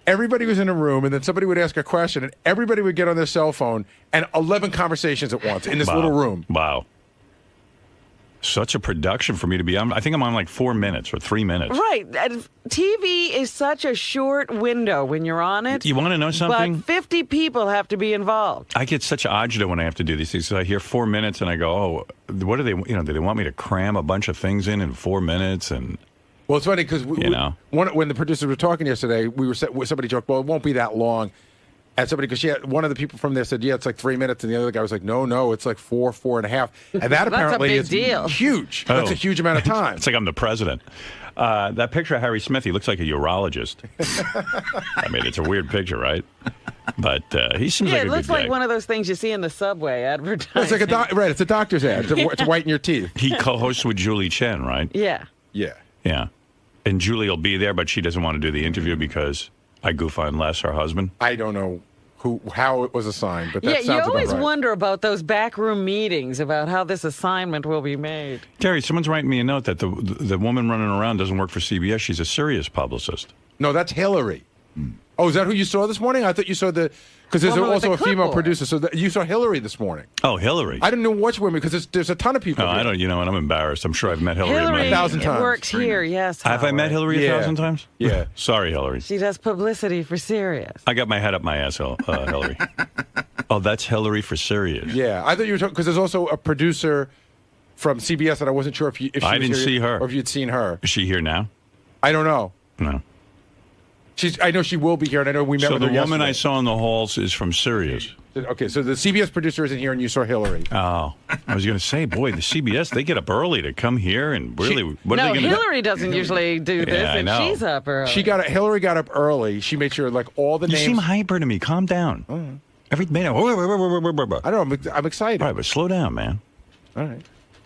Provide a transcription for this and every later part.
everybody was in a room, and then somebody would ask a question, and everybody would get on their cell phone, and 11 conversations at once in this little room. Wow. Such a production for me to be on. I think I'm on like 4 minutes or 3 minutes. Right. TV is such a short window when you're on it. You want to know something? But 50 people have to be involved. I get such agita when I have to do these things. So I hear 4 minutes and I go, oh, what do they, do they want me to cram a bunch of things in 4 minutes? And well, it's funny because when the producers were talking yesterday, somebody joked, well, it won't be that long. And somebody, because one of the people from there said, yeah, it's like 3 minutes. And the other guy was like, no, it's like 4.5. And that apparently is huge. Oh. That's a huge amount of time. It's like I'm the president. That picture of Harry Smith, he looks like a urologist. I mean, it's a weird picture, right? But he seems like a good guy. It looks like one of those things you see in the subway advertising. It's like it's a doctor's ad to whiten your teeth. He co-hosts with Julie Chen, right? Yeah. Yeah. And Julie will be there, but she doesn't want to do the interview because I goof on Les, her husband. I don't know how it was assigned, but that sounds you always about right. wonder about those backroom meetings about how this assignment will be made. Terry, someone's writing me a note that the woman running around doesn't work for CBS. She's a Sirius publicist. No, that's Hillary. Oh, is that who you saw this morning? I thought you saw because there's also a female producer. So you saw Hillary this morning. Oh, Hillary. I didn't know which women because there's a ton of people. No, I don't. You know, and I'm embarrassed. I'm sure I've met Hillary Hillary 1,000 times. Works here, yes. Have I met Hillary 1,000 times? Yeah. Sorry, Hillary. She does publicity for Sirius. I got my head up my ass, Hillary. Oh, that's Hillary for Sirius. Yeah, I thought you were talking because there's also a producer from CBS that I wasn't sure if she I didn't see her, or if you'd seen her. Is she here now? I don't know. No. I know she will be here, and I know we met with her yesterday. So the woman I saw in the halls is from Sirius. Okay, so the CBS producer isn't here, and you saw Hillary. Oh, I was going to say, boy, the CBS, they get up early to come here, and really, what are they going to do? Hillary doesn't usually do this, and she's up early. Hillary got up early. She made sure, like, all the names. You seem hyper to me. Calm down. Every minute. I don't know. I'm excited. All right, but slow down, man. All right.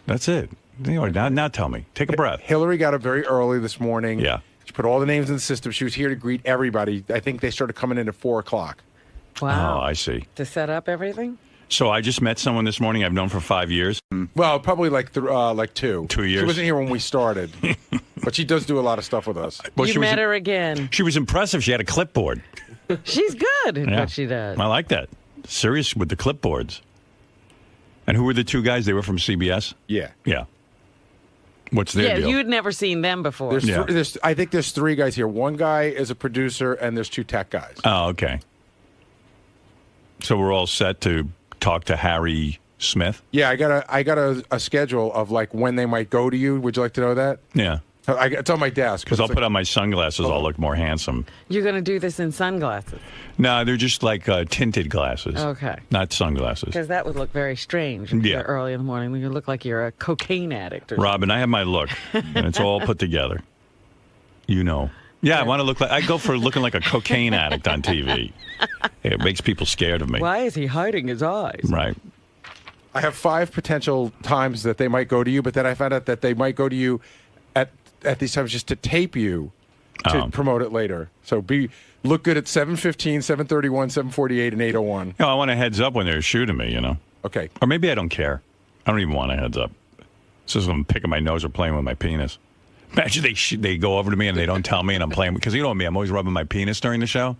That's it. Now tell me. Take a breath. Hillary got up very early this morning. Yeah. She put all the names in the system. She was here to greet everybody. I think they started coming in at 4 o'clock. Wow. Oh, I see. To set up everything? So I just met someone this morning I've known for 5 years. Well, probably like 2. 2 years. She wasn't here when we started, but she does do a lot of stuff with us. Well, you met her again. She was impressive. She had a clipboard. She's good at what she does. I like that. Serious with the clipboards. And who were the two guys? They were from CBS? Yeah. Yeah. What's their deal? Yeah, you'd never seen them before. I think there's 3 guys here. One guy is a producer, and there's 2 tech guys. Oh, okay. So we're all set to talk to Harry Smith? Yeah, I got a schedule of like when they might go to you. Would you like to know that? Yeah. It's on my desk. Because I'll put on my sunglasses. I'll look more handsome. You're going to do this in sunglasses? No, they're just like tinted glasses. Okay. Not sunglasses. Because that would look very strange if you're early in the morning. You look like you're a cocaine addict. Robin, I have my look, and it's all put together. You know. Yeah, I want to look like I go for looking like a cocaine addict on TV. It makes people scared of me. Why is he hiding his eyes? Right. I have 5 potential times that they might go to you, but then I found out that they might go to you at these times just to tape you to promote it later. So look good at 7:15, 7:31, 7:48, and 8:01. No, I want a heads up when they're shooting me, you know. Okay. Or maybe I don't care. I don't even want a heads up. It's just I'm picking my nose or playing with my penis. Imagine they go over to me and they don't tell me and I'm playing because you know me, I'm always rubbing my penis during the show.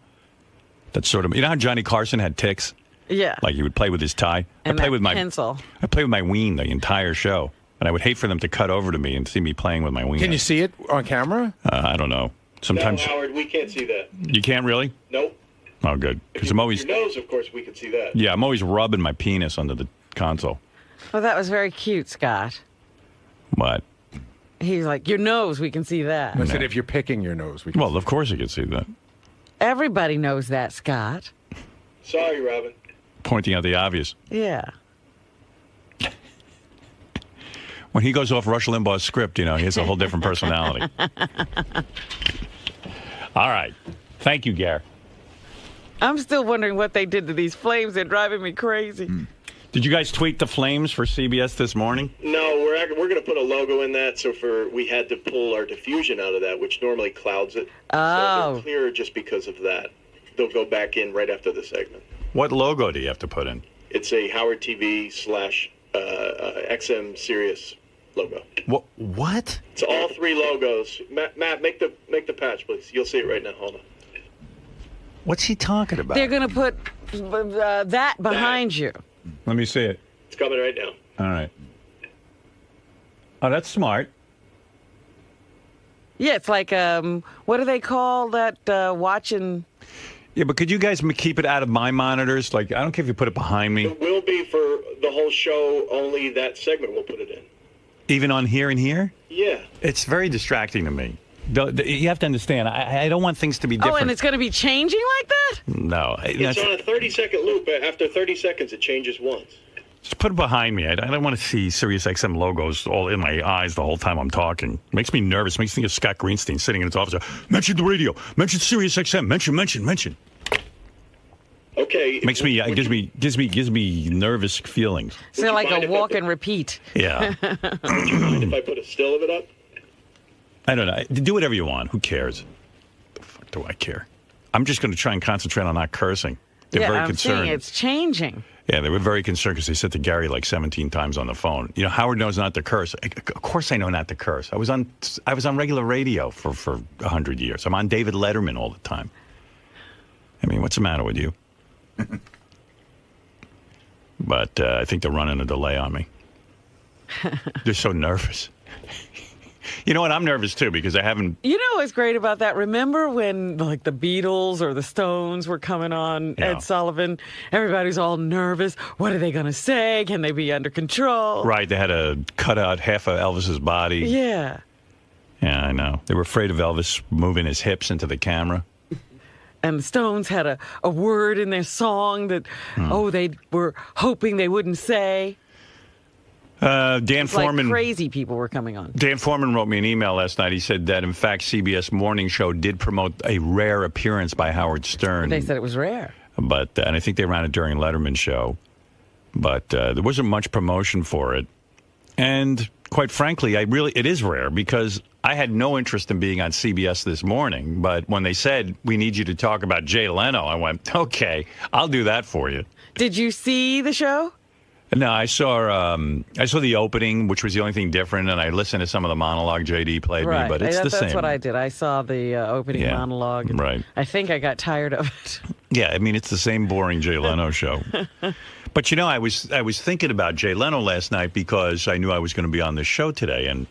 That's sort of, you know how Johnny Carson had tics? Yeah. Like he would play with his tie. And I play with my pencil. I play with my ween the entire show. And I would hate for them to cut over to me and see me playing with my ween. Can you see it on camera? I don't know. Sometimes. No, Howard, we can't see that. You can't really? Nope. Oh, good. Because I'm always. Your nose, of course, we can see that. Yeah, I'm always rubbing my penis under the console. Well, that was very cute, Scott. What? He's like, your nose, we can see that. I said if you're picking your nose. We can Well, of course you can see that. Everybody knows that, Scott. Sorry, Robin. Pointing out the obvious. Yeah. When he goes off Rush Limbaugh's script, you know, he has a whole different personality. All right. Thank you, Gare. I'm still wondering what they did to these flames. They're driving me crazy. Did you guys tweet the flames for CBS this morning? No, we're going to put a logo in that. So we had to pull our diffusion out of that, which normally clouds it. Oh. So they're clearer just because of that. They'll go back in right after the segment. What logo do you have to put in? It's a Howard TV / XM Sirius logo. What? It's all 3 logos. Matt, make the patch, please. You'll see it right now. Hold on. What's he talking about? They're going to put that behind you. Let me see it. It's coming right now. All right. Oh, that's smart. Yeah, it's like, what do they call that watching? Yeah, but could you guys keep it out of my monitors? Like, I don't care if you put it behind me. It will be for the whole show, only that segment we'll put it in. Even on here and here? Yeah. It's very distracting to me. You have to understand, I don't want things to be different. Oh, and it's going to be changing like that? No. It's on a 30-second loop. After 30 seconds, it changes once. Just put it behind me. I don't want to see SiriusXM logos all in my eyes the whole time I'm talking. Makes me nervous. Makes me think of Scott Greenstein sitting in his office. Mention the radio. Mention SiriusXM. Mention. Okay. Makes me gives me nervous feelings. So like a walk and repeat. Yeah. Would you mind if I put a still of it up? I don't know. Do whatever you want. Who cares? The fuck do I care? I'm just going to try and concentrate on not cursing. They're very concerned. I'm saying it's changing. Yeah, they were very concerned because they said to Gary like 17 times on the phone, you know, Howard knows not to curse. Of course I know not to curse. I was on regular radio for 100 years. I'm on David Letterman all the time. I mean, what's the matter with you? But I think they're running a delay on me. They're so nervous. You know what? I'm nervous too because I haven't. You know what's great about that? Remember when like the Beatles or the Stones were coming on Ed Sullivan? Everybody's all nervous. What are they going to say? Can they be under control? Right. They had to cut out half of Elvis's body. Yeah. Yeah, I know. They were afraid of Elvis moving his hips into the camera. And the Stones had a word in their song that, they were hoping they wouldn't say. Dan Foreman. Like crazy people were coming on. Dan Foreman wrote me an email last night. He said that, in fact, CBS Morning Show did promote a rare appearance by Howard Stern. They said it was rare. But and I think they ran it during Letterman's show. But there wasn't much promotion for it. And quite frankly, it is rare because I had no interest in being on CBS this morning. But when they said, we need you to talk about Jay Leno, I went, okay, I'll do that for you. Did you see the show? No, I saw the opening, which was the only thing different, and I listened to some of the monologue JD played me, but it's the same. That's what I did. I saw the opening monologue. And right. I think I got tired of it. Yeah, I mean, it's the same boring Jay Leno show. But, you know, I was thinking about Jay Leno last night because I knew I was going to be on this show today, and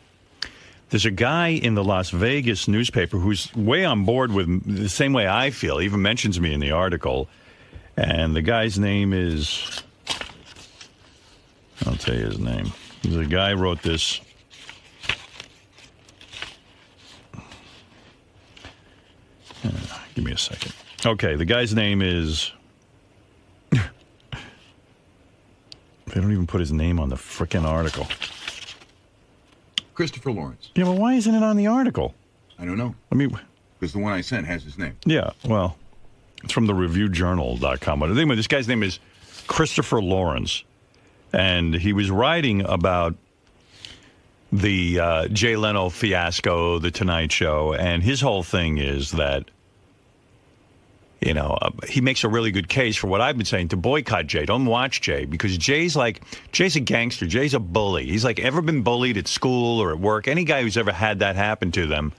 there's a guy in the Las Vegas newspaper who's way on board with the same way I feel. He even mentions me in the article, and the guy's name is... I'll tell you his name. The guy wrote this. Give me a second. Okay, the guy's name is... They don't even put his name on the frickin' article. Christopher Lawrence. Yeah, but why isn't it on the article? I don't know. Because the one I sent has his name. Yeah, well, it's from the reviewjournal.com. But anyway, this guy's name is Christopher Lawrence. And he was writing about the Jay Leno fiasco, The Tonight Show, and his whole thing is that, you know, he makes a really good case for what I've been saying, to boycott Jay. Don't watch Jay, because Jay's a gangster. Jay's a bully. He's like ever been bullied at school or at work. Any guy who's ever had that happen to them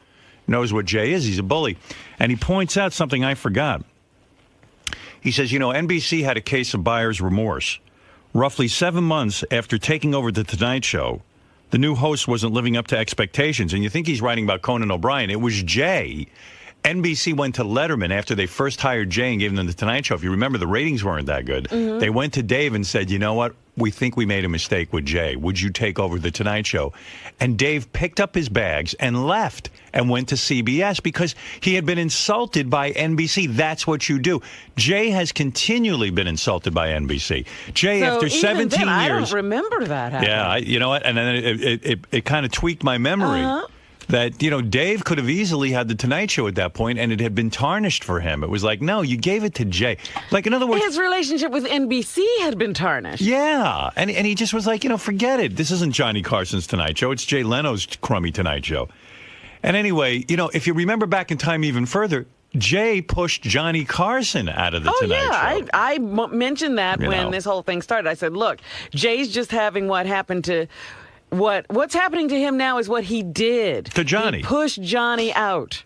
knows what Jay is. He's a bully. And he points out something I forgot. He says, you know, NBC had a case of buyer's remorse. Roughly 7 months after taking over The Tonight Show, the new host wasn't living up to expectations. And you think he's writing about Conan O'Brien. It was Jay. NBC went to Letterman after they first hired Jay and gave them The Tonight Show. If you remember, the ratings weren't that good. Mm-hmm. They went to Dave and said, you know what? We think we made a mistake with Jay. Would you take over The Tonight Show? And Dave picked up his bags and left and went to CBS because he had been insulted by NBC. That's what you do. Jay has continually been insulted by NBC. Jay, after 17 years... I don't remember that happening. Yeah, you know what? And then it kind of tweaked my memory. Uh-huh. That, you know, Dave could have easily had The Tonight Show at that point, and it had been tarnished for him. It was like, no, you gave it to Jay. Like, in other words... His relationship with NBC had been tarnished. Yeah, and he just was like, you know, forget it. This isn't Johnny Carson's Tonight Show. It's Jay Leno's crummy Tonight Show. And anyway, you know, if you remember back in time even further, Jay pushed Johnny Carson out of the Tonight Show. I mentioned that when this whole thing started. I said, look, Jay's just having what happened to... What's happening to him now is what he did to Johnny. He pushed Johnny out.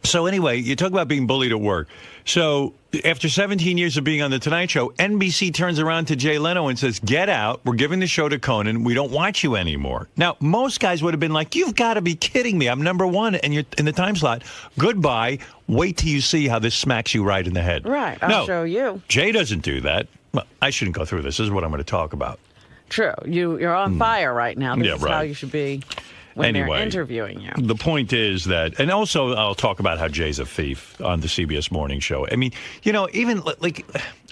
So anyway, you talk about being bullied at work. So after 17 years of being on The Tonight Show, NBC turns around to Jay Leno and says, get out. We're giving the show to Conan. We don't watch you anymore. Now, most guys would have been like, you've got to be kidding me. I'm number one and you're in the time slot. Goodbye. Wait till you see how this smacks you right in the head. Right. I'll show you. Jay doesn't do that. Well, I shouldn't go through this. This is what I'm going to talk about. True. You're on fire right now. This is how you should be when they're interviewing you. The point is that, and also I'll talk about how Jay's a thief on the CBS Morning Show. I mean, even like,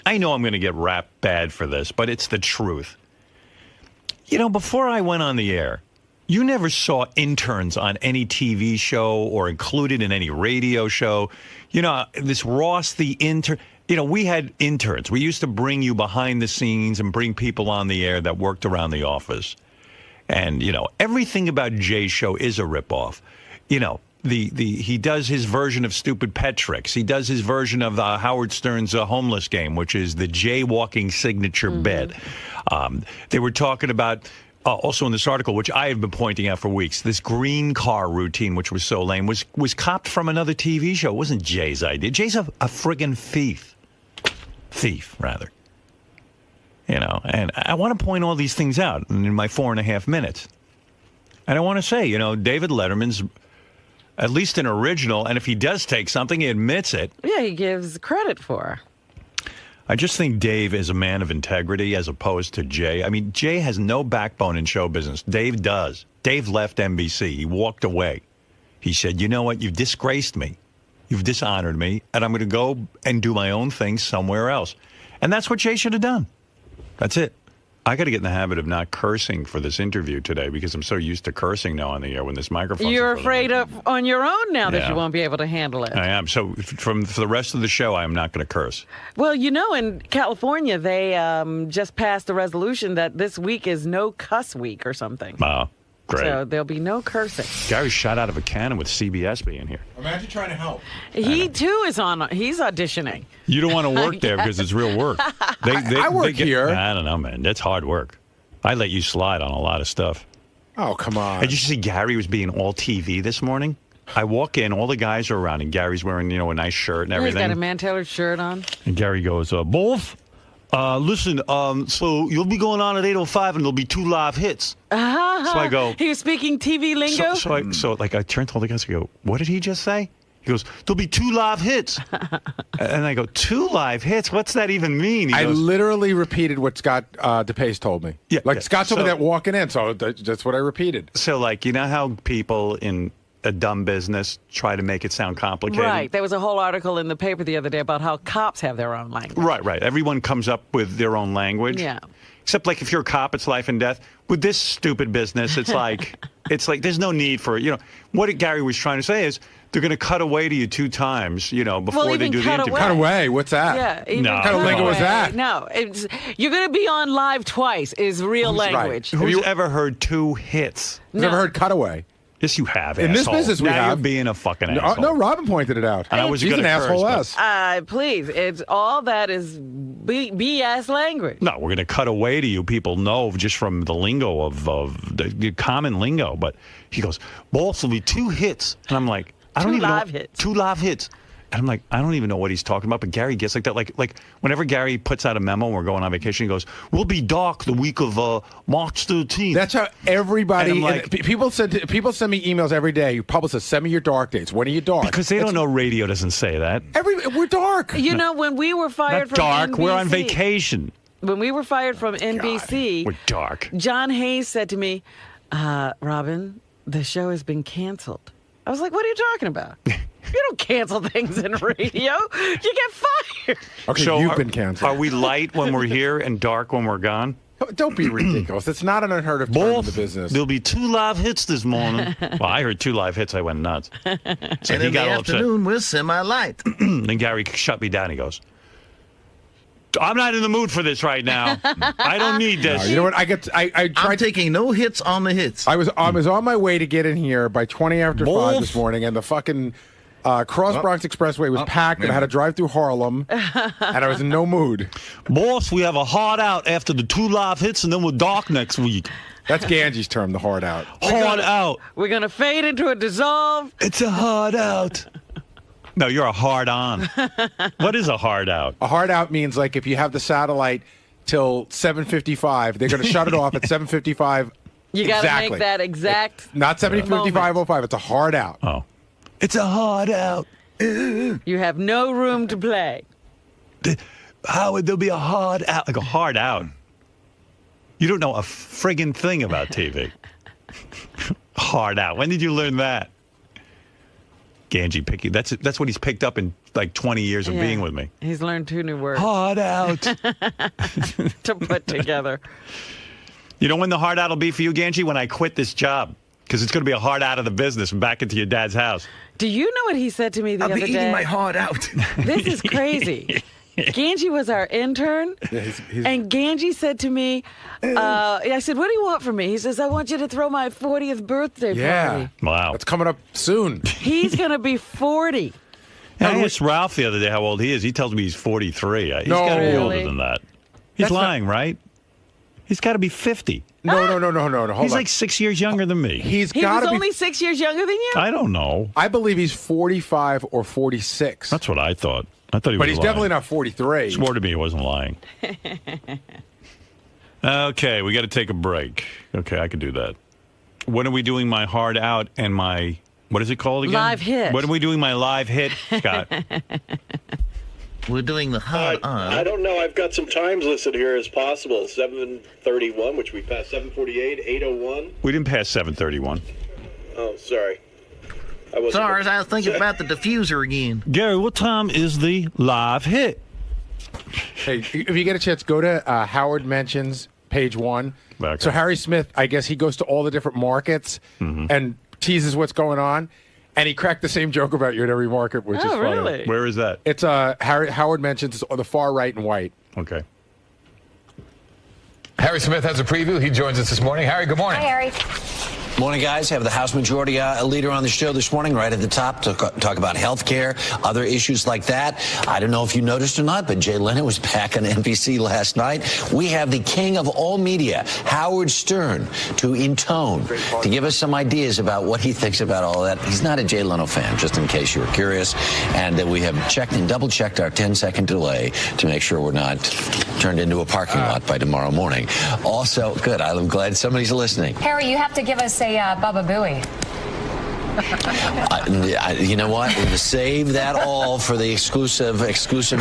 I know I'm going to get rapped bad for this, but it's the truth. Before I went on the air, you never saw interns on any TV show or included in any radio show. This Ross the intern. We had interns. We used to bring you behind the scenes and bring people on the air that worked around the office. And, everything about Jay's show is a ripoff. He does his version of Stupid Pet Tricks. He does his version of Howard Stern's Homeless Game, which is the jaywalking signature bed. They were talking about, also in this article, which I have been pointing out for weeks, this green car routine, which was so lame, was copped from another TV show. It wasn't Jay's idea. Jay's a friggin' thief. Thief, rather. And I want to point all these things out in my 4.5 minutes. And I want to say, David Letterman's at least an original, and if he does take something, he admits it. Yeah, he gives credit for. I just think Dave is a man of integrity as opposed to Jay. I mean, Jay has no backbone in show business. Dave does. Dave left NBC. He walked away. He said, you know what? You've disgraced me. You've dishonored me, and I'm going to go and do my own thing somewhere else. And that's what Jay should have done. That's it. I got to get in the habit of not cursing for this interview today because I'm so used to cursing now on the air when this microphone. You're afraid of on your own now that you won't be able to handle it. I am. So for the rest of the show, I am not going to curse. Well, in California, they just passed a resolution that this week is no cuss week or something. Wow. Great. So there'll be no cursing. Gary's shot out of a cannon with CBS being here. Imagine trying to help. He, too, is on. He's auditioning. You don't want to work there because it's real work. I work here. I don't know, man. That's hard work. I let you slide on a lot of stuff. Oh, come on. Did you see Gary was being all TV this morning? I walk in, all the guys are around, and Gary's wearing, a nice shirt and everything. He's got a man-tailored shirt on. And Gary goes, Wolf, listen, so you'll be going on at 8:05 and there'll be 2 live hits. So I go. He was speaking TV lingo? So I turned to all the guys and go, what did he just say? He goes, there'll be 2 live hits. And I go, 2 live hits? What's that even mean? I literally repeated what Scott DePace told me. Yeah, Scott told me that walking in, so that's what I repeated. So, you know how people in a dumb business try to make it sound complicated? Right. There was a whole article in the paper the other day about how cops have their own language. Right. Everyone comes up with their own language. Yeah. Except, if you're a cop, it's life and death. With this stupid business, it's like there's no need for it. What Gary was trying to say is they're going to cut away to you 2 times, before they do the interview. Cut away? What's that? Yeah. What kind of lingo was that? No. You're going to be on live twice is real language. Right. Who's ever heard 2 hits? Who's ever heard cutaway? Yes, you have, in asshole. This business, we now have. You're being a fucking asshole. No, Robin pointed it out. He's an asshole ass. Please, it's all that is BS language. No, we're going to cut away to you. People know just from the lingo of the common lingo. But he goes, Boss, will be 2 hits. And I'm like, I don't even know. 2 live hits. And I'm like, I don't even know what he's talking about. But Gary gets like that. Like whenever Gary puts out a memo and we're going on vacation, he goes, we'll be dark the week of March 13th. That's how everybody, people send me emails every day. Publicists, send me your dark dates. When are you dark? Because they don't know radio doesn't say that. We're dark. When we were fired from dark, NBC, we're on vacation. When we were fired from NBC, we're dark. John Hayes said to me, Robin, the show has been canceled. I was like, what are you talking about? You don't cancel things in radio. You get fired. Okay, so you've been canceled. Are we light when we're here and dark when we're gone? Don't be ridiculous. It's not an unheard of term in the business. There'll be 2 live hits this morning. Well, I heard 2 live hits. I went nuts. So and in the afternoon, we're semi-light. Then Gary shut me down. He goes, I'm not in the mood for this right now. I don't need this. No, you know what? I'm taking no hits on the hits. I was on my way to get in here by 20 after 5 this morning, and the fucking Cross Bronx Expressway was packed, and I had to drive through Harlem, and I was in no mood. Boss, we have a hard out after the 2 live hits, and then we're dark next week. That's Ganji's term, the hard out. Hard out. We're going to fade into a dissolve. It's a hard out. No, you're a hard on. What is a hard out? A hard out means like if you have the satellite till 7:55, they're going to shut it off at 7:55. You got to make that exact. Not 7:55:05. It's a hard out. Oh, it's a hard out. You have no room to play. How would there be a hard out? Like a hard out. You don't know a friggin' thing about TV. Hard out. When did you learn that? Ganji picky. That's what he's picked up in like 20 years of being with me. He's learned 2 new words. Hard out. To put together. You know when the hard out will be for you, Ganji? When I quit this job. Because it's going to be a hard out of the business and back into your dad's house. Do you know what he said to me the other day? I'll be eating my heart out. This is crazy. Ganji was our intern, and Ganji said to me, I said, what do you want from me? He says, I want you to throw my 40th birthday party. Wow. It's coming up soon. He's going to be 40. I asked Ralph the other day how old he is. He tells me he's 43. He's got to be older than that. He's lying, right? He's got to be 50. No. Hold he's on. like 6 years younger than me. He was only 6 years younger than you? I don't know. I believe he's 45 or 46. That's what I thought. I thought he was But he's lying. definitely not 43. He swore to me he wasn't lying. Okay, we got to take a break. Okay, I could do that. When are we doing my hard out and my, what is it called again? Live hit. When are we doing my live hit, Scott? We're doing the hard on. I don't know. I've got some times listed here as possible. 7:31, which we passed. 7:48, 8:01. We didn't pass 7:31. Oh, sorry. Sorry, I was thinking about the diffuser again. Gary, what time is the live hit? Hey, if you get a chance, go to Howard Mentions, page 1. Okay. So Harry Smith, I guess he goes to all the different markets and teases what's going on. And he cracked the same joke about you at every market, which is funny. Really? Where is that? It's Howard Mentions on the far right and white. Okay. Harry Smith has a preview. He joins us this morning. Harry, good morning. Hi, Harry. Morning, guys. Have the House Majority Leader on the show this morning, right at the top, to talk about health care, other issues like that. I don't know if you noticed or not, but Jay Leno was back on NBC last night. We have the king of all media, Howard Stern, to intone, to give us some ideas about what he thinks about all that. He's not a Jay Leno fan, just in case you were curious. And we have checked and double-checked our 10-second delay to make sure we're not turned into a parking lot by tomorrow morning. Also, good. I'm glad somebody's listening. Harry, you have to give us a Baba Booey. You know what? We're going to save that all for the exclusive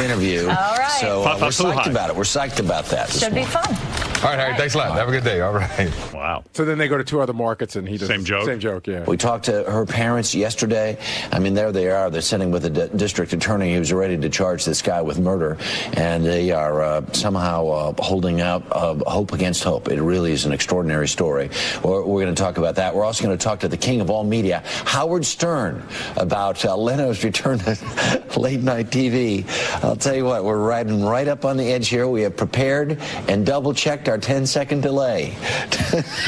interview. All right. So we're psyched about it. We're psyched about that. Should be fun. All right, Harry, thanks a lot. Have a good day. All right. Wow. So then they go to 2 other markets and he does Same joke? Same joke, yeah. We talked to her parents yesterday. I mean, there they are. They're sitting with the district attorney who's ready to charge this guy with murder. And they are somehow holding out hope against hope. It really is an extraordinary story. We're going to talk about that. We're also going to talk to the king of all media, Howard Stern, about Leno's return to late-night TV. I'll tell you what, we're riding right up on the edge here. We have prepared and double-checked our 10-second delay.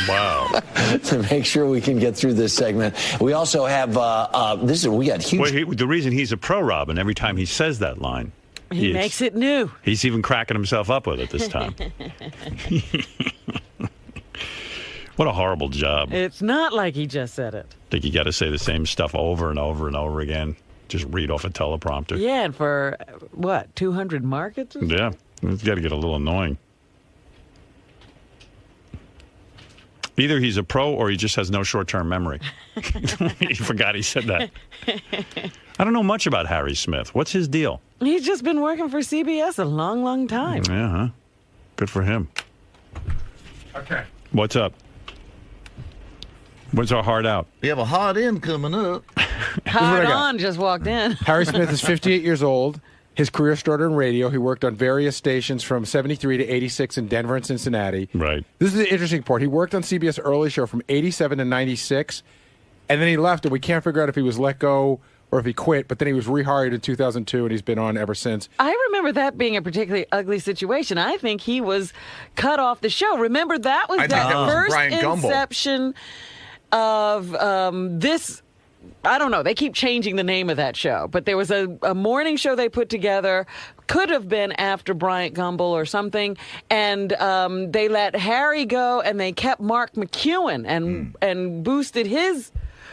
Wow. To make sure we can get through this segment. We also have, we got huge... Well, the reason he's a pro, Robin, every time he says that line... He makes it new. He's even cracking himself up with it this time. What a horrible job. It's not like he just said it. I think you got to say the same stuff over and over and over again. Just read off a teleprompter. Yeah, and for, 200 markets? Yeah, it's got to get a little annoying. Either he's a pro or he just has no short-term memory. He forgot he said that. I don't know much about Harry Smith. What's his deal? He's just been working for CBS a long, long time. Yeah, huh? Good for him. Okay. What's up? When's our hard out? We have a hard in coming up. Hard on just walked in. Harry Smith is 58 years old. His career started in radio. He worked on various stations from 73 to 86 in Denver and Cincinnati. Right. This is the interesting part. He worked on CBS early show from 87 to 96, and then he left, and we can't figure out if he was let go or if he quit, but then he was rehired in 2002, and he's been on ever since. I remember that being a particularly ugly situation. I think he was cut off the show. Remember, that was the first inception of this... I don't know. They keep changing the name of that show. But there was a morning show they put together. Could have been after Bryant Gumbel or something. And they let Harry go, and they kept Mark McEwen and boosted his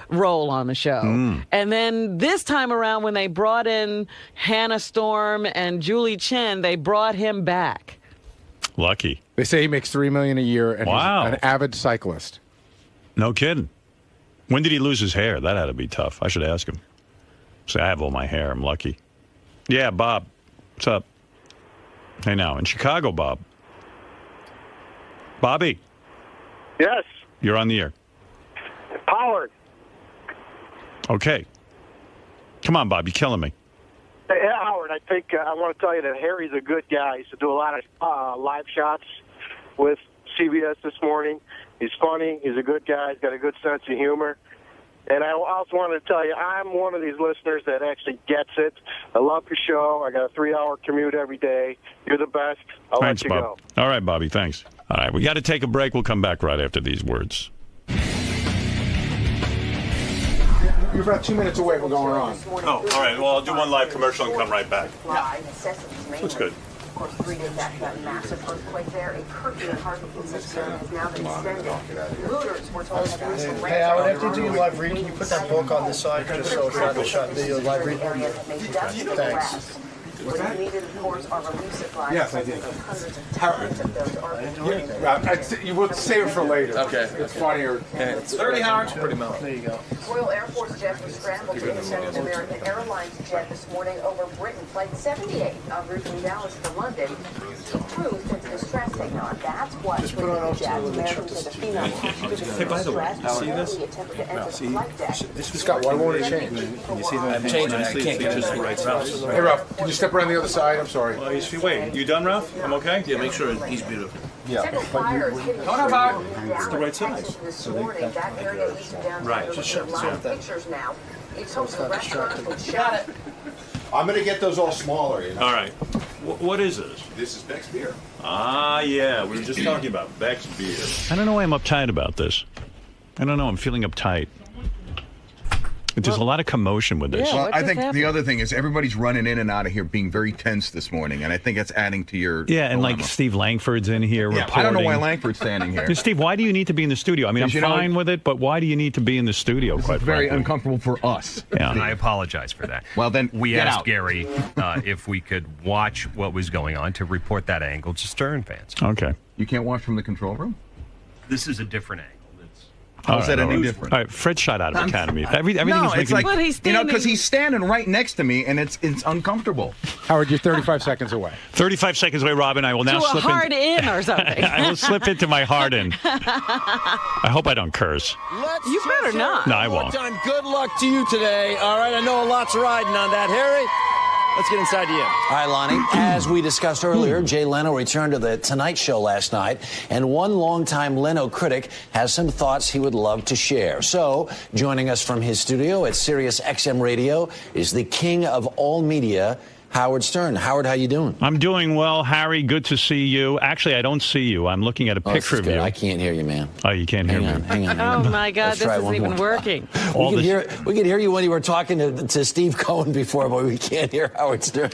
role on the show. And then this time around, when they brought in Hannah Storm and Julie Chen, they brought him back. Lucky. They say he makes $3 million a year, and Wow. he's an avid cyclist. No kidding. When did he lose his hair? That had to be tough. I should ask him. Say, I have all my hair. I'm lucky. Yeah, Bob. What's up? Hey, now, in Chicago, Bob. Bobby. Yes. You're on the air. Pollard. Okay. Come on, Bob. You're killing me. Hey, Howard, I think I want to tell you that Harry's a good guy. He used to do a lot of live shots with CBS this morning. He's funny. He's a good guy. He's got a good sense of humor. And I also wanted to tell you, I'm one of these listeners that actually gets it. I love your show. I got a 3-hour commute every day. You're the best. I'll Thanks, let you Bob. go. All right, Bobby. Thanks. All right, we got to take a break. We'll come back right after these words. You're about 2 minutes away from going on. Oh, all right. Well, I'll do one live commercial and come right back. Looks good. Of course, 3 days after that massive earthquake there, a curfew in Hartford has now been extended. Looters were told to use some Hey, Howard, after you do your live read, can you put that book on this side just so it's not a shot video live read? Thanks. What is needed, of course, are relief supplies. Yes, I did. Hundreds of tons of those are You will save it for later. Okay. It's funnier. It's 30 Howard. Pretty mellow. There you go. Royal Air Force jets were scrambled to intercept an American Airlines jet this morning over Britain. Flight 78 en route from Dallas to London. Crews sent to distress signal. That's what Just put on off to Americans said the phenom. Hey, by the way, you see this? This Scott, why won't it change? You see that? I'm changing. I can't get this right. Hey, Ralph, can you step around the other side? I'm sorry. Wait, you done, Ralph? I'm okay? Yeah, make sure he's beautiful. Yeah. How about it's the right size? This morning, that area east of downtown. Right. Just show live pictures now. It's hosted a restaurant with shot. I'm going to get those all smaller. You know? All right. What is this? This is Beck's beer. Ah, yeah. We were just talking about Beck's beer. I don't know why I'm uptight about this. I don't know. I'm feeling uptight. There's a lot of commotion with this. Yeah, well, I think the other thing is everybody's running in and out of here being very tense this morning, and I think that's adding to your and dilemma. like Steve Langford's in here reporting. I don't know why Langford's standing here. Steve, why do you need to be in the studio? I mean, I'm fine with it, but why do you need to be in the studio? This quite is very frankly? uncomfortable for us. Yeah. I apologize for that. Well, then we get asked out. Gary if we could watch what was going on to report that angle to Stern fans. Okay. You can't watch from the control room? This is a different angle. How's that any different? All right, Fred shot out of Academy. Everything no, is it's making like, he's because he's standing right next to me, and it's uncomfortable. Howard, you're 35 seconds away. 35 seconds away, Robin. I will now to slip a hard in or something. I will slip into my hard in. I hope I don't curse. You better not. No, I won't. Time. Good luck to you today. All right, I know a lot's riding on that, Harry. Let's get inside you. All right, Lonnie. As we discussed earlier, Jay Leno returned to the Tonight Show last night, and one longtime Leno critic has some thoughts he would love to share. So, joining us from his studio at Sirius XM Radio is the king of all media, Howard Stern. Howard, how you doing? I'm doing well, Harry. Good to see you. Actually, I don't see you. I'm looking at a picture of you. I can't hear you, man. Oh, you can't hear me. Hang on. Oh my God, this isn't even working. We could hear you when you were talking to Steve Cohen before, but we can't hear Howard Stern.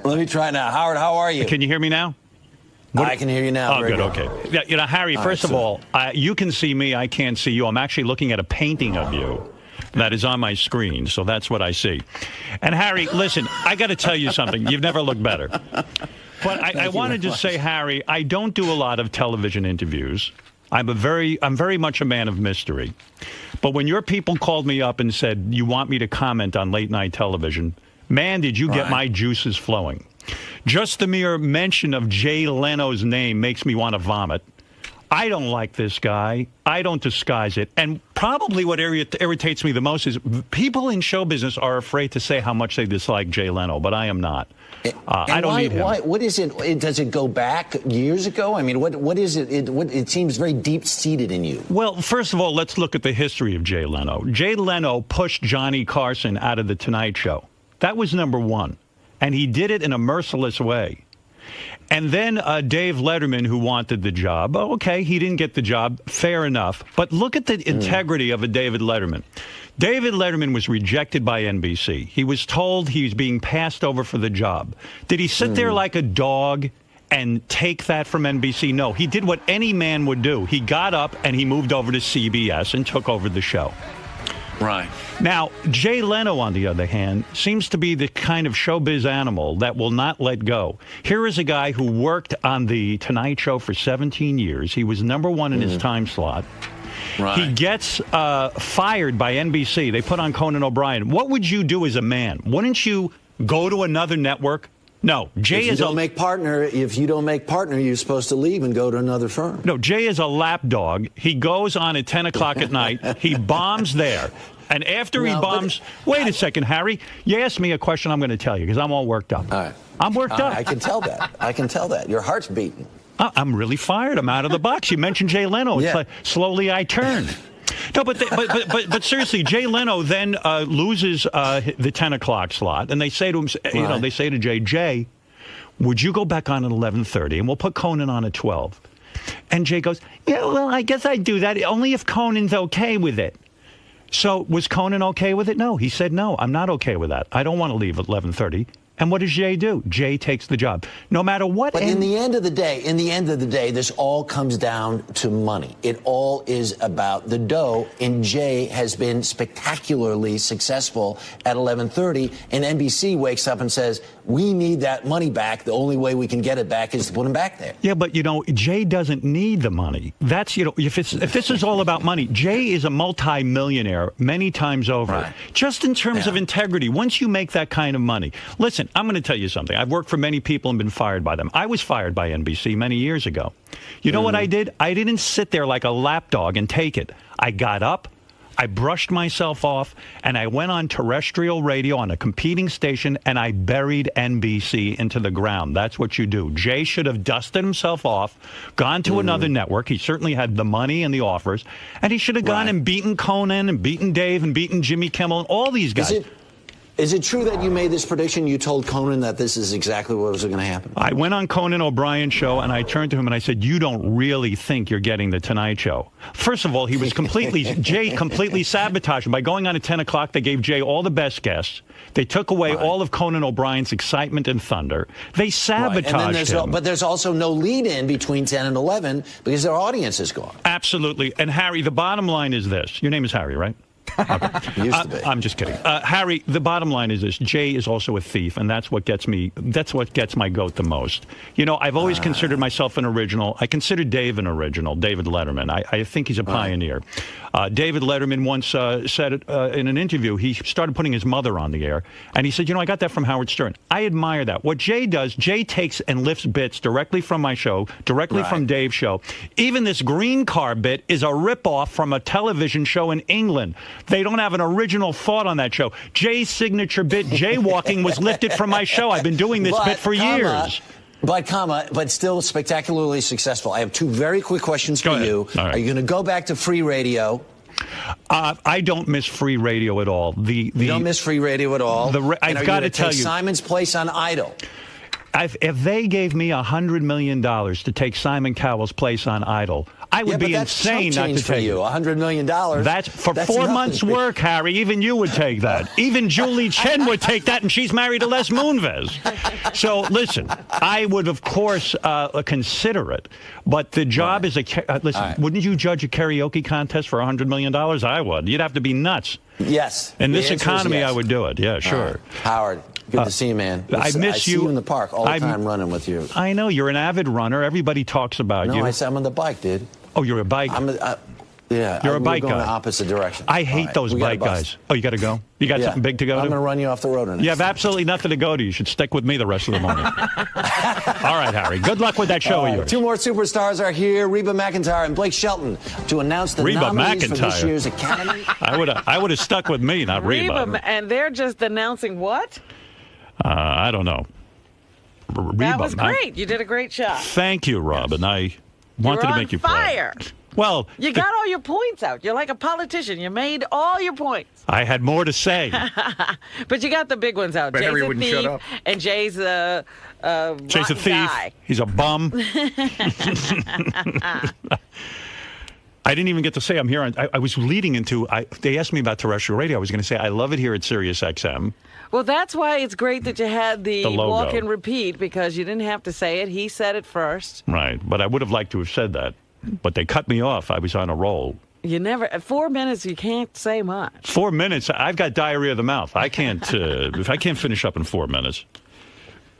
Let me try now. Howard, how are you? Can you hear me now? I can hear you now. Oh, good. Okay. Yeah, Harry. First of all, you can see me. I can't see you. I'm actually looking at a painting of you that is on my screen, so that's what I see. And Harry, listen, I got to tell you something. You've never looked better. But I wanted to say, Harry, I don't do a lot of television interviews. I'm very much a man of mystery. But when your people called me up and said you want me to comment on late night television, man, did you get my juices flowing. Just the mere mention of Jay Leno's name makes me want to vomit. I don't like this guy. I don't disguise it. And probably what irritates me the most is people in show business are afraid to say how much they dislike Jay Leno, but I am not. I don't need him. What is it? Does it go back years ago? I mean, what is it? It seems very deep-seated in you. Well, first of all, let's look at the history of Jay Leno. Jay Leno pushed Johnny Carson out of The Tonight Show. That was number one. And he did it in a merciless way. And then Dave Letterman, who wanted the job. Oh, okay, he didn't get the job. Fair enough. But look at the integrity of a David Letterman. David Letterman was rejected by NBC. He was told he was being passed over for the job. Did he sit there like a dog and take that from NBC? No, he did what any man would do. He got up and he moved over to CBS and took over the show. Right. Now, Jay Leno, on the other hand, seems to be the kind of showbiz animal that will not let go. Here is a guy who worked on The Tonight Show for 17 years. He was number one in his time slot. Right. He gets fired by NBC. They put on Conan O'Brien. What would you do as a man? Wouldn't you go to another network? No, Jay If you don't make partner, you're supposed to leave and go to another firm. No, Jay is a lapdog. He goes on at 10 o'clock at night. He bombs there. And after he bombs... Wait a second, Harry. You asked me a question I'm going to tell you because I'm all worked up. All right. I'm worked up. I can tell that. Your heart's beating. I'm really fired. I'm out of the box. You mentioned Jay Leno. It's like slowly I turn. No, but seriously, Jay Leno then loses the 10 o'clock slot, and they say to him, they say to Jay, would you go back on at 11:30, and we'll put Conan on at 12. And Jay goes, yeah, well, I guess I'd do that only if Conan's okay with it. So was Conan okay with it? No, he said, no, I'm not okay with that. I don't want to leave at 11:30. And what does Jay do? Jay takes the job. No matter what. But in the end of the day, this all comes down to money. It all is about the dough. And Jay has been spectacularly successful at 11:30. And NBC wakes up and says, we need that money back. The only way we can get it back is to put him back there. Yeah, but, Jay doesn't need the money. That's, if this is all about money, Jay is a multi-millionaire many times over. Right. Just in terms of integrity, once you make that kind of money. Listen, I'm going to tell you something. I've worked for many people and been fired by them. I was fired by NBC many years ago. You know what I did? I didn't sit there like a lapdog and take it. I got up, I brushed myself off, and I went on terrestrial radio on a competing station, and I buried NBC into the ground. That's what you do. Jay should have dusted himself off, gone to another network. He certainly had the money and the offers, and he should have gone and beaten Conan and beaten Dave and beaten Jimmy Kimmel and all these guys. Is it true that you made this prediction? You told Conan that this is exactly what was going to happen? I went on Conan O'Brien's show, and I turned to him and I said, you don't really think you're getting the Tonight Show. First of all, he was Jay completely sabotaged him. By going on at 10 o'clock, they gave Jay all the best guests. They took away all of Conan O'Brien's excitement and thunder. They sabotaged him. But there's also no lead-in between 10 and 11 because their audience is gone. Absolutely. And Harry, the bottom line is this. Your name is Harry, right? Okay. Used to be. I'm just kidding. Harry, the bottom line is this. Jay is also a thief, and that's what gets my goat the most. I've always considered myself an original. I consider Dave an original, David Letterman. I think he's a pioneer. David Letterman once said in an interview, he started putting his mother on the air, and he said, I got that from Howard Stern. I admire that. What Jay does, Jay takes and lifts bits directly from my show, directly from Dave's show. Even this green car bit is a ripoff from a television show in England. They don't have an original thought on that show. Jay's signature bit, jaywalking, was lifted from my show. I've been doing this bit for years. But still spectacularly successful. I have two very quick questions for you. Right. Are you going to go back to free radio? I don't miss free radio at all. You don't miss free radio at all? I've got to tell you. Simon's place on Idol. If they gave me $100 million to take Simon Cowell's place on Idol, I would be insane not to take you. $100 million. That's 4 months' work, Harry. Even you would take that. Even Julie Chen would take that, and she's married to Les Moonves. So listen, I would of course consider it, but the job is listen. Wouldn't you judge a karaoke contest for $100 million? I would. You'd have to be nuts. Yes. In this economy, I would do it. Yeah, sure. Howard. Good to see you, man. I miss you. See you in the park all the time running with you. I know. You're an avid runner. Everybody talks about you. No, I said I'm on the bike, dude. Oh, you're a bike? Yeah. You're a bike guy. We're going the opposite direction. I hate those bike guys. Oh, you got to go? You got something big to go to? I'm going to run you off the road. You have absolutely nothing to go to. You should stick with me the rest of the morning. All right, Harry. Good luck with that show of yours. Two more superstars are here, Reba McEntire and Blake Shelton, to announce the nominees for this year's Academy. I would have stuck with me, not Reba. And they're just announcing what? I don't know. Reba, that was great. You did a great job. Thank you, Robin. I wanted to make you proud. You're on fire. Well, you got all your points out. You're like a politician. You made all your points. I had more to say. But you got the big ones out. But Jay's Harry a wouldn't thief, shut up. And Jay's a thief. Guy. He's a bum. I didn't even get to say I'm here. I was leading into, they asked me about terrestrial radio. I was going to say, I love it here at Sirius XM. Well, that's why it's great that you had the walk and repeat, because you didn't have to say it. He said it first. Right. But I would have liked to have said that. But they cut me off. I was on a roll. You never, 4 minutes, you can't say much. 4 minutes, I've got diarrhea of the mouth. I can't, if I can't finish up in 4 minutes.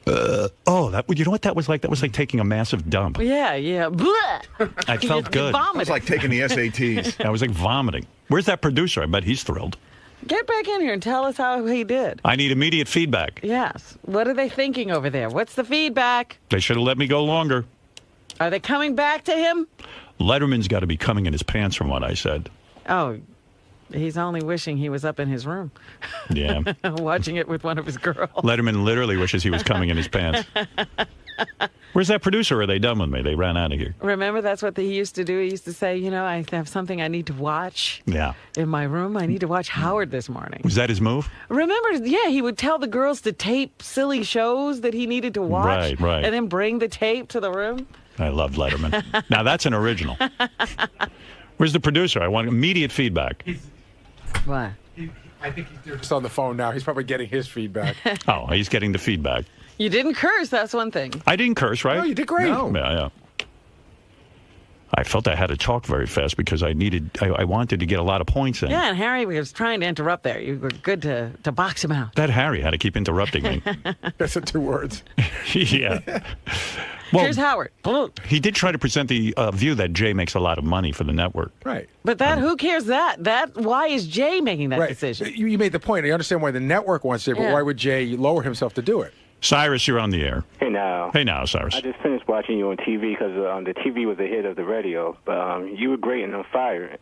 You know what that was like? That was like taking a massive dump. Yeah. Blech. I felt good. It was like taking the SATs. I was like vomiting. Where's that producer? I bet he's thrilled. Get back in here and tell us how he did. I need immediate feedback. Yes. What are they thinking over there? What's the feedback? They should have let me go longer. Are they coming back to him? Letterman's got to be coming in his pants from what I said. Oh, he's only wishing he was up in his room. Yeah. Watching it with one of his girls. Letterman literally wishes he was coming in his pants. Where's that producer? Are they done with me? They ran out of here. Remember, that's what he used to do. He used to say, I have something I need to watch in my room. I need to watch Howard this morning. Was that his move? Remember, he would tell the girls to tape silly shows that he needed to watch. Right. And then bring the tape to the room. I love Letterman. Now, that's an original. Where's the producer? I want immediate feedback. What? I think he's just on the phone now. He's probably getting his feedback. Oh, he's getting the feedback. You didn't curse, that's one thing. I didn't curse, right? No, you did great. No. Yeah. I felt I had to talk very fast because I wanted to get a lot of points in. Yeah, and Harry was trying to interrupt there. You were good to box him out. That Harry had to keep interrupting me. That's the 2 words. Yeah. Well, here's Howard. He did try to present the view that Jay makes a lot of money for the network. Right. But who cares that? Why is Jay making that decision? You made the point. I understand why the network wants it, but why would Jay lower himself to do it? Cyrus, you're on the air. Hey now. Hey now, Cyrus. I just finished watching you on TV because the TV was ahead of the radio, but you were great and on fire.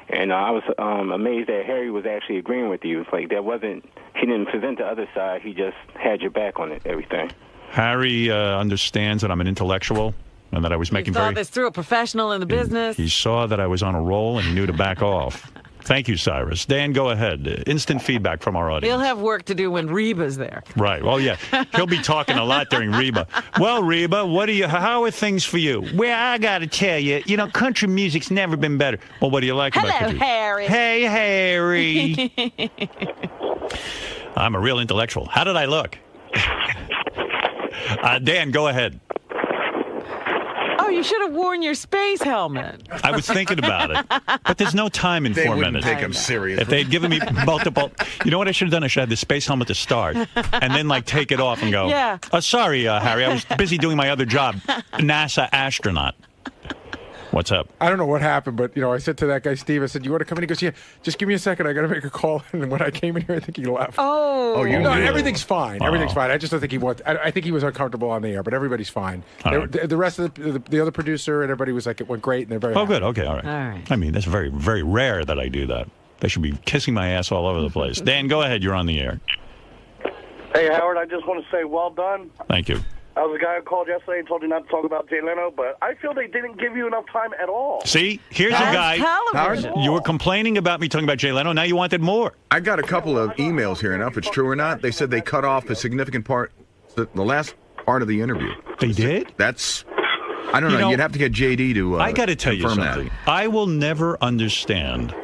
And I was amazed that Harry was actually agreeing with you. It's like he didn't present the other side. He just had your back on everything. Harry understands that I'm an intellectual and that I was making saw this through a professional in the business. He saw that I was on a roll and he knew to back off. Thank you, Cyrus. Dan, go ahead. Instant feedback from our audience. He'll have work to do when Reba's there. Right. Well, yeah. He'll be talking a lot during Reba. Well, Reba, how are things for you? Well, I got to tell you, country music's never been better. Well, what do you like about country? Hello, Harry. Hey, Harry. I'm a real intellectual. How did I look? Dan, go ahead. Oh, you should have worn your space helmet. I was thinking about it, but there's no time in 4 minutes. They wouldn't take him seriously. If they'd given me multiple, you know what I should have done? I should have the space helmet to start, and then take it off and go. Yeah. Sorry, Harry, I was busy doing my other job, NASA astronaut. What's up? I don't know what happened, but I said to that guy Steve, I said, "You want to come in?" He goes, "Yeah, just give me a second. I got to make a call." And when I came in here, I think he left. Oh, everything's fine. Everything's fine. I just don't think he wants. I think he was uncomfortable on the air, but everybody's fine. The rest of the other producer and everybody was like, it went great, and they're very. Oh, good. Okay, all right. I mean, that's very, very rare that I do that. They should be kissing my ass all over the place. Dan, go ahead. You're on the air. Hey, Howard. I just want to say, well done. Thank you. I was the guy who called yesterday and told you not to talk about Jay Leno, but I feel they didn't give you enough time at all. See, here's a guy. Television. You were complaining about me talking about Jay Leno. Now you wanted more. I got a couple of emails here, and if it's true or not, they said they cut off a significant part, the last part of the interview. They did? That's, I don't know. You'd have to get JD to I got to tell you something. That. I will never understand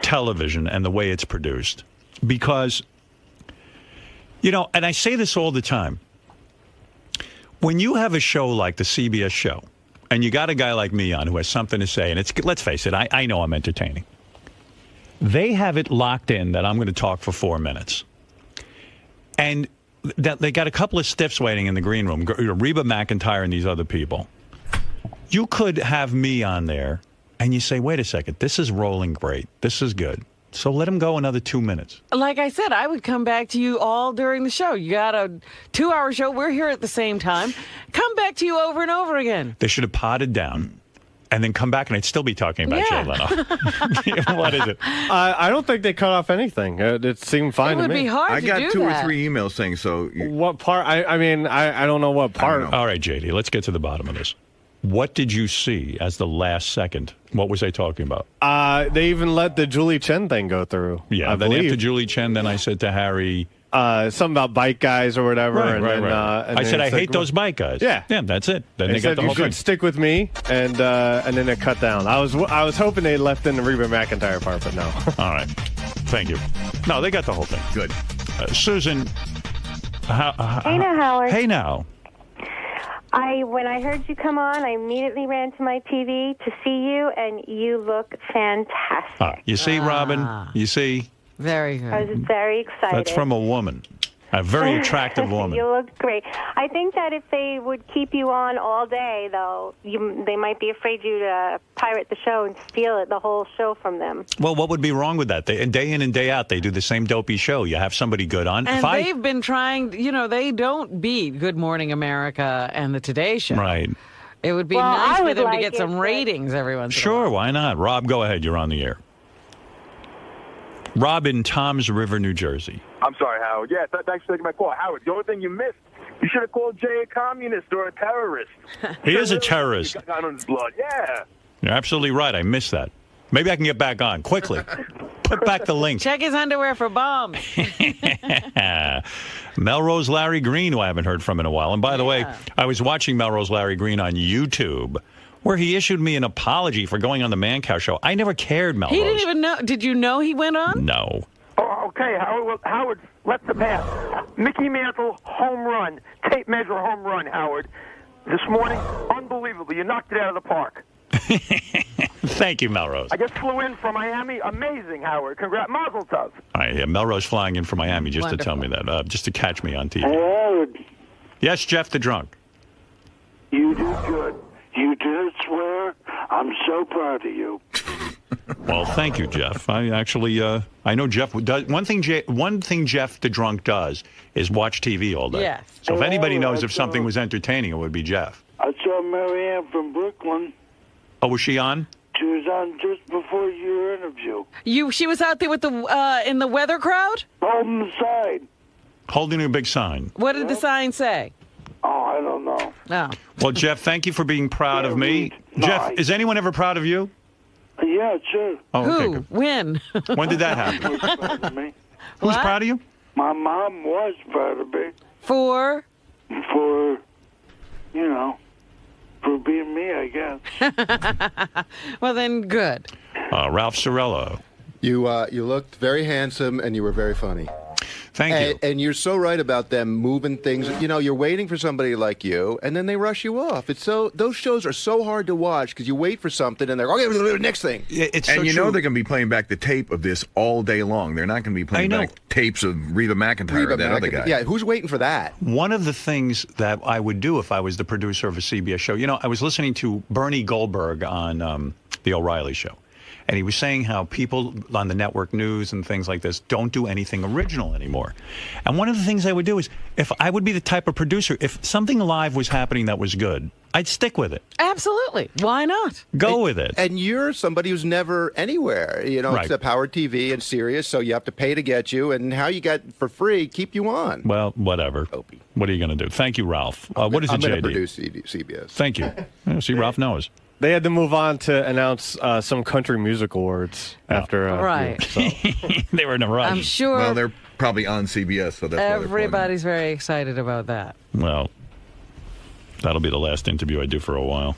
television and the way it's produced because, and I say this all the time. When you have a show like the CBS show, and you got a guy like me on who has something to say, and let's face it, I know I'm entertaining. They have it locked in that I'm going to talk for 4 minutes. And that they got a couple of stiffs waiting in the green room, Reba McEntire and these other people. You could have me on there, and you say, wait a second, this is rolling great. This is good. So let him go another 2 minutes. Like I said, I would come back to you all during the show. You got a 2-hour show. We're here at the same time. Come back to you over and over again. They should have potted down and then come back and I'd still be talking about Jay Leno. What is it? I don't think they cut off anything. It seemed fine to me. It would be hard to do that. I got 2 or 3 emails saying so. What part? I mean, I don't know what part. All right, JD, let's get to the bottom of this. What did you see as the last second? What was they talking about? They even let the Julie Chen thing go through. Yeah, then after Julie Chen, then I said to Harry... something about bike guys or whatever. Right. I said, I hate those bike guys. Yeah, that's it. Then they got said the whole thing. You should stick with me, and then it cut down. I was hoping they left in the Reba McEntire part, but no. All right. Thank you. No, they got the whole thing. Good. Susan. Hey now, Howard. Hey now. When I heard you come on, I immediately ran to my TV to see you, and you look fantastic. You see, Robin? You see? Very good. I was very excited. That's from a woman. A very attractive woman. You look great. I think that if they would keep you on all day, though, they might be afraid you to pirate the show and steal the whole show from them. Well, what would be wrong with that? Day in and day out, they do the same dopey show. You have somebody good on. And they've been trying, they don't beat Good Morning America and the Today Show. Right. It would be nice for them to get some ratings every once in a while. Sure, why not? Rob, go ahead. You're on the air. Rob in Toms River, New Jersey. I'm sorry, Howard. Yeah, thanks for taking my call. Howard, the only thing you missed, you should have called Jay a communist or a terrorist. He is a terrorist. Got on his blood. Yeah. You're absolutely right. I missed that. Maybe I can get back on quickly. Put back the link. Check his underwear for bombs. Melrose Larry Green, who I haven't heard from in a while. And by the way, I was watching Melrose Larry Green on YouTube, where he issued me an apology for going on the Mancow show. I never cared, Melrose. He didn't even know. Did you know he went on? No. Oh, okay, Howard. Well, Howard, let the pass. Mickey Mantle, home run. Tape measure home run, Howard. This morning, unbelievable. You knocked it out of the park. Thank you, Melrose. I just flew in from Miami. Amazing, Howard. Congrats. Mazel tov. All right, Melrose flying in from Miami just to tell me that, just to catch me on TV. Howard. Yes, Jeff the Drunk. You did good. You did swear. I'm so proud of you. Well, thank you, Jeff. I actually, I know Jeff does. One thing Jeff the Drunk does is watch TV all day. Yes. So if anybody knows if something was entertaining, it would be Jeff. I saw Marianne from Brooklyn. Oh, was she on? She was on just before your interview. She was out there with the in the weather crowd? Holding the sign. Holding a big sign. What did the sign say? Oh, I don't know. No. Well, Jeff, thank you for being proud of me. Jeff, is anyone ever proud of you? Yeah, sure. Oh, Who? okay, good. When? When did that happen? Was proud of me. Who's proud of you? My mom was proud of me. For? For being me, I guess. Well, then, good. Ralph Sorello. You looked very handsome, and you were very funny. Thank you. And you're so right about them moving things. You're waiting for somebody like you, and then they rush you off. Those shows are so hard to watch because you wait for something, and they're okay, next thing. It's so true. They're going to be playing back the tape of this all day long. They're not going to be playing back tapes of Reba McEntire or that other guy. Yeah, who's waiting for that? One of the things that I would do if I was the producer of a CBS show, I was listening to Bernie Goldberg on The O'Reilly Show. And he was saying how people on the network news and things like this don't do anything original anymore. And one of the things I would do is, if I would be the type of producer, if something live was happening that was good, I'd stick with it. Absolutely. Why not? Go with it. And you're somebody who's never anywhere, Right. except Howard TV and Sirius, so you have to pay to get you. And how you got for free, keep you on. Well, whatever. What are you going to do? Thank you, Ralph. What is it, JD? I'm going to produce CBS. Thank you. See, Ralph knows. They had to move on to announce some country music awards after. Right. They were in a rush. I'm sure. Well, they're probably on CBS, so that's everybody's very excited about that. Well, that'll be the last interview I do for a while.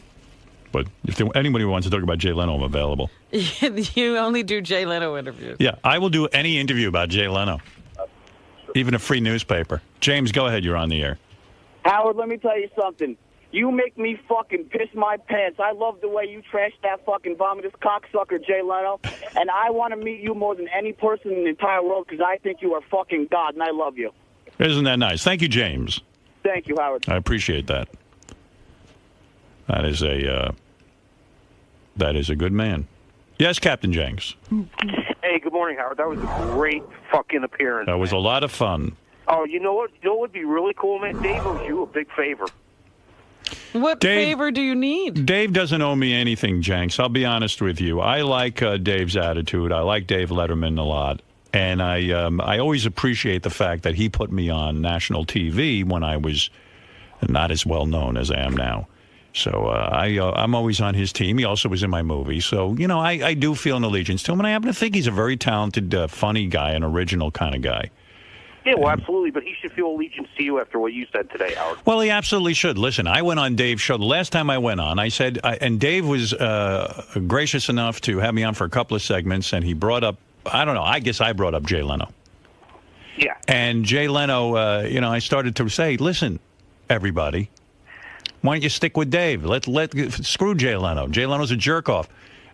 But if anybody wants to talk about Jay Leno, I'm available. You only do Jay Leno interviews. Yeah, I will do any interview about Jay Leno, even a free newspaper. James, go ahead. You're on the air. Howard, let me tell you something. You make me fucking piss my pants. I love the way you trash that fucking vomitous cocksucker, Jay Leno. And I want to meet you more than any person in the entire world because I think you are fucking God, and I love you. Isn't that nice? Thank you, James. Thank you, Howard. I appreciate that. That is a good man. Yes, Captain Jenks. Hey, good morning, Howard. That was a great fucking appearance. That was a lot of fun. Oh, you know what? You know what would be really cool, man? Dave owes you a big favor. What favor do you need? Dave doesn't owe me anything, Jenks. I'll be honest with you. I like Dave's attitude. I like Dave Letterman a lot. And I always appreciate the fact that he put me on national TV when I was not as well known as I am now. So I'm always on his team. He also was in my movie. So, I do feel an allegiance to him. And I happen to think he's a very talented, funny guy, an original kind of guy. Yeah, well, absolutely. But he should feel allegiance to you after what you said today, Howard. Well, he absolutely should. Listen, I went on Dave's show. The last time I went on, I said, and Dave was gracious enough to have me on for a couple of segments, and he brought up, I don't know, I guess I brought up Jay Leno. Yeah. And Jay Leno, I started to say, listen, everybody, Why don't you stick with Dave? Screw Jay Leno. Jay Leno's a jerk-off.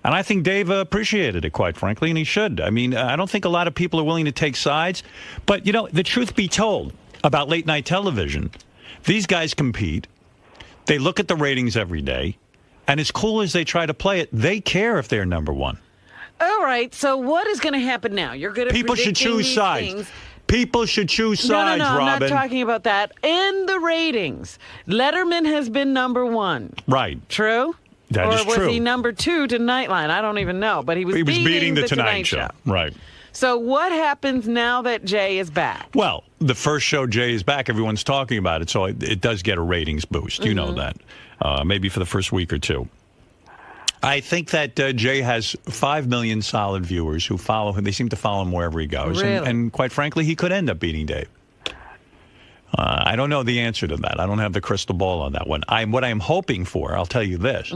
And I think Dave appreciated it, quite frankly, and he should. I mean, I don't think a lot of people are willing to take sides. But, the truth be told about late-night television, these guys compete. They look at the ratings every day. And as cool as they try to play it, they care if they're number one. All right, so what is going to happen now? You're good at People should choose sides. Things. People should choose sides, No, Robin. I'm not talking about that. In the ratings, Letterman has been number one. Right. True? That is true. Or was he number two to Nightline? I don't even know. But he was beating the Tonight Show. Right. So what happens now that Jay is back? Well, the first show Jay is back, everyone's talking about it, so it does get a ratings boost. You know that. Maybe for the first week or two. I think that Jay has 5 million solid viewers who follow him. They seem to follow him wherever he goes. Really? And quite frankly, he could end up beating Dave. I don't know the answer to that. I don't have the crystal ball on that one. What I'm hoping for, I'll tell you this,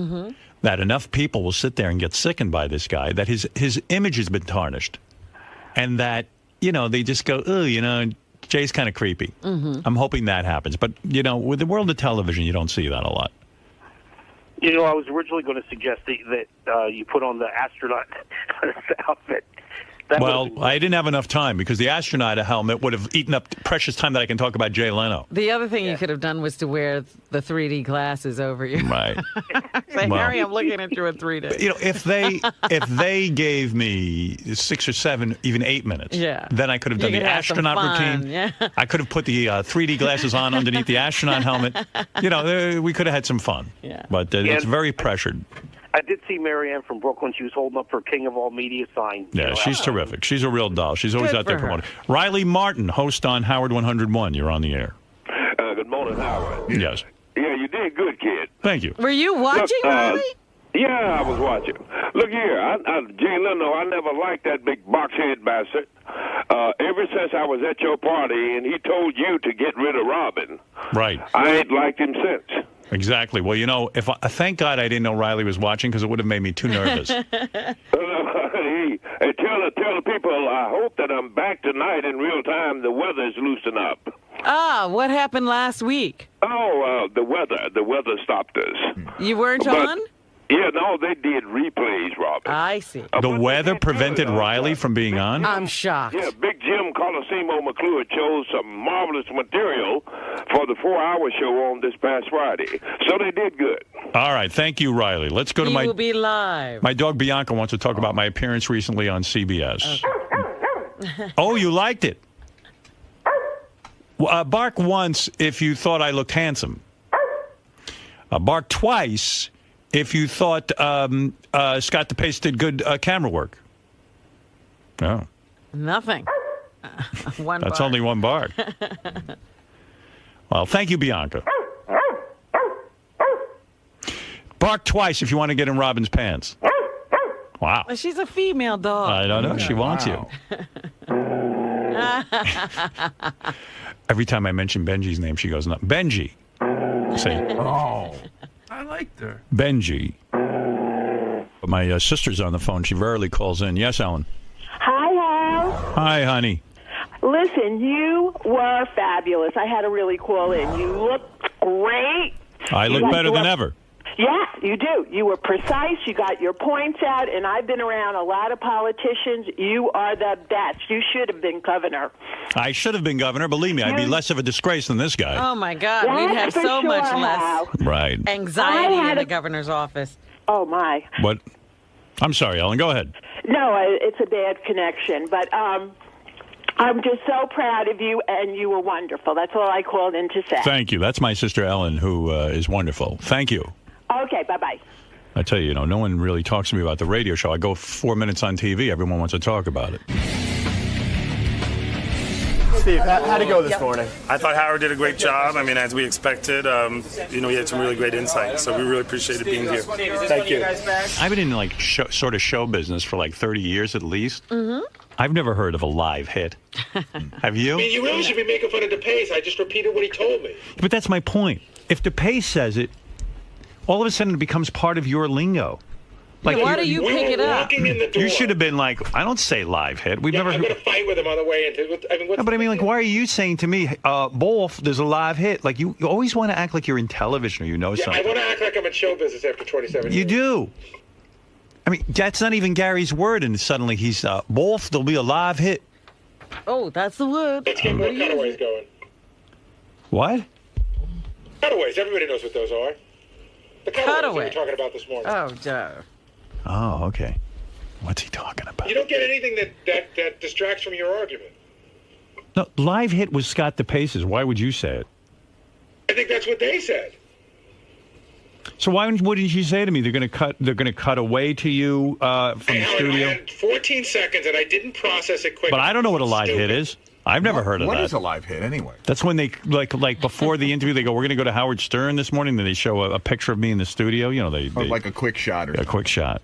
that enough people will sit there and get sickened by this guy, that his image has been tarnished. And that, they just go, oh, Jay's kind of creepy. I'm hoping that happens. But, with the world of television, you don't see that a lot. I was originally going to suggest that you put on the astronaut outfit. I didn't have enough time because the astronaut helmet would have eaten up precious time that I can talk about Jay Leno. The other thing you could have done was to wear the 3D glasses over you. Right. Say, Harry, I'm looking at you in 3D. If they gave me 6 or 7, even 8 minutes, then I could have done the astronaut routine. Yeah. I could have put the 3D glasses on underneath the astronaut helmet. We could have had some fun. Yeah. But it's very pressured. I did see Marianne from Brooklyn. She was holding up her King of All Media sign. Yeah, she's terrific. She's a real doll. She's always Good out there for her. promoting. Riley Martin, host on Howard 101. You're on the air. Good morning, Howard. Yes. Yeah, you did good, kid. Thank you. Were you watching, Riley? Yeah, I was watching. Look here, Jay Leno, I never liked that big box-head bastard. Ever since I was at your party and he told you to get rid of Robin. Right. I ain't liked him since. Exactly. Well, thank God I didn't know Riley was watching because it would have made me too nervous. Hey, tell the people I hope that I'm back tonight in real time. The weather's loosened up. What happened last week? Oh, the weather stopped us. You weren't on? Yeah, no, they did replays, Robin. I see. The weather prevented Riley from being on? I'm shocked. Yeah, Big Jim Colosimo McClure chose some marvelous material for the 4-hour show on this past Friday. So they did good. All right, thank you, Riley. Let's go to will be live. My dog Bianca wants to talk about my appearance recently on CBS. Okay. Oh, you liked it? Bark once if you thought I looked handsome. Bark twice if you thought Scott DePace did good camera work. No. Nothing. One That's bark. only one bark. Well, thank you, Bianca. Bark twice if you want to get in Robin's pants. Wow. Well, she's a female dog. I don't know. She wants you. Every time I mention Benji's name, she goes, no. Benji. Say, oh. I liked her. Benji. My sister's on the phone. She rarely calls in. Yes, Ellen? Hi, Hal. Hi, honey. Listen, you were fabulous. I had to really call in. You look great. I look better than ever. Yeah, you do. You were precise. You got your points out, and I've been around a lot of politicians. You are the best. You should have been governor. I should have been governor. Believe me, I'd be less of a disgrace than this guy. Oh, my God. We'd have so much less right. anxiety in the governor's office. Oh, my. What? I'm sorry, Ellen. Go ahead. No, it's a bad connection, but I'm just so proud of you, and you were wonderful. That's all I called in to say. Thank you. That's my sister Ellen, who is wonderful. Thank you. Okay, bye-bye. I tell you, no one really talks to me about the radio show. I go 4 minutes on TV. Everyone wants to talk about it. Steve, how'd it go this morning? I thought Howard did a great job. I mean, as we expected, he had some really great insights. So we really appreciated being here. Thank you. I've been in sort of show business for 30 years at least. Mm-hmm. I've never heard of a live hit. Have you? I mean, you really should be making fun of DePace. I just repeated what he told me. But that's my point. If DePace says it, all of a sudden it becomes part of your lingo. Like, why do you pick it up? Walking in the door. You should have been like, I don't say live hit. We've never. I'm going to fight with him on the way into. I mean, what's No, but I mean, like, why are you saying to me, Wolf, there's a live hit? Like, you always want to act like you're in television or you know something. I want to act like I'm in show business after 27 years. You do. I mean, that's not even Gary's word, and suddenly he's, Wolf, there'll be a live hit. Oh, that's the word. Let's get more cutaways going. What? Cutaways. Everybody knows what those are. The cutaways we were talking about this morning. Oh, duh. Oh, okay. What's he talking about? You don't get anything that distracts from your argument. No, live hit was Scott DePace's. Why would you say it? I think that's what they said. So why wouldn't you say to me they're going to cut away to you from the studio? I had 14 seconds and I didn't process it quick. But I don't know what a live hit is. I've never heard of that. What is a live hit anyway? That's when they like before the interview they go, we're going to go to Howard Stern this morning. Then they show a picture of me in the studio. You know, they like a quick shot or a quick shot.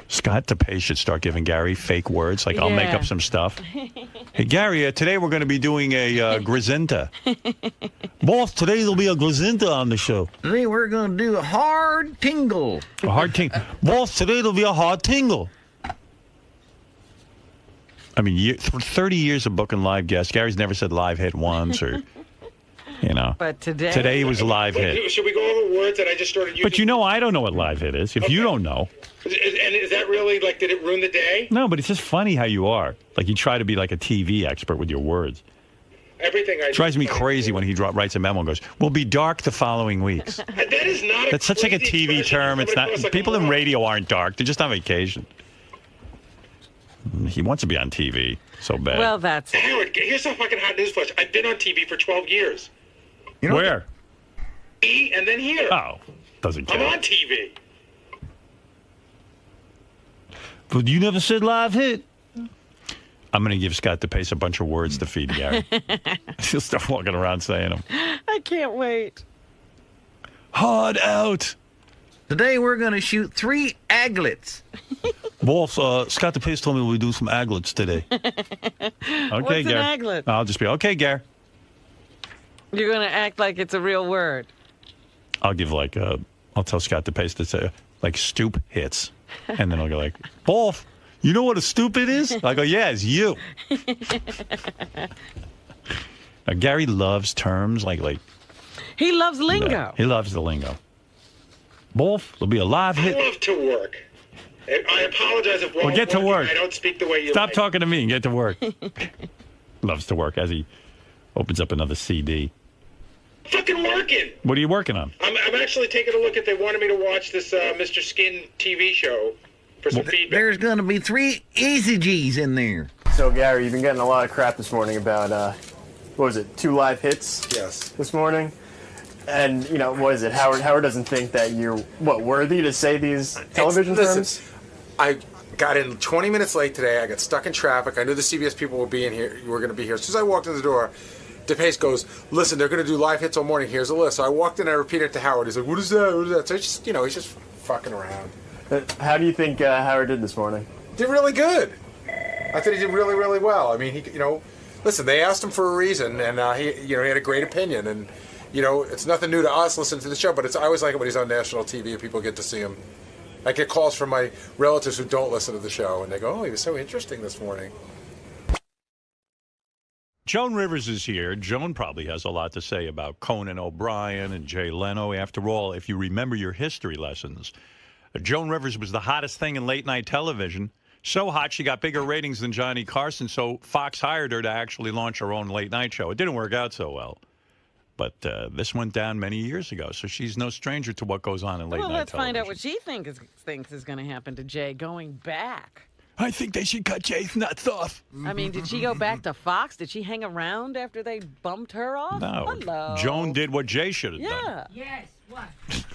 Scott DePace should start giving Gary fake words. Like, I'll make up some stuff. Hey, Gary, today we're going to be doing a Grizinta. Boss, today there'll be a Grizinta on the show. Today we're going to do a hard tingle. A hard tingle. Boss, today there'll be a hard tingle. I mean, for 30 years of booking live guests, Gary's never said live hit once or, you know. But today. Today was a live hit. Should we go over words that I just started using? But you know I don't know what live hit is. If you don't know. And is that really, like, did it ruin the day? No, but it's just funny how you are. Like, you try to be like a TV expert with your words. Everything I drives me crazy when he writes a memo and goes, "We'll be dark the following weeks." That is not. That's such like a TV term. It's not. People in radio aren't dark. They're just on vacation. He wants to be on TV so bad. Well, that's it. Howard, here's some fucking hot news flash. I've been on TV for 12 years. You know where? And then here. Oh, doesn't count. I'm on TV. But you never said live hit. I'm going to give Scott DePace a bunch of words to feed Gary. He'll start walking around saying them. I can't wait. Hard out. Today we're going to shoot 3 aglets. Wolf, Scott DePace told me we do some aglets today. Okay, What's an Gary. aglet? I'll just be, okay, Gary. You're going to act like it's a real word. I'll give I'll tell Scott DePace to say, like, stoop hits. And then I'll go like, Wolf, you know what a stupid is? I go, yeah, it's you. Now, Gary loves terms like. He loves lingo. He loves the lingo. Wolf, there'll be a live hit. I love to work. And I apologize if well, get to work. I don't speak the way you Stop like. talking to me and get to work. Loves to work as he opens up another CD. I'm fucking working. What are you working on? I'm actually taking a look at. They wanted me to watch this Mr. Skin TV show for some feedback. There's going to be 3 Easy G's in there. So, Gary, you've been getting a lot of crap this morning about, what was it, 2 live hits? Yes. This morning? And, you know, what is it? Howard doesn't think that you're, worthy to say these television terms? I got in 20 minutes late today. I got stuck in traffic. I knew the CBS people were going to be here. As soon as I walked in the door, DePace goes, listen, they're going to do live hits all morning. Here's a list. So I walked in and I repeated it to Howard. He's like, what is that? What is that? So it's just, he's just fucking around. How do you think Howard did this morning? Did really good. I thought he did really, really well. I mean, listen, they asked him for a reason, and he had a great opinion. And, it's nothing new to us listening to the show, but I always like it when he's on national TV and people get to see him. I get calls from my relatives who don't listen to the show, and they go, oh, he was so interesting this morning. Joan Rivers is here. Joan probably has a lot to say about Conan O'Brien and Jay Leno. After all, if you remember your history lessons, Joan Rivers was the hottest thing in late-night television. So hot, she got bigger ratings than Johnny Carson, so Fox hired her to actually launch her own late-night show. It didn't work out so well. But this went down many years ago, so she's no stranger to what goes on in late-night television. Well, let's find out what she thinks is going to happen to Jay going back. I think they should cut Jay's nuts off. I mean, did she go back to Fox? Did she hang around after they bumped her off? No. Hello. Joan did what Jay should have done. Yes, what?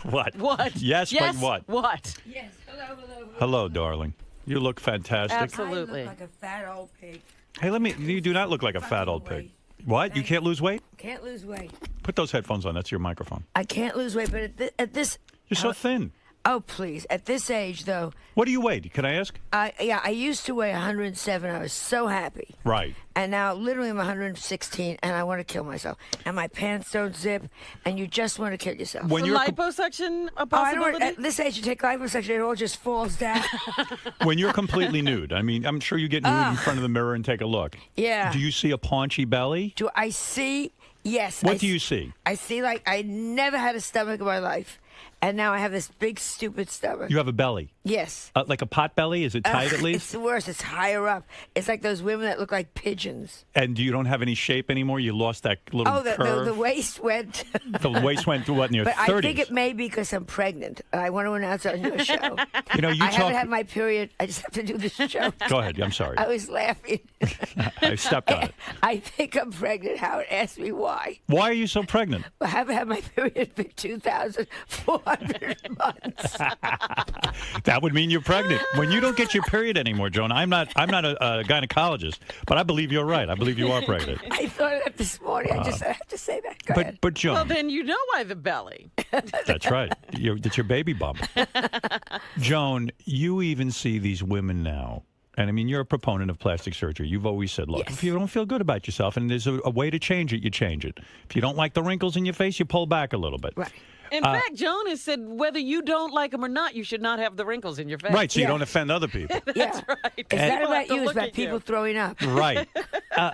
What? What? Yes, but what? What? Yes, hello. Hello, darling. You look fantastic. Absolutely. I look like a fat old pig. Hey, you do not look like a fat old pig. What? You can't lose weight? Can't lose weight. Put those headphones on. That's your microphone. I can't lose weight, but at this... You're so thin. Oh, please. At this age, though. What do you weigh? Can I ask? I used to weigh 107. I was so happy. Right. And now, literally, I'm 116, and I want to kill myself. And my pants don't zip, and you just want to kill yourself. When liposuction a possibility? At this age, you take liposuction, it all just falls down. When you're completely nude, I mean, I'm sure you get nude in front of the mirror and take a look. Yeah. Do you see a paunchy belly? Do I see? Yes. What do you see? I see, like, I never had a stomach in my life. And now I have this big, stupid stomach. You have a belly? Yes. Like a pot belly? Is it tight at least? It's the worst. It's higher up. It's like those women that look like pigeons. And you don't have any shape anymore? You lost that little curve? The waist went. The waist went to what, in your 30s? But I think it may be because I'm pregnant. I want to announce it on your show. You know, I haven't had my period. I just have to do this show. Go ahead. I'm sorry. I was laughing. I stepped on it. I think I'm pregnant. Howard asked me why. Why are you so pregnant? I haven't had my period for 2,400 months. That would mean you're pregnant. When you don't get your period anymore, Joan, I'm not a gynecologist, but I believe you're right. I believe you are pregnant. I thought of that this morning. I just have to say that. Go ahead. But Joan. Well, then you know why the belly. That's right. It's your baby bump. Joan, you even see these women now. And I mean, you're a proponent of plastic surgery. You've always said, look, if you don't feel good about yourself and there's a way to change it, you change it. If you don't like the wrinkles in your face, you pull back a little bit. Right. In fact, Joan has said whether you don't like them or not, you should not have the wrinkles in your face. Right, so you don't offend other people. That's right. It's not about you. It's about people throwing up. Right.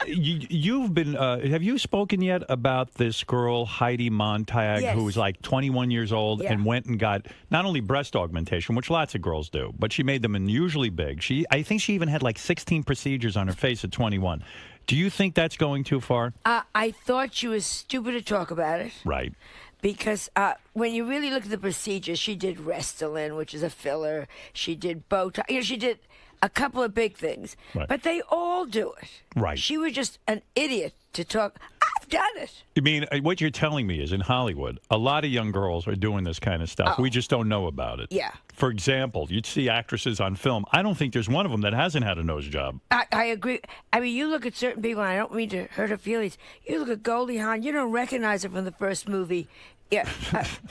You've been. Have you spoken yet about this girl Heidi Montag, who was like 21 years old and went and got not only breast augmentation, which lots of girls do, but she made them unusually big. I think she even had like 16 procedures on her face at 21. Do you think that's going too far? I thought she was stupid to talk about it. Right. Because when you really look at the procedures, she did Restylane, which is a filler. She did Botox. You know, she did a couple of big things. Right. But they all do it. Right. She was just an idiot to talk. I've done it. I mean, what you're telling me is in Hollywood, a lot of young girls are doing this kind of stuff. We just don't know about it. Yeah. For example, you'd see actresses on film. I don't think there's one of them that hasn't had a nose job. I agree. I mean, you look at certain people, and I don't mean to hurt her feelings. You look at Goldie Hawn, you don't recognize her from the first movie. Yeah,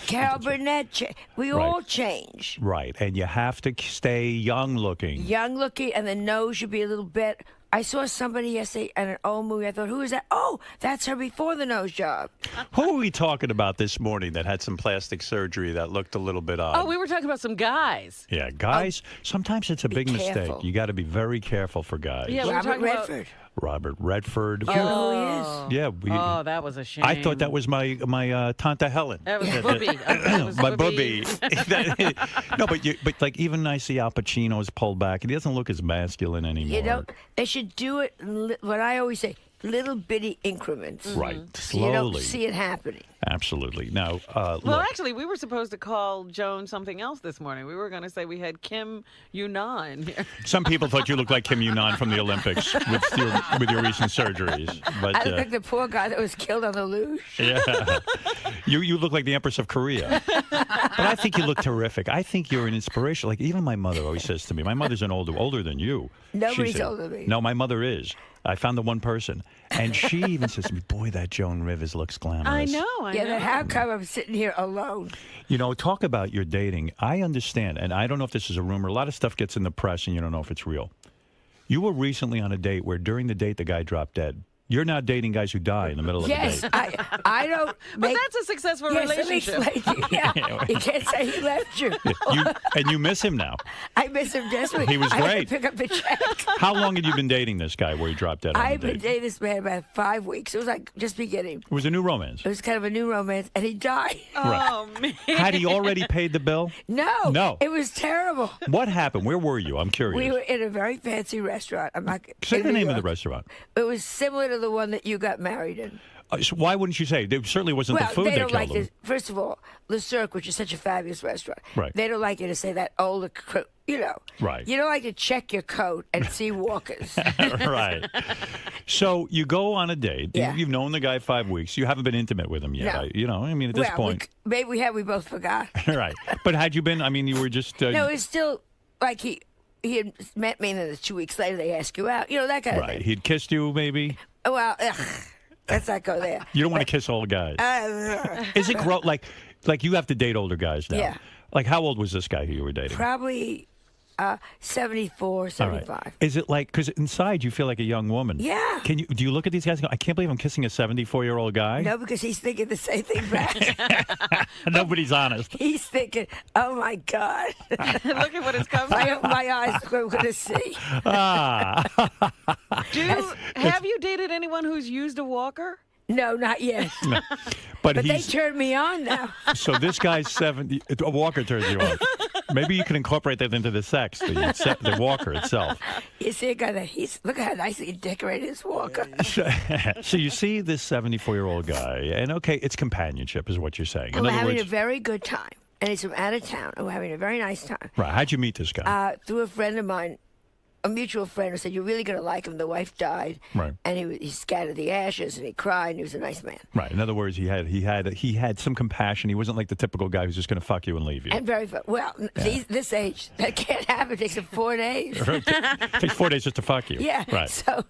Carol Burnett. We all change. Right, and you have to stay young looking. Young looking, and the nose should be a little bit. I saw somebody yesterday in an old movie. I thought, who is that? Oh, that's her before the nose job. Who are we talking about this morning that had some plastic surgery that looked a little bit odd? Oh, we were talking about some guys. Yeah, guys. Sometimes it's a big mistake. You got to be very careful for guys. Yeah, Robert Redford. Robert Redford. You know who he is? Yeah. That was a shame. I thought that was my Tanta Helen. That was Booby. My Booby. No, but like even I see Al Pacino is pulled back, and he doesn't look as masculine anymore. You know, they should do it. What I always say, little bitty increments. Right, so you don't see it happening. Absolutely. Now, well, look. actually, we were supposed to call Joan something else this morning. We were going to say we had Kim Yunnan here. Some people thought you looked like Kim Yunnan from the Olympics with your recent surgeries. But I look like the poor guy that was killed on the luge. Yeah. You look like the Empress of Korea. But I think you look terrific. I think you're an inspiration. Like even my mother always says to me, my mother's older than you. Nobody's older than me. No, my mother is. I found the one person. And she even says to me, boy, that Joan Rivers looks glamorous. I know. Then how come I'm sitting here alone? You know, talk about your dating. I understand, and I don't know if this is a rumor. A lot of stuff gets in the press, and you don't know if it's real. You were recently on a date where during the date the guy dropped dead. You're now dating guys who die in the middle of the date. Yes, I don't. But that's a successful relationship. You can't say he left you. And you miss him now. I miss him desperately. He was I had great. to pick up the check. How long had you been dating this guy where he dropped dead on I've the been date? dating this man about 5 weeks. It was like just beginning. It was a new romance. It was kind of a new romance, and he died. Oh, man. Had he already paid the bill? No. It was terrible. What happened? Where were you? I'm curious. We were in a very fancy restaurant. Say the name of the restaurant. It was similar to the one that you got married in. So why wouldn't you say? It certainly wasn't the food they that don't killed like him. this. First of all, Le Cirque, which is such a fabulous restaurant, Right. they don't like you to say that older, you know. Right. You don't like to check your coat and see walkers. Right. So you go on a date. Yeah. You've known the guy 5 weeks. You haven't been intimate with him yet. No. At this point. Maybe we have. We both forgot. Right. But had you been, you were just... No, it's still like he had met me, and then 2 weeks later they ask you out. You know, that kind of thing. Right. He'd kissed you, maybe? Well, let's not go there. You don't want to kiss old guys. Is it gross? Like you have to date older guys now. Yeah. Like, how old was this guy who you were dating? Probably 74, 75. All right. Is it like, because inside you feel like a young woman? Yeah. Do you look at these guys and go, I can't believe I'm kissing a 74-year-old guy? No, because he's thinking the same thing back. Nobody's honest. He's thinking, oh my God. Look at what it's coming. I hope my eyes are going to see. Have you dated anyone who's used a walker? No, not yet. No. But they turned me on now. So this guy's 70. A walker turns you on. Maybe you can incorporate that into the sex, the walker itself. You see a guy that look at how nicely he decorated his walker. So you see this 74-year-old guy, and okay, it's companionship is what you're saying. And we're having a very good time. And he's from out of town, and we're having a very nice time. Right. How'd you meet this guy? Through a friend of mine. A mutual friend who said, you're really going to like him. The wife died. Right. And he scattered the ashes, and he cried, and he was a nice man. Right. In other words, he had some compassion. He wasn't like the typical guy who's just going to fuck you and leave you. And very well. This age, that can't happen. It takes him 4 days. It takes 4 days just to fuck you. Yeah. Right. So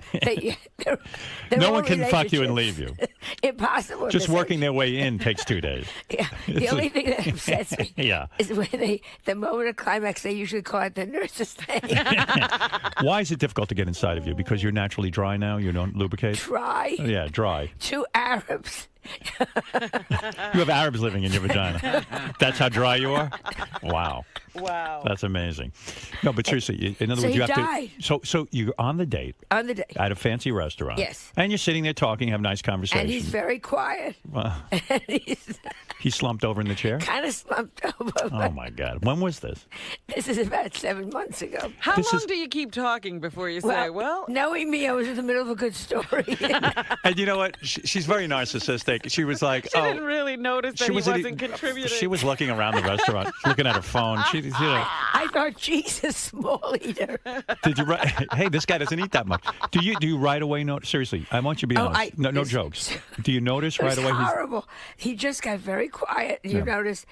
no one can fuck you and leave you. Impossible. Just working their way in takes 2 days. Yeah. The only thing that upsets me is when the moment of climax, they usually call it the nurse's name. Why is it difficult to get inside of you? Because you're naturally dry now? You don't lubricate? Dry. Yeah, dry. 2 Arabs. You have Arabs living in your vagina. That's how dry you are? Wow. That's amazing. No, but seriously, in other words, you have died. to. So you're on the date. On the date. At a fancy restaurant. Yes. And you're sitting there talking, have nice conversation. And he's very quiet. And he slumped over in the chair? Kind of slumped over. Oh, my God. When was this? This is about 7 months ago. How long do you keep talking before you say, well... Knowing me, I was in the middle of a good story. And you know what? She's very narcissistic. She was like... She didn't really notice that he wasn't contributing. She was looking around the restaurant, looking at her phone. I thought, Jesus, small eater. Did you write? Hey, this guy doesn't eat that much. Do you right away notice? Seriously, I want you to be honest. No jokes. Do you notice right away? Horrible. He just got very quiet. You notice,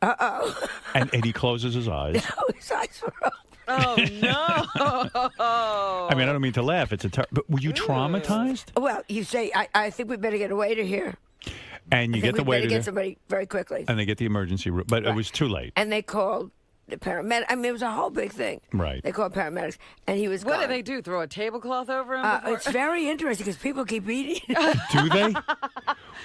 and he closes his eyes. No, his eyes were open. Oh, no. I mean, I don't mean to laugh. But were you traumatized? Well, you say, I think we better get a waiter here. And you get the waiter. We better get somebody very quickly. And they get the emergency room. But it was too late. And they called the paramedic. I mean, it was a whole big thing. Right. They called paramedics, and he was gone. What did they do? Throw a tablecloth over him? It's very interesting because people keep eating. Do they?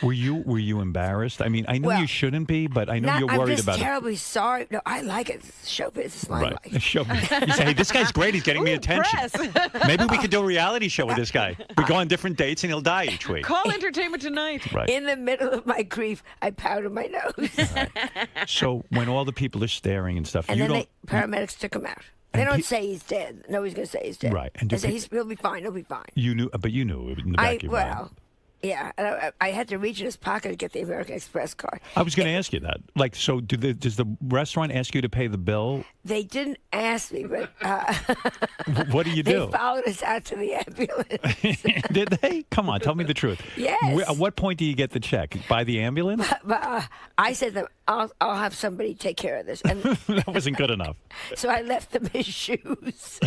Were you embarrassed? I mean, I know you shouldn't be, but I know you're worried about it. I'm just terribly sorry. No, I like it. Show business, my life. Showbiz. You say, hey, this guy's great. He's getting me attention. Maybe we could do a reality show with this guy. We go on different dates, and he'll die each week. Call Entertainment Tonight. Right. In the middle of my grief, I powder my nose. Right. So when all the people are staring and stuff, and then paramedics took him out. They don't say he's dead. Nobody's going to say he's dead. Right. And they say he'll be fine. He'll be fine. You knew, but you knew in the back of your mind. Yeah, and I had to reach in his pocket to get the American Express card. I was going to ask you that. Like, so does the restaurant ask you to pay the bill? They didn't ask me, but... what do you do? They followed us out to the ambulance. Did they? Come on, tell me the truth. Yes. At what point do you get the check? By the ambulance? But I said that I'll have somebody take care of this. And that wasn't good enough. So I left them his shoes.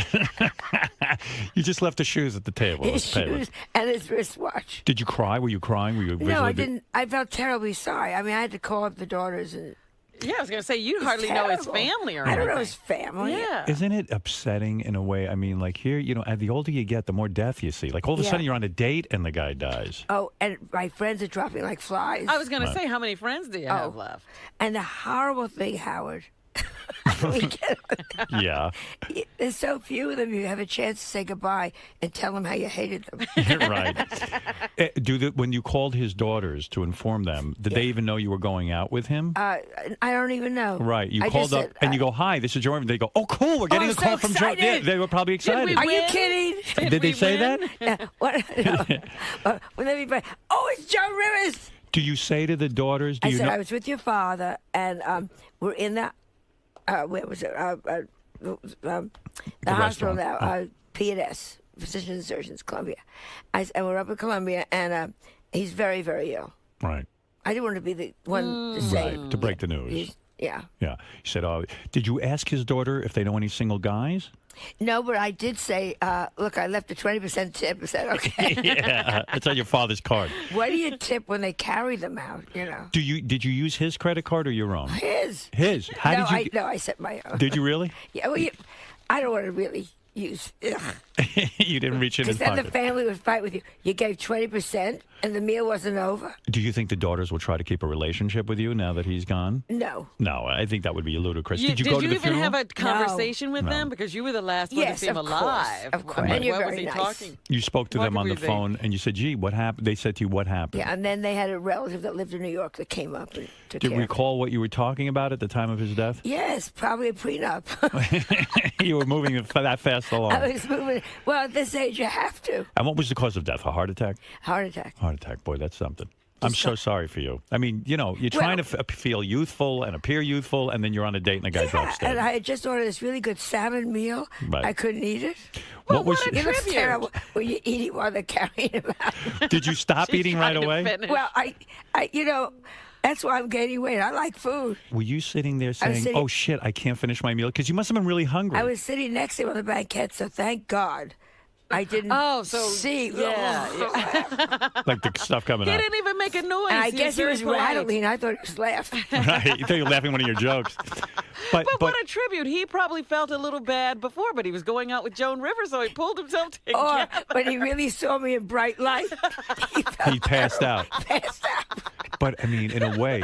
You just left the shoes at the table. His shoes and his wristwatch. Did you cry? Were you crying? Were you No, I didn't. I felt terribly sorry. I mean, I had to call up the daughters and... Yeah, I was going to say, you hardly know his family or anything. I don't know his family. Yeah. Isn't it upsetting in a way? I mean, like here, the older you get, the more death you see. Like all of a sudden you're on a date and the guy dies. Oh, and my friends are dropping like flies. I was going to say, how many friends do you have left? And the horrible thing, Howard... Yeah. There's so few of them. You have a chance to say goodbye and tell them how you hated them. Right. When you called his daughters to inform them, did they even know you were going out with him? I don't even know. Right. You called up and you go, "Hi, this is Jordan." They go, "Oh, cool. We're getting a call from Jordan." Yeah, they were probably excited. Are you kidding? Did they say that? Yeah. Oh, it's Joe Rivers. Do you say to the daughters? I said I was with your father, and we're in the. Where was it? The hospital now, P&S, Physicians and Surgeons, Columbia. And we're up in Columbia, and he's very, very ill. Right. I didn't want to be the one to say. Right, to break the news. Yeah. Yeah. You said, did you ask his daughter if they know any single guys? No, but I did say, look, I left a 20% tip. Is that okay? Yeah, it's on your father's card. What do you tip when they carry them out, you know? Did you use his credit card or your own? His. His? How did you... No, I set my own. Did you really? Yeah, well, I don't want to really use... You didn't reach in his pocket. Because then pocket. the family would fight with you. You gave 20% and the meal wasn't over. Do you think the daughters will try to keep a relationship with you now that he's gone? No. No, I think that would be ludicrous. Did you go to the funeral? Did you even have a conversation with No. them? Because you were the last one to see him alive. Of course. And you're what was very he nice. talking? You spoke to them on the phone, and you said, gee, what happened? They said to you, what happened? Yeah, and then they had a relative that lived in New York that came up and took Do you care of recall what you were talking about at the time of his death? Yes, probably a prenup. You were moving that fast along. I was moving. Well, at this age, you have to. And what was the cause of death? A heart attack? Heart attack. Heart attack. Boy, that's something. I'm so sorry for you. I mean, you know, you're trying to feel youthful and appear youthful, and then you're on a date and a guy drops dead. And I had just ordered this really good salmon meal. Right. I couldn't eat it. What was it looks terrible when you eat it while they're carrying him out. Did you stop eating right away? Well, I, you know, that's why I'm gaining weight. I like food. Were you sitting there saying, oh, shit, I can't finish my meal? Because you must have been really hungry. I was sitting next to him on the banquette, so thank God I didn't see. Yeah. Like the stuff coming He out. didn't even make a noise. And I guess he was very polite. rattling. I thought he was laughing. Right. You thought you were laughing at one of your jokes. But what a tribute. He probably felt a little bad before, but he was going out with Joan Rivers, so he pulled himself together. But he really saw me in bright light. He passed out. But, I mean, in a way,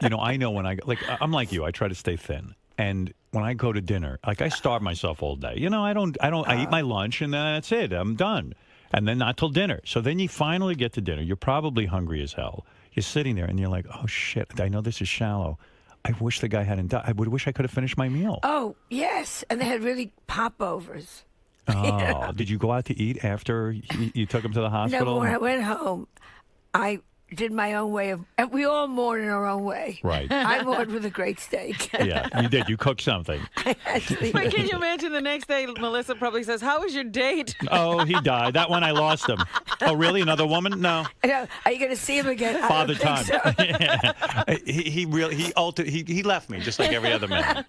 you know, I know when I'm like you. I try to stay thin. And when I go to dinner, like I starve myself all day. You know, I eat my lunch and that's it. I'm done. And then not till dinner. So then you finally get to dinner. You're probably hungry as hell. You're sitting there and you're like, oh, shit, I know this is shallow. I wish the guy hadn't died. I would wish I could have finished my meal. Oh, yes. And they had really popovers. Oh, did you go out to eat after you took him to the hospital? No, when I went home, I did my own way of... And we all mourn in our own way. Right. I mourned with a great steak. Yeah, you did. You cooked something. But can you imagine the next day, Melissa probably says, how was your date? Oh, he died. That one I lost him. Oh, really? Another woman? No. No. Are you going to see him again? Father Time. So. Yeah. He left me just like every other man.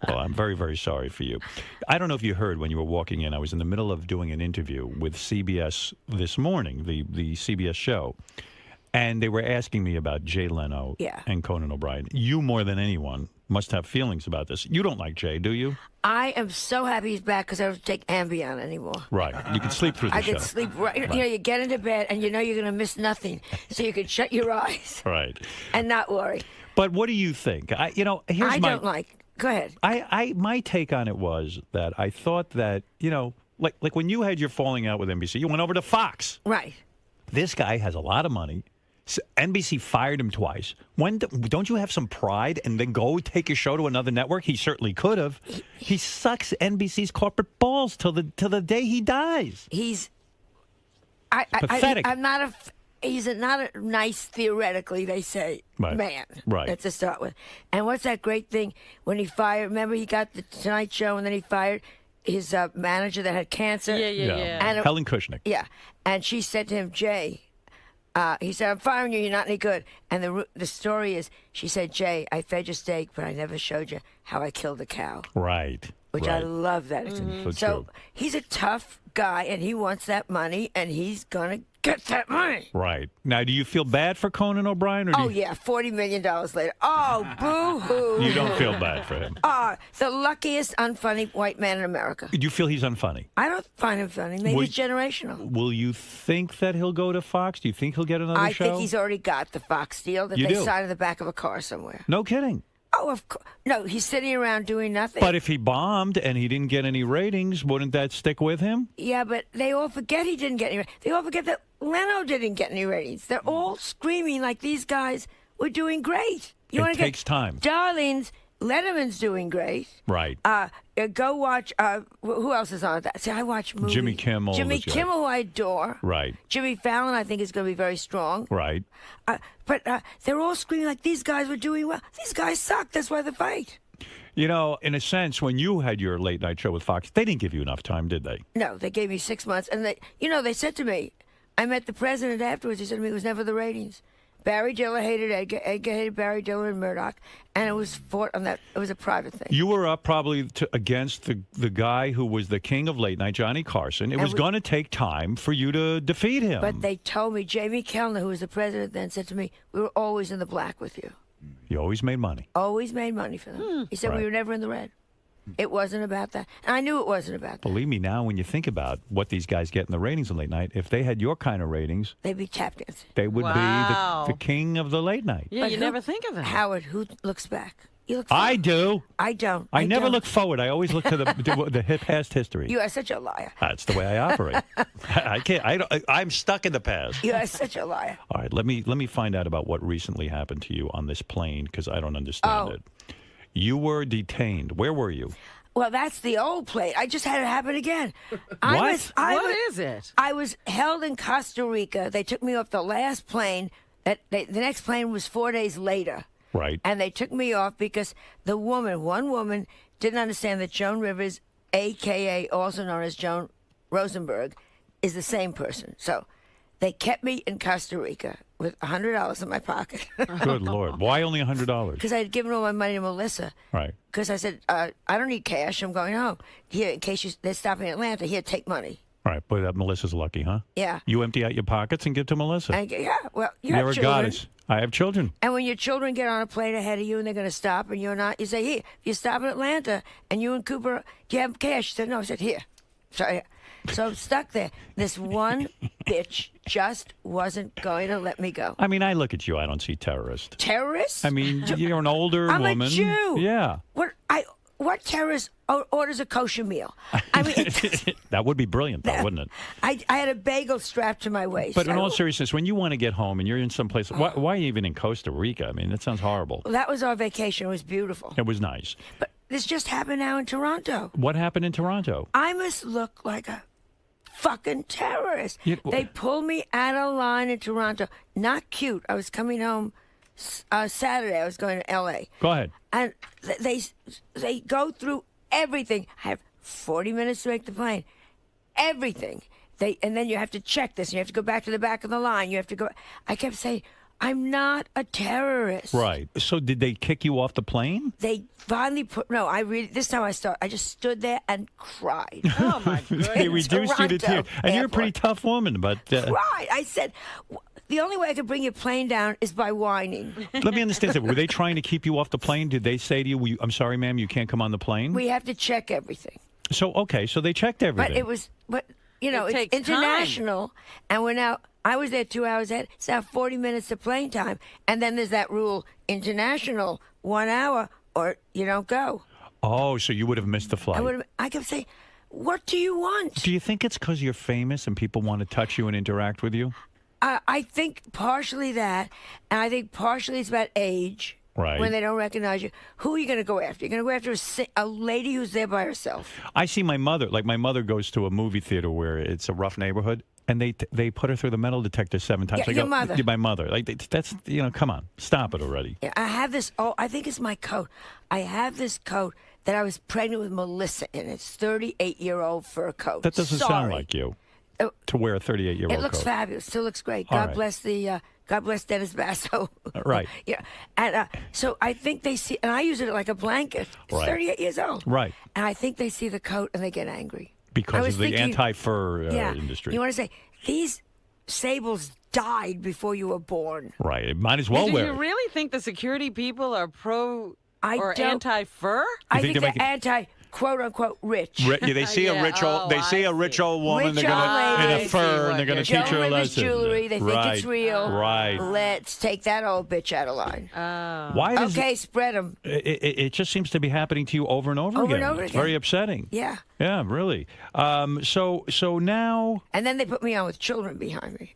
Well, I'm very, very sorry for you. I don't know if you heard when you were walking in. I was in the middle of doing an interview with CBS this morning, the CBS show. And they were asking me about Jay Leno and Conan O'Brien. You, more than anyone, must have feelings about this. You don't like Jay, do you? I am so happy he's back because I don't take Ambien anymore. Right. You can sleep through the show. I can sleep right. You know, you get into bed and you know you're going to miss nothing. So you can shut your eyes. Right. And not worry. But what do you think? I don't like. Go ahead. My take on it was that I thought that, you know, like when you had your falling out with NBC, you went over to Fox. Right. This guy has a lot of money. NBC fired him twice. Don't you have some pride and then go take your show to another network? He certainly could have. He sucks NBC's corporate balls till the day he dies. He's pathetic. He's not a nice, theoretically, they say, man. Right. That's to start with. And what's that great thing when he fired? Remember, he got the Tonight Show and then he fired his manager that had cancer. Yeah. And Helen Kushnick. Yeah, and she said to him, Jay. He said, I'm firing you. You're not any good. And the story is, she said, Jay, I fed you steak, but I never showed you how I killed a cow. Right. Which I love that. Mm-hmm. So he's a tough guy, and he wants that money, and he's going to get that money. Right. Now, do you feel bad for Conan O'Brien? Or yeah, $40 million later. Oh, boo-hoo. You don't feel bad for him? The luckiest unfunny white man in America. Do you feel he's unfunny? I don't find him funny. Maybe it's generational. Will you think that he'll go to Fox? Do you think he'll get another show? I think he's already got the Fox deal that they signed in the back of a car somewhere. No kidding. Oh, of course. No, he's sitting around doing nothing. But if he bombed and he didn't get any ratings, wouldn't that stick with him? Yeah, but they all forget he didn't get any ratings. They all forget that Leno didn't get any ratings. They're all screaming like these guys were doing great. It takes time. Darlings, Letterman's doing great. Right. Go watch, who else is on that? See, I watch movies. Jimmy Kimmel. Jimmy Kimmel, who I adore. Right. Jimmy Fallon, I think, is going to be very strong. Right. But they're all screaming like these guys were doing well. These guys suck. That's why they fight. You know, in a sense, when you had your late night show with Fox, they didn't give you enough time, did they? No, they gave me 6 months. And they said to me, I met the president afterwards. He said to me, it was never the ratings. Barry Diller hated Edgar. Edgar hated Barry Diller and Murdoch, and it was fought on that. It was a private thing. You were up probably against the guy who was the king of late night, Johnny Carson. It was going to take time for you to defeat him. But they told me, Jamie Kellner, who was the president then, said to me, "We were always in the black with you. You always made money. Always made money for them." He said, Right. "We were never in the red." It wasn't about that. And I knew it wasn't about that. Believe me, now when you think about what these guys get in the ratings of late night, if they had your kind of ratings, They'd be tap dancing. they would Wow. be the king of the late night. Yeah, But you who- never think of that. Howard, who looks back? You look I do. I don't. I never don't. look forward. I always look to the past history. You are such a liar. That's the way I operate. I can't. I'm stuck in the past. You are such a liar. All right, let me find out about what recently happened to you on this plane because I don't understand it. You were detained. Where were you? Well, that's the old plate. I just had it happen again. What? What is it? I was held in Costa Rica. They took me off the last plane. The next plane was 4 days later. Right. And they took me off because one woman, didn't understand that Joan Rivers, a.k.a. also known as Joan Rosenberg, is the same person. So they kept me in Costa Rica with $100 in my pocket. Good Lord. Why only $100? Because I had given all my money to Melissa. Right. Because I said, I don't need cash. I'm going home. Here, in case they're stopping in Atlanta, here, take money. All right, but Melissa's lucky, huh? Yeah. You empty out your pockets and give to Melissa. Yeah, well, you have You're a children. goddess. I have children. And when your children get on a plane ahead of you and they're going to stop and you're not, you say, here, if you stop in Atlanta and you and Cooper, do you have cash? She said, no. I said, here. So I'm stuck there. This one bitch just wasn't going to let me go. I mean, I look at you. I don't see terrorist. Terrorist? I mean, you're an older I'm woman. a Jew. Yeah. What terrorist orders a kosher meal? I mean, That would be brilliant, though, wouldn't it? I had a bagel strapped to my waist. But in all seriousness, when you want to get home and you're in some place, why even in Costa Rica? I mean, that sounds horrible. That was our vacation. It was beautiful. It was nice. But this just happened now in Toronto. What happened in Toronto? I must look like a fucking terrorist. Yeah, They pulled me out of line in Toronto. Not cute. I was coming home Saturday. I was going to L.A. Go ahead. And they go through everything. I have 40 minutes to make the plane. Everything. And then you have to check this. And you have to go back to the back of the line. You have to go. I kept saying, I'm not a terrorist. Right. So did they kick you off the plane? They finally this time I just stood there and cried. Oh, my goodness. They reduced you to tears. And you're a pretty tough woman, but... Cried. I said, the only way I could bring your plane down is by whining. Let me understand that. Were they trying to keep you off the plane? Did they say to you, I'm sorry, ma'am, you can't come on the plane? We have to check everything. So they checked everything. But it's takes international, and I was there 2 hours ahead. It's now 40 minutes of plane time. And then there's that rule, international, 1 hour, or you don't go. Oh, so you would have missed the flight. I kept saying, what do you want? Do you think it's because you're famous and people want to touch you and interact with you? I think partially that, and I think partially it's about age. Right. When they don't recognize you. Who are you going to go after? You're going to go after a lady who's there by herself. I see my mother. Like, my mother goes to a movie theater where it's a rough neighborhood, and they put her through the metal detector 7 times. Yeah, I your go, mother. My mother. Like, that's, come on. Stop it already. Yeah, I have this, I think it's my coat. I have this coat that I was pregnant with Melissa in. It's 38-year-old fur coat. That doesn't sound like you to wear a 38-year-old coat. It looks fabulous. Still looks great. All God right. bless God bless Dennis Basso. Right. Yeah. And so I think they see, and I use it like a blanket. It's Right. 38 years old. Right. And I think they see the coat and they get angry. I Because was of the thinking- anti-fur Yeah. industry. You want to say, these sables died before you were born. Right. It might as well Do wear you it. really think the security people are pro or don't- anti-fur? I think think they're they're anti, quote unquote, rich. Yeah, they see a rich old. They see a rich old woman. Rich they're old gonna in lady. a fur, and they're gonna teach her a Joan Rivers lesson. jewelry. They think right. it's real. Right. Let's take that old bitch out of line. Why does Okay, spread them. it just seems to be happening to you over and over Over again. and over It's again. very upsetting. Yeah. Yeah, really. So now And then they put me on with children behind me.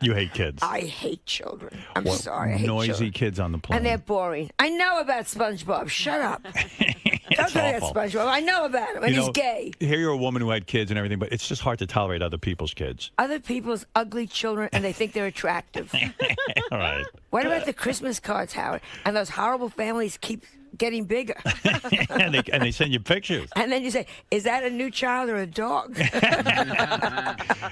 you hate kids. I hate children. I'm What sorry. I hate noisy children. kids on the plane. And they're boring. I know about SpongeBob. Shut up. Don't tell me about awful. SpongeBob. I know about him, and he's gay. Here you're a woman who had kids and everything, but it's just hard to tolerate other people's kids. Other people's ugly children, and they think they're attractive. All right. What about the Christmas cards, Howard? And those horrible families keep getting bigger. and they send you pictures. And then you say, is that a new child or a dog?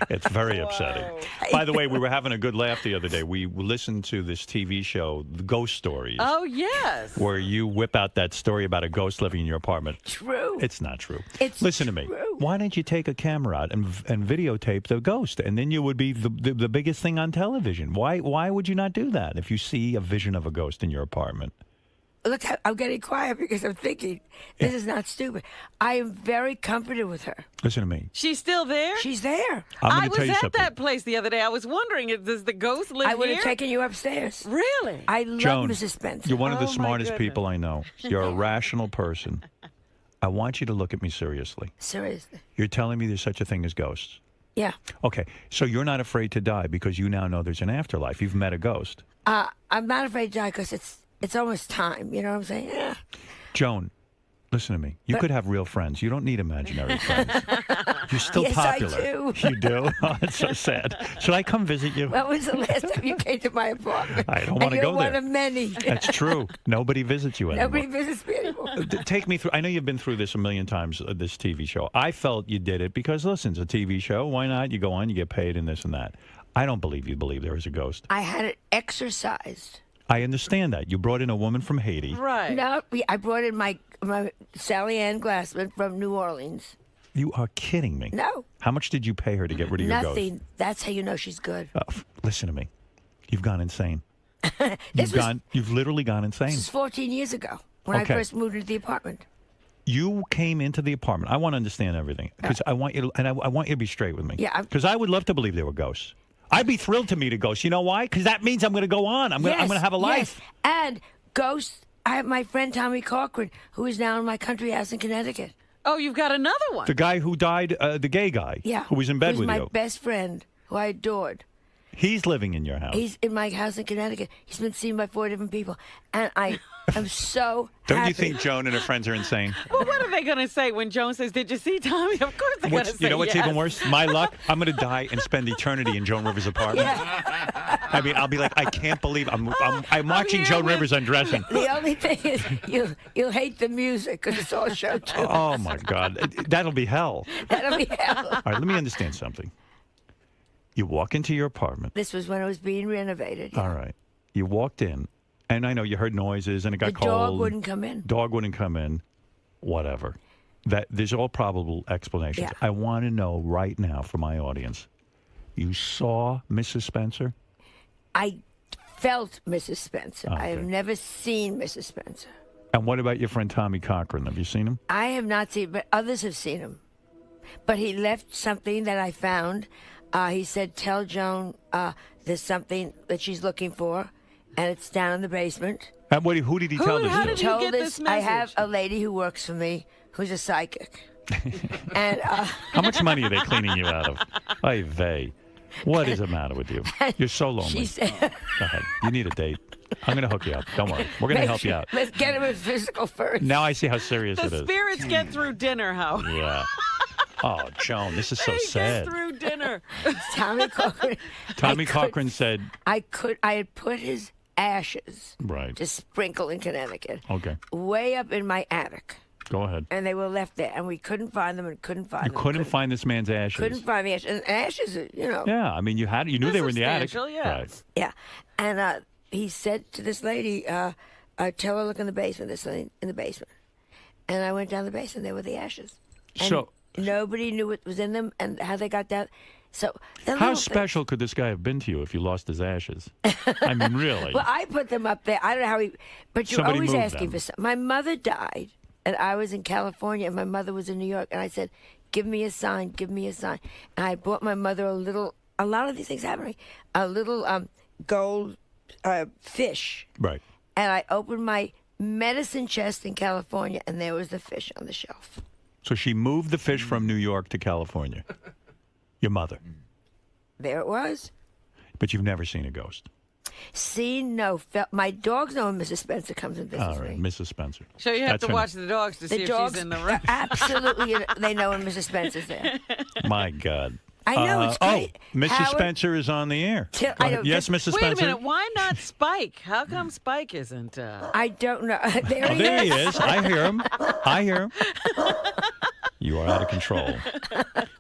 It's very upsetting. By the way, we were having a good laugh the other day. We listened to this TV show, The Ghost Stories. Oh, yes. Where you whip out that story about a ghost living in your apartment. True. It's not true. true. Listen to me. Why don't you take a camera out and videotape the ghost, and then you would be the biggest thing on television? Why would you not do that if you see a vision of a ghost in your apartment? Look, I'm getting quiet because I'm thinking, this is not stupid. I am very comforted with her. Listen to me. She's still there? She's there. I was at that place the other day. I was wondering, does the ghost live here? I would have taken you upstairs. Really? I love Joan, Mrs. Spencer. You're one of the smartest people I know. You're a rational person. I want you to look at me seriously. Seriously. You're telling me there's such a thing as ghosts? Yeah. Okay, so you're not afraid to die because you now know there's an afterlife. You've met a ghost. I'm not afraid to die because it's almost time. You know what I'm saying? Yeah. Joan, listen to me. You could have real friends. You don't need imaginary friends. You're still yes, popular. I do. You do? Oh, it's so sad. Should I come visit you? When was the last time you came to my apartment? I don't want to go there. You're one of many. That's true. Nobody visits you anymore. Nobody visits me anymore. Take me through. I know you've been through this a million times, this TV show. I felt you did it because, listen, it's a TV show. Why not? You go on, you get paid and this and that. I don't believe you believe there is a ghost. I had it exorcised. I understand that. You brought in a woman from Haiti. Right. No, I brought in my Sally Ann Glassman from New Orleans. You are kidding me. No. How much did you pay her to get rid of your ghost? Nothing. That's how you know she's good. Listen to me. You've gone insane. You've literally gone insane. This is 14 years ago when I first moved into the apartment. You came into the apartment. I want to understand everything because I want you to, and I want you to be straight with me. Yeah. Because I would love to believe there were ghosts. I'd be thrilled to meet a ghost. You know why? Because that means I'm going to go on. I'm going to have a life. Yes. And ghosts. I have my friend Tommy Cochran, who is now in my country house in Connecticut. Oh, you've got another one. The guy who died, the gay guy. Yeah. Who was in bed with you. He's my best friend, who I adored. He's living in your house. He's in my house in Connecticut. He's been seen by 4 different people. And I am so Don't happy. you think Joan and her friends are insane? Well, what are they going to say when Joan says, did you see Tommy? Of course they're going to say You know what's yes. even worse? My luck, I'm going to die and spend eternity in Joan Rivers' apartment. Yeah. I mean, I'll be like, I can't believe I'm watching Joan Rivers undressing. The only thing is you'll hate the music because it's all show too. Oh, my God. That'll be hell. That'll be hell. All right, let me understand something. You walk into your apartment. This was when it was being renovated. All right. You walked in, and I know you heard noises, and it got The cold. dog wouldn't come in. Dog wouldn't come in. Whatever. There's all probable explanations. Yeah. I want to know right now for my audience. You saw Mrs. Spencer? I felt Mrs. Spencer. Okay. I have never seen Mrs. Spencer. And what about your friend Tommy Cochran? Have you seen him? I have not seen, but others have seen him. But he left something that I found. He said, tell Joan there's something that she's looking for, and it's down in the basement. And who did he tell this how to? did he get this I message? have a lady who works for me who's a psychic. And How much money are they cleaning you out of? Ay vey. What is the matter with you? You're so lonely. She said, Go ahead. You need a date. I'm going to hook you up. Don't worry. We're going to help you out. Let's get him in physical first. Now I see how serious it The is. spirits get through dinner, Howard. Yeah. Oh, Joan, this is so They sad. get through dinner. Tommy Cochran. Tommy Cochran said, I had put his ashes right. to sprinkle in Connecticut. Okay. Way up in my attic. Go ahead. And they were left there, and we couldn't find them and couldn't find You them. couldn't find this man's ashes. Couldn't find the ashes. And ashes, you know. Yeah, I mean, you knew they were in the attic. Yeah. Right. Yeah. And he said to this lady, tell her look in the basement. There's something in the basement. And I went down the basement. There were the ashes. And So nobody knew what was in them and how they got down. So how special could this guy have been to you if you lost his ashes? I mean, really. Well, I put them up there. I don't know how he. But you're Somebody always moved asking them. for something. My mother died, and I was in California, and my mother was in New York, and I said, "Give me a sign. Give me a sign." And I bought my mother a lot of these things happened to me, a little gold fish. Right. And I opened my medicine chest in California, and there was the fish on the shelf. So she moved the fish from New York to California. Your mother. There it was. But you've never seen a ghost. My dogs know when Mrs. Spencer comes and visits All right, me. Mrs. Spencer. So you have That's to her watch the dogs to see if dogs she's in the room. Absolutely, they know when Mrs. Spencer's there. My God. I know, it's great. Mrs. Howard, Spencer is on the air. Yes, Mrs. Wait Spencer. a minute. Why not Spike? How come Spike isn't? I don't know. There he is. I hear him. You are out of control.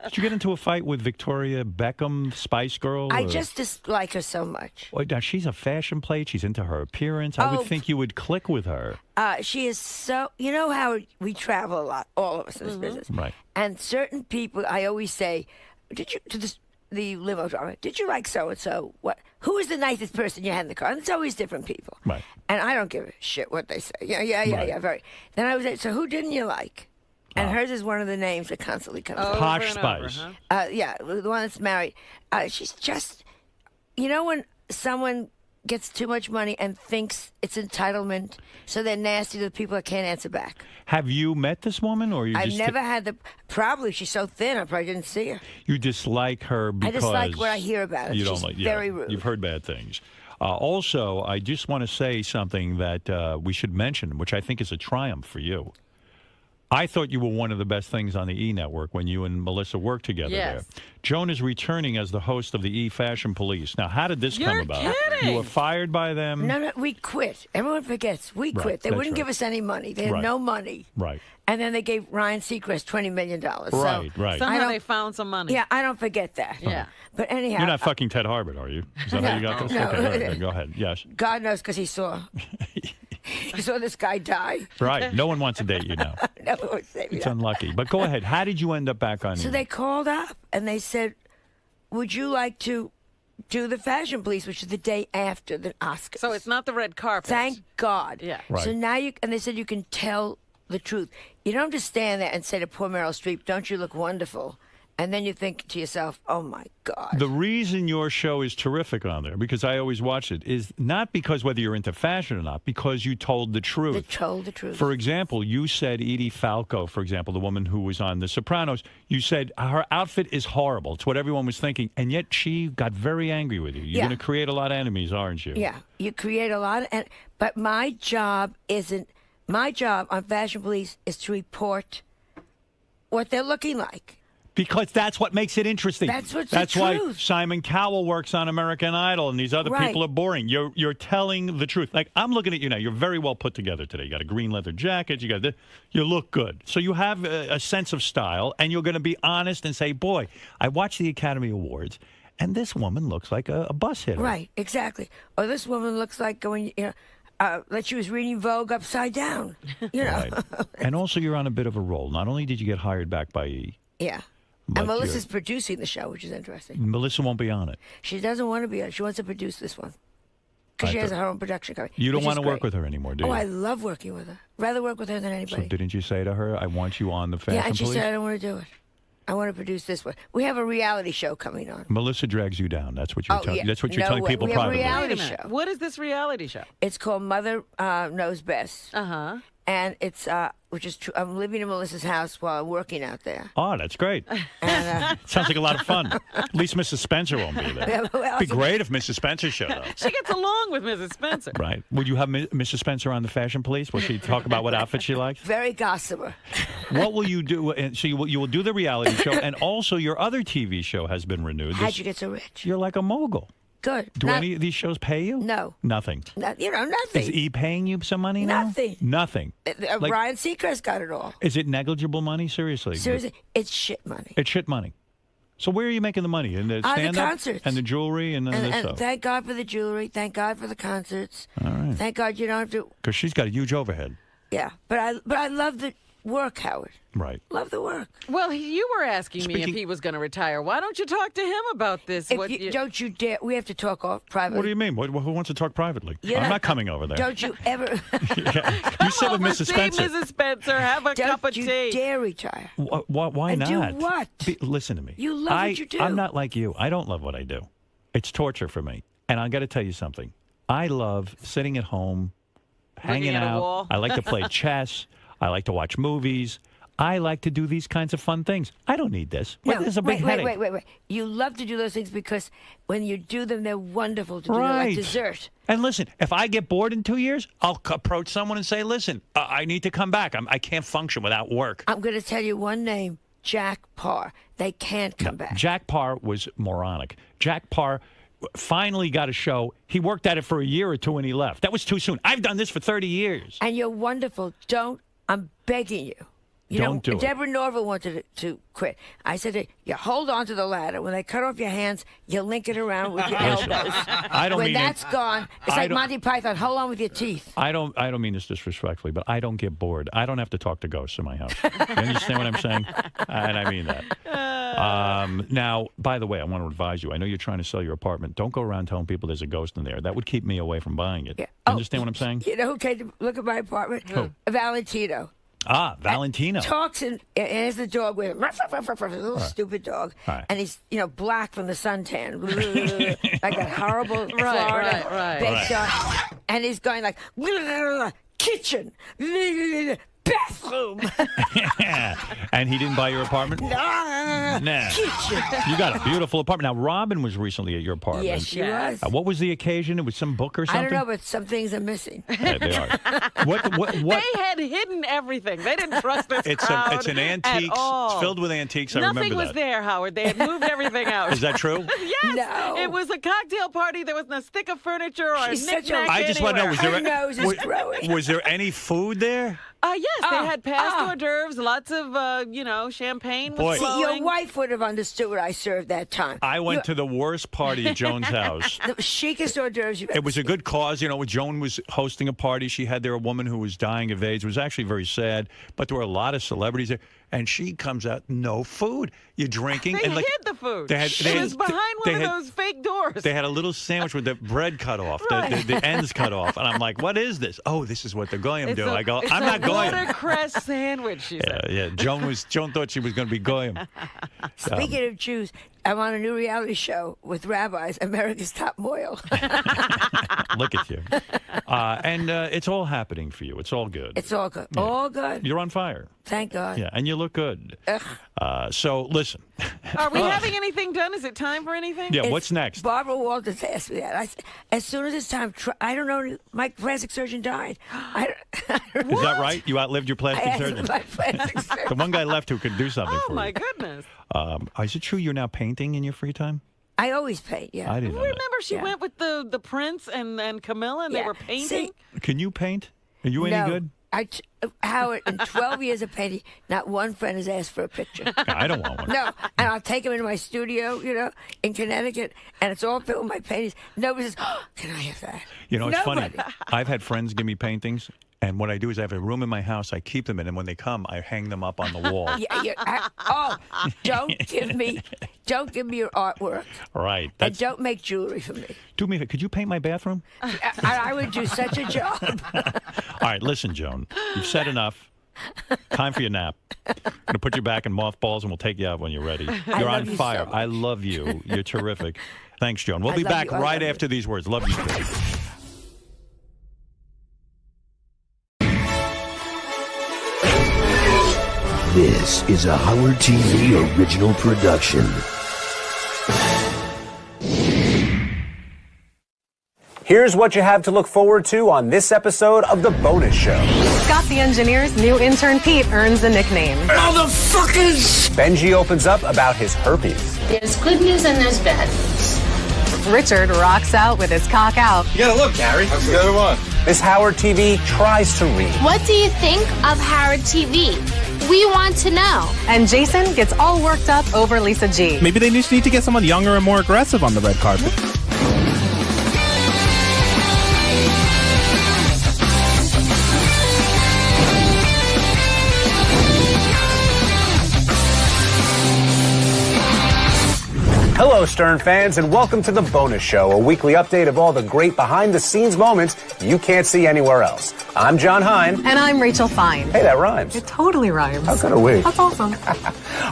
Did you get into a fight with Victoria Beckham, Spice Girl? I just dislike her so much. Well, now, she's a fashion plate. She's into her appearance. I would think you would click with her. She is so... You know how we travel a lot, all of us in this business. Right. And certain people, I always say, did you... To the limo driver, did you like so-and-so? What? Who is the nicest person you had in the car? And it's always different people. Right. And I don't give a shit what they say. Yeah, very. Then I was like, so who didn't you like? And hers is one of the names that constantly comes up. Posh Spice. Yeah, the one that's married. She's just, you know, when someone gets too much money and thinks it's entitlement, so they're nasty to the people that can't answer back. Have you met this woman, or you? I've never had the. Probably she's so thin, I probably didn't see her. You dislike her because I dislike what I hear about her. You don't She's like. very rude. You've heard bad things. Also, I just want to say something that we should mention, which I think is a triumph for you. I thought you were one of the best things on the E! Network when you and Melissa worked together there. Joan is returning as the host of the E! Fashion Police. Now, how did this come about? Kidding. You were fired by them? No, we quit. Everyone forgets. We quit. They wouldn't give us any money. They had no money. Right. And then they gave Ryan Seacrest $20 million. Right. Somehow they found some money. Yeah, I don't forget that. Yeah. But anyhow. You're not fucking Ted Harbert, are you? Is that how you got this? No. Okay, go ahead. Yes. God knows because he saw. He saw this guy die. Right. No one wants to date you now. No one wants to date me. It's unlucky. But go ahead. How did you end up back on? So they called up and they said, would you like to do the Fashion Police, which is the day after the Oscars? So it's not the red carpet. Thank God. Yeah. Right. So now and they said you can tell the truth. You don't just stand there and say to poor Meryl Streep, don't you look wonderful? And then you think to yourself, oh, my God. The reason your show is terrific on there, because I always watch it, is not because whether you're into fashion or not, because you told the truth. You told the truth. For example, you said Edie Falco, for example, the woman who was on The Sopranos, you said her outfit is horrible. It's what everyone was thinking. And yet she got very angry with you. You're going to create a lot of enemies, aren't you? Yeah. You create a lot of... But my job isn't... My job on Fashion Police is to report what they're looking like. Because that's what makes it interesting. That's what's That's the why truth. Simon Cowell works on American Idol, and these other people are boring. You're telling the truth. Like, I'm looking at you now. You're very well put together today. You got a green leather jacket. You look good. So you have a sense of style, and you're going to be honest and say, boy, I watched the Academy Awards, and this woman looks like a bus hitter. Right, exactly. Or this woman looks like going, like she was reading Vogue upside down. You know. Right. And also, you're on a bit of a roll. Not only did you get hired back by E! Yeah. And Melissa's producing the show, which is interesting. Melissa won't be on it. She doesn't want to be on it. She wants to produce this one. Because she has her own production company. You don't want to work with her anymore, do you? Oh, I love working with her. Rather work with her than anybody. So didn't you say to her, I want you on the Fashion Yeah, and she Police? said, I don't want to do it. I want to produce this one. We have a reality show coming on. Melissa drags you down. That's what you're telling. Yeah. That's what you're telling people we have privately. A reality show. What is this reality show? It's called Mother Knows Best. Uh-huh. And it's, which is true. I'm living in Melissa's house while I'm working out there. Oh, that's great. Sounds like a lot of fun. At least Mrs. Spencer won't be there. It'd be great if Mrs. Spencer showed up. She gets along with Mrs. Spencer. Right. Would you have Mrs. Spencer on the Fashion Police? Will she talk about what outfit she likes? Very gossamer. What will you do? And so you will do the reality show, and also your other TV show has been renewed. How'd you get so rich? You're like a mogul. Good. Do any of these shows pay you? No. Nothing. Nothing. Is E! paying you some money now? Nothing. Nothing. Like, Ryan Seacrest got it all. Is it negligible money? Seriously? Seriously, it's shit money. It's shit money. So where are you making the money? In the stand-up? The concerts. And the jewelry and this and stuff? Thank God for the jewelry. Thank God for the concerts. All right. Thank God you don't have to... Because she's got a huge overhead. Yeah, but I love the work, Howard. Right. Love the work. Well, you were asking me if he was going to retire. Why don't you talk to him about this? Don't you dare. We have to talk off privately. What do you mean? Who wants to talk privately? I'm not coming over there. Don't you ever... You sit with Mrs. Spencer. Mrs. Spencer, have a cup of tea. Don't you dare retire. Why and not? Do what? Listen to me. You love what you do. I'm not like you. I don't love what I do. It's torture for me. And I got to tell you something. I love sitting at home, hanging out. I like to play chess. I like to watch movies. I like to do these kinds of fun things. I don't need this. No, There's a big headache. Wait. You love to do those things because when you do them, they're wonderful to do. They're like dessert. And listen, if I get bored in 2 years, I'll approach someone and say, listen, I need to come back. I can't function without work. I'm going to tell you one name, Jack Parr. They can't come back. Jack Paar was moronic. Jack Paar finally got a show. He worked at it for a year or two and he left. That was too soon. I've done this for 30 years. And you're wonderful. I'm begging you. Don't do it. Deborah Norville wanted to quit. I said, you hold on to the ladder. When they cut off your hands, you link it around with your elbows. When that's gone, it's like Monty Python. Hold on with your teeth. I don't mean this disrespectfully, but I don't get bored. I don't have to talk to ghosts in my house. You understand what I'm saying? And I mean that. Now, by the way, I want to advise you. I know you're trying to sell your apartment. Don't go around telling people there's a ghost in there. That would keep me away from buying it. Yeah. Understand what I'm saying? You know who came to look at my apartment? Who? Valentino. Valentino. Talks and has the dog with him. A little stupid dog. Right. And he's, black from the suntan. Like that horrible Florida big dog. And he's going like, kitchen, bathroom. And he didn't buy your apartment? Nah. Kitchen. You got a beautiful apartment. Now, Robin was recently at your apartment. Yes, she was. What was the occasion? It was some book or something? I don't know, but some things are missing. Yeah, they are. What? They had hidden everything. They didn't trust this crowd It's an antiques. It's filled with antiques. I remember that. Nothing was there, Howard. They had moved everything out. Is that true? Yes. No. It was a cocktail party. There wasn't a stick of furniture or a knick-knack I just want to know, Her nose is growing. Was there any food there? Yes, they had past hors d'oeuvres, lots of, champagne was See, flowing. your wife would have understood what I served that time. I went to the worst party at Joan's house. The chicest hors d'oeuvres you've ever It was a good cause. Joan was hosting a party. She had there a woman who was dying of AIDS. It was actually very sad, but there were a lot of celebrities there. And she comes out, no food. You're drinking. They and hid the food. It was behind one of those fake doors. They had a little sandwich with the bread cut off, the ends cut off. And I'm like, what is this? Oh, this is what the goyim do. I go, I'm not goyim. Watercress sandwich, she said. Yeah. Joan thought she was going to be goyim. Speaking of Jews, I'm on a new reality show with rabbis, America's Top Moil. Look at you. And it's all happening for you. It's all good. It's all good. Yeah. All good. You're on fire. Thank God. Yeah, and you look good. So, listen. Are we having anything done? Is it time for anything? Yeah, what's next? Barbara Walters asked me that. As soon as it's time, I don't know, my plastic surgeon died. Is that right? You outlived your plastic surgeon? My plastic surgeon. The one guy left who could do something for you. Oh, my goodness. Is it true you're now painting in your free time? I always paint, yeah. I didn't know Remember she went with the Prince and Camilla and they were painting? Can you paint? Are you any good? Howard, in 12 years of painting, not one friend has asked for a picture. I don't want one. No, and I'll take them into my studio, in Connecticut, and it's all filled with my paintings. Nobody says, can I have that? It's funny. I've had friends give me paintings, and what I do is I have a room in my house. I keep them in, and when they come, I hang them up on the wall. Don't give me your artwork. Right. And don't make jewelry for me. Do me a favor. Could you paint my bathroom? I would do such a job. All right, listen, Joan. You've said enough. Time for your nap. I'm going to put you back in mothballs, and we'll take you out when you're ready. You're on fire. So I love you. You're terrific. Thanks, Joan. We'll be back right after these words. Love you. This is a Howard TV original production. Here's what you have to look forward to on this episode of The Bonus Show. Scott the Engineer's new intern Pete earns a nickname. Motherfuckers! Benji opens up about his herpes. There's good news and there's bad news. Richard rocks out with his cock out. You gotta look, Gary. That's the other one. This Howard TV tries to read. What do you think of Howard TV? We want to know. And Jason gets all worked up over Lisa G. Maybe they just need to get someone younger and more aggressive on the red carpet. Hello, Stern fans, and welcome to The Bonus Show, a weekly update of all the great behind-the-scenes moments you can't see anywhere else. I'm John Hein. And I'm Rachel Fine. Hey, that rhymes. It totally rhymes. How could we? That's awesome.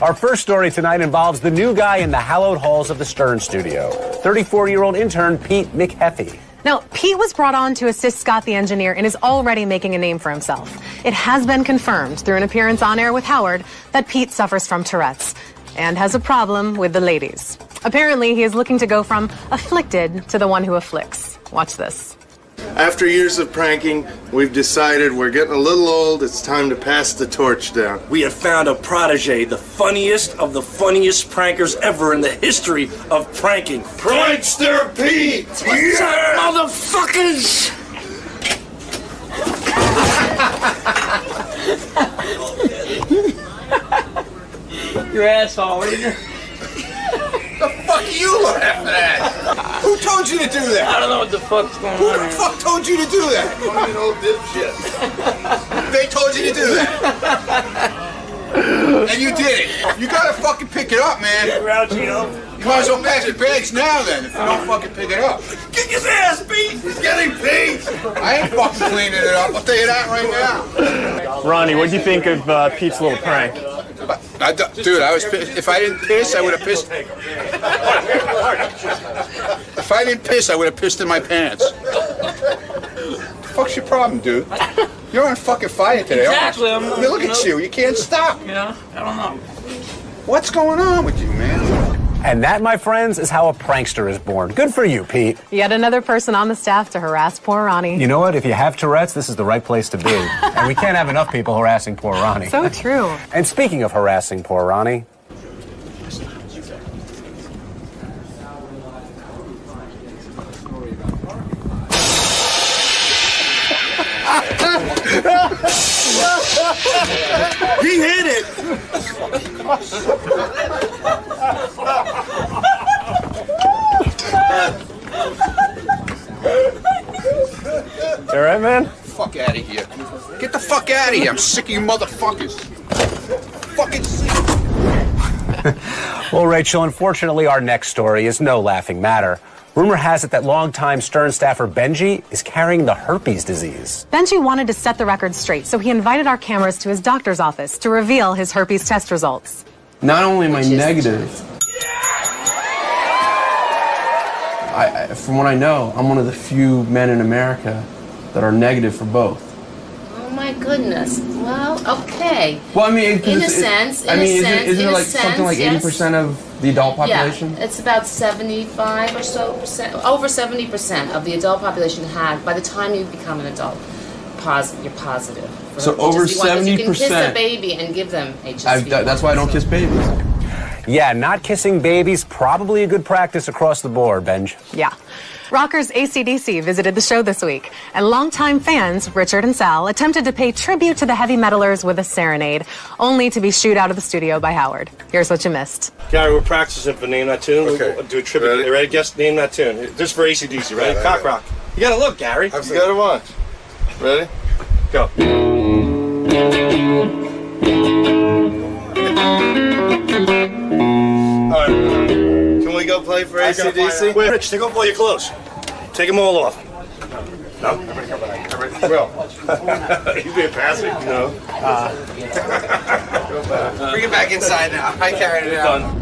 Our first story tonight involves the new guy in the hallowed halls of the Stern studio, 34-year-old intern Pete McHeffy. Now, Pete was brought on to assist Scott the Engineer and is already making a name for himself. It has been confirmed through an appearance on air with Howard that Pete suffers from Tourette's and has a problem with the ladies. Apparently, he is looking to go from afflicted to the one who afflicts. Watch this. After years of pranking, we've decided we're getting a little old. It's time to pass the torch down. We have found a protege, the funniest of the funniest prankers ever in the history of pranking. Prankster Pete! What's up, motherfuckers? Your asshole, what are you? The fuck are you laughing at? Who told you to do that? I don't know what the fuck's going on. Who the fuck told you to do that? Fucking old dipshit. They told you to do that. And you did it. You gotta fucking pick it up, man. Grouchy, you might as well pass your bags now then, if you don't fucking pick it up. Kick his ass, Pete! He's getting beat! I ain't fucking cleaning it up, I'll tell you that right now. Ronnie, what'd you think of Pete's little prank? Dude, I was pissed. If I didn't piss, I would have pissed. If I didn't piss, I would have pissed in my pants. What the fuck's your problem, dude? You're on fucking fire today. Exactly. I mean, look at you. You can't stop. Yeah, I don't know. What's going on with you, man? And that, my friends, is how a prankster is born. Good for you, Pete. Yet another person on the staff to harass poor Ronnie. You know what? If you have Tourette's, this is the right place to be. And we can't have enough people harassing poor Ronnie. So true. And speaking of harassing poor Ronnie... He hit it! You all right, man? Fuck out of here. Get the fuck out of here. I'm sick of you motherfuckers. Fucking sick. Well, Rachel, unfortunately, our next story is no laughing matter. Rumor has it that longtime Stern staffer Benji is carrying the herpes disease. Benji wanted to set the record straight, so he invited our cameras to his doctor's office to reveal his herpes test results. Not only am I negative, from what I know, I'm one of the few men in America that are negative for both. Oh my goodness. Well, okay. Well, I mean, in a sense, isn't it like something like 80% of the adult population? Yeah, it's about 75 or so percent, over 70% of the adult population had, by the time you become an adult, you're positive. So over 70%. You can kiss a baby and give them HSV. That's why I don't kiss babies. Yeah, not kissing babies, probably a good practice across the board, Benj. Yeah. Rockers AC/DC visited the show this week, and longtime fans, Richard and Sal, attempted to pay tribute to the heavy metalers with a serenade, only to be shooed out of the studio by Howard. Here's what you missed. Gary, we're practicing for Name That Tune. Okay. We'll do a tribute. Ready? You ready? Guess Name That Tune. Just for AC/DC, ready? Yeah, Cock rock. You gotta look, Gary. You gotta watch. Ready? Go. All right. Can we go play for AC/DC? Wait, Rich, take off all your clothes. Take them all off. No? Will. You being passive? No. Bring it back inside now. I carried it out.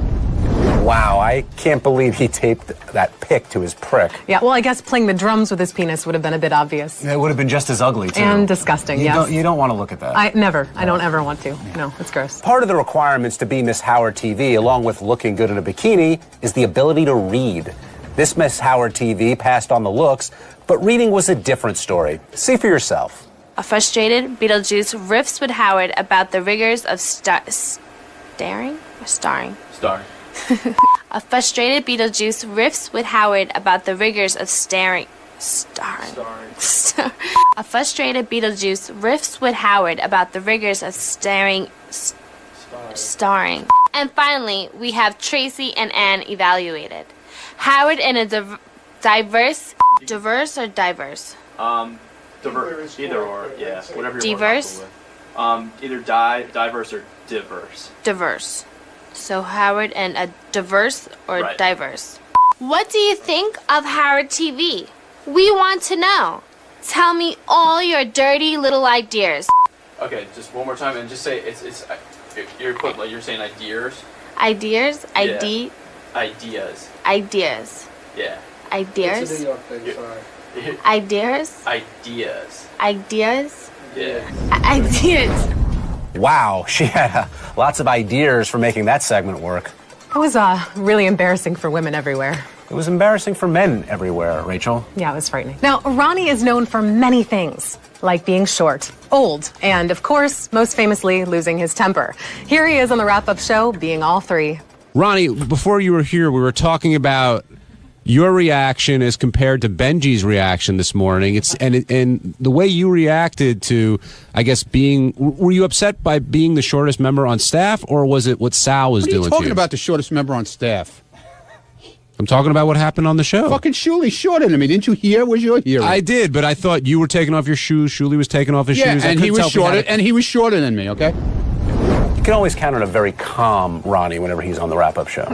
Wow, I can't believe he taped that pic to his prick. Yeah, well, I guess playing the drums with his penis would have been a bit obvious. It would have been just as ugly, too. And disgusting, yes. You don't want to look at that. I don't ever want to. No, it's gross. Part of the requirements to be Miss Howard TV, along with looking good in a bikini, is the ability to read. This Miss Howard TV passed on the looks, but reading was a different story. See for yourself. A frustrated Beetlejuice riffs with Howard about the rigors of starring. A frustrated Beetlejuice riffs with Howard about the rigors of starring. A frustrated Beetlejuice riffs with Howard about the rigors of starring. And finally, we have Tracy and Anne evaluated. Howard in a diverse or diverse? Diverse. Either or, yeah. Whatever you're Diverse? Either diverse or diverse. Diverse. So Howard and a diverse or Right. diverse. What do you think of Howard TV? We want to know. Tell me all your dirty little ideas. Okay, just one more time and just say you're saying ideas. Ideas? Yeah. ID? Ideas. Ideas. Yeah. Ideas? Yeah. Ideas? Ideas. Ideas? Yeah. Ideas. Wow, she had lots of ideas for making that segment work. It was really embarrassing for women everywhere. It was embarrassing for men everywhere, Rachel. Yeah, it was frightening. Now, Ronnie is known for many things, like being short, old, and, of course, most famously, losing his temper. Here he is on the wrap-up show, being all three. Ronnie, before you were here, we were talking about your reaction as compared to Benji's reaction this morning. And the way you reacted to, I guess, were you upset by being the shortest member on staff, or was it what Sal was doing to you? What are you talking about, the shortest member on staff? I'm talking about what happened on the show. Fucking Shuley's shorter than me. Didn't you hear? Was your hearing? I did, but I thought you were taking off your shoes. Shuley was taking off his shoes. And he was shorter. And he was shorter than me. Okay. You can always count on a very calm Ronnie whenever he's on the wrap-up show.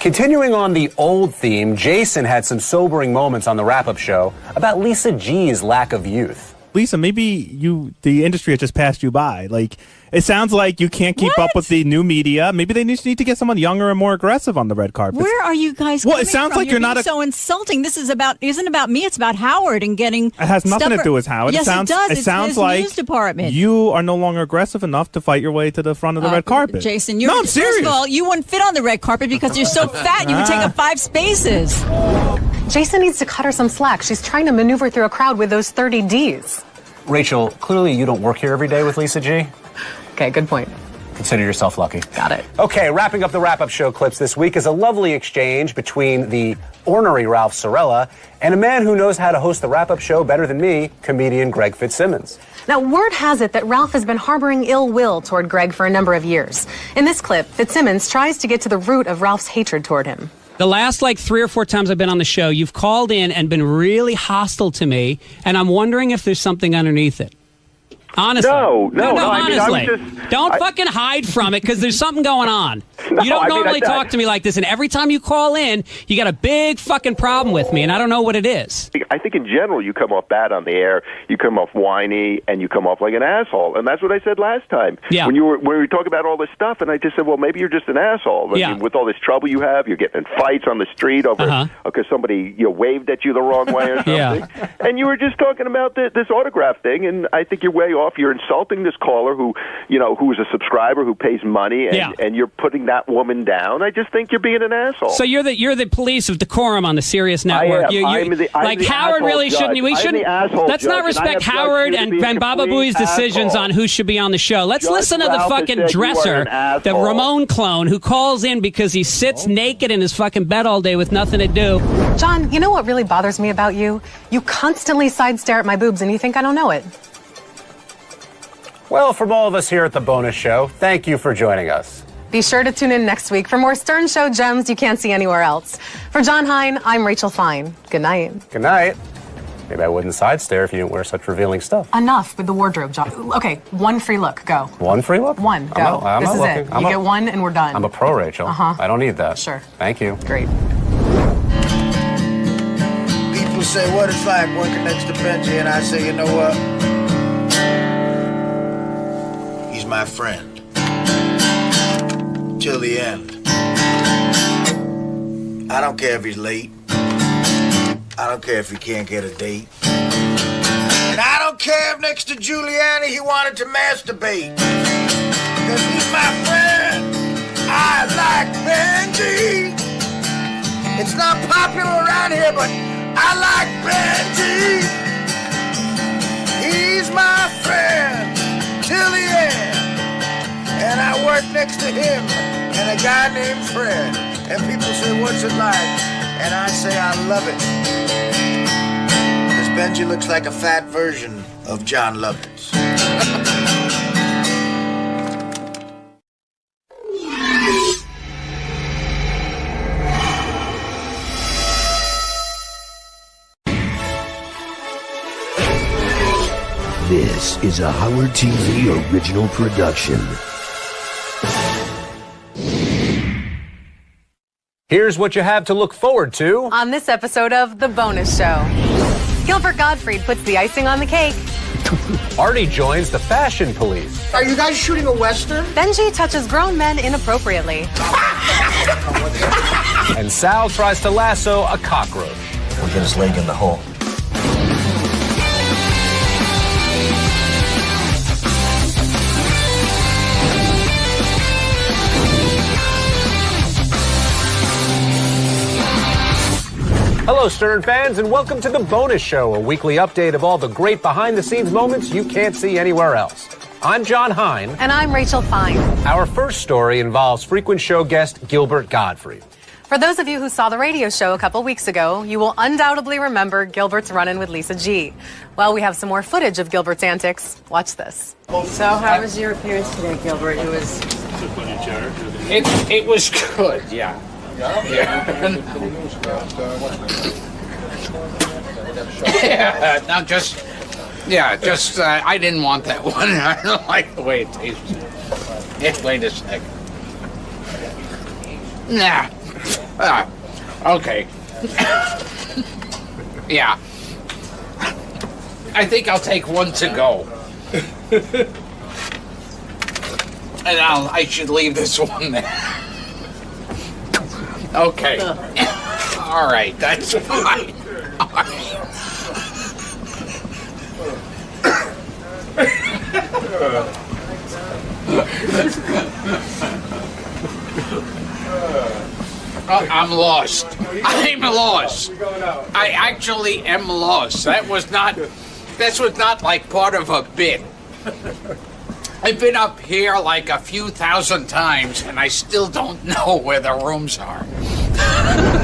Continuing on the old theme, Jason had some sobering moments on the wrap-up show about Lisa G's lack of youth. Lisa, maybe the industry has just passed you by. Like, it sounds like you can't keep up with the new media. Maybe they need to get someone younger and more aggressive on the red carpet. Where are you guys Well, coming it sounds from? like you're not so insulting. This isn't about me. It's about Howard and getting. It has nothing to do with Howard. Yes, it does. It sounds his like news department. You are no longer aggressive enough to fight your way to the front of the red carpet. Jason, I'm serious. First of all, you wouldn't fit on the red carpet because you're so fat. You would take up 5 spaces. Jason needs to cut her some slack. She's trying to maneuver through a crowd with those 30 Ds. Rachel, clearly you don't work here every day with Lisa G. Okay, good point. Consider yourself lucky. Got it. Okay, wrapping up the wrap-up show clips this week is a lovely exchange between the ornery Ralph Sorella and a man who knows how to host the wrap-up show better than me, comedian Greg Fitzsimmons. Now, word has it that Ralph has been harboring ill will toward Greg for a number of years. In this clip, Fitzsimmons tries to get to the root of Ralph's hatred toward him. The last 3 or 4 times I've been on the show, you've called in and been really hostile to me, and I'm wondering if there's something underneath it. Honestly. No, honestly. I mean, don't fucking hide from it because there's something going on. You don't normally talk to me like this, and every time you call in, you got a big fucking problem with me, and I don't know what it is. I think in general you come off bad on the air, you come off whiny, and you come off like an asshole, and that's what I said last time. Yeah. When we were talking about all this stuff, and I just said, well, maybe you're just an asshole. I mean, with all this trouble you have, you're getting in fights on the street over because somebody waved at you the wrong way or something. And you were just talking about this autograph thing, and I think you're way off. You're insulting this caller who is a subscriber who pays money, and you're putting that woman down. I just think you're being an asshole. So you're the police of decorum on the Sirius network. I'm the Howard really shouldn't. We shouldn't. Let's not respect Howard and Baba Booey's decisions on who should be on the show. Let's listen to the fucking dresser, the Ramon clone, who calls in because he sits naked in his fucking bed all day with nothing to do. John, you know what really bothers me about you? You constantly side stare at my boobs, and you think I don't know it. Well, from all of us here at The Bonus Show, thank you for joining us. Be sure to tune in next week for more Stern Show gems you can't see anywhere else. For John Hein, I'm Rachel Fine. Good night. Good night. Maybe I wouldn't side stare if you didn't wear such revealing stuff. Enough with the wardrobe, John. Okay, one free look. Go. One free look? One. Go. I'm this not is looking. it. You get one and we're done. I'm a pro, Rachel. I don't need that. Sure. Thank you. Great. People say what it's like working next to Benji, and I say, you know what? He's my friend. Till the end. I don't care if he's late. I don't care if he can't get a date. And I don't care if next to Giuliani he wanted to masturbate. Because he's my friend. I like Benji. It's not popular around here, but I like Benji. He's my friend till the end. And I work next to him and a guy named Fred. And people say, what's it like? And I say, I love it. Because Benji looks like a fat version of John Lovitz. This is a Howard TV original production. Here's what you have to look forward to on this episode of The Bonus Show. Gilbert Gottfried puts the icing on the cake. Artie joins the fashion police. Are you guys shooting a Western? Benji touches grown men inappropriately. And Sal tries to lasso a cockroach. We'll get his leg in the hole. Hello, Stern fans, and welcome to The Bonus Show, a weekly update of all the great behind-the-scenes moments you can't see anywhere else. I'm John Hein. And I'm Rachel Fine. Our first story involves frequent show guest Gilbert Gottfried. For those of you who saw the radio show a couple weeks ago, you will undoubtedly remember Gilbert's run-in with Lisa G. Well, we have some more footage of Gilbert's antics. Watch this. So how was your appearance today, Gilbert? It was... It was good, yeah. I didn't want that one. I don't like the way it tastes. Wait a sec. Nah. Okay. Yeah. I think I'll take one to go. And I should leave this one there. Okay. All right, that's fine. All right. I'm lost. I'm lost. I actually am lost. That was not like part of a bit. I've been up here like a few thousand times, and I still don't know where the rooms are.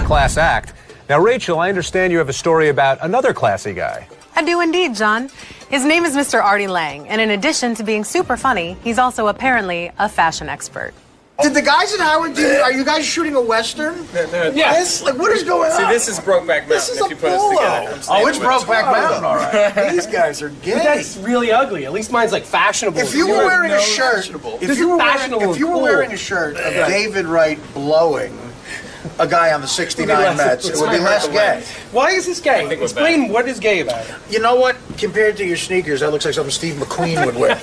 Class act. Now, Rachel, I understand you have a story about another classy guy. I do indeed, John. His name is Mr. Artie Lang, and in addition to being super funny, he's also apparently a fashion expert. Did the guys at Howard are you guys shooting a Western? Yes. Like, what is going on? See, this is Brokeback Mountain. This is if a you put us polo. together. Oh, it's Brokeback Mountain, all right. These guys are gay. But that's really ugly. At least mine's like fashionable. If you were wearing a shirt, if you were wearing a shirt of David Wright blowing a guy on the 69 Mets, it would be less gay. Why is this gay? Explain what is gay about it. You know what? Compared to your sneakers, that looks like something Steve McQueen would wear.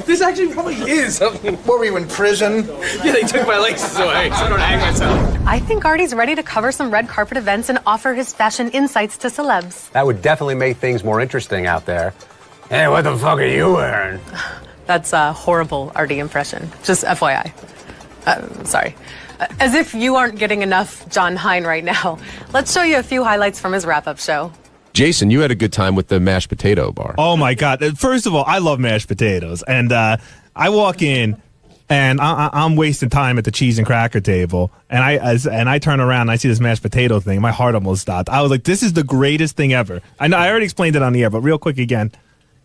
This actually probably is something. What were you, in prison? Yeah, they took my laces away, so I don't hang myself. I think Artie's ready to cover some red carpet events and offer his fashion insights to celebs. That would definitely make things more interesting out there. Hey, what the fuck are you wearing? That's a horrible Artie impression. Just FYI. Sorry. As if you aren't getting enough John Hein right now. Let's show you a few highlights from his wrap-up show. Jason, you had a good time with the mashed potato bar. Oh, my God. First of all, I love mashed potatoes. And I walk in, and I'm wasting time at the cheese and cracker table. And I turn around, and I see this mashed potato thing. My heart almost stopped. I was like, this is the greatest thing ever. I know I already explained it on the air, but real quick again.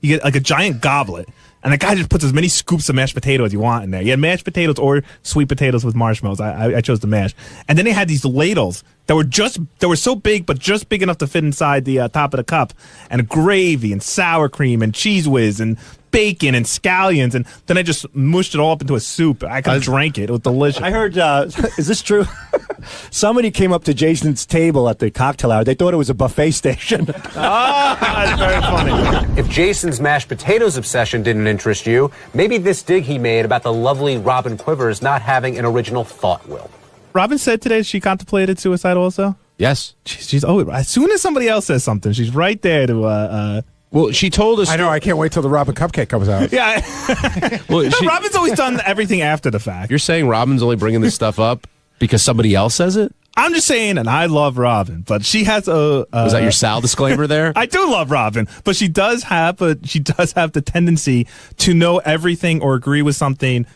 You get like a giant goblet, and the guy just puts as many scoops of mashed potatoes as you want in there. You had mashed potatoes or sweet potatoes with marshmallows. I chose the mash. And then they had these ladles that were so big, but just big enough to fit inside the top of the cup, and gravy and sour cream and Cheese Whiz and bacon and scallions, and then I just mushed it all up into a soup. I could drank it. It was delicious. I heard, is this true? Somebody came up to Jason's table at the cocktail hour. They thought it was a buffet station. That's very funny. If Jason's mashed potatoes obsession didn't interest you, maybe this dig he made about the lovely Robin Quivers not having an original thought will. Robin said today she contemplated suicide also? Yes. She's always, as soon as somebody else says something, she's right there to... Well, she told us... I know, I can't wait till the Robin Cupcake comes out. Yeah. Well, Robin's always done everything after the fact. You're saying Robin's only bringing this stuff up because somebody else says it? I'm just saying, and I love Robin, but she has a... Was that your Sal disclaimer there? I do love Robin, but she does have the tendency to know everything or agree with something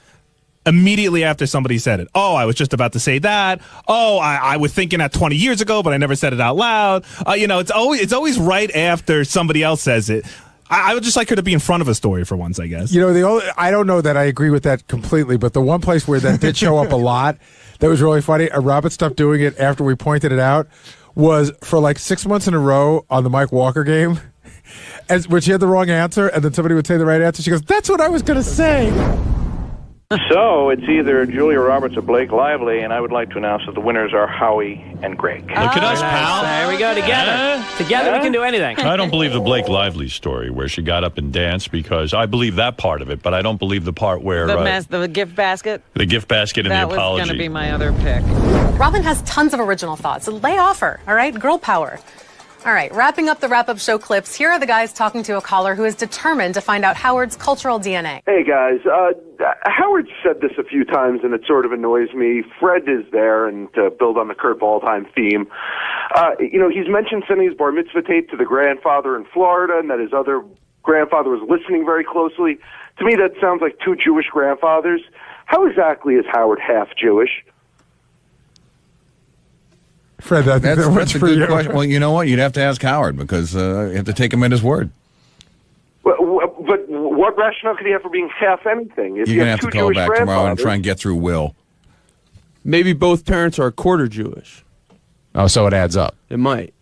immediately after somebody said it. Oh, I was just about to say that. Oh, I was thinking that 20 years ago, but I never said it out loud. It's always right after somebody else says it. I would just like her to be in front of a story for once, I guess. I don't know that I agree with that completely, but the one place where that did show up a lot that was really funny, Robin stopped doing it after we pointed it out, was for like 6 months in a row on the Mike Walker game, where she had the wrong answer, and then somebody would say the right answer. She goes, "That's what I was going to say." So it's either Julia Roberts or Blake Lively, and I would like to announce that the winners are Howie and Greg. Look at us, pal. There we go, together. Together we can do anything. I don't believe the Blake Lively story where she got up and danced, because I believe that part of it, but I don't believe the part where... The gift basket? The gift basket and the apology. That was going to be my other pick. Robin has tons of original thoughts. Lay off her, all right? Girl power. All right, wrapping up the wrap-up show clips, here are the guys talking to a caller who is determined to find out Howard's cultural DNA. Hey, guys. Howard said this a few times, and it sort of annoys me. Fred is there, and to build on the Kurt Waldheim theme, he's mentioned sending his bar mitzvah tape to the grandfather in Florida, and that his other grandfather was listening very closely. To me, that sounds like two Jewish grandfathers. How exactly is Howard half Jewish? Fred, that's a good question. Well, you know what? You'd have to ask Howard because you have to take him at his word. But what rationale could he have for being half anything? If You're going to have to call back tomorrow and try and get through Will. Maybe both parents are a quarter Jewish. Oh, so it adds up. It might.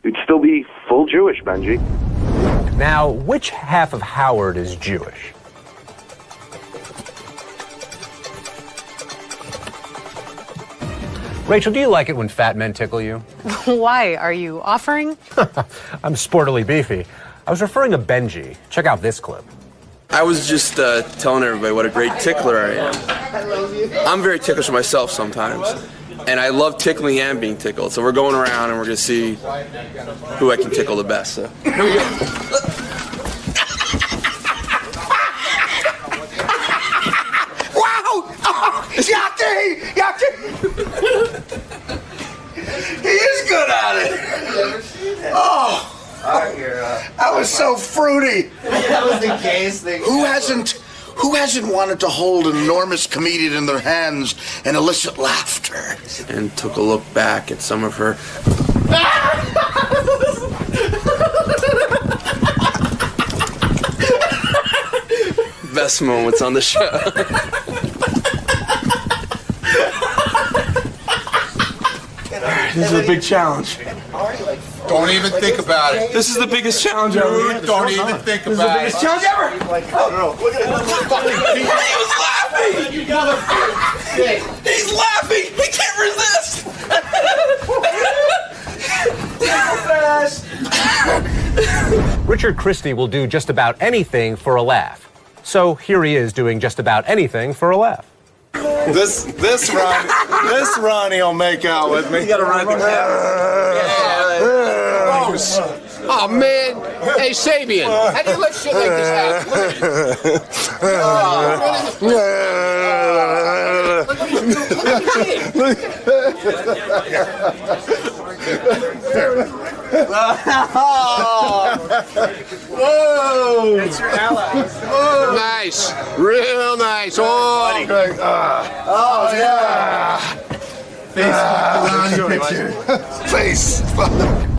You'd still be full Jewish, Benji. Now, which half of Howard is Jewish? Rachel, do you like it when fat men tickle you? Why? Are you offering? I'm sportily beefy. I was referring to Benji. Check out this clip. I was just telling everybody what a great tickler I am. I'm very ticklish myself sometimes. And I love tickling and being tickled. So we're going around and we're going to see who I can tickle the best. So here we go. Yaki! He is good at it. Oh, that was so fruity. That was the gayest thing. Who hasn't wanted to hold an enormous comedian in their hands and elicit laughter? And took a look back at some of her best moments on the show. This is a big challenge. Don't even think about it. This is the biggest challenge ever. Don't even think about it. This is the biggest challenge ever. Look at it. He was laughing. He's laughing. He can't resist. Richard Christie will do just about anything for a laugh. So here he is doing just about anything for a laugh. This Ronnie will make out with me. You gotta run the Gross. Oh man. Hey Sabian, how do you let shit like this Whoa! It's your ally. Nice. Real nice. Oh, yeah. Face.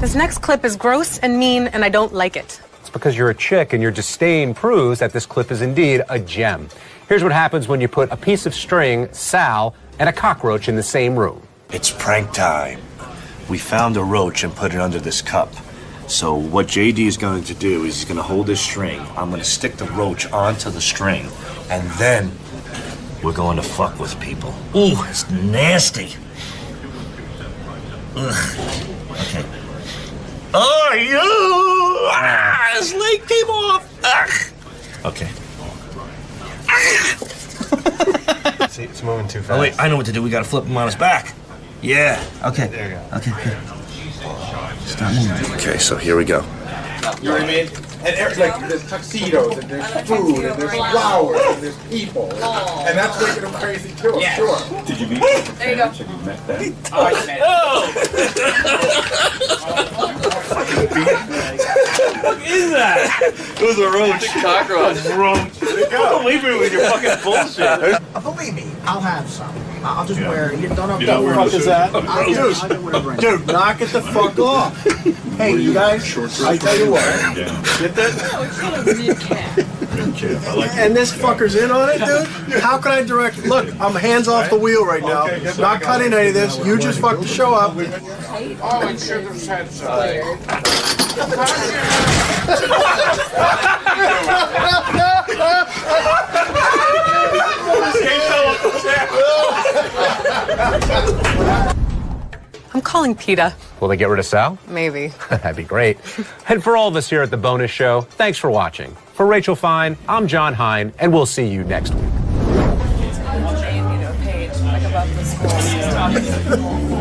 This next clip is gross and mean, and I don't like it. It's because you're a chick and your disdain proves that this clip is indeed a gem. Here's what happens when you put a piece of string, Sal, and a cockroach in the same room. It's prank time. We found a roach and put it under this cup. So what JD is going to do is he's going to hold this string. I'm going to stick the roach onto the string, and then we're going to fuck with people. Ooh, it's nasty. Ugh. Okay. Oh, you! His leg came off. Okay. See, it's moving too fast. Oh wait, I know what to do. We got to flip him on his back. Yeah. Okay. There you go. Okay. Good. Stop moving. Okay, so here we go. You know what I mean? And there's tuxedos, and there's food, and there's flowers, and there's people. And that's making them crazy too, I'm sure. Did you meet them? There you go. Have you met them? What is that? It was a roach. Cockroach. Roach. Don't leave me with your fucking bullshit. Believe me, I'll have some. I'll just wear it. You don't know You're not wearing what the fuck the is that? Dude, knock it the fuck off. Hey, you guys, I tell you what. Get that? And this fucker's in on it, dude? How can I direct? Look, I'm hands off the wheel right now. Not cutting any of this. You just fucked the show up. Oh, and sugar's had I'm calling PETA. Will they get rid of Sal? Maybe. That'd be great. And for all of us here at The Bonus Show, thanks for watching. For Rachel Fine, I'm John Hein, and we'll see you next week.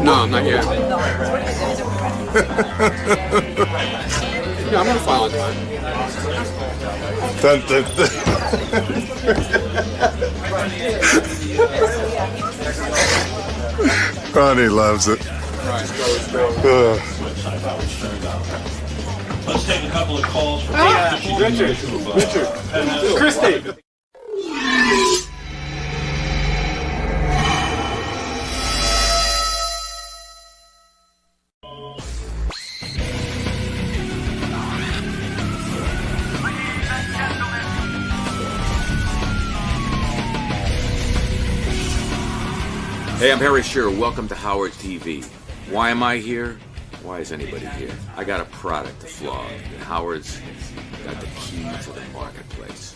No, not yet. Yeah, I'm going to file on time. Ronnie loves it. Let's take a couple of calls for Richard. Christy. Hey, I'm Harry Shearer. Welcome to Howard TV. Why am I here? Why is anybody here? I got a product to flog, and Howard's got the key to the marketplace.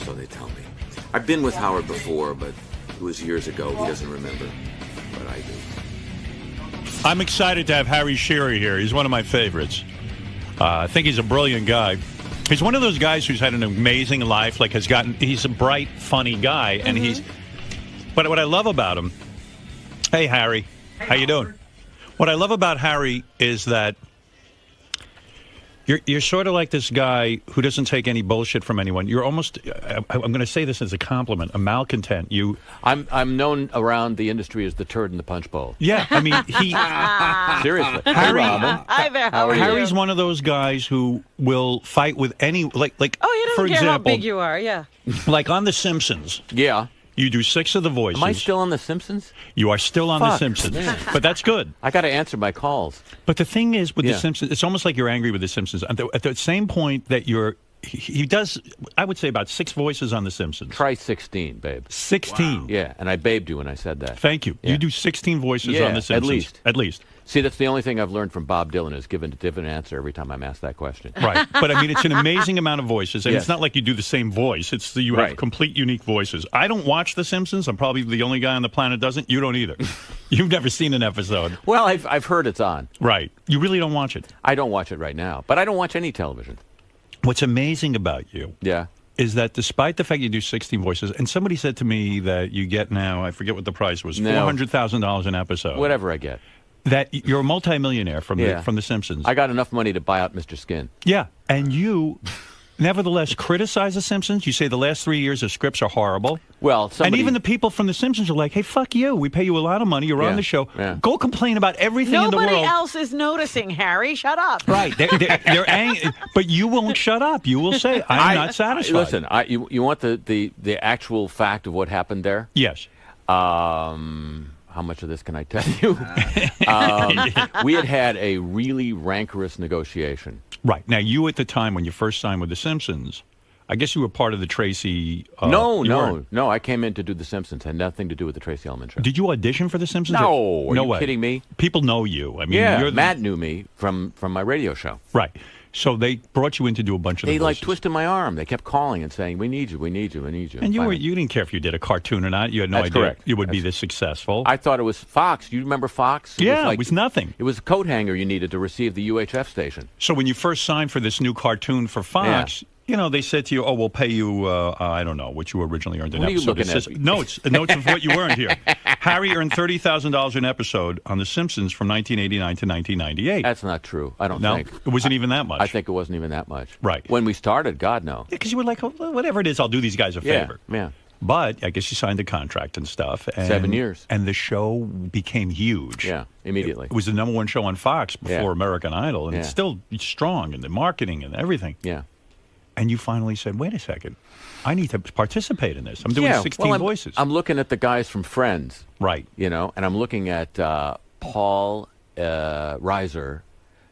So they tell me. I've been with Howard before, but it was years ago. He doesn't remember, but I do. I'm excited to have Harry Shearer here. He's one of my favorites. I think he's a brilliant guy. He's one of those guys who's had an amazing life. Like he's a bright, funny guy, and But what I love about him. Hey, Harry. How you doing? What I love about Harry is that you're sort of like this guy who doesn't take any bullshit from anyone. You're almost, I'm going to say this as a compliment, a malcontent. I'm known around the industry as the turd in the punch bowl. Yeah, I mean, seriously. Harry, Hi there, how are you? Harry's one of those guys who will fight with any, like. Oh, he doesn't for care example, how big you are, yeah. Like on The Simpsons. Yeah. You do 6 of the voices. Am I still on The Simpsons? You are still on The Simpsons. Man. But that's good. I got to answer my calls. But the thing is with The Simpsons, it's almost like you're angry with The Simpsons. At the same point that he does, I would say, about 6 voices on The Simpsons. Try 16, babe. 16? Wow. Yeah, and I babed you when I said that. Thank you. Yeah. You do 16 voices on The Simpsons. At least. See, that's the only thing I've learned from Bob Dylan is give a different answer every time I'm asked that question. Right. But, I mean, it's an amazing amount of voices. And it's not like you do the same voice. It's you have complete unique voices. I don't watch The Simpsons. I'm probably the only guy on the planet doesn't. You don't either. You've never seen an episode. Well, I've heard it's on. Right. You really don't watch it. I don't watch it right now. But I don't watch any television. What's amazing about you is that despite the fact you do 16 voices, and somebody said to me that you get now, I forget what the price was, $400,000 an episode. Whatever I get. That you're a multimillionaire from The Simpsons. I got enough money to buy out Mr. Skin. Yeah, and you nevertheless criticize The Simpsons. You say the last 3 years of scripts are horrible. Well, and even the people from The Simpsons are like, hey, fuck you. We pay you a lot of money. You're on the show. Yeah. Go complain about everything in the world. Nobody else is noticing, Harry. Shut up. Right. They're angry. But you won't shut up. You will say, I'm not satisfied. Listen, you want the actual fact of what happened there? Yes. How much of this can I tell you? We had a really rancorous negotiation. Right. Now, you at the time when you first signed with The Simpsons, I guess you were part of the Tracy... No. I came in to do The Simpsons. Had nothing to do with the Tracy Ullman Show. Did you audition for The Simpsons? No. Are you way. Kidding me? People know you. I mean, Matt knew me from my radio show. Right. So they brought you in to do a bunch of the voices. They twisted my arm. They kept calling and saying, we need you, we need you, we need you. And you didn't care if you did a cartoon or not. You had no idea you would be this successful. I thought it was Fox. Do you remember Fox? It was nothing. It was a coat hanger you needed to receive the UHF station. So when you first signed for this new cartoon for Fox... You know, they said to you, we'll pay you, I don't know, what you originally earned an episode. What are you looking at? Notes of what you earned here. Harry earned $30,000 an episode on The Simpsons from 1989 to 1998. That's not true. I don't think. It wasn't even that much. I think it wasn't even that much. Right. When we started, God, no. Because you were like, whatever it is, I'll do these guys a favor. Yeah. But I guess you signed a contract and stuff. And, 7 years. And the show became huge. Yeah, immediately. It was the #1 show on Fox before American Idol. And it's still strong in the marketing and everything. Yeah. And you finally said, wait a second, I need to participate in this. I'm doing 16 voices. I'm looking at the guys from Friends. Right. You know, and I'm looking at Paul Reiser.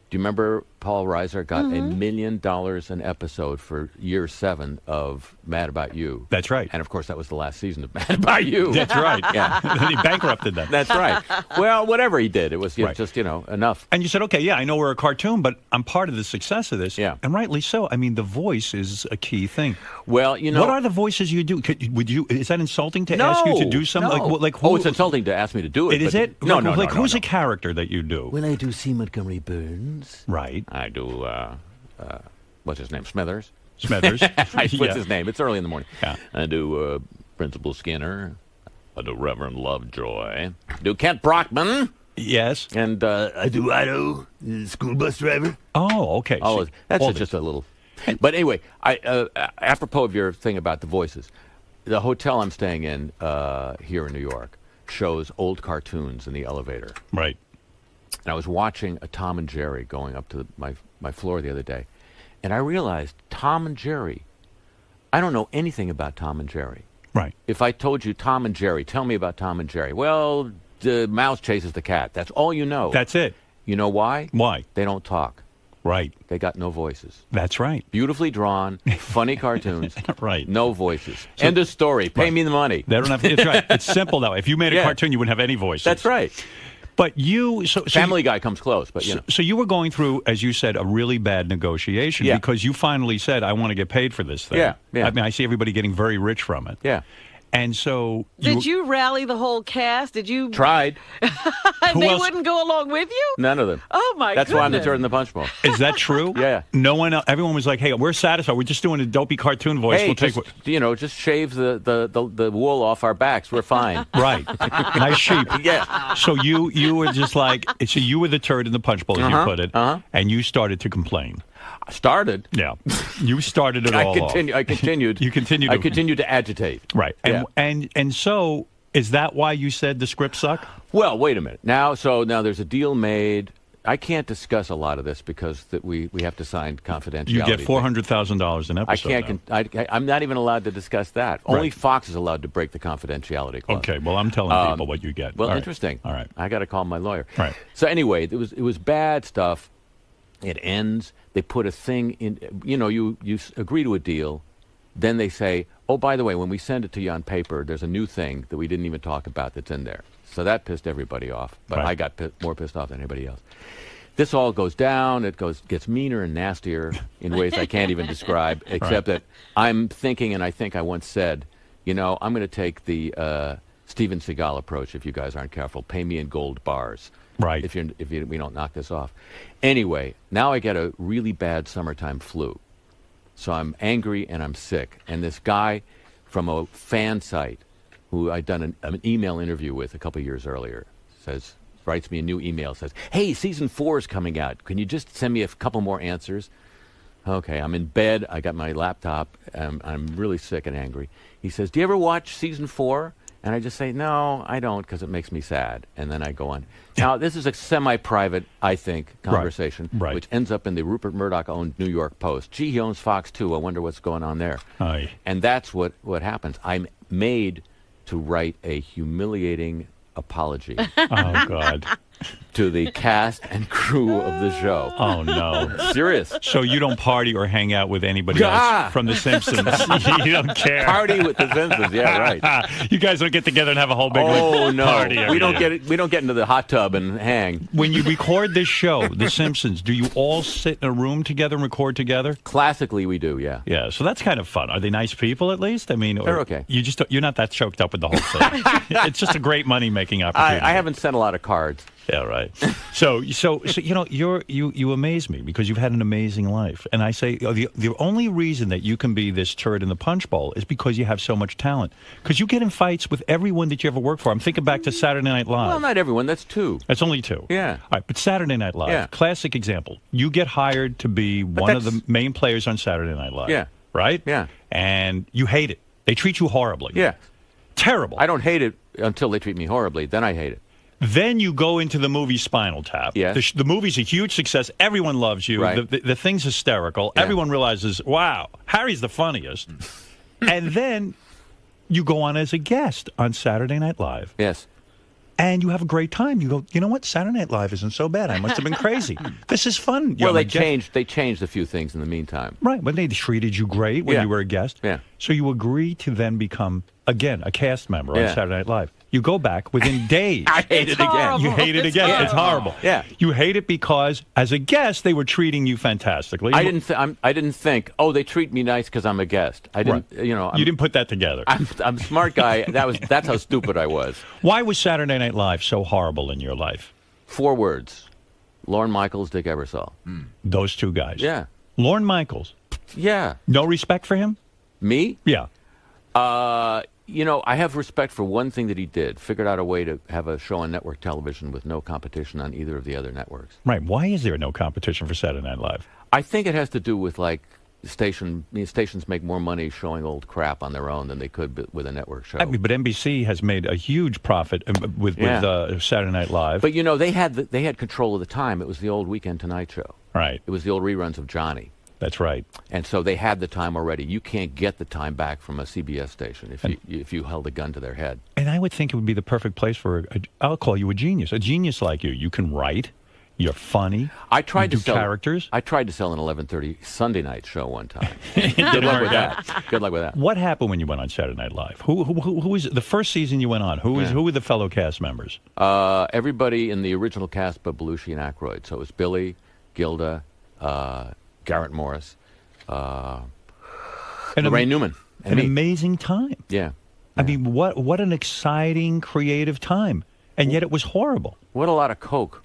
Do you remember Paul Reiser got $1 million an episode for year 7 of Mad About You? That's right. And, of course, that was the last season of Mad About You. That's right. Yeah. He bankrupted them. That's right. Well, whatever he did, it was just, enough. And you said, okay, I know we're a cartoon, but I'm part of the success of this. Yeah. And rightly so. I mean, the voice is a key thing. Well, what are the voices you do? Is that insulting to ask you to do something? No. It's insulting to ask me to do it. Is it? No. Who's a character that you do? Well, I do C. Montgomery Burns. Right. I do, what's his name? Smithers. Smithers. What's his name? It's early in the morning. Yeah. I do Principal Skinner. I do Reverend Lovejoy. I do Kent Brockman. Yes. And Eduardo, school bus driver. Oh, okay. Oh, that's just a little. But anyway, apropos of your thing about the voices, the hotel I'm staying in here in New York shows old cartoons in the elevator. Right. And I was watching a Tom and Jerry going up to my floor the other day, and I realized Tom and Jerry, I don't know anything about Tom and Jerry. Right. If I told you Tom and Jerry, tell me about Tom and Jerry. Well, the mouse chases the cat. That's all you know. That's it. You know why? Why? They don't talk. Right. They got no voices. That's right. Beautifully drawn, funny cartoons. Right. No voices. End of story. Pay me the money. They don't have. It's right. It's simple though. If you made a cartoon, you wouldn't have any voices. That's right. But you, Family Guy comes close, but you know. So you were going through, as you said, a really bad negotiation because you finally said, "I want to get paid for this thing." Yeah. I mean, I see everybody getting very rich from it. Yeah. And so did you rally the whole cast? Did you tried? And they wouldn't go along with you? None of them. Oh my! That's why I'm the turd in the punch bowl. Is that true? Yeah. No one else. Everyone was like, "Hey, we're satisfied. We're just doing a dopey cartoon voice. Hey, we'll just shave the wool off our backs. We're fine." Right. Nice sheep. Yeah. So you were just like, so you were the turd in the punch bowl, as you put it, and you started to complain. Started. Yeah, you started it all. I continued. You continued. I continued to agitate. Right. And so is that why you said the scripts suck? Well, wait a minute. Now there's a deal made. I can't discuss a lot of this because we have to sign confidentiality. You get $400,000 an episode. I'm not even allowed to discuss that. Right. Only Fox is allowed to break the confidentiality clause. Okay. Well, I'm telling people what you get. Well, all interesting. All right. I got to call my lawyer. Right. So anyway, it was bad stuff. It ends. They put a thing in. You agree to a deal, then they say, "Oh, by the way, when we send it to you on paper, there's a new thing that we didn't even talk about that's in there." So that pissed everybody off. But I got more pissed off than anybody else. This all goes down. It gets meaner and nastier in ways I can't even describe. Except that I'm thinking, and I think I once said, I'm going to take the Steven Seagal approach. If you guys aren't careful, pay me in gold bars. Right. If we don't knock this off. Anyway, now I get a really bad summertime flu. So I'm angry and I'm sick. And this guy from a fan site who I'd done an email interview with a couple years earlier writes me a new email, says, "Hey, season 4 is coming out. Can you just send me a couple more answers?" Okay, I'm in bed. I got my laptop. I'm really sick and angry. He says, "Do you ever watch season 4? And I just say, "No, I don't," because it makes me sad. And then I go on. Now, this is a semi-private, I think, conversation, which ends up in the Rupert Murdoch-owned New York Post. Gee, he owns Fox, too. I wonder what's going on there. Aye. And that's what happens. I'm made to write a humiliating apology. Oh, God. To the cast and crew of the show. Oh, no. Serious. So you don't party or hang out with anybody else from The Simpsons? You don't care. Party with The Simpsons, yeah, right. You guys don't get together and have a whole big no. party. We don't get into the hot tub and hang. When you record this show, The Simpsons, do you all sit in a room together and record together? Classically, we do, yeah. Yeah, so that's kind of fun. Are they nice people, at least? I mean, they're okay. You're not that choked up with the whole thing. It's just a great money-making opportunity. I haven't sent a lot of cards. Yeah, right. So you amaze me because you've had an amazing life, and I say the only reason that you can be this turd in the punch bowl is because you have so much talent. Because you get in fights with everyone that you ever work for. I'm thinking back to Saturday Night Live. Well, not everyone. That's 2. That's only 2. Yeah. All right, but Saturday Night Live, classic example. You get hired to be one of the main players on Saturday Night Live. Yeah. Right. Yeah. And you hate it. They treat you horribly. Yeah. Terrible. I don't hate it until they treat me horribly. Then I hate it. Then you go into the movie Spinal Tap. Yes. The movie's a huge success. Everyone loves you. Right. The thing's hysterical. Yeah. Everyone realizes, wow, Harry's the funniest. And then you go on as a guest on Saturday Night Live. Yes. And you have a great time. You go, you know what? Saturday Night Live isn't so bad. I must have been crazy. This is fun. Well, they changed a few things in the meantime. Right. But they treated you great when you were a guest. Yeah. So you agree to then become, again, a cast member on Saturday Night Live. You go back within days. I hate it again. You hate it again. It's horrible. Yeah. You hate it because, as a guest, they were treating you fantastically. I didn't think, oh, they treat me nice because I'm a guest. I didn't, you didn't put that together. I'm a smart guy. That's how stupid I was. Why was Saturday Night Live so horrible in your life? 4 words: Lorne Michaels, Dick Ebersol. Those 2 guys. Yeah. Lorne Michaels. Yeah. No respect for him? Me? Yeah. You know, I have respect for one thing that he did. Figured out a way to have a show on network television with no competition on either of the other networks. Right. Why is there no competition for Saturday Night Live? I think it has to do with, like, stations make more money showing old crap on their own than they could with a network show. I mean, but NBC has made a huge profit with Saturday Night Live. But, you know, they had control of the time. It was the old Weekend Tonight Show. Right. It was the old reruns of Johnny. That's right. And so they had the time already. You can't get the time back from a CBS station if you held a gun to their head. And I would think it would be the perfect place for, I'll call you a genius like you. You can write. You're funny. I tried to sell characters. I tried to sell an 11:30 Sunday night show one time. Good luck with that. Good luck with that. What happened when you went on Saturday Night Live? Who was the first season you went on? Who were the fellow cast members? Everybody in the original cast, but Belushi and Aykroyd. So it was Billy, Gilda, Garrett Morris, Lorraine Newman, and me. Amazing time. Yeah. I mean, what an exciting, creative time, and yet it was horrible. What a lot of coke.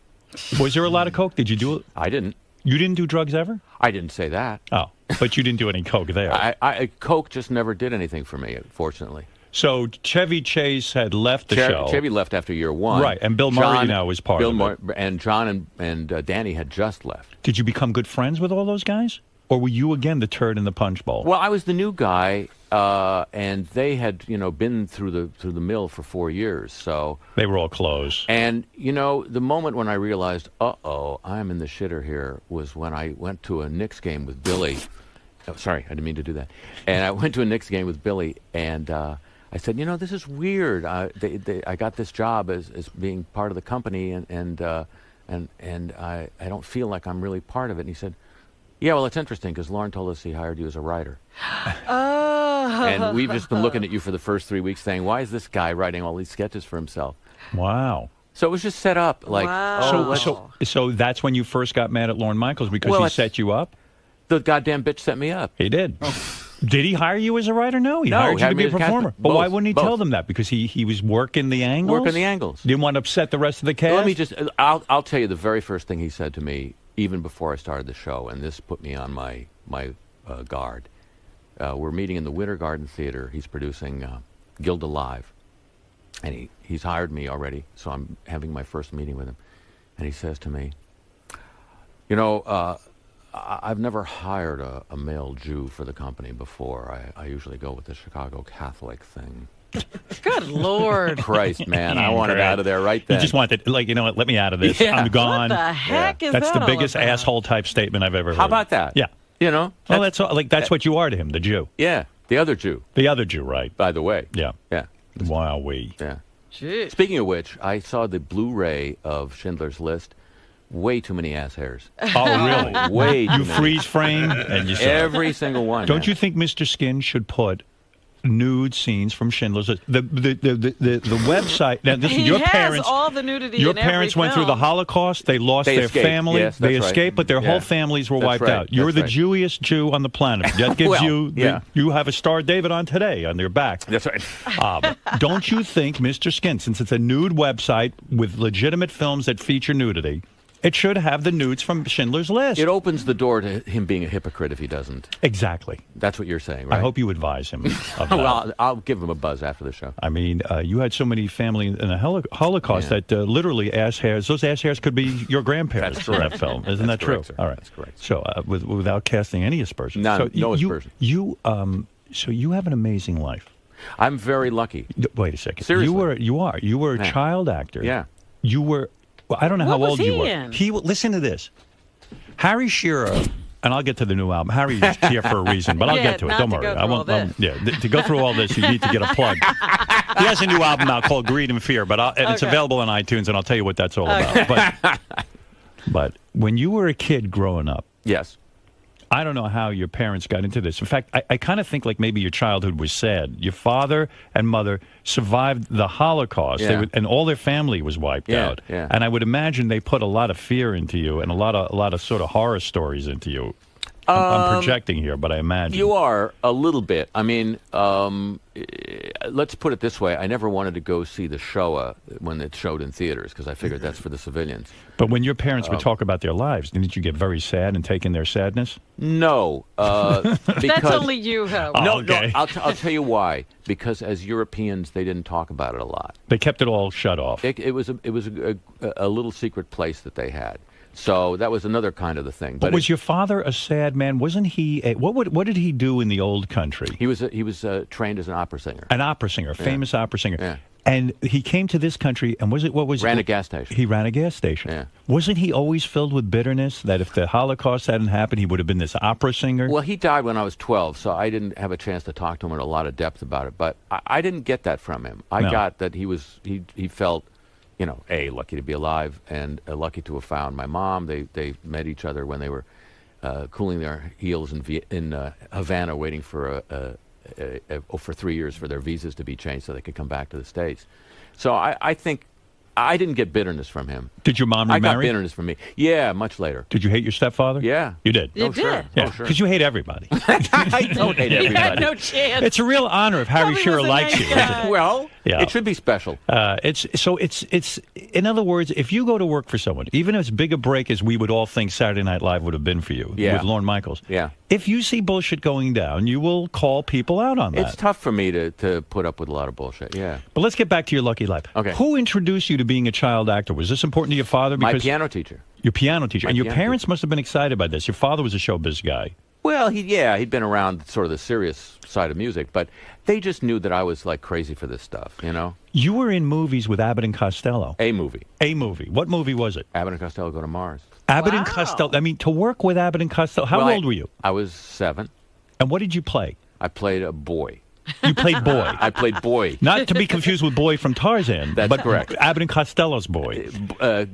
Was there a lot of coke? Did you do it? I didn't. You didn't do drugs ever? I didn't say that. Oh, but you didn't do any coke there. Coke just never did anything for me, fortunately. So Chevy Chase had left the show. Chevy left after year one. Right, and Bill Murray now was part of it. And John and Danny had just left. Did you become good friends with all those guys? Or were you, again, the turd in the punch bowl? Well, I was the new guy, and they had, been through the mill for 4 years, so... They were all close. And, the moment when I realized, uh-oh, I'm in the shitter here, was when I went to a Knicks game with Billy. Oh, sorry, I didn't mean to do that. And I went to a Knicks game with Billy, and I said, this is weird. I got this job as being part of the company, and I don't feel like I'm really part of it. And he said... Yeah, well, it's interesting because Lauren told us he hired you as a writer. Oh. And we've just been looking at you for the first 3 weeks saying, why is this guy writing all these sketches for himself? Wow. So it was just set up. Like, So that's when you first got mad at Lorne Michaels because he set you up? The goddamn bitch set me up. He did. Did he hire you as a writer? No, he hired you to be a performer. But why wouldn't he tell them that? Because he was working the angles? Working the angles. Didn't want to upset the rest of the cast? Let me just, I'll tell you the very first thing he said to me, even before I started the show, and this put me on my guard. We're meeting in the Winter Garden Theater. He's producing Gilda Live, and he's hired me already, so I'm having my first meeting with him. And he says to me, I've never hired a male Jew for the company before. I usually go with the Chicago Catholic thing. Good Lord. Christ, man. I wanted out of there right then. You just wanted, let me out of this. Yeah. I'm gone. What the heck is That's that the biggest asshole type statement I've ever heard. How about that? Yeah. That's what you are to him, the Jew. Yeah. The other Jew. The other Jew, right. By the way. Yeah. Yeah. Wowee. Yeah. Jeez. Speaking of which, I saw the Blu-ray of Schindler's List. Way too many ass hairs. Oh, really? Way too You many. freeze frame and you saw Every single one. Don't you think Mr. Skin should put nude scenes from Schindler's List? The website. Now, listen, your parents. All the nudity. Your in every parents went through film. the Holocaust. They lost their escaped. family. Yes, they that's escaped, right. but their Yeah. whole families were That's wiped right. out. You're That's the right. Jewiest Jew on the planet. That gives Well, yeah. you have a Star of David on today on your back. That's right. Don't you think, Mr. Skin, since it's a nude website with legitimate films that feature nudity, it should have the nudes from Schindler's List? It opens the door to him being a hypocrite if he doesn't. Exactly. That's what you're saying, right? I hope you advise him of that. Well, I'll give him a buzz after the show. I mean, you had so many family in the Holocaust that literally those ass hairs could be your grandparents in that film. Isn't that true? Correct, sir. All right. That's correct. So without casting any aspersions. No aspersions. aspersions. So you have an amazing life. I'm very lucky. Wait a second. Seriously. You were a child actor. Yeah. You were. Well, I don't know how What old was you he were. in? Listen to this. Harry Shearer, and I'll get to the new album. Harry's here for a reason, but I'll Yeah, get to it. not Don't to worry. go I through won't. all this. To go through all this, you need to get a plug. He has a new album out called Greed and Fear, it's Okay. available on iTunes, and I'll tell you what that's all about. But when you were a kid growing up, Yes. I don't know how your parents got into this. In fact, I kind of think like maybe your childhood was sad. Your father and mother survived the Holocaust, Yeah. and all their family was wiped Yeah, out. yeah. And I would imagine they put a lot of fear into you and a lot of sort of horror stories into you. I'm projecting here, but I imagine. You are a little bit. I mean, let's put it this way. I never wanted to go see the Shoah when it showed in theaters because I figured that's for the civilians. But when your parents would talk about their lives, didn't you get very sad and take in their sadness? No. That's only you, Howard. No, I'll tell you why. Because as Europeans, they didn't talk about it a lot. They kept it all shut off. It was a little secret place that they had. So that was another kind of the thing. But was your father a sad man? Wasn't he? What did he do in the old country? He was trained as an opera singer. An opera singer, a famous opera singer. Yeah. And he came to this country, and ran a gas station. He ran a gas station. Yeah. Wasn't he always filled with bitterness that if the Holocaust hadn't happened, he would have been this opera singer? Well, he died when I was 12, so I didn't have a chance to talk to him in a lot of depth about it. But I didn't get that from him. I got that he felt, lucky to be alive and lucky to have found my mom. They met each other when they were cooling their heels in Havana, waiting for for 3 years for their visas to be changed so they could come back to the States. So I think I didn't get bitterness from him. Did your mom remarry? I got bitterness from me. Yeah, much later. Did you hate your stepfather? Yeah. You did? You did? Sure. Yeah, sure. because you hate everybody. I don't hate everybody. He had no chance. It's a real honor if Harry Probably Shearer was a likes nice you. guy. Well, Yeah. it should be special. It's in other words, if you go to work for someone, even as big a break as we would all think Saturday Night Live would have been for you with Lorne Michaels, if you see bullshit going down, you will call people out on that. It's tough for me to put up with a lot of bullshit, yeah. But let's get back to your lucky life. Okay. Who introduced you to being a child actor? Was this important to your father? My piano teacher. Your piano teacher. And your parents must have been excited by this. Your father was a showbiz guy. Well, he'd been around sort of the serious side of music, but they just knew that I was like crazy for this stuff, You were in movies with Abbott and Costello. A movie. What movie was it? Abbott and Costello Go to Mars. Abbott and Costello. I mean, to work with Abbott and Costello. How old were you? I was 7. And what did you play? I played a boy. You played boy. I played boy. Not to be confused with Boy from Tarzan. That's but correct. Abbott and Costello's boy.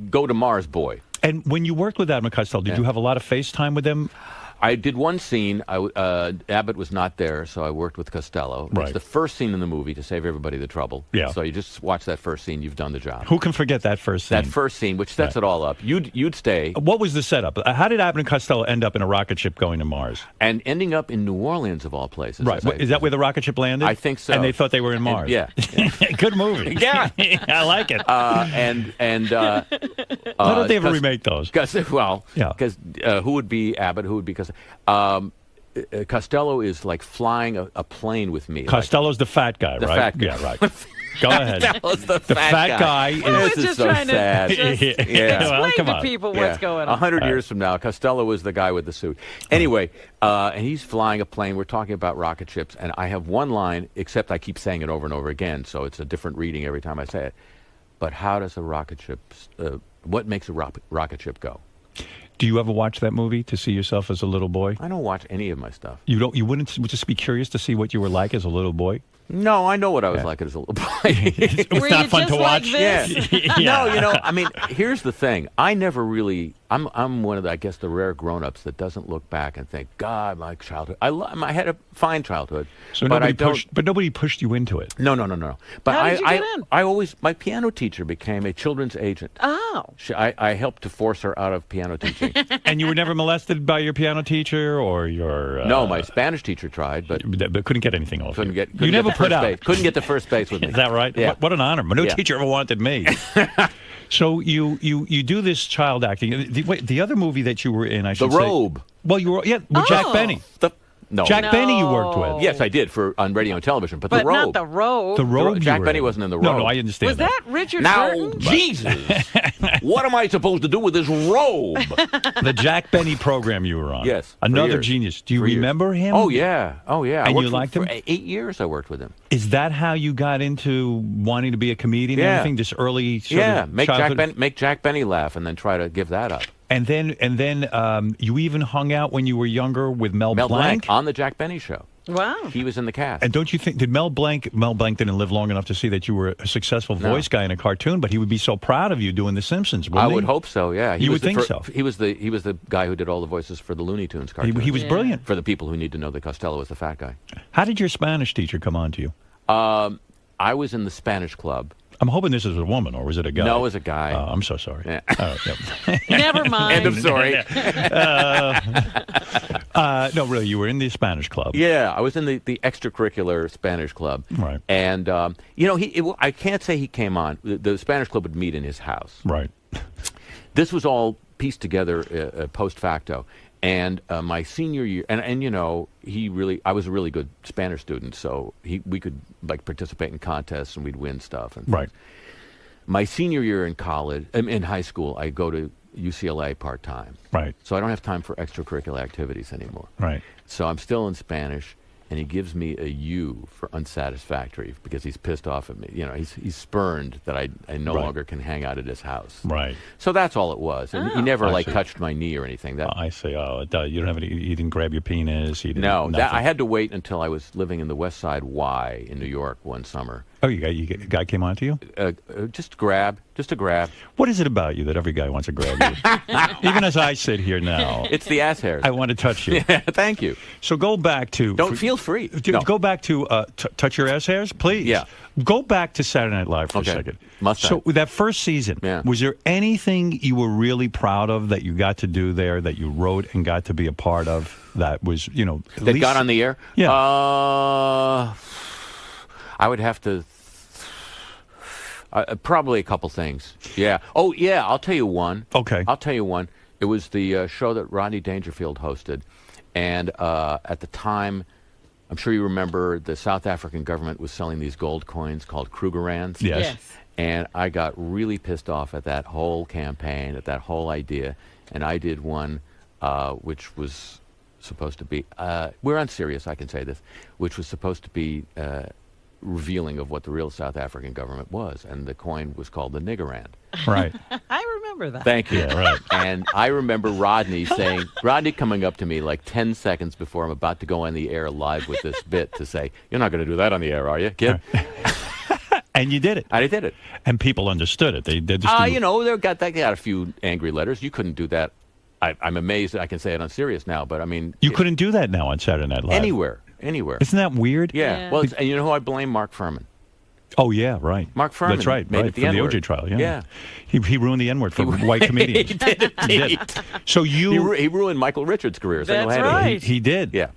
Go to Mars boy. And when you worked with Abbott and Costello, did you have a lot of FaceTime with them? I did one scene. Abbott was not there, so I worked with Costello. Right. It's the first scene in the movie to save everybody the trouble. Yeah. So you just watch that first scene. You've done the job. Who can forget that first scene? That first scene, which sets it all up. You'd stay. What was the setup? How did Abbott and Costello end up in a rocket ship going to Mars? And ending up in New Orleans, of all places. Right. Is that where the rocket ship landed? I think so. And they thought they were in Mars. Yeah. Good movie. Yeah. I like it. Why don't they ever remake those? Because who would be Abbott? Who would be Costello? Costello is like flying a plane with me. Costello's the fat guy, the right? Fat guy. Yeah, right. Go ahead. Costello's the fat guy. This is so sad. Explain to people what's going on. 100 years from now, Costello was the guy with the suit. Anyway, and he's flying a plane. We're talking about rocket ships, and I have one line, except I keep saying it over and over again, so it's a different reading every time I say it. But how does a rocket ship? What makes a rocket ship go? Do you ever watch that movie to see yourself as a little boy? I don't watch any of my stuff. You don't? You wouldn't just be curious to see what you were like as a little boy? No, I know what I was like as a little boy. It's not fun to watch. No, I mean, here's the thing. I never really. I'm one of the, I guess, the rare grown-ups that doesn't look back and think, God, my childhood. I had a fine childhood. So but nobody pushed you into it. No. But How did you get in? I always, my piano teacher became a children's agent. Oh. I helped to force her out of piano teaching. And you were never molested by your piano teacher or your? No, my Spanish teacher tried, but couldn't get anything off couldn't you. Get. You never put out. Base. Couldn't get to first base with me. Is that right? Yeah. What an honor. No teacher ever wanted me. So you do this child acting. The other movie that you were in, I should say. The Robe. Well, you were with Jack Benny. Jack Benny you worked with. Yes, I did on radio and television. But The Robe. Not The Robe. The Robe. Jack Benny wasn't in The Robe. No, I understand. Was that Richard Now, Burton? Jesus, what am I supposed to do with this robe? The Jack Benny program you were on. Yes. Another genius. Do you remember him? Oh, yeah. And you liked him? For 8 years I worked with him. Is that how you got into wanting to be a comedian and everything? This early sort of make Jack Benny laugh and then try to give that up. And then you even hung out when you were younger with Mel Blanc on the Jack Benny Show. Wow. He was in the cast. And don't you think, did Mel Blanc didn't live long enough to see that you were a successful voice guy in a cartoon, but he would be so proud of you doing The Simpsons, wouldn't he? I would hope so, yeah. You would think so. He was the guy who did all the voices for the Looney Tunes cartoons. He was brilliant. For the people who need to know that Costello was the fat guy. How did your Spanish teacher come on to you? I was in the Spanish club. I'm hoping this is a woman, or was it a guy? No, it was a guy. Oh, I'm so sorry. Yeah. All right, Never mind. End of story. No, really, you were in the Spanish club. Yeah, I was in the extracurricular Spanish club. Right. And, I can't say he came on. The Spanish club would meet in his house. Right. This was all pieced together post facto. And my senior year, and I was a really good Spanish student, so we could participate in contests and we'd win stuff. And right. My senior year in high school, I go to UCLA part-time. Right. So I don't have time for extracurricular activities anymore. Right. So I'm still in Spanish, and he gives me a U for unsatisfactory because he's pissed off at me. He's spurned that I no longer can hang out at his house. Right. So that's all it was. And he never touched my knee or anything. I see. Oh, you don't have any. He didn't grab your penis. He didn't. No, I had to wait until I was living in the West Side Y in New York one summer. Oh, a guy came on to you? Just a grab. What is it about you that every guy wants to grab you? Even as I sit here now. It's the ass hairs. I want to touch you. Yeah, thank you. So go back to... Don't feel free. No. Go back to touch your ass hairs, please. Yeah. Go back to Saturday Night Live for a second. So that first season, was there anything you were really proud of that you got to do there, that you wrote and got to be a part of, that was, that got on the air? Yeah. I would have to... probably a couple things. Yeah. Oh, yeah, I'll tell you one. Okay. I'll tell you one. It was the show that Rodney Dangerfield hosted. And at the time, I'm sure you remember, the South African government was selling these gold coins called Krugerrands. Yes. And I got really pissed off at that whole campaign, at that whole idea. And I did one which was supposed to be... we're on Sirius, I can say this. Which was supposed to be... revealing of what the real South African government was, and the coin was called the Niggerrand. Right. I remember that. Thank you. Yeah, right. And I remember Rodney coming up to me 10 seconds before I'm about to go on the air live with this bit to say, "You're not going to do that on the air, are you, kid?" And you did it. I did it. And people understood it. They just they got a few angry letters. You couldn't do that. I'm amazed that I can say it on Sirius now, but I mean... You couldn't do that now on Saturday Night Live. Anywhere. Isn't that weird? Yeah. Well, and you know who I blame? Mark Furman. Oh, yeah, right. Mark Furman. That's right. Made it the N-word. The OJ trial, yeah. He ruined the N-word for white comedians. He did indeed. So you... He ruined Michael Richards' career. That's right. He did. Yeah.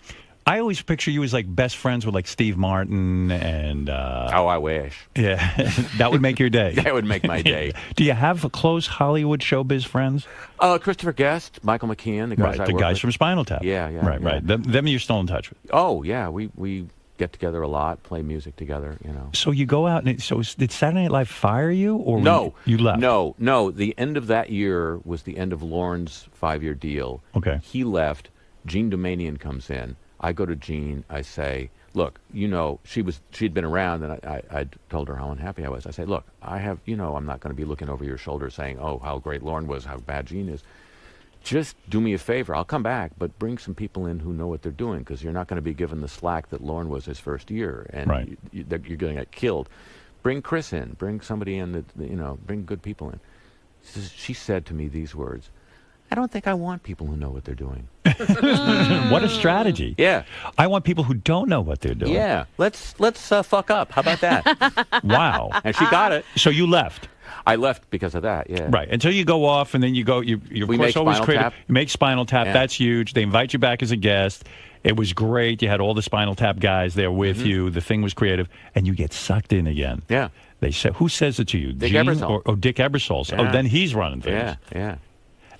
I always picture you as best friends with Steve Martin and... oh, I wish. Yeah, that would make your day. That would make my day. Do you have close Hollywood showbiz friends? Christopher Guest, Michael McKeon, the guys the guys from Spinal Tap. Yeah. Right. Them you're still in touch with. Oh, yeah. We get together a lot, play music together, So you go out, did Saturday Night Live fire you? Or no. You left? No. The end of that year was the end of Lorne's 5-year deal. Okay. He left. Gene Domanian comes in. I go to Jean, I say, look, she'd been around, and I told her how unhappy I was. I say, look, I have, I'm not going to be looking over your shoulder saying, oh, how great Lorne was, how bad Gene is. Just do me a favor. I'll come back, but bring some people in who know what they're doing, because you're not going to be given the slack that Lorne was his first year, and you're going to get killed. Bring Chris in. Bring somebody in that, bring good people in. She said to me these words, I don't think I want people who know what they're doing. What a strategy. Yeah. I want people who don't know what they're doing. Yeah. Let's fuck up. How about that? Wow. And she got it. So you left. I left because of that, yeah. Right. Until you go off, and then you go, you're of course always creative. You make Spinal Tap. Yeah. That's huge. They invite you back as a guest. It was great. You had all the Spinal Tap guys there with you. The thing was creative. And you get sucked in again. Yeah. They say, who says it to you? Dick Gene Ebersol. Or Dick Ebersol. Yeah. Oh, then he's running things. Yeah.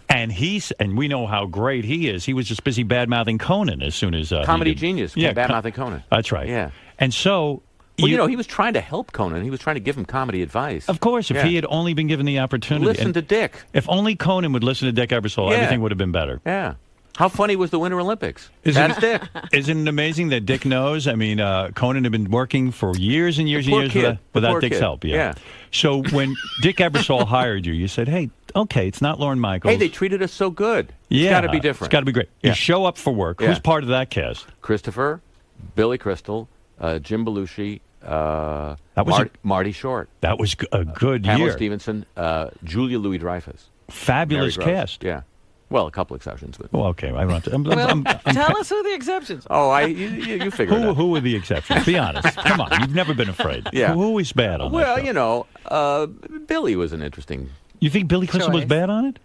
And we know how great he is. He was just busy bad-mouthing Conan as soon as... Comedy Genius. Yeah, bad-mouthing Conan. That's right. Yeah. And so... Well, he was trying to help Conan. He was trying to give him comedy advice. Of course, if he had only been given the opportunity. Listen to Dick. If only Conan would listen to Dick Ebersol, everything would have been better. Yeah. How funny was the Winter Olympics? That's Dick. Isn't it amazing that Dick knows? I mean, Conan had been working for years and years and years without Dick's help. Yeah. So when Dick Ebersol hired you, you said, hey, okay, it's not Lorne Michaels. Hey, they treated us so good. Yeah. It's got to be different. It's got to be great. Yeah. You show up for work. Who's part of that cast? Christopher, Billy Crystal, Jim Belushi, Marty Short. That was a good Pamela year. Stevenson, Julia Louis-Dreyfus. Fabulous cast. Yeah. Well, a couple exceptions. But... Well, okay. I don't have to. Tell us who the exceptions are. Oh, you figure it out. Who were the exceptions? Be honest. Come on. You've never been afraid. Yeah. Who was bad on that show? Billy was an interesting You think Billy Crystal was bad on it?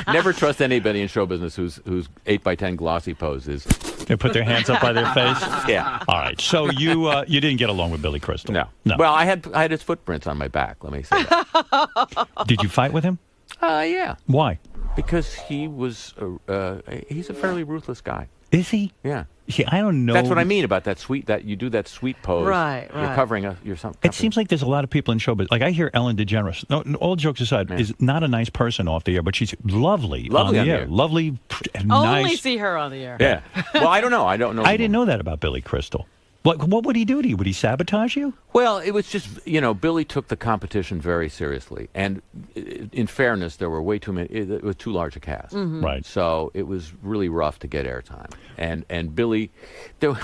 Never trust anybody in show business whose 8x10 glossy poses. They put their hands up by their face? Yeah. All right. So you didn't get along with Billy Crystal? No. No. Well, I had his footprints on my back, let me say that. Did you fight with him? Yeah. Why? Because he's a fairly ruthless guy. Is he? Yeah. See, I don't know. That's what I mean about that you do that sweet pose. Right. You're covering something. It seems like there's a lot of people in showbiz. Like I hear Ellen DeGeneres. No, all jokes aside, is not a nice person off the air, but she's lovely on the air. Lovely, and nice. Only see her on the air. Yeah. Well, I don't know. I don't know. I didn't know that about Billy Crystal. What would he do to you? Would he sabotage you? Well, it was just, Billy took the competition very seriously. And in fairness, there were way too many, it was too large a cast. Mm-hmm. Right. So it was really rough to get airtime. And Billy, there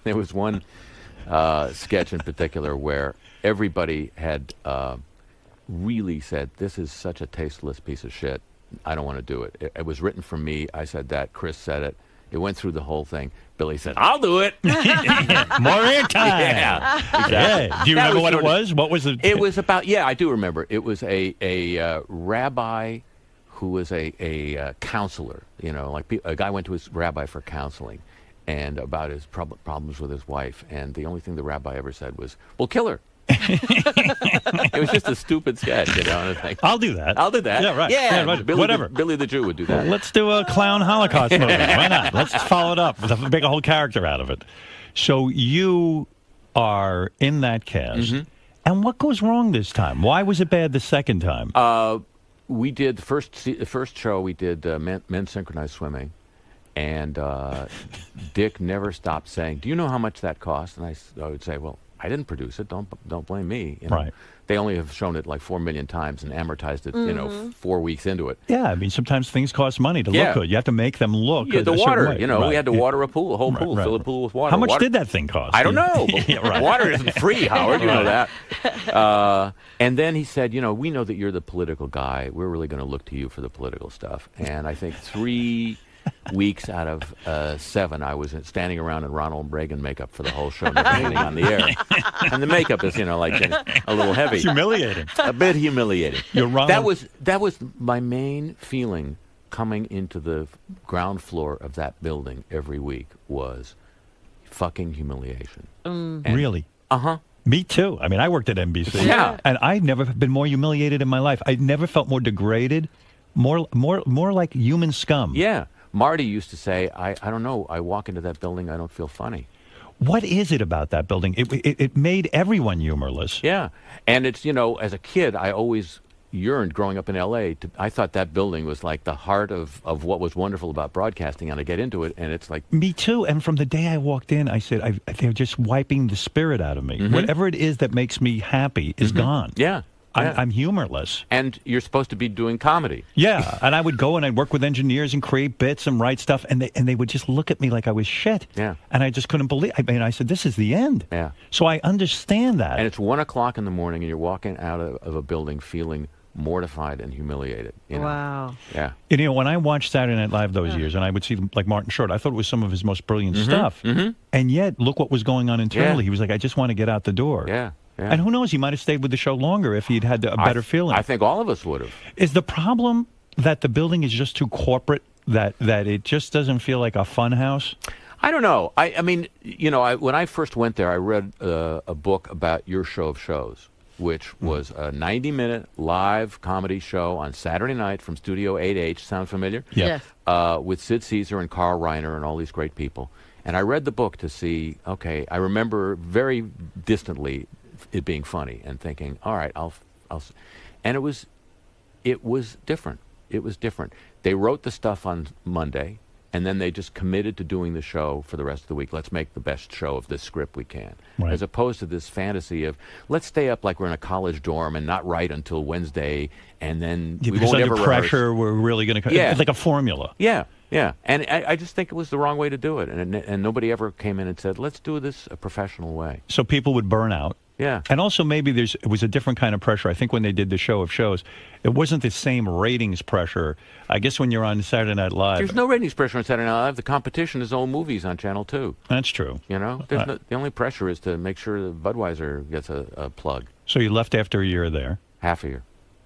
was one sketch in particular where everybody had really said, this is such a tasteless piece of shit. I don't want to do it. It was written for me. I said that. Chris said it. It went through the whole thing. Billy said, I'll do it. More airtime. Yeah, exactly. Yeah. Do you remember what it was? What was it? It was about, I do remember. It was a rabbi who was a counselor. A guy went to his rabbi for counseling and about his problems with his wife. And the only thing the rabbi ever said was, well, kill her. It was just a stupid sketch, Like, I'll do that. I'll do that. Yeah, right. Yeah, right. Billy Whatever. Billy the Jew would do that. Let's do a clown Holocaust movie. Why not? Let's follow it up. Make a whole character out of it. So you are in that cast. Mm-hmm. And what goes wrong this time? Why was it bad the second time? We did the first show. We did men's synchronized swimming, and Dick never stopped saying, "Do you know how much that cost?" And I would say, "Well, I didn't produce it. Don't blame me." Right. They only have shown it like 4 million times and amortized it, 4 weeks into it. Yeah, I mean, sometimes things cost money to look good. You have to make them look good. The water, way. We had to water a pool, a whole pool, fill a pool with water. How much did that thing cost? I don't know. Right. Water isn't free, Howard. You know that. And then he said, we know that you're the political guy. We're really going to look to you for the political stuff. And I think 3 weeks out of 7, I was standing around in Ronald Reagan makeup for the whole show, never getting on the air. And the makeup is, like a little heavy. It's humiliating. A bit humiliating. You're wrong. That was my main feeling coming into the ground floor of that building every week was fucking humiliation. Really? Uh-huh. Me too. I mean, I worked at NBC. Yeah. And I've never been more humiliated in my life. I never felt more degraded, more like human scum. Yeah. Marty used to say, I don't know, I walk into that building, I don't feel funny. What is it about that building? It made everyone humorless. Yeah. And it's, as a kid, I always yearned growing up in L.A. I thought that building was like the heart of what was wonderful about broadcasting, and I get into it, and it's like... Me too. And from the day I walked in, I said, they're just wiping the spirit out of me. Mm-hmm. Whatever it is that makes me happy is gone. Yeah. I'm humorless. And you're supposed to be doing comedy. Yeah, and I would go and I'd work with engineers and create bits and write stuff, and they would just look at me like I was shit. Yeah. And I just couldn't believe. I said, this is the end. Yeah. So I understand that. And it's 1 o'clock in the morning, and you're walking out of a building feeling mortified and humiliated. Wow. Yeah. When I watched Saturday Night Live those years, and I would see like Martin Short, I thought it was some of his most brilliant stuff. Mm-hmm. And yet, look what was going on internally. He was like, I just want to get out the door. Yeah. Yeah. And who knows, he might have stayed with the show longer if he'd had a better feeling. I think all of us would have. Is the problem that the building is just too corporate, that it just doesn't feel like a fun house? I don't know. I mean, when I first went there, I read a book about your show of shows, which was a 90-minute live comedy show on Saturday night from Studio 8H. Sound familiar? Yeah. Yes. With Sid Caesar and Carl Reiner and all these great people. And I read the book to see, okay, I remember very distantly it being funny and thinking, all right, I'll, and it was different. It was different. They wrote the stuff on Monday, and then they just committed to doing the show for the rest of the week. Let's make the best show of this script we can. Right. As opposed to this fantasy of, let's stay up like we're in a college dorm and not write until Wednesday, and then we won't ever under pressure, we're really going to... Yeah. Like a formula. Yeah. Yeah, and I just think it was the wrong way to do it, and nobody ever came in and said, let's do this a professional way. So people would burn out. Yeah. And also maybe it was a different kind of pressure. I think when they did the show of shows, it wasn't the same ratings pressure. I guess when you're on Saturday Night Live... There's no ratings pressure on Saturday Night Live. The competition is old movies on Channel 2. That's true. The only pressure is to make sure that Budweiser gets a plug. So you left after a year there? Half a year.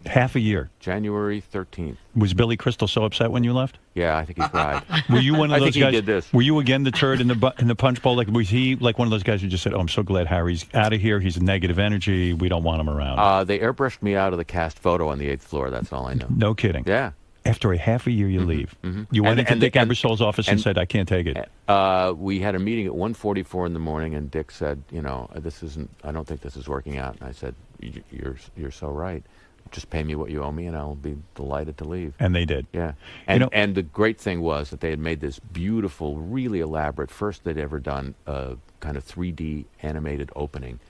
Half a year. January 13th. Was Billy Crystal so upset when you left? Yeah, I think he cried. Were you one of those I think guys? He did this. Were you again the turd in the punch bowl? Like, was he like one of those guys who just said, "Oh, I'm so glad Harry's out of here. He's a negative energy. We don't want him around." They airbrushed me out of the cast photo on the 8th floor. That's all I know. No kidding. Yeah. After a half a year, you leave. You went into Dick Ebersol's office and said, "I can't take it." We had a meeting at 1:44 in the morning, and Dick said, "This isn't. I don't think this is working out." And I said, "You're so right. Just pay me what you owe me, and I'll be delighted to leave." And they did. Yeah. And the great thing was that they had made this beautiful, really elaborate, first they'd ever done a kind of 3D animated opening,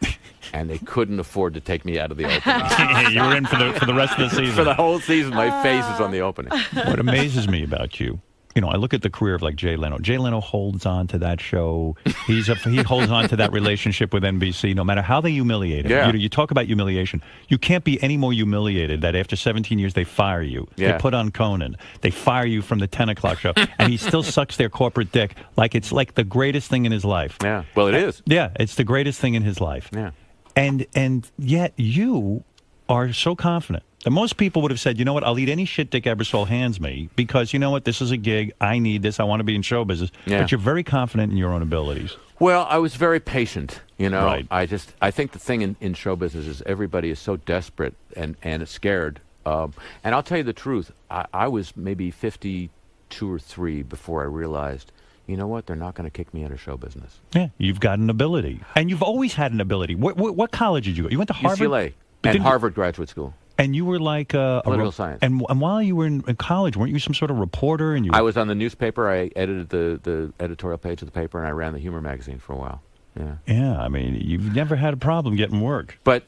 and they couldn't afford to take me out of the opening. You were in for the rest of the season. For the whole season, my face is on the opening. What amazes me about you, I look at the career of like Jay Leno. Jay Leno holds on to that show. He holds on to that relationship with NBC, no matter how they humiliate him. Yeah. You talk about humiliation. You can't be any more humiliated that after 17 years they fire you. Yeah. They put on Conan. They fire you from the 10 o'clock show, and he still sucks their corporate dick like it's like the greatest thing in his life. Yeah. Well, it is. Yeah, it's the greatest thing in his life. Yeah. And yet you are so confident. And most people would have said, you know what, I'll eat any shit Dick Ebersol hands me because, you know what, this is a gig. I need this. I want to be in show business. Yeah. But you're very confident in your own abilities. Well, I was very patient, Right. I think the thing in show business is everybody is so desperate and scared. And I'll tell you the truth. I was maybe 52 or 3 before I realized, you know what, they're not going to kick me out of show business. Yeah, you've got an ability. And you've always had an ability. What college did you go? You went to Harvard? UCLA and Harvard Graduate School. And you were like political science. And while you were in college, weren't you some sort of reporter? And I was on the newspaper. I edited the editorial page of the paper, and I ran the humor magazine for a while. Yeah. Yeah, I mean, you've never had a problem getting work. But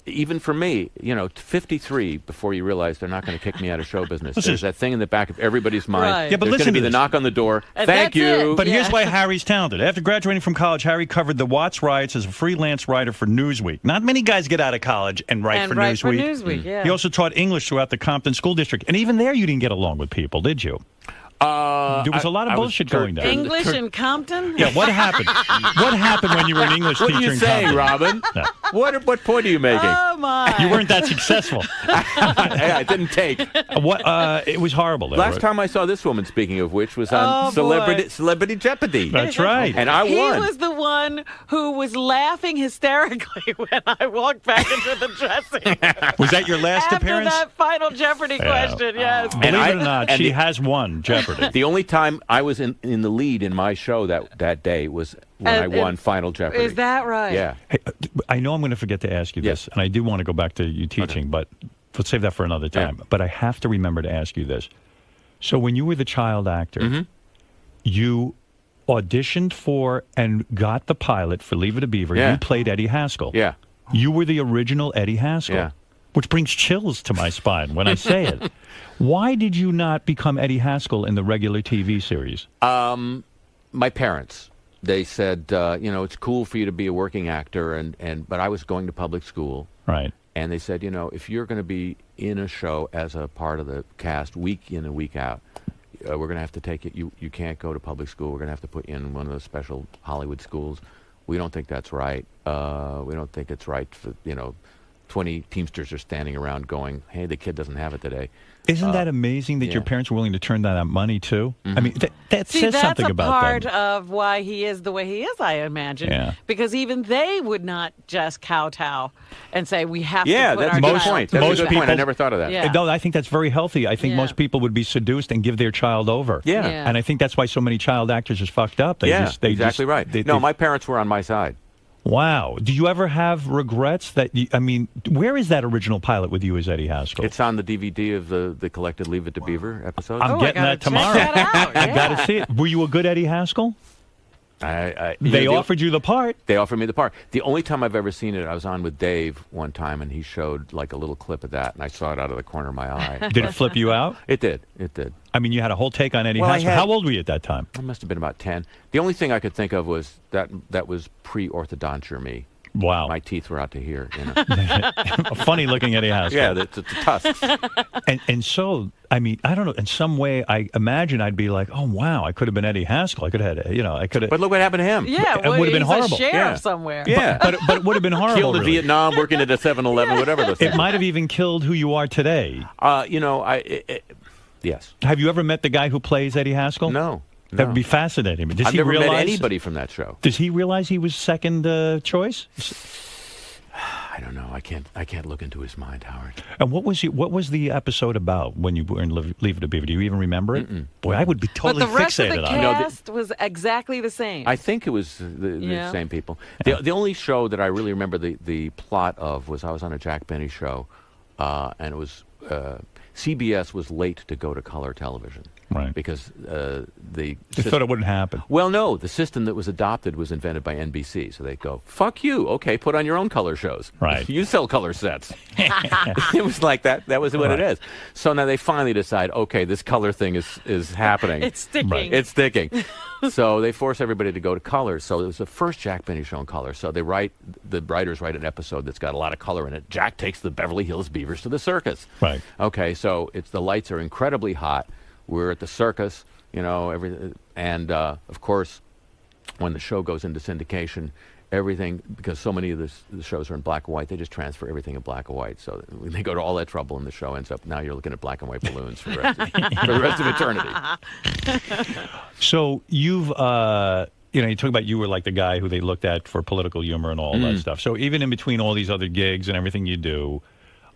even for me, 53 before you realize they're not going to kick me out of show business. There's that thing in the back of everybody's mind. Right. Yeah, but there's listen going to be to the this. knock on the door. And Thank that's you. it. But here's Yeah. why Harry's talented. After graduating from college, Harry covered the Watts riots as a freelance writer for Newsweek. Not many guys get out of college and write for Newsweek. Yeah. He also taught English throughout the Compton School District. And even there, you didn't get along with people, did you? There was a lot of bullshit going down. English in Compton? Yeah, what happened? What happened when you were an English What teacher are you in saying, Compton? Robin? Yeah. What point are you making? Oh, my. You weren't that successful. I didn't take. It was horrible. There, Last right? time I saw this woman, speaking of which, was on Celebrity Jeopardy. That's right. And I won. He was the one who was laughing hysterically when I walked back into the dressing room. Was that your last After appearance? that final Jeopardy question, yes. Believe it or not, she has won Jeopardy. The only time I was in the lead in my show that day was when I won Final Jeopardy. Is that right? Yeah. Hey, I know I'm going to forget to ask you this, and I do want to go back to you teaching, but let's save that for another time. Yeah. But I have to remember to ask you this. So when you were the child actor, you auditioned for and got the pilot for Leave It to Beaver. Yeah. You played Eddie Haskell. Yeah. You were the original Eddie Haskell. Yeah. Which brings chills to my spine when I say it. Why did you not become Eddie Haskell in the regular TV series? My parents. They said, it's cool for you to be a working actor, but I was going to public school. Right. And they said, if you're going to be in a show as a part of the cast week in and week out, we're going to have to take it. You can't go to public school. We're going to have to put you in one of those special Hollywood schools. We don't think that's right. We don't think it's right for, 20 Teamsters are standing around going, hey, the kid doesn't have it today. Isn't that amazing that your parents were willing to turn down that money, too? I mean, that says something about them. that's a part of why he is the way he is, I imagine. Yeah. Because even they would not just kowtow and say, we have to put that's our a good child point. through That's a good that. point. I never thought of that. Yeah. No, I think that's very healthy. I think Yeah. most people would be seduced and give their child over. Yeah. Yeah. And I think that's why so many child actors are fucked up. They exactly right. My parents were on my side. Wow. Do you ever have regrets that where is that original pilot with you as Eddie Haskell? It's on the DVD of the collected Leave It to Beaver episodes. I'm getting that tomorrow. I got to see it. Were you a good Eddie Haskell? They offered you the part. They offered me the part. The only time I've ever seen it, I was on with Dave one time, and he showed like a little clip of that, and I saw it out of the corner of my eye. Did it flip you out? It did. It did. I mean, you had a whole take on Eddie Well, I Haskell. had- How old were you at that time? I must have been about 10. The only thing I could think of was that was pre-orthodonture me. Wow. My teeth were out to here. A funny looking Eddie Haskell. Yeah, the tusks. And so, I mean, I don't know. In some way, I imagine I'd be like, oh wow, I could have been Eddie Haskell. I could have had, I could have. But look what happened to him. Yeah, it would have been horrible. He's a sheriff somewhere. Yeah, but it would have been horrible. Killed in really. Vietnam, working at a 7-Eleven, whatever. Those it might have even killed who you are today. Yes. Have you ever met the guy who plays Eddie Haskell? No. That would be fascinating. Does I've he never realize, met anybody from that show. Does he realize he was second choice? I don't know. I can't look into his mind, Howard. And what was the episode about when you were in Leave It to Beaver? Do you even remember it? Boy, I would be totally but the rest fixated of the on it. cast was exactly the same. I think it was the same people. The only show that I really remember the plot of was I was on a Jack Benny show, and it was CBS was late to go to color television. Right. Because they thought it wouldn't happen. Well, no. The system that was adopted was invented by NBC. So they go, fuck you. Okay, put on your own color shows. Right. You sell color sets. It was like that. That was what it is. So now they finally decide, okay, this color thing is happening. It's sticking. Right. It's sticking. So they force everybody to go to color. So it was the first Jack Benny show in color. So the writers write an episode that's got a lot of color in it. Jack takes the Beverly Hills Beavers to the circus. Right. Okay, so the lights are incredibly hot. We're at the circus, and of course, when the show goes into syndication, everything, because so many of the shows are in black and white, they just transfer everything in black and white. So they go to all that trouble, and the show ends up, now you're looking at black and white balloons for the rest of eternity. So you've, you talk about you were like the guy who they looked at for political humor and all that stuff. So even in between all these other gigs and everything you do,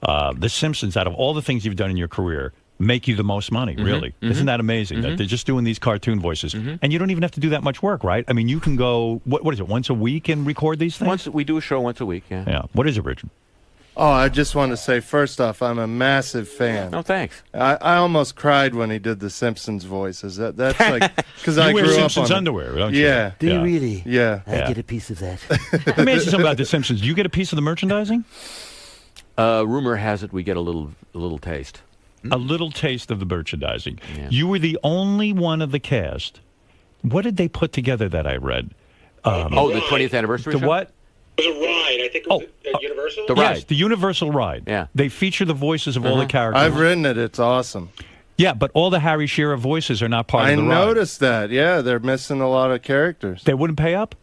The Simpsons, out of all the things you've done in your career, make you the most money, really. Isn't that amazing? That they're just doing these cartoon voices. And you don't even have to do that much work, right? I mean, you can go, what is it, once a week and record these things? We do a show once a week, yeah. Yeah. What is it, Richard? Oh, I just want to say, first off, I'm a massive fan. Oh, thanks. I almost cried when he did the Simpsons voices. That's like, because I grew up on Simpsons underwear, don't you? Yeah. Do you really? Yeah. I get a piece of that. Let me ask you something about The Simpsons. Do you get a piece of the merchandising? Rumor has it we get a little taste. A little taste of the merchandising. Yeah. You were the only one of the cast. What did they put together that I read? The 20th anniversary The show? what? It was a ride. I think it was Universal. The ride. Yes, the Universal ride. Yeah. They feature the voices of all the characters. I've written it. It's awesome. Yeah, but all the Harry Shearer voices are not part of the ride. I noticed that. Yeah, they're missing a lot of characters. They wouldn't pay up?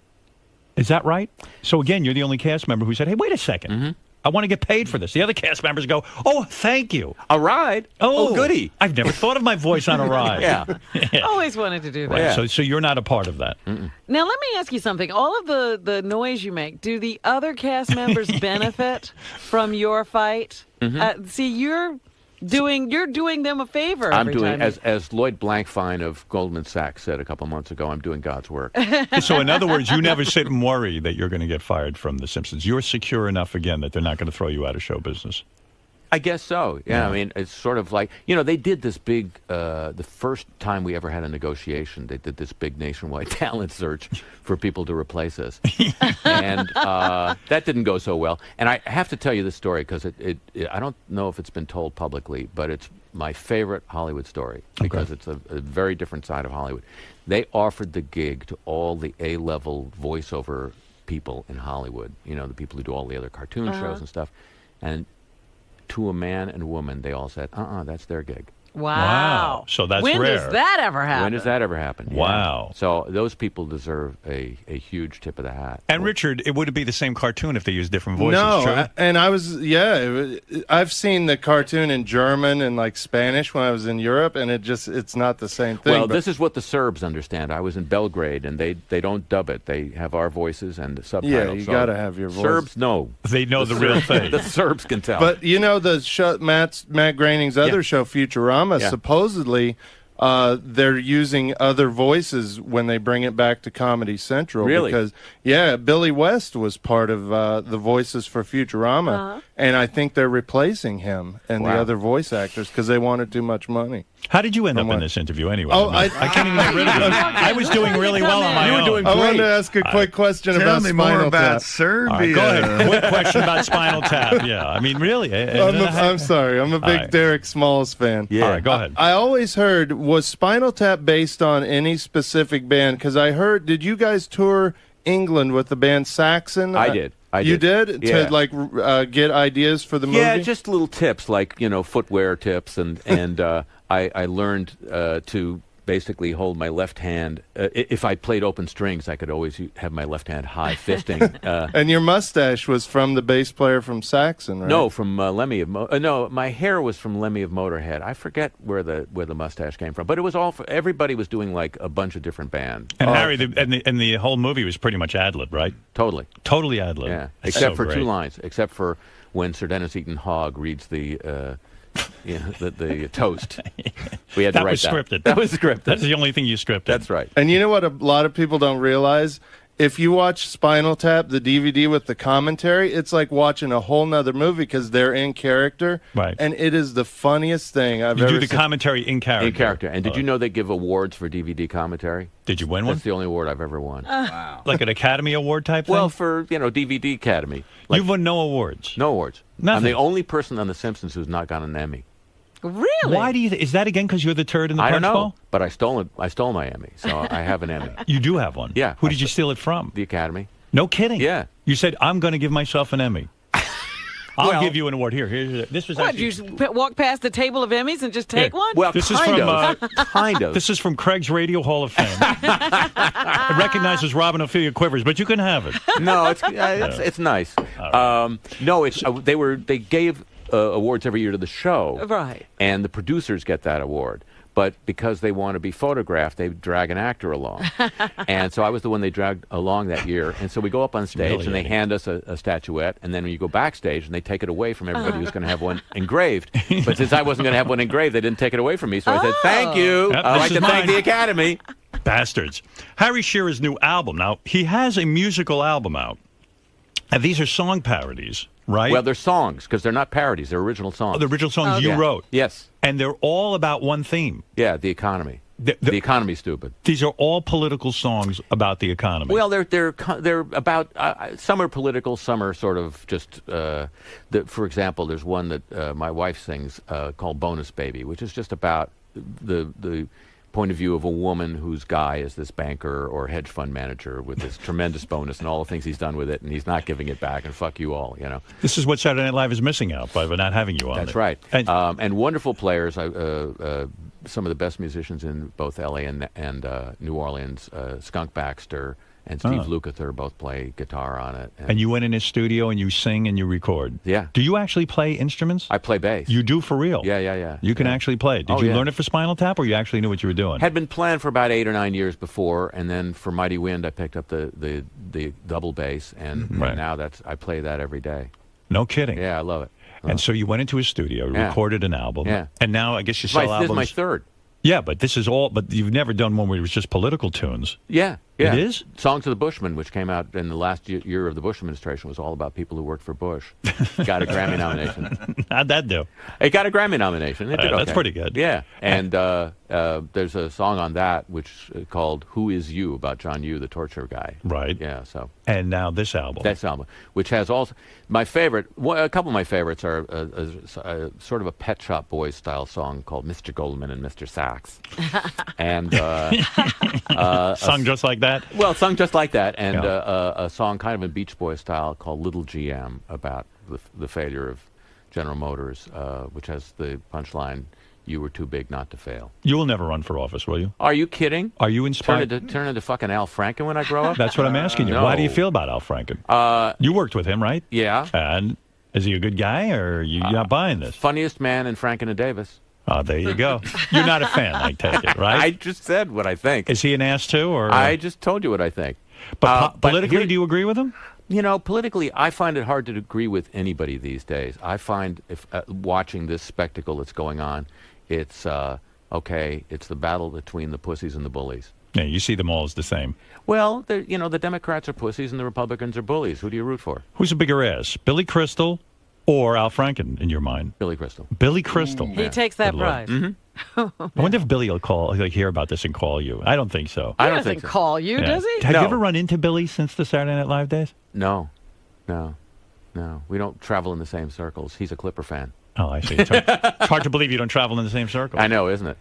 Is that right? So again, you're the only cast member who said, hey, wait a second. I want to get paid for this. The other cast members go, oh, thank you. A ride? Oh, goody. I've never thought of my voice on a ride. Yeah. Always wanted to do that. Right. Yeah. So you're not a part of that. Now, let me ask you something. All of the noise you make, do the other cast members benefit from your fight? See, you're doing them a favor. I'm every doing, time. as Lloyd Blankfein of Goldman Sachs said a couple months ago, I'm doing God's work. So in other words, you never sit and worry that you're going to get fired from The Simpsons. You're secure enough, again, that they're not going to throw you out of show business. I guess so. Yeah, I mean, it's sort of like, they did this big, the first time we ever had a negotiation, they did this big nationwide talent search for people to replace us. And that didn't go so well. And I have to tell you this story because I don't know if it's been told publicly, but it's my favorite Hollywood story because it's a very different side of Hollywood. They offered the gig to all the A-level voiceover people in Hollywood, the people who do all the other cartoon shows and stuff. And to a man and a woman, they all said, that's their gig. Wow. So that's when rare. When does that ever happen? When does that ever happen? Wow. Yeah. So those people deserve a huge tip of the hat. And Richard, it wouldn't be the same cartoon if they used different voices. No, I've seen the cartoon in German and like Spanish when I was in Europe, and it's not the same thing. Well, this is what the Serbs understand. I was in Belgrade, and they don't dub it. They have our voices and the subtitles. Yeah, you got to have your voice. Serbs know. They know the real thing. The Serbs can tell. But the show, Matt Groening's other show, Futurama, supposedly they're using other voices when they bring it back to Comedy Central. Really? Because, Billy West was part of the voices for Futurama, and I think they're replacing him and the other voice actors because they wanted too much money. How did you end up in this interview anyway? I can't even get rid of it. I was doing really well on my own. You were doing great. I wanted to ask a quick question about Spinal Tap. Tell me more about Serbia. Right, go ahead. Quick question about Spinal Tap. Yeah, I mean, really. I'm sorry. I'm a big Derek Smalls fan. Yeah. All right, go ahead. I always heard, was Spinal Tap based on any specific band? Because I heard, did you guys tour England with the band Saxon. I did. You did? Yeah. To like get ideas for the movie? Yeah, just little tips like footwear tips, and I learned to basically hold my left hand. If I played open strings, I could always have my left hand high fisting. And your mustache was from the bass player from Saxon, right? No, from Lemmy of no, my hair was from Lemmy of Motorhead. I forget where the mustache came from, but it was all everybody was doing like a bunch of different bands. And Harry, the whole movie was pretty much ad-lib, right? Totally ad-lib. Yeah, except for 2 lines. Except for when Sir Dennis Eaton Hogg reads the toast. We had to write that. Scripted. That was scripted. That's the only thing you scripted. That's right. And you know what a lot of people don't realize? If you watch Spinal Tap, the DVD with the commentary, it's like watching a whole nother movie because they're in character. Right. And it is the funniest thing I've ever seen. You do the commentary in character. In character. And did you know they give awards for DVD commentary? Did you win one? That's the only award I've ever won. Wow. Like an Academy Award type thing? Well, for, DVD Academy. You've won no awards? No awards. Nothing. I'm the only person on The Simpsons who's not got an Emmy. Really? Why do you? Is that again because you're the turd in the punch I don't know, bowl? but I stole my Emmy, so I have an Emmy. You do have one? Yeah. Who did you steal it from? The Academy. No kidding? Yeah. You said, I'm going to give myself an Emmy. I'll give you an award. This was what, actually... you walk past the table of Emmys and just take one? Well, this kind of. This is from Craig's Radio Hall of Fame. It recognizes Robin Ophelia Quivers, but you can have it. No, it's nice. Right. No, it's they gave awards every year to the show, right? And the producers get that award. But because they want to be photographed, they drag an actor along. And so I was the one they dragged along that year. And so we go up on stage, and they hand us a statuette. And then when you go backstage, and they take it away from everybody who's going to have one engraved. But since I wasn't going to have one engraved, they didn't take it away from me. So I said, thank you. Yep, I'd like to thank the Academy. Bastards. Harry Shearer's new album. Now, he has a musical album out. And these are song parodies, right? Well, they're songs, because they're not parodies. They're original songs. Oh, the original songs you wrote? Yes. And they're all about one theme. Yeah, the economy. The economy's stupid. These are all political songs about the economy. Well, they're about some are political, some are sort of just. For example, there's one that my wife sings called "Bonus Baby," which is just about the point of view of a woman whose guy is this banker or hedge fund manager with this tremendous bonus and all the things he's done with it, and he's not giving it back, and fuck you all, This is what Saturday Night Live is missing out by not having you on. That's right. And wonderful players. Some of the best musicians in both L.A. and New Orleans. Skunk Baxter and Steve Lukather both play guitar on it. And you went in his studio and you sing and you record. Yeah. Do you actually play instruments? I play bass. You do for real? Yeah. You can actually play it. Did you learn it for Spinal Tap, or you actually knew what you were doing? Had been playing for about 8 or 9 years before, and then for Mighty Wind I picked up the double bass, and now I play that every day. No kidding. Yeah, I love it. And so you went into his studio, recorded an album, and now I guess you sell albums. This is my third. Yeah, but this is all. But you've never done one where it was just political tunes. Yeah. It is? Songs of the Bushmen, which came out in the last year of the Bush administration, was all about people who worked for Bush. Got a Grammy nomination. How'd that do? It got a Grammy nomination. It did okay. That's pretty good. Yeah. And there's a song on that which called "Who Is You" about John Yoo, the torture guy. Right. Yeah. So. And now this album. This album, which has also my favorite. A couple of my favorites are sort of a Pet Shop Boys style song called "Mr. Goldman and Mr. Sax," and sung just like that. Well, sung just like that, and a song kind of in Beach Boys style called "Little GM" about the failure of General Motors, which has the punchline, "You were too big not to fail." You will never run for office, will you? Are you kidding? Are you inspired? Turn into fucking Al Franken when I grow up? That's what I'm asking you. No. Why do you feel about Al Franken? You worked with him, right? Yeah. And is he a good guy, or are you not buying this? Funniest man in Franken and Davis. Oh, there you go. You're not a fan, I take it, right? I just said what I think. Is he an ass too, or? I just told you what I think. But politically, do you agree with him? You know, politically, I find it hard to agree with anybody these days. I find if watching this spectacle that's going on, it's okay. It's the battle between the pussies and the bullies. Yeah, you see them all as the same. Well, the Democrats are pussies and the Republicans are bullies. Who do you root for? Who's a bigger ass, Billy Crystal or Al Franken, in your mind? Billy Crystal. Billy Crystal. He takes that prize. Mm-hmm. I wonder if Billy will hear about this and call you. I don't think so. I don't think so. Call you, does he? Have you ever run into Billy since the Saturday Night Live days? No. We don't travel in the same circles. He's a Clipper fan. Oh, I see. It's hard to believe you don't travel in the same circles. I know, isn't it?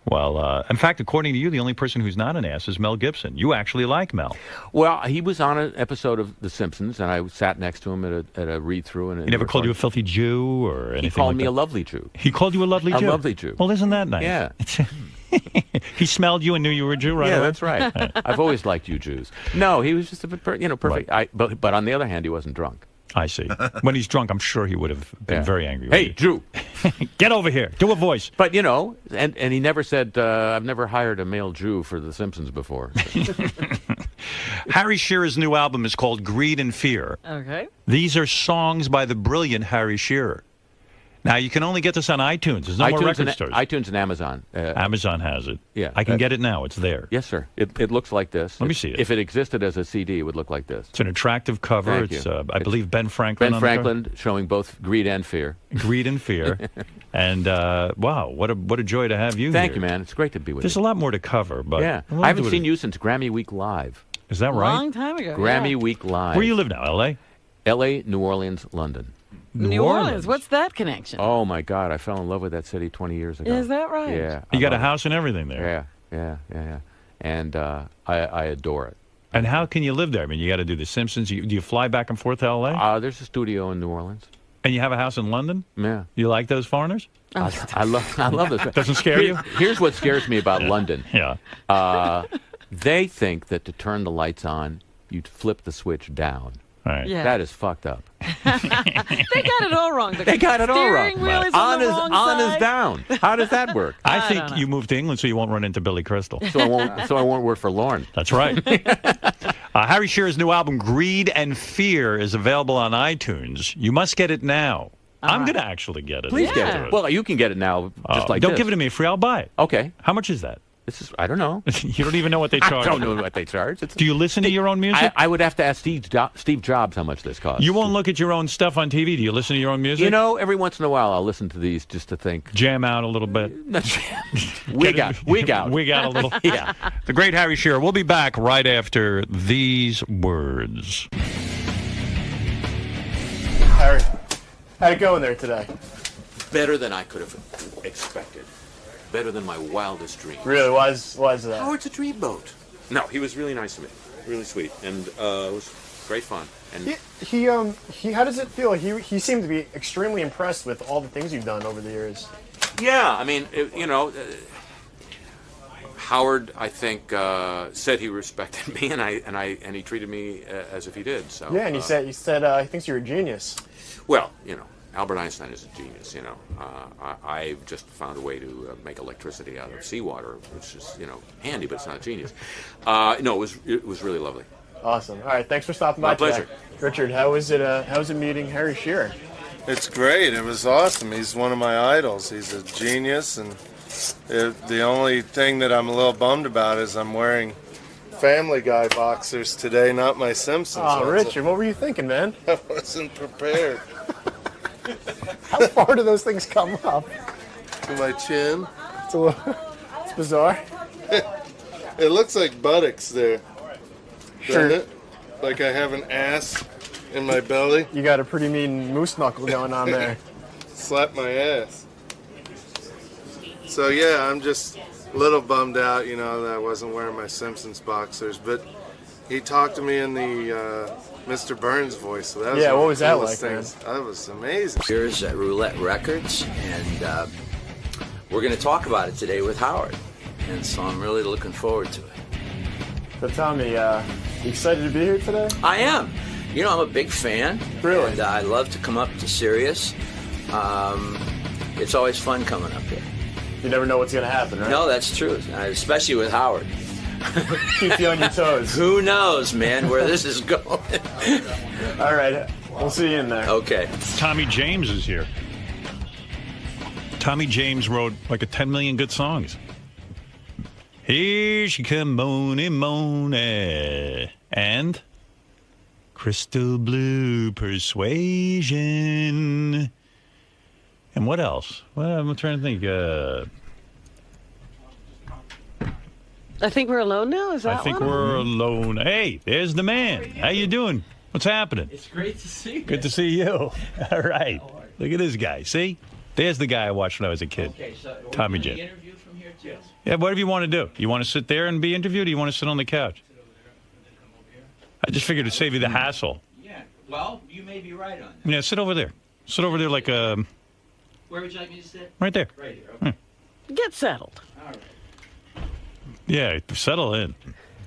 Well, in fact, according to you, the only person who's not an ass is Mel Gibson. You actually like Mel. Well, he was on an episode of The Simpsons, and I sat next to him at a read-through. And he never called you a filthy Jew or anything. He called like me that. a lovely Jew. He called you a lovely Jew. A lovely Jew. Well, isn't that nice? Yeah. He smelled you and knew you were a Jew, right? Yeah, away? that's right. I've always liked you Jews. No, he was just perfect. Right. But on the other hand, he wasn't drunk. I see. When he's drunk, I'm sure he would have been very angry. Hey, Drew, get over here. Do a voice. But, and he never said, I've never hired a male Jew for The Simpsons before. Harry Shearer's new album is called Greed and Fear. Okay. These are songs by the brilliant Harry Shearer. Now, you can only get this on iTunes. There's no more record stores. iTunes and Amazon. Amazon has it. Yeah. I can get it now. It's there. Yes, sir. It looks like this. Let me see it. If it existed as a CD, it would look like this. It's an attractive cover. Thank you. I believe Ben Franklin. Ben Franklin showing both greed and fear. Greed and fear. And, wow, what a joy to have you Thank here. you, man. It's great to be with There's you. a lot more to cover, but... Yeah. I haven't seen you since Grammy Week Live. Is that right? Long time ago. Grammy Week Live. Where you live now, L.A.? L.A., New Orleans, London. New Orleans. What's that connection? Oh, my God. I fell in love with that city 20 years ago. Is that right? Yeah. You got a house and everything there. Yeah. And I adore it. And how can you live there? I mean, you got to do The Simpsons. Do you fly back and forth to L.A.? There's a studio in New Orleans. And you have a house in London? Yeah. You like those foreigners? I love this. Doesn't scare you? Here's what scares me about London. Yeah. They think that to turn the lights on, you flip the switch down. Right. Yeah. That is fucked up. They got it all wrong. They got it all wrong. Steering wheel is on the wrong on side. is down. How does that work? I think you moved to England so you won't run into Billy Crystal. So I won't work for Lorne. That's right. Harry Shearer's new album, Greed and Fear, is available on iTunes. You must get it now. I'm going to actually get it. Please get it. Well, you can get it now just like Don't this. give it to me free. I'll buy it. Okay. How much is that? I don't know. You don't even know what they charge. I don't know what they charge. Do you listen to your own music? I would have to ask Steve Jobs how much this costs. You won't look at your own stuff on TV. Do you listen to your own music? Every once in a while I'll listen to these just to think. Jam out a little bit. Wig out. Wig out a little. Yeah. The great Harry Shearer. We'll be back right after these words. Harry, how'd it go in there today? Better than I could have expected. Better than my wildest dreams. Really? Why is that? Howard's a dreamboat. No, he was really nice to me. Really sweet. And it was great fun. And He how does it feel? He seemed to be extremely impressed with all the things you've done over the years. yeah, I mean, Howard, I think, said he respected me, and he treated me as if he did. So Yeah, and he said he thinks you're a genius. Well, Albert Einstein is a genius. I just found a way to make electricity out of seawater, which is handy, but it's not genius. No, it was really lovely. Awesome. All right, thanks for stopping by. My pleasure. Today. Richard, how was it meeting Harry Shearer? It's great. It was awesome. He's one of my idols. He's a genius, and the only thing that I'm a little bummed about is I'm wearing Family Guy boxers today, not my Simpsons. Oh, Richard, what were you thinking, man? I wasn't prepared. How far do those things come up? To my chin. It's bizarre. It looks like buttocks there. Sure. Doesn't it? Like I have an ass in my belly. You got a pretty mean moose knuckle going on there. Slap my ass. So yeah, I'm just a little bummed out, that I wasn't wearing my Simpsons boxers. But he talked to me in the Mr. Burns voice. So that was what was that like, man? That was amazing. Here's at Roulette Records, and we're going to talk about it today with Howard. And so I'm really looking forward to it. So tell me, you excited to be here today? I am. I'm a big fan. Really? And I love to come up to Sirius. It's always fun coming up here. You never know what's going to happen, right? No, that's true, especially with Howard. Keep you on your toes. Who knows, man, where this is going. All right, we'll see you in there. Okay. Tommy James is here. Tommy James wrote like a 10 million good songs. Here she come, Moni Moni. And Crystal Blue Persuasion. And what else? Well, I'm trying to think. I think we're alone now. Is that I think one? we're alone. Hey, there's the man. How you doing? What's happening? It's great to see you. Good to see you. All right. Look at this guy. See? There's the guy I watched when I was a kid. Okay, so Tommy James. James. Interview from here Yes. Yeah, whatever you want to do. You want to sit there and be interviewed, or you want to sit on the couch? I just figured it'd save you the hassle. Yeah, well, you may be right on that. Yeah, sit over there. Sit over there like a... Where would you like me to sit? Right there. Right here, okay. Get settled. All right. Yeah, settle in.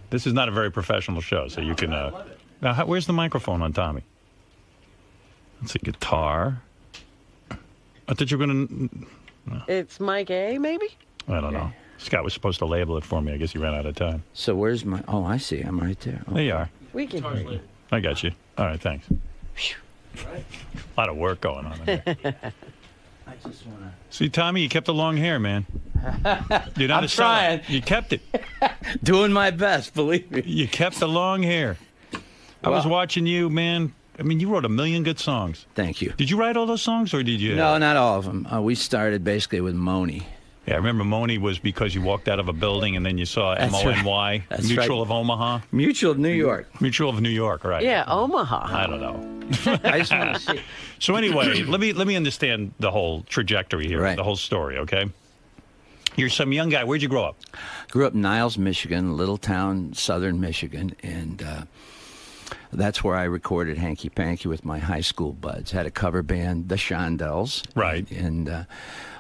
This is not a very professional show, so you can... Now, where's the microphone on Tommy? Let's see, guitar. I thought you were going to... No. It's Mike A, maybe? I don't know. Scott was supposed to label it for me. I guess he ran out of time. So where's my... Oh, I see. I'm right there. Okay. There you are. We can hear you. I got you. All right, thanks. A lot of work going on in there. I just want to... See, Tommy, you kept the long hair, man. You're not I'm a seller. trying. You kept it. Doing my best, believe me. You kept the long hair. I was watching you, man. I mean, you wrote a million good songs. Thank you. Did you write all those songs, or did you? No, not all of them. We started basically with Moni. Yeah, I remember Moni was because you walked out of a building and then you saw M-O-N-Y, That's Mutual right. of Omaha. Mutual of New York. Mutual of New York, right. Yeah, Omaha. I don't know. I just want to see. So anyway, let me understand the whole trajectory here, Right. the whole story, okay? You're some young guy. Where'd you grow up? Grew up in Niles, Michigan, little town, southern Michigan, and that's where I recorded Hanky Panky with my high school buds. Had a cover band, the Shondells. Right. And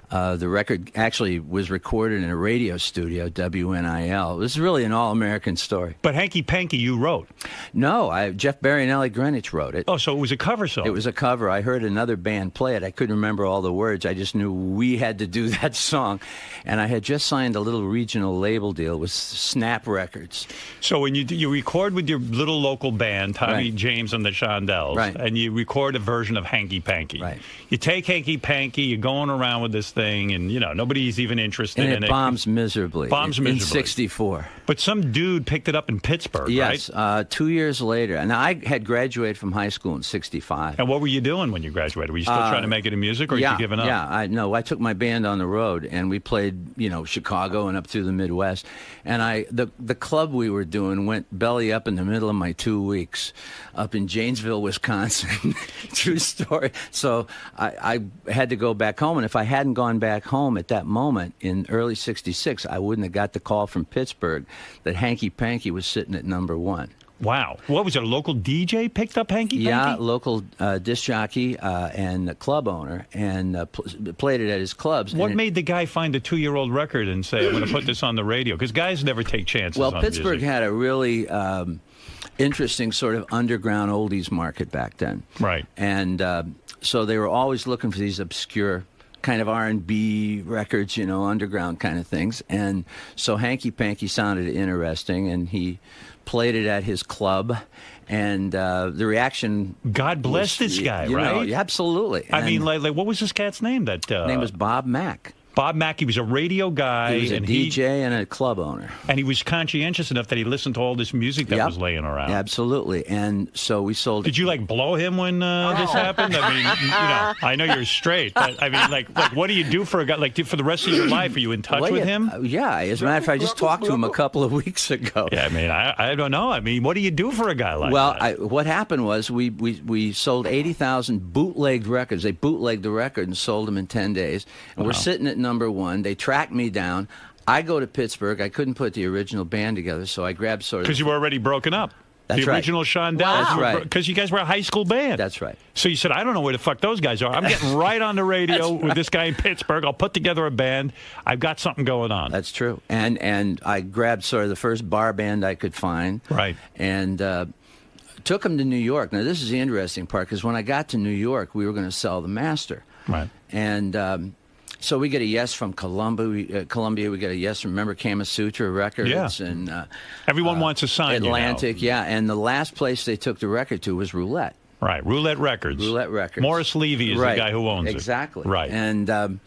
the record actually was recorded in a radio studio, WNIL. This is really an all-American story. But Hanky Panky you wrote. No, Jeff Barry and Ellie Greenwich wrote it. Oh, so it was a cover song. It was a cover. I heard another band play it. I couldn't remember all the words. I just knew we had to do that song. And I had just signed a little regional label deal with Snap Records. So when you record with your little local band, Tommy Right. James and the Shondells, Right. and you record a version of Hanky Panky. Right. You take Hanky Panky, you're going around with this thing, and, you know, nobody's even interested And in it it. bombs miserably. Bombs in miserably. 64. But some dude picked it up in Pittsburgh, Yes, right? 2 years later. And I had graduated from high school in 65. And what were you doing when you graduated? Were you still trying to make it in music, or yeah, had you given up? Yeah, I took my band on the road, and we played, Chicago and up through the Midwest. And the club we were doing went belly up in the middle of my 2 weeks up in Janesville, Wisconsin. True story. So I had to go back home, and if I hadn't gone back home at that moment in early 66, I wouldn't have got the call from Pittsburgh that Hanky Panky was sitting at #1. Wow. What was it, a local DJ picked up Hanky Panky? Yeah, local disc jockey and a club owner, and played it at his clubs. What and made the guy find a 2-year-old record and say, I'm going to put this on the radio? Because guys never take chances Well, on Pittsburgh music. had a really interesting sort of underground oldies market back then. Right. And so they were always looking for these obscure kind of R&B records, underground kind of things. And so Hanky Panky sounded interesting, and he played it at his club. And the reaction... God bless this guy, right? Absolutely. I mean, like, what was this cat's name? His name was Bob Mack. Bob Mack, he was a radio guy. He was a DJ and a club owner. And he was conscientious enough that he listened to all this music that was laying around. Absolutely. And so we sold... Did you, blow him when this happened? I mean, I know you're straight, but I mean, like, what do you do for a guy, for the rest of your life? Are you in touch with him? Yeah. As a matter of fact, I just talked to him a couple of weeks ago. Yeah, I mean, I don't know. I mean, what do you do for a guy like that? Well, what happened was we sold 80,000 bootlegged records. They bootlegged the record and sold them in 10 days. And we're sitting at #1. They tracked me down. I go to Pittsburgh. I couldn't put the original band together, so I grabbed sort of... Because you were already broken up. That's the right. original Shondells. That's right. Because you guys were a high school band. That's right. So you said, I don't know where the fuck those guys are. I'm getting right on the radio with this guy in Pittsburgh. I'll put together a band. I've got something going on. That's true. And I grabbed sort of the first bar band I could find. Right. And took them to New York. Now, this is the interesting part, because when I got to New York, we were going to sell the master. Right. And... so we get a yes from Columbia. We get a yes from, remember, Kama Sutra Records. Yeah. And everyone wants to sign Atlantic, you now. yeah. And the last place they took the record to was Roulette. Right, Roulette Records. Roulette Records. Morris Levy is the guy who owns it. Exactly. Right. And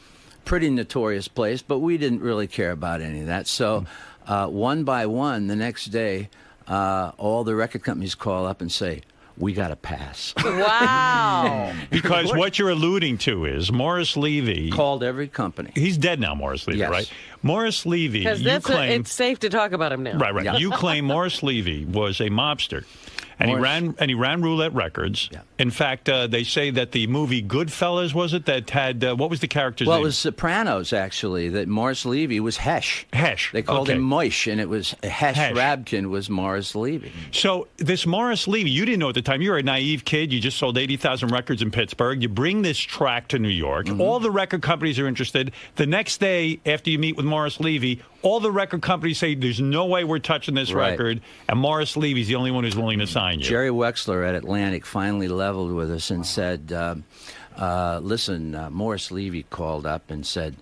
pretty notorious place, but we didn't really care about any of that. So one by one, the next day, all the record companies call up and say, we got to pass. Wow. Because what you're alluding to is Morris Levy called every company. He's dead now, Morris Levy, Yes. right? Morris Levy, Because you claim... it's safe to talk about him now. Right. Yeah. You claim Morris Levy was a mobster. And he ran Roulette Records. Yeah. In fact, they say that the movie Goodfellas, was it, that had, what was the character's name? Well, it was Sopranos, actually, that Morris Levy was Hesh. Hesh. They called him Moish, and it was Hesh Rabkin was Morris Levy. So this Morris Levy, you didn't know at the time. You were a naive kid. You just sold 80,000 records in Pittsburgh. You bring this track to New York. Mm-hmm. All the record companies are interested. The next day, after you meet with Morris Levy, all the record companies say there's no way we're touching this record, and Morris Levy's the only one who's willing to sign you. Jerry Wexler at Atlantic finally leveled with us and said, listen, Morris Levy called up and said,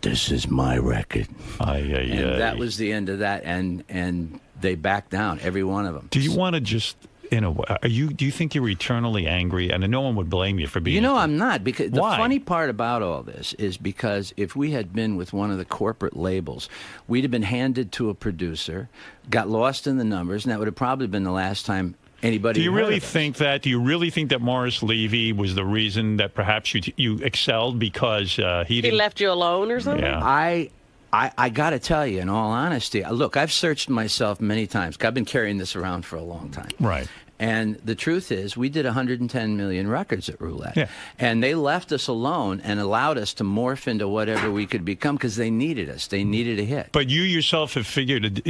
this is my record. And that was the end of that, and they backed down, every one of them. Do you want to just... do you think you're eternally angry? And no one would blame you for being. You know, I'm not, because the funny part about all this is because if we had been with one of the corporate labels, we'd have been handed to a producer, got lost in the numbers, and that would have probably been the last time anybody. Do you really think that? Do you really think that Morris Levy was the reason that perhaps you excelled because he left you alone or something? Yeah. I got to tell you, in all honesty, look, I've searched myself many times. I've been carrying this around for a long time. Right. And the truth is, we did 110 million records at Roulette. Yeah. And they left us alone and allowed us to morph into whatever we could become because they needed us. They needed a hit. But you yourself have figured,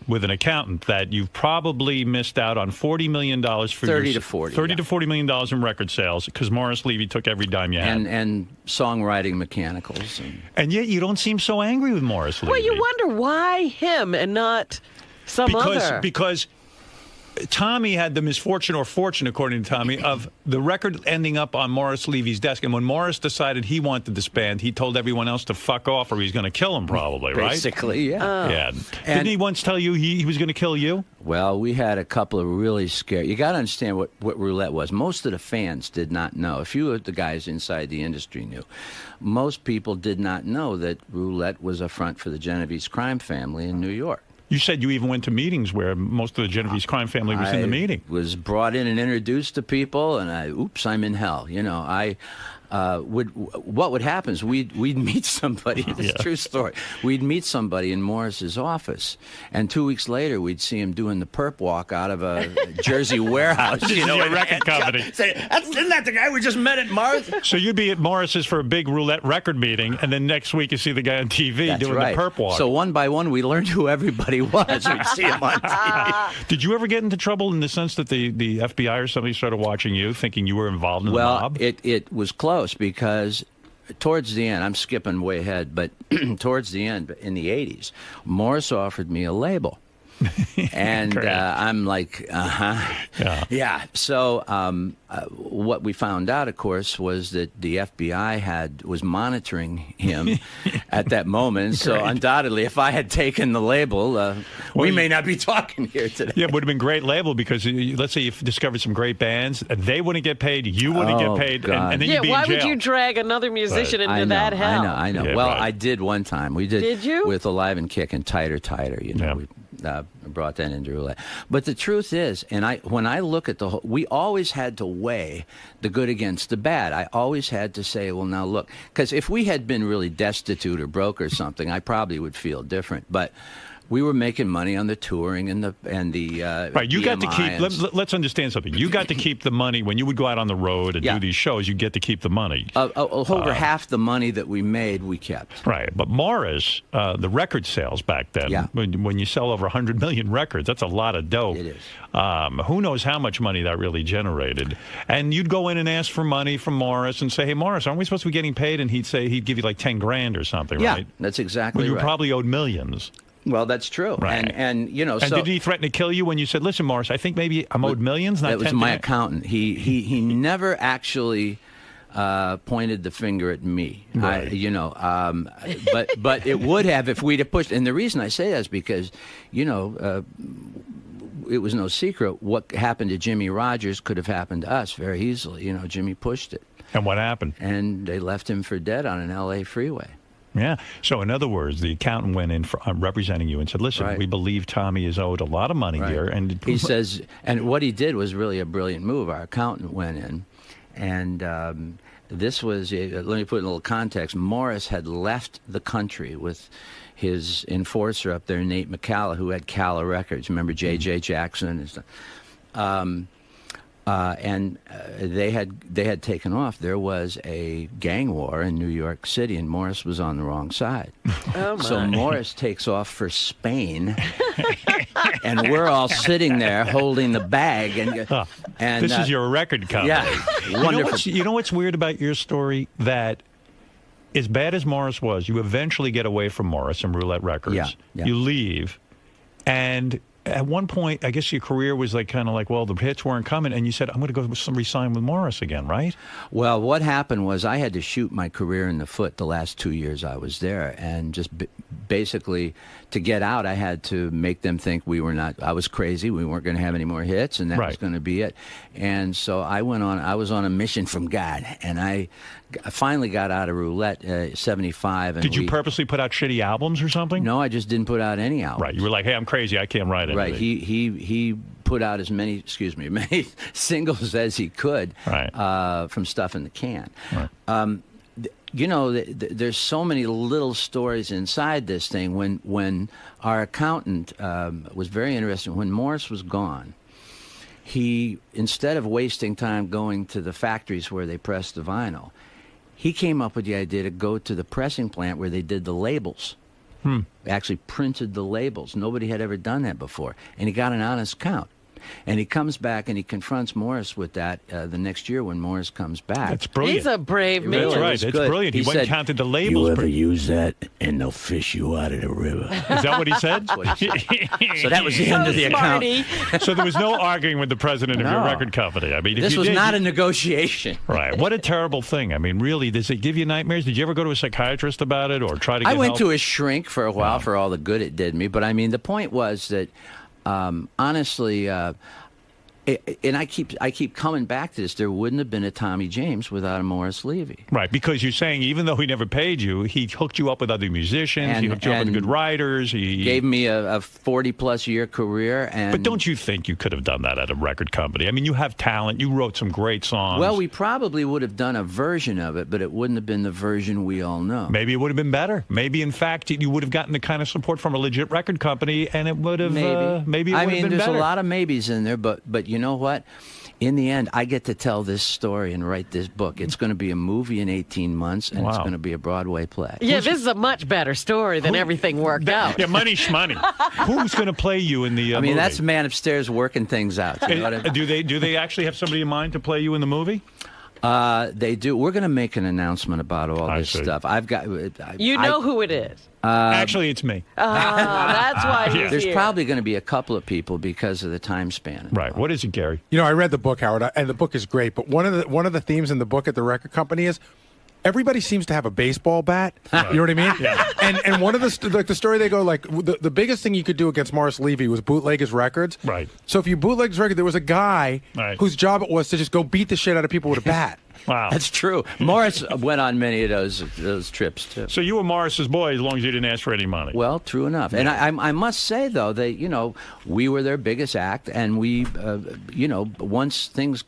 with an accountant, that you've probably missed out on $40 million for 30 to 40. $30 to $40 million in record sales because Morris Levy took every dime you had. And songwriting mechanicals. And yet you don't seem so angry with Morris Levy. Well, you wonder why him and not some other. Because Tommy had the misfortune or fortune, according to Tommy, of the record ending up on Morris Levy's desk. And when Morris decided he wanted to disband, he told everyone else to fuck off or he's going to kill him probably, right? Basically, yeah. Yeah. Didn't he once tell you he was going to kill you? Well, we had a couple of really scary... You got to understand what Roulette was. Most of the fans did not know. A few of the guys inside the industry knew. Most people did not know that Roulette was a front for the Genovese crime family in New York. You said you even went to meetings where most of the Genovese crime family was in the meeting. I was brought in and introduced to people, and I'm in hell. What would happen is we'd meet somebody. It's a true story. We'd meet somebody in Morris's office, and 2 weeks later we'd see him doing the perp walk out of a Jersey warehouse. This is a record company. Say, isn't that the guy we just met at Morris? So you'd be at Morris's for a big Roulette record meeting, and then next week you see the guy on TV doing the perp walk. So one by one we learned who everybody was. We'd see him on TV. Did you ever get into trouble in the sense that the FBI or somebody started watching you, thinking you were involved in the mob? Well, it was close. Because towards the end, I'm skipping way ahead, but towards the end, in the 80s, Morris offered me a label. And I'm like, yeah. So what we found out, of course, was that the FBI was monitoring him at that moment. So undoubtedly, if I had taken the label, we may not be talking here today. Yeah, it would have been a great label because let's say you've discovered some great bands, they wouldn't get paid, you wouldn't get paid, and then you'd be in jail. Why would you drag another musician into that hell? I know. Yeah, well, I did one time. We did. Did you? With Alive and Kick and Tighter. We brought that into Roulette. But the truth is, and when I look at the whole, we always had to weigh the good against the bad. I always had to say, well, now look, because if we had been really destitute or broke or something, I probably would feel different. But we were making money on the touring and the right. You got to keep. Let's understand something. You got to keep the money when you would go out on the road and do these shows. You get to keep the money. Over half the money that we made, we kept. Right, but Morris, the record sales back then, when you sell over 100 million records, that's a lot of dough. It is. Who knows how much money that really generated? And you'd go in and ask for money from Morris and say, "Hey, Morris, aren't we supposed to be getting paid?" And he'd give you like 10 grand or something, right? Yeah, that's exactly right. You right. probably owed millions. Well, that's true. Right. And so, did he threaten to kill you when you said, "Listen, Morris, I think maybe I'm owed millions"? Not that was my accountant. He never actually pointed the finger at me. Right. But it would have if we'd have pushed. And the reason I say that is because, it was no secret what happened to Jimmy Rogers could have happened to us very easily. Jimmy pushed it. And what happened? And they left him for dead on an L.A. freeway. Yeah. So, in other words, the accountant went in representing you and said, "Listen, we believe Tommy is owed a lot of money here." And he says, and what he did was really a brilliant move. Our accountant went in, and this was, let me put it in a little context. Morris had left the country with his enforcer up there, Nate McCalla, who had Calla Records. Remember J.J. Jackson and stuff. They had taken off. There was a gang war in New York City, and Morris was on the wrong side. Oh my. So Morris takes off for Spain, and we're all sitting there holding the bag. And this is your record company. Yeah, wonderful. You know what's weird about your story? That as bad as Morris was, you eventually get away from Morris and Roulette Records. Yeah. You leave, and at one point, I guess your career was kind of like, well, the hits weren't coming, and you said, I'm going to go re-sign with Morris again, right? Well, what happened was I had to shoot my career in the foot the last 2 years I was there, and just basically to get out, I had to make them think I was crazy, we weren't going to have any more hits, and that was going to be it. And so I was on a mission from God, and I finally got out of Roulette 75. And Did you purposely put out shitty albums or something? No, I just didn't put out any albums. Right, you were like, hey, I'm crazy, I can't write anything. Right, he put out as many singles as he could from Stuff in the Can. Right. There's so many little stories inside this thing. When our accountant was very interested, when Morris was gone, he, instead of wasting time going to the factories where they pressed the vinyl, he came up with the idea to go to the pressing plant where they did the labels. Actually printed the labels. Nobody had ever done that before. And he got an honest count. And he comes back and he confronts Morris with that the next year when Morris comes back. That's brilliant. He's a brave man. That's right. That's brilliant. He went and counted the labels. You ever use that and they'll fish you out of the river. Is that what he said? That's what he said. So that was the end of the account. So there was no arguing with the president of your record company. I mean, this was not a negotiation. Right. What a terrible thing. I mean, really, does it give you nightmares? Did you ever go to a psychiatrist about it or try to get I went help? to a shrink for a while for all the good it did me. But I mean, the point was that, honestly, and I keep coming back to this. There wouldn't have been a Tommy James without a Morris Levy. Right, because you're saying even though he never paid you, he hooked you up with other musicians, he hooked you up with good writers. He gave me a 40-plus year career. But don't you think you could have done that at a record company? I mean, you have talent. You wrote some great songs. Well, we probably would have done a version of it, but it wouldn't have been the version we all know. Maybe it would have been better. Maybe, in fact, you would have gotten the kind of support from a legit record company, and it would have maybe it would have been better. There's a lot of maybes in there, but you know what? In the end, I get to tell this story and write this book. It's going to be a movie in 18 months, and it's going to be a Broadway play. Yeah, this is a much better story than everything worked out. Yeah, money schmoney. Who's going to play you in the movie? That's Man Upstairs working things out. You know what I mean? Do they actually have somebody in mind to play you in the movie? They do. We're going to make an announcement about all this stuff. I've got. You know who it is. Actually, it's me. That's why he's There's here. probably going to be a couple of people because of the time span. Right. What is it, Gary? You know, I read the book, Howard, and the book is great. But one of the themes in the book at the record company is everybody seems to have a baseball bat. You know what I mean? Yeah. And one of the story they go like the biggest thing you could do against Morris Levy was bootleg his records. Right. So if you bootleg his record, there was a guy whose job it was to just go beat the shit out of people with a bat. Wow. That's true. Morris went on many of those trips too. So you were Morris's boy as long as you didn't ask for any money. Well, true enough. And I must say though, we were their biggest act, and we, once things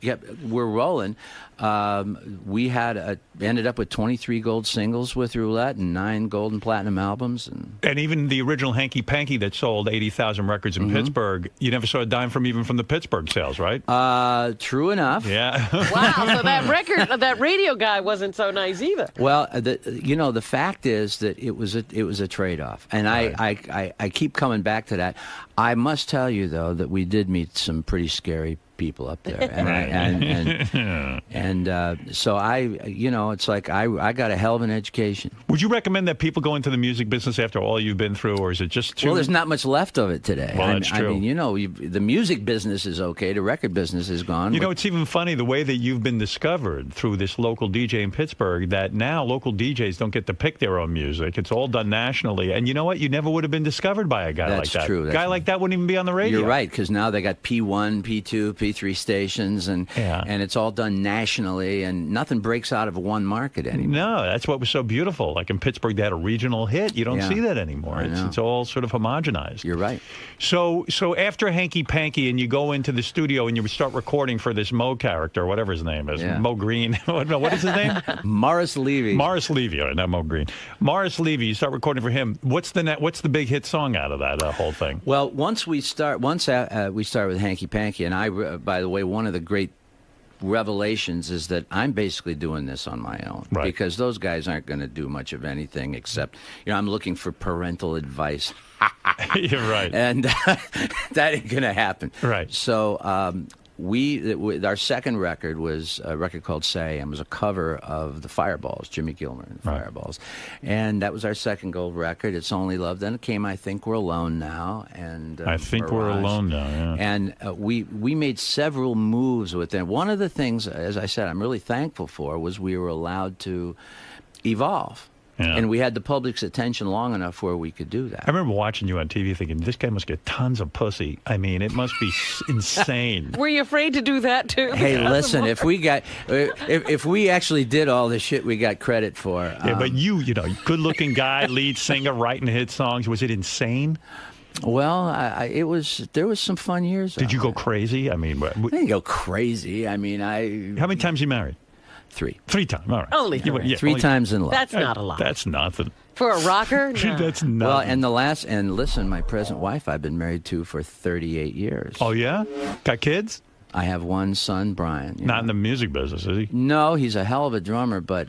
were rolling, we ended up with 23 gold singles with Roulette and 9 gold and platinum albums, and even the original Hanky Panky that sold 80,000 records in Pittsburgh. You never saw a dime from the Pittsburgh sales, right? True enough. Yeah. Wow. So that radio guy wasn't so nice either. Well, the fact is that it was a trade-off, and I keep coming back to that. I must tell you though that we did meet some pretty scary people up there, so it's like I got a hell of an education. Would you recommend that people go into the music business after all you've been through, or is it just too? Well, there's not much left of it today. Well, that's true. I mean, the music business is okay. The record business is gone. It's even funny the way that you've been discovered through this local DJ in Pittsburgh. That now local DJs don't get to pick their own music; it's all done nationally. And you know what? You never would have been discovered by a guy like that. That's true. A guy like that wouldn't even be on the radio. You're right, because now they got P1, P2, P3. 43 stations, and it's all done nationally, and nothing breaks out of one market anymore. No, that's what was so beautiful. Like in Pittsburgh, they had a regional hit. You don't see that anymore. It's all sort of homogenized. You're right. So after Hanky Panky, and you go into the studio and you start recording for this Mo character, whatever his name is, Mo Green. What is his name? Morris Levy. Morris Levy, all right, not Mo Green. Morris Levy. You start recording for him. What's the big hit song out of that whole thing? Well, once we start with Hanky Panky, and by the way, one of the great revelations is that I'm basically doing this on my own, because those guys aren't going to do much of anything except, I'm looking for parental advice. You're right, and that ain't going to happen. Right. So our second record was a record called Say, and was a cover of the Fireballs, Jimmy Gilmer and the Fireballs, and that was our second gold record. It's Only Love. Then it came I Think We're Alone Now, and I Think We're Alone Now. Yeah. And we made several moves with them. One of the things, as I said, I'm really thankful for was we were allowed to evolve. Yeah. And we had the public's attention long enough where we could do that. I remember watching you on TV thinking, this guy must get tons of pussy. I mean, it must be insane. Were you afraid to do that, too? Hey, listen, if we actually did all the shit we got credit for. Yeah, but good-looking guy, lead singer, writing hit songs. Was it insane? Well, there was some fun years. Did you go crazy? I mean, I didn't go crazy. I mean, How many times you married? 3. 3 times, all right. Only 3. 3 times in love. That's not a lot. That's nothing. For a rocker? No. That's nothing. Well, and listen, my present wife I've been married to for 38 years. Oh, yeah? Got kids? I have one son, Brian. Not in the music business, is he? No, he's a hell of a drummer, but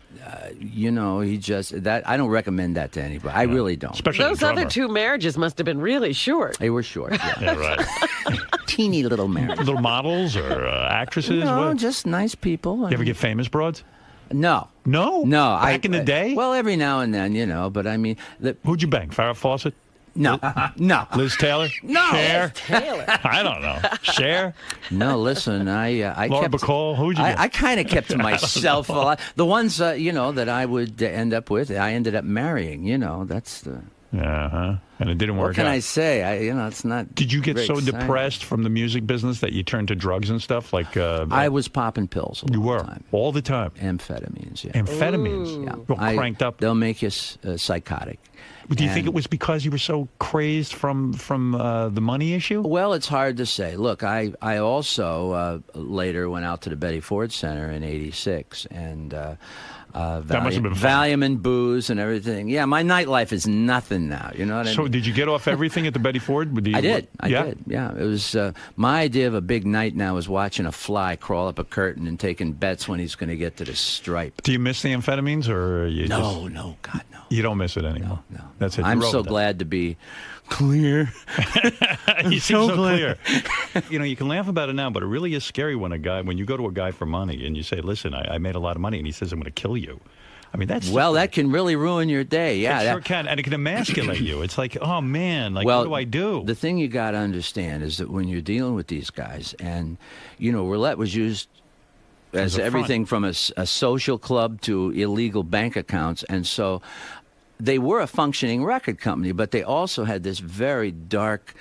he just I don't recommend that to anybody. I really don't. Especially those other 2 marriages must have been really short. They were short. Yeah, right. Teeny little marriage. Little models or actresses? No, just nice people. You ever get famous broads? No. No? No. Back in the day? Well, every now and then, but I mean... Who'd you bang? Farrah Fawcett? No. No. Liz Taylor? No. Cher? Liz Taylor. I don't know. Cher? No, listen, I Laura Bacall? Who'd you get? I kind of kept to myself a lot. The ones, that I would end up with, I ended up marrying, that's the... Uh-huh. And it didn't work out. What can I say? It's not... Did you get so exciting. Depressed from the music business that you turned to drugs and stuff? Like I was popping pills You were? Time. All the time? Amphetamines, yeah. Amphetamines? Ooh. Yeah. All cranked up? They'll make you psychotic. Do you think it was because you were so crazed from the money issue? Well, it's hard to say. Look, I also later went out to the Betty Ford Center in '86 and that must have been fun. Valium and booze and everything. Yeah, my nightlife is nothing now. You know what I mean? So did you get off everything at the Betty Ford? I did. Yeah, it was my idea of a big night now was watching a fly crawl up a curtain and taking bets when he's going to get to the stripe. Do you miss the amphetamines or you No, God, no. You don't miss it anymore. No. That's it. I'm so glad to be clear. You seem so clear. You can laugh about it now, but it really is scary when you go to a guy for money and you say, "Listen, I made a lot of money," and he says, "I'm going to kill you." I mean, that can really ruin your day. Yeah, it sure can, and it can emasculate you. It's like, oh man, what do I do? The thing you got to understand is that when you're dealing with these guys, and roulette was used as everything from a social club to illegal bank accounts, and so they were a functioning record company, but they also had this very dark,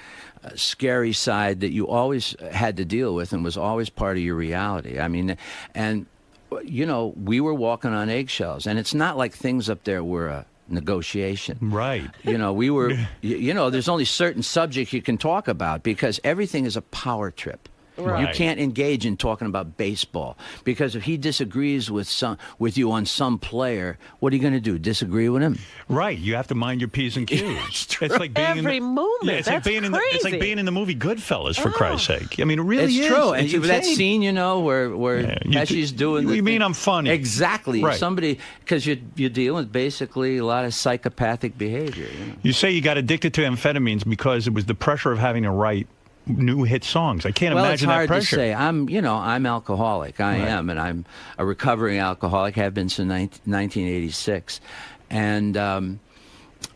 scary side that you always had to deal with and was always part of your reality. I mean, and we were walking on eggshells, and it's not like things up there were a negotiation. Right. We were, there's only certain subjects you can talk about because everything is a power trip. Right. You can't engage in talking about baseball because if he disagrees with you on some player, what are you going to do? Disagree with him? Right. You have to mind your P's and Q's. It's like being every moment. Yeah, it's That's like being crazy. it's like being in the movie Goodfellas, for Christ's sake. I mean, it really is. It's true. It's and that scene, where Pesci's doing You mean I'm funny? Exactly. Right. Somebody, because you're dealing with basically a lot of psychopathic behavior. You say you got addicted to amphetamines because it was the pressure of having to write new hit songs. I can't imagine that pressure. Well, it's hard to say. I'm alcoholic. I am, and I'm a recovering alcoholic. Have been since 1986, and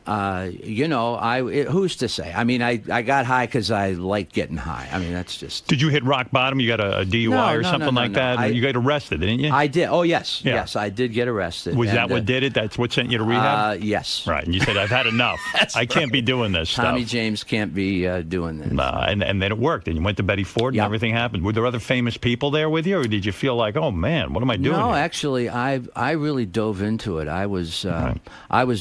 who's to say? I mean, I got high because I liked getting high. I mean, that's just. Did you hit rock bottom? You got a DUI or something like that? You got arrested, didn't you? I did. Oh, yes. Yeah. Yes, I did get arrested. Was that what did it? That's what sent you to rehab? Yes. Right. And you said, I've had enough. I can't be doing this stuff. Tommy James can't be doing this. And then it worked. And you went to Betty Ford and everything happened. Were there other famous people there with you? Or did you feel like, oh, man, what am I doing No, here? actually, I really dove into it. I was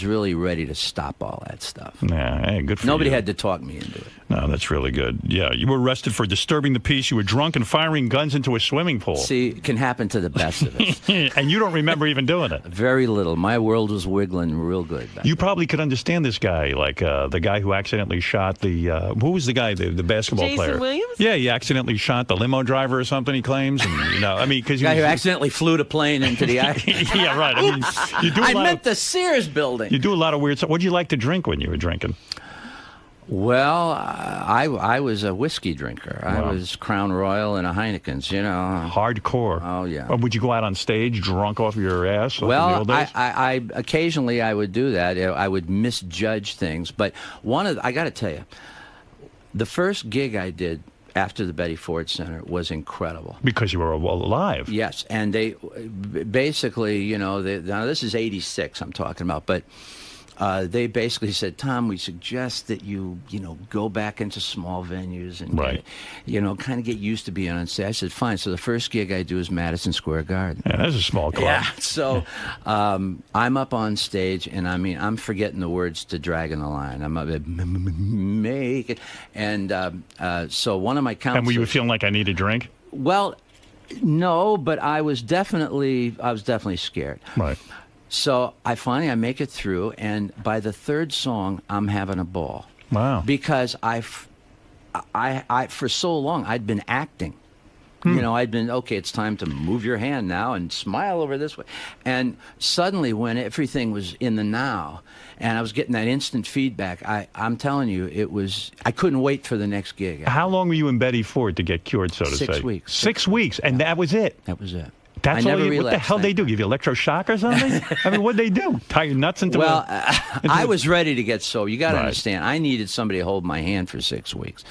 really ready to stop all that stuff. Yeah, hey, good for Nobody you. had to talk me into it. No, that's really good. Yeah, you were arrested for disturbing the peace. You were drunk and firing guns into a swimming pool. See, it can happen to the best of us. And you don't remember even doing it. Very little. My world was wiggling real good. You probably could understand this guy, like the guy who accidentally shot the who was the guy, the basketball Jason player? Williams? Yeah, he accidentally shot the limo driver or something. He claims, and I mean, because the guy who accidentally flew the plane into the eye. Yeah, right. I mean, you do. I meant the Sears building. You do a lot of weird stuff. What did you like to drink when you were drinking? Well, I was a whiskey drinker. Wow. I was Crown Royal and a Heineken's, Hardcore. Oh, yeah. Or would you go out on stage drunk off your ass? Well, I occasionally I would do that. I would misjudge things. But I got to tell you, the first gig I did after the Betty Ford Center was incredible. Because you were alive. Yes, and they basically, now this is '86 I'm talking about, but they basically said, Tom, we suggest that you go back into small venues and kind of get used to being on stage. I said, fine. So the first gig I do is Madison Square Garden. Yeah, that's a small club. Yeah. So I'm up on stage, and I mean, I'm forgetting the words to Dragging the Line. I'm up at make it, and so one of my counselors. And were you feeling like I need a drink? Well, no, but I was definitely scared. Right. So I make it through, and by the third song, I'm having a ball. Wow! Because I for so long I'd been acting. I'd been it's time to move your hand now and smile over this way, and suddenly when everything was in the now, and I was getting that instant feedback, I'm telling you, I couldn't wait for the next gig. How long were you in Betty Ford to get cured, so to say? 6 weeks. 6 weeks, and that was it. That was it. That's all what the hell they do? Give you electroshock or something? I mean, what'd they do? Tie your nuts into I was ready to get sober. You got to understand, I needed somebody to hold my hand for 6 weeks.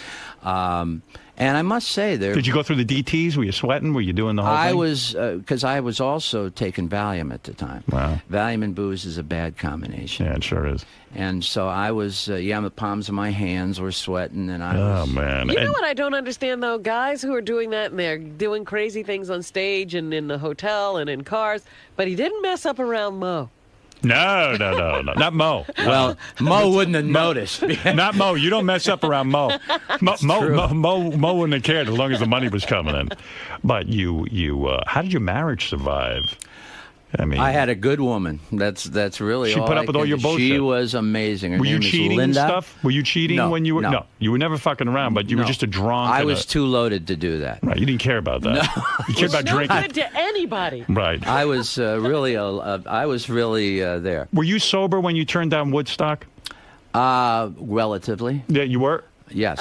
And I must say, did you go through the DTs? Were you sweating? Were you doing the whole thing? I was, because I was also taking Valium at the time. Wow. Valium and booze is a bad combination. Yeah, it sure is. And so I was, the palms of my hands were sweating, and I was... Oh, man. You know what I don't understand, though? Guys who are doing that, and they're doing crazy things on stage and in the hotel and in cars, but he didn't mess up around Mo. No, not Mo. Well, Mo wouldn't have noticed. Not Mo. You don't mess up around Mo. Mo wouldn't have cared as long as the money was coming in. But how did your marriage survive? I mean, I had a good woman. That's really she all put up with all your bullshit. She was amazing. Her were you name cheating is Linda. And stuff? Were you cheating when you were? No, you were never fucking around. But you were just a drunk. I was too loaded to do that. Right, you didn't care about that. No. You cared about drinking. No good to anybody. Right. I was really there. Were you sober when you turned down Woodstock? Relatively. Yeah, you were. Yes.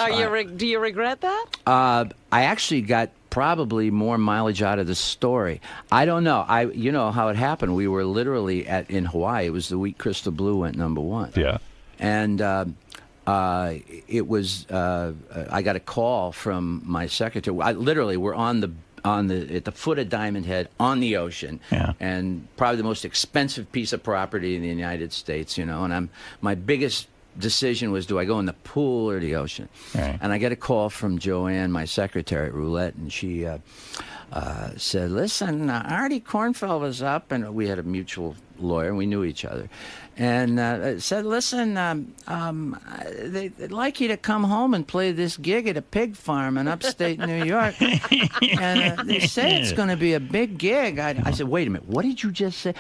Do you regret that? I actually got probably more mileage out of the story. I don't know. You know how it happened. We were literally in Hawaii. It was the week Crystal Blue went #1. Yeah. And it was. I got a call from my secretary. We're at the foot of Diamond Head on the ocean, and probably the most expensive piece of property in the United States. And my biggest decision was, do I go in the pool or the ocean? Right. And I get a call from Joanne, my secretary at Roulette, and she said, listen, Artie Kornfeld was up, and we had a mutual lawyer, and we knew each other, and said, listen, they'd like you to come home and play this gig at a pig farm in upstate New York, and they say it's going to be a big gig. I said, wait a minute, what did you just say?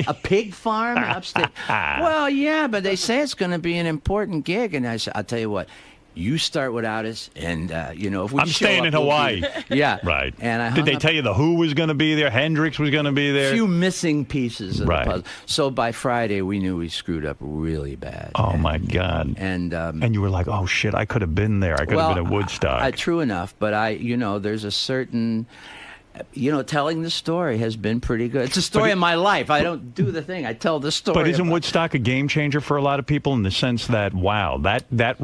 A pig farm in upstate? Well, yeah, but they say it's going to be an important gig. And I said, I'll tell you what, you start without us, and if we I'm show staying up, in Hawaii. Yeah, right. And did they tell you the Who was going to be there? Hendrix was going to be there. A few missing pieces of the puzzle. So by Friday, we knew we screwed up really bad. Oh my God! And you were like, oh shit, I could have been there. I could have been at Woodstock. True enough, but there's a certain. telling the story has been pretty good. It's a story of my life. I don't do the thing. I tell the story. But isn't Woodstock a game changer for a lot of people in the sense that, wow, that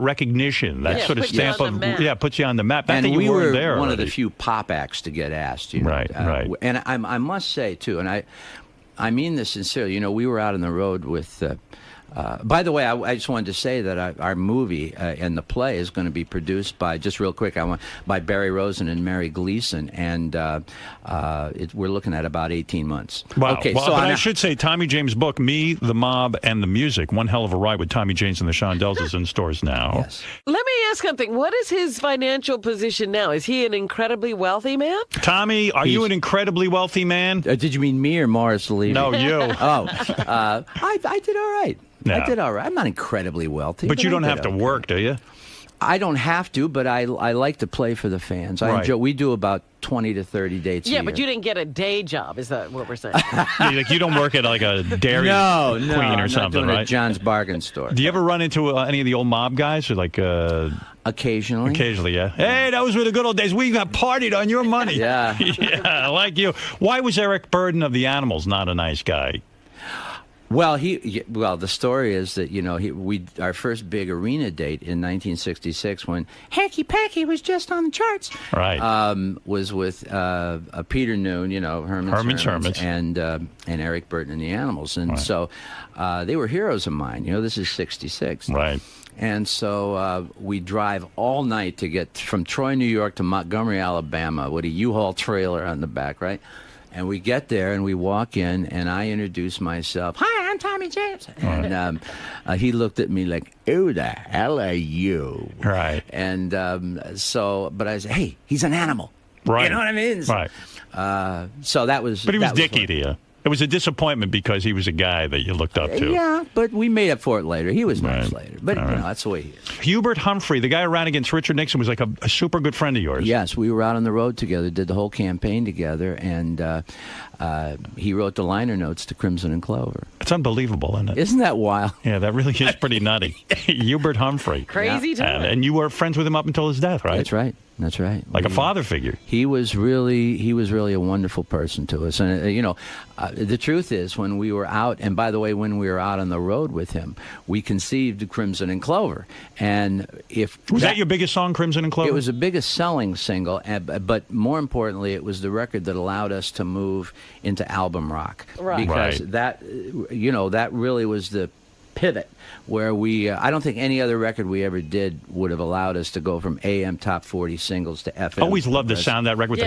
recognition, that sort of stamp of, puts you on the map. And we were there one of the few pop acts to get asked. Right. And I must say, too, and I mean this sincerely, we were out on the road with... by the way, I just wanted to say that our movie and the play is going to be produced by, just real quick, by Barry Rosen and Mary Gleason, and we're looking at about 18 months. Wow. Okay, but I should say, Tommy James' book, Me, the Mob, and the Music, One Hell of a Ride with Tommy James and the Shondells is in stores now. Yes. Let me ask something. What is his financial position now? Is he an incredibly wealthy man? Tommy, are you an incredibly wealthy man? Did you mean me or Morris Levy? No, you. I did all right. No. I did all right. I'm not incredibly wealthy. But you don't have to work, do you? I don't have to, but I like to play for the fans. I enjoy. We do about 20 to 30 dates a year. Yeah, but you didn't get a day job. Is that what we're saying? Like you don't work at like a Dairy Queen or something, doing right? A John's Bargain store. Do you ever run into any of the old mob guys? Or like occasionally. Occasionally, yeah. Hey, those were the good old days. We got partied on your money. Yeah. Yeah, like you. Why was Eric Burden of the Animals not a nice guy? Well, the story is that our first big arena date in 1966 when Hanky Panky was just on the charts, right? Was with Peter Noon, Herman's Hermits, and Eric Burden and the Animals, and so they were heroes of mine. This is 66, right? And so we drive all night to get from Troy, New York to Montgomery, Alabama with a U-Haul trailer on the back, right? And we get there, and we walk in, and I introduce myself. Hi, I'm Tommy James. And he looked at me like, who the hell are you? Right. And but I said, hey, he's an animal. Right. You know what I mean? Right. So that was... But he was dicky to you. It was a disappointment because he was a guy that you looked up to. Yeah, but we made up for it later. He was nice later. But, that's the way he is. Hubert Humphrey, the guy who ran against Richard Nixon, was like a super good friend of yours. Yes, we were out on the road together, did the whole campaign together, and he wrote the liner notes to Crimson and Clover. It's unbelievable, isn't it? Isn't that wild? Yeah, that really is pretty nutty. Hubert Humphrey. Crazy time. And you were friends with him up until his death, right? That's right. That's right. Like a father figure. He was really a wonderful person to us. And, the truth is, when we were out, and by the way, when we were out on the road with him, we conceived Crimson and Clover. And Was that your biggest song, Crimson and Clover? It was the biggest selling single, but more importantly, it was the record that allowed us to move into album rock. Right. Because that really was the pivot where I don't think any other record we ever did would have allowed us to go from AM top 40 singles to FM. Always loved the sound of that record.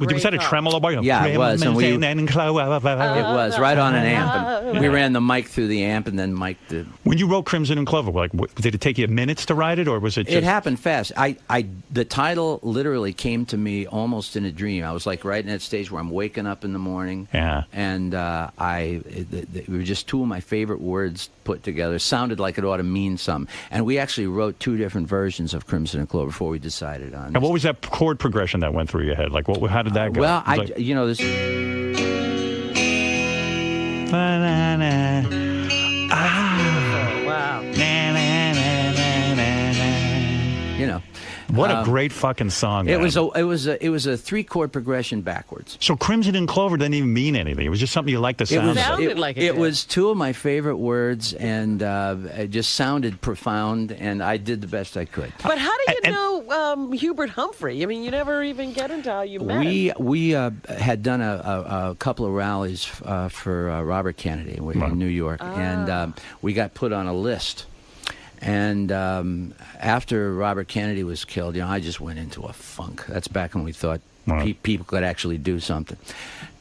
Was that a tremolo bar? Yeah, it was. And it was right on an amp. And we ran the mic through the amp and then mic'd the... When you wrote Crimson and Clover, did it take you minutes to write it, or was it just... It happened fast. The title literally came to me almost in a dream. I was like right in that stage where I'm waking up in the morning. Yeah. And it were just two of my favorite words put together. Sounded like it ought to mean something. And we actually wrote two different versions of Crimson and Clover before we decided on it. And what was that chord progression that went through your head? Like, how did that go? Well, this... Wow. What a great fucking song. It was a 3-chord progression backwards. So Crimson and Clover didn't even mean anything. It was just something you liked the sound of. It was two of my favorite words, and it just sounded profound, and I did the best I could. But how do you know Hubert Humphrey? I mean, you never even get into how you met him. We had done a couple of rallies for Robert Kennedy in New York, and we got put on a list. And after Robert Kennedy was killed, I just went into a funk. That's back when we thought people could actually do something.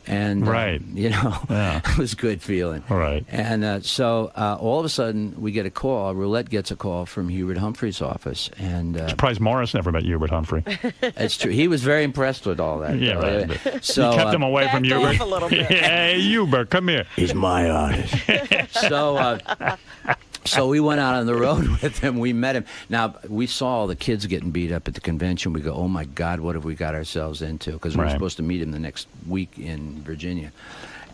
And, it was a good feeling. Right. And so all of a sudden, we get a call. Roulette gets a call from Hubert Humphrey's office. And surprised Morris never met Hubert Humphrey. That's true. He was very impressed with all that. Yeah, right. So, you kept him away from Hubert. A little bit. Hey, Hubert, come here. He's my artist. So we went out on the road with him. We met him. Now, we saw all the kids getting beat up at the convention. We go, oh, my God, what have we got ourselves into? Because we were supposed to meet him the next week in Virginia.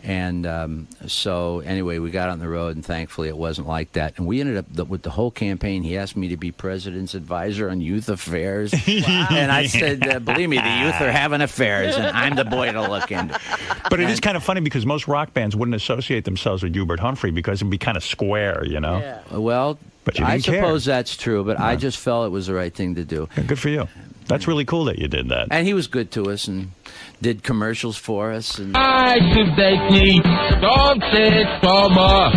And so, anyway, we got on the road, and thankfully it wasn't like that. And we ended up, with the whole campaign, he asked me to be president's advisor on youth affairs. And I said, believe me, the youth are having affairs, and I'm the boy to look into. But it is kind of funny because most rock bands wouldn't associate themselves with Hubert Humphrey because it'd be kind of square, you know? Yeah. Well, but you I didn't care. suppose that's true, but I just felt it was the right thing to do. Yeah, good for you. That's really cool that you did that. And he was good to us and did commercials for us. And I should they keep something from us.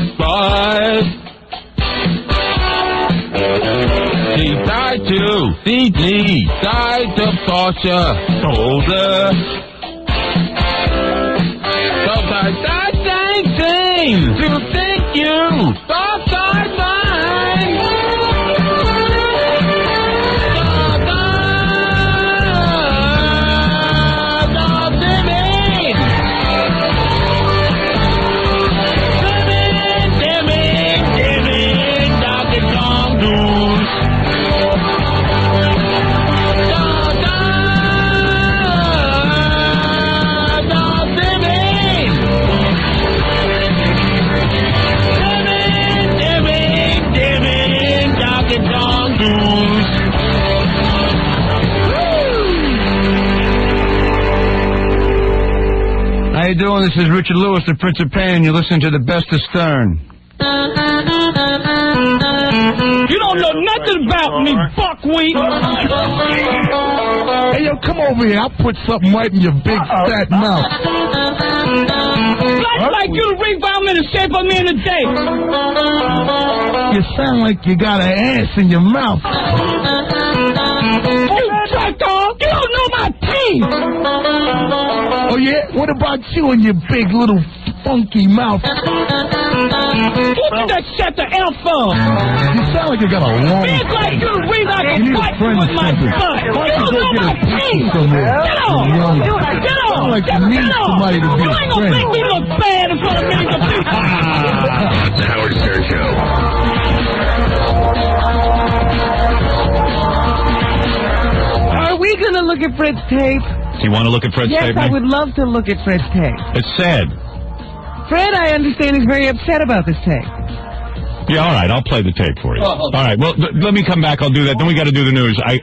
She died to CD, died of torture, older. Sometimes I think things to think you, sometimes mine. How you doing? This is Richard Lewis, the Prince of Pain. You're listening to the best of Stern. You don't know nothing about me, buckwheat. Hey, yo, come over here. I'll put something right in your big fat mouth. Like you to rebound me to shape of me in the day. You sound like you got an ass in your mouth. Oh, Chuck, you don't know my teeth. Oh, yeah? What about you and your big little funky mouth? Who did that shut the L for? You sound like you got a long It's like you the reason I can fight with my butt. You don't know my teeth. Get on. Get on. Like you need somebody to be you ain't gonna make me look bad in front of millions of people. The Howard Stern Show. Are we going to look at Fred's tape? You want to look at Fred's tape? Yes, I would love to look at Fred's tape. It's sad. Fred, I understand, is very upset about this tape. Yeah, all right. I'll play the tape for you. All right. Well, let me come back. I'll do that. Then we got to do the news. I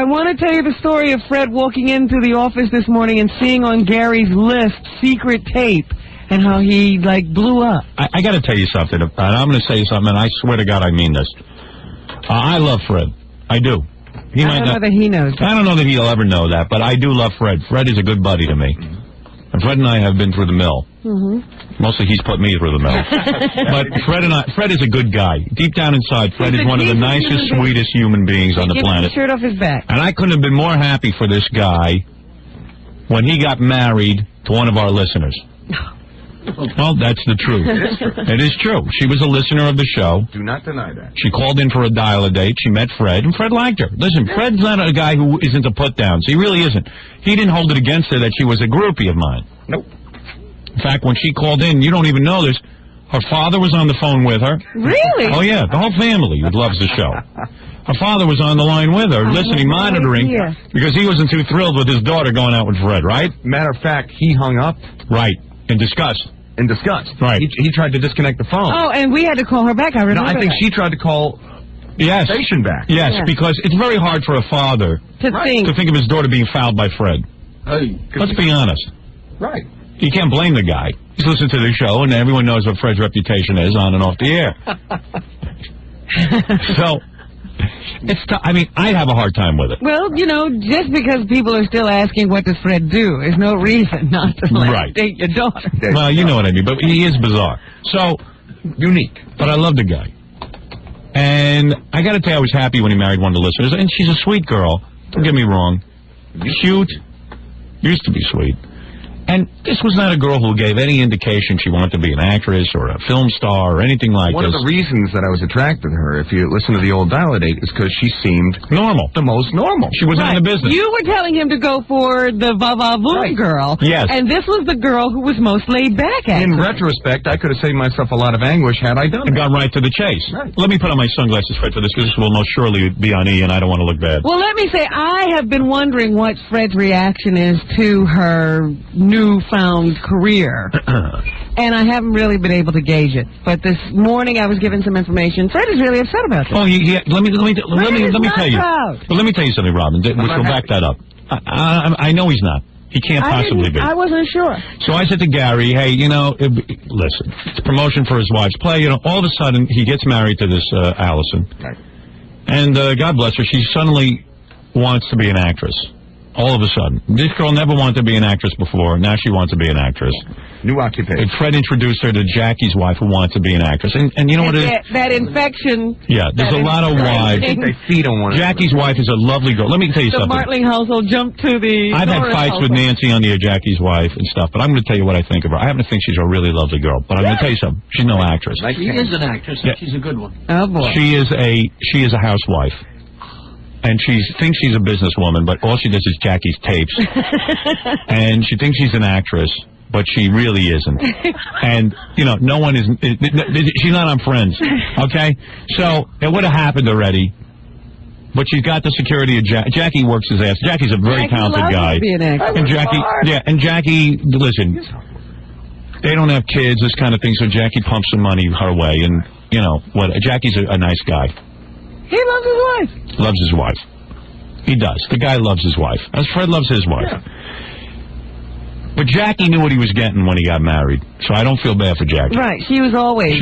want to tell you the story of Fred walking into the office this morning and seeing on Gary's list secret tape and how he, like, blew up. I got to tell you something. And I'm going to say something, and I swear to God I mean this. I love Fred. I do. I don't know that he knows that. I don't know that he'll ever know that, but I do love Fred. Fred is a good buddy to me. And Fred and I have been through the mill. Mostly he's put me through the mill. But Fred is a good guy. Deep down inside, Fred is one of the nicest, sweetest human beings on the planet. Shirt off his back. And I couldn't have been more happy for this guy when he got married to one of our listeners. Well, that's the truth. It is true. It is true. She was a listener of the show. Do not deny that. She called in for a dial-a-date. She met Fred, and Fred liked her. Listen, Fred's not a guy who isn't a put-downs. He really isn't. He didn't hold it against her that she was a groupie of mine. Nope. In fact, when she called in, you don't even know this, her father was on the phone with her. Really? Oh, yeah. The whole family loves the show. Her father was on the line with her, listening, monitoring, because he wasn't too thrilled with his daughter going out with Fred, right? Matter of fact, he hung up. Right. In disgust. In disgust. Right. He tried to disconnect the phone. Oh, and we had to call her back. I remember No, I think that. she tried to call the station back. Yes, because it's very hard for a father to think of his daughter being fouled by Fred. Hey, let's be honest. Right. You can't blame the guy. He's listened to the show, and everyone knows what Fred's reputation is on and off the air. So, I mean, I have a hard time with it. Well, you know, just because people are still asking what does Fred do, is no reason not to let date your daughter. Well, you know what I mean, but he is bizarre. So, unique. But I love the guy. And I got to tell you, I was happy when he married one of the listeners. And she's a sweet girl. Don't get me wrong. Cute. Used to be sweet. And this was not a girl who gave any indication she wanted to be an actress or a film star or anything like One this. of the reasons that I was attracted to her, if you listen to the old dial-a-date, is because she seemed normal. The most normal. She wasn't in the business. You were telling him to go for the va-va-voom girl. Yes. And this was the girl who was most laid back, In actually. retrospect, I could have saved myself a lot of anguish had I done it. And got right to the chase. Let me put on my sunglasses, Fred, for this, because this will most surely be on E, and I don't want to look bad. Well, let me say, I have been wondering what Fred's reaction is to her new newfound career. And I haven't really been able to gauge it. But this morning I was given some information. Fred is really upset about this. Oh, yeah. Let me tell you. Well, let me tell you something, Robin. Which will back that up. I know he's not. He can't possibly be. I wasn't sure. So I said to Gary, hey, listen, it's a promotion for his wife's play. All of a sudden, he gets married to this Allison. Right. And God bless her, she suddenly wants to be an actress. All of a sudden. This girl never wanted to be an actress before. Now she wants to be an actress. New occupation. And Fred introduced her to Jackie's wife, who wants to be an actress. And you know what it is? That infection. Yeah, there's a lot of wives. They feed on one. Jackie's wife is a lovely girl. Let me tell you something. The Martling household jumped to the... I've had fights with Nancy on the Jackie's wife and stuff, but I'm going to tell you what I think of her. I happen to think she's a really lovely girl, but I'm going to tell you something. She's no actress. She is an actress, and she's a good one. Oh, boy. She is a housewife. And she thinks she's a businesswoman, but all she does is Jackie's tapes. And she thinks she's an actress, but she really isn't. And, no one is... She's not on Friends, okay? So, it would have happened already. But she's got the security of Jackie works his ass. Jackie's a very talented guy. And Jackie, listen, they don't have kids, this kind of thing, so Jackie pumps some money her way. And, Jackie's a nice guy. He loves his wife. Loves his wife. He does. The guy loves his wife. As Fred loves his wife. Yeah. But Jackie knew what he was getting when he got married, so I don't feel bad for Jackie. Right. She was always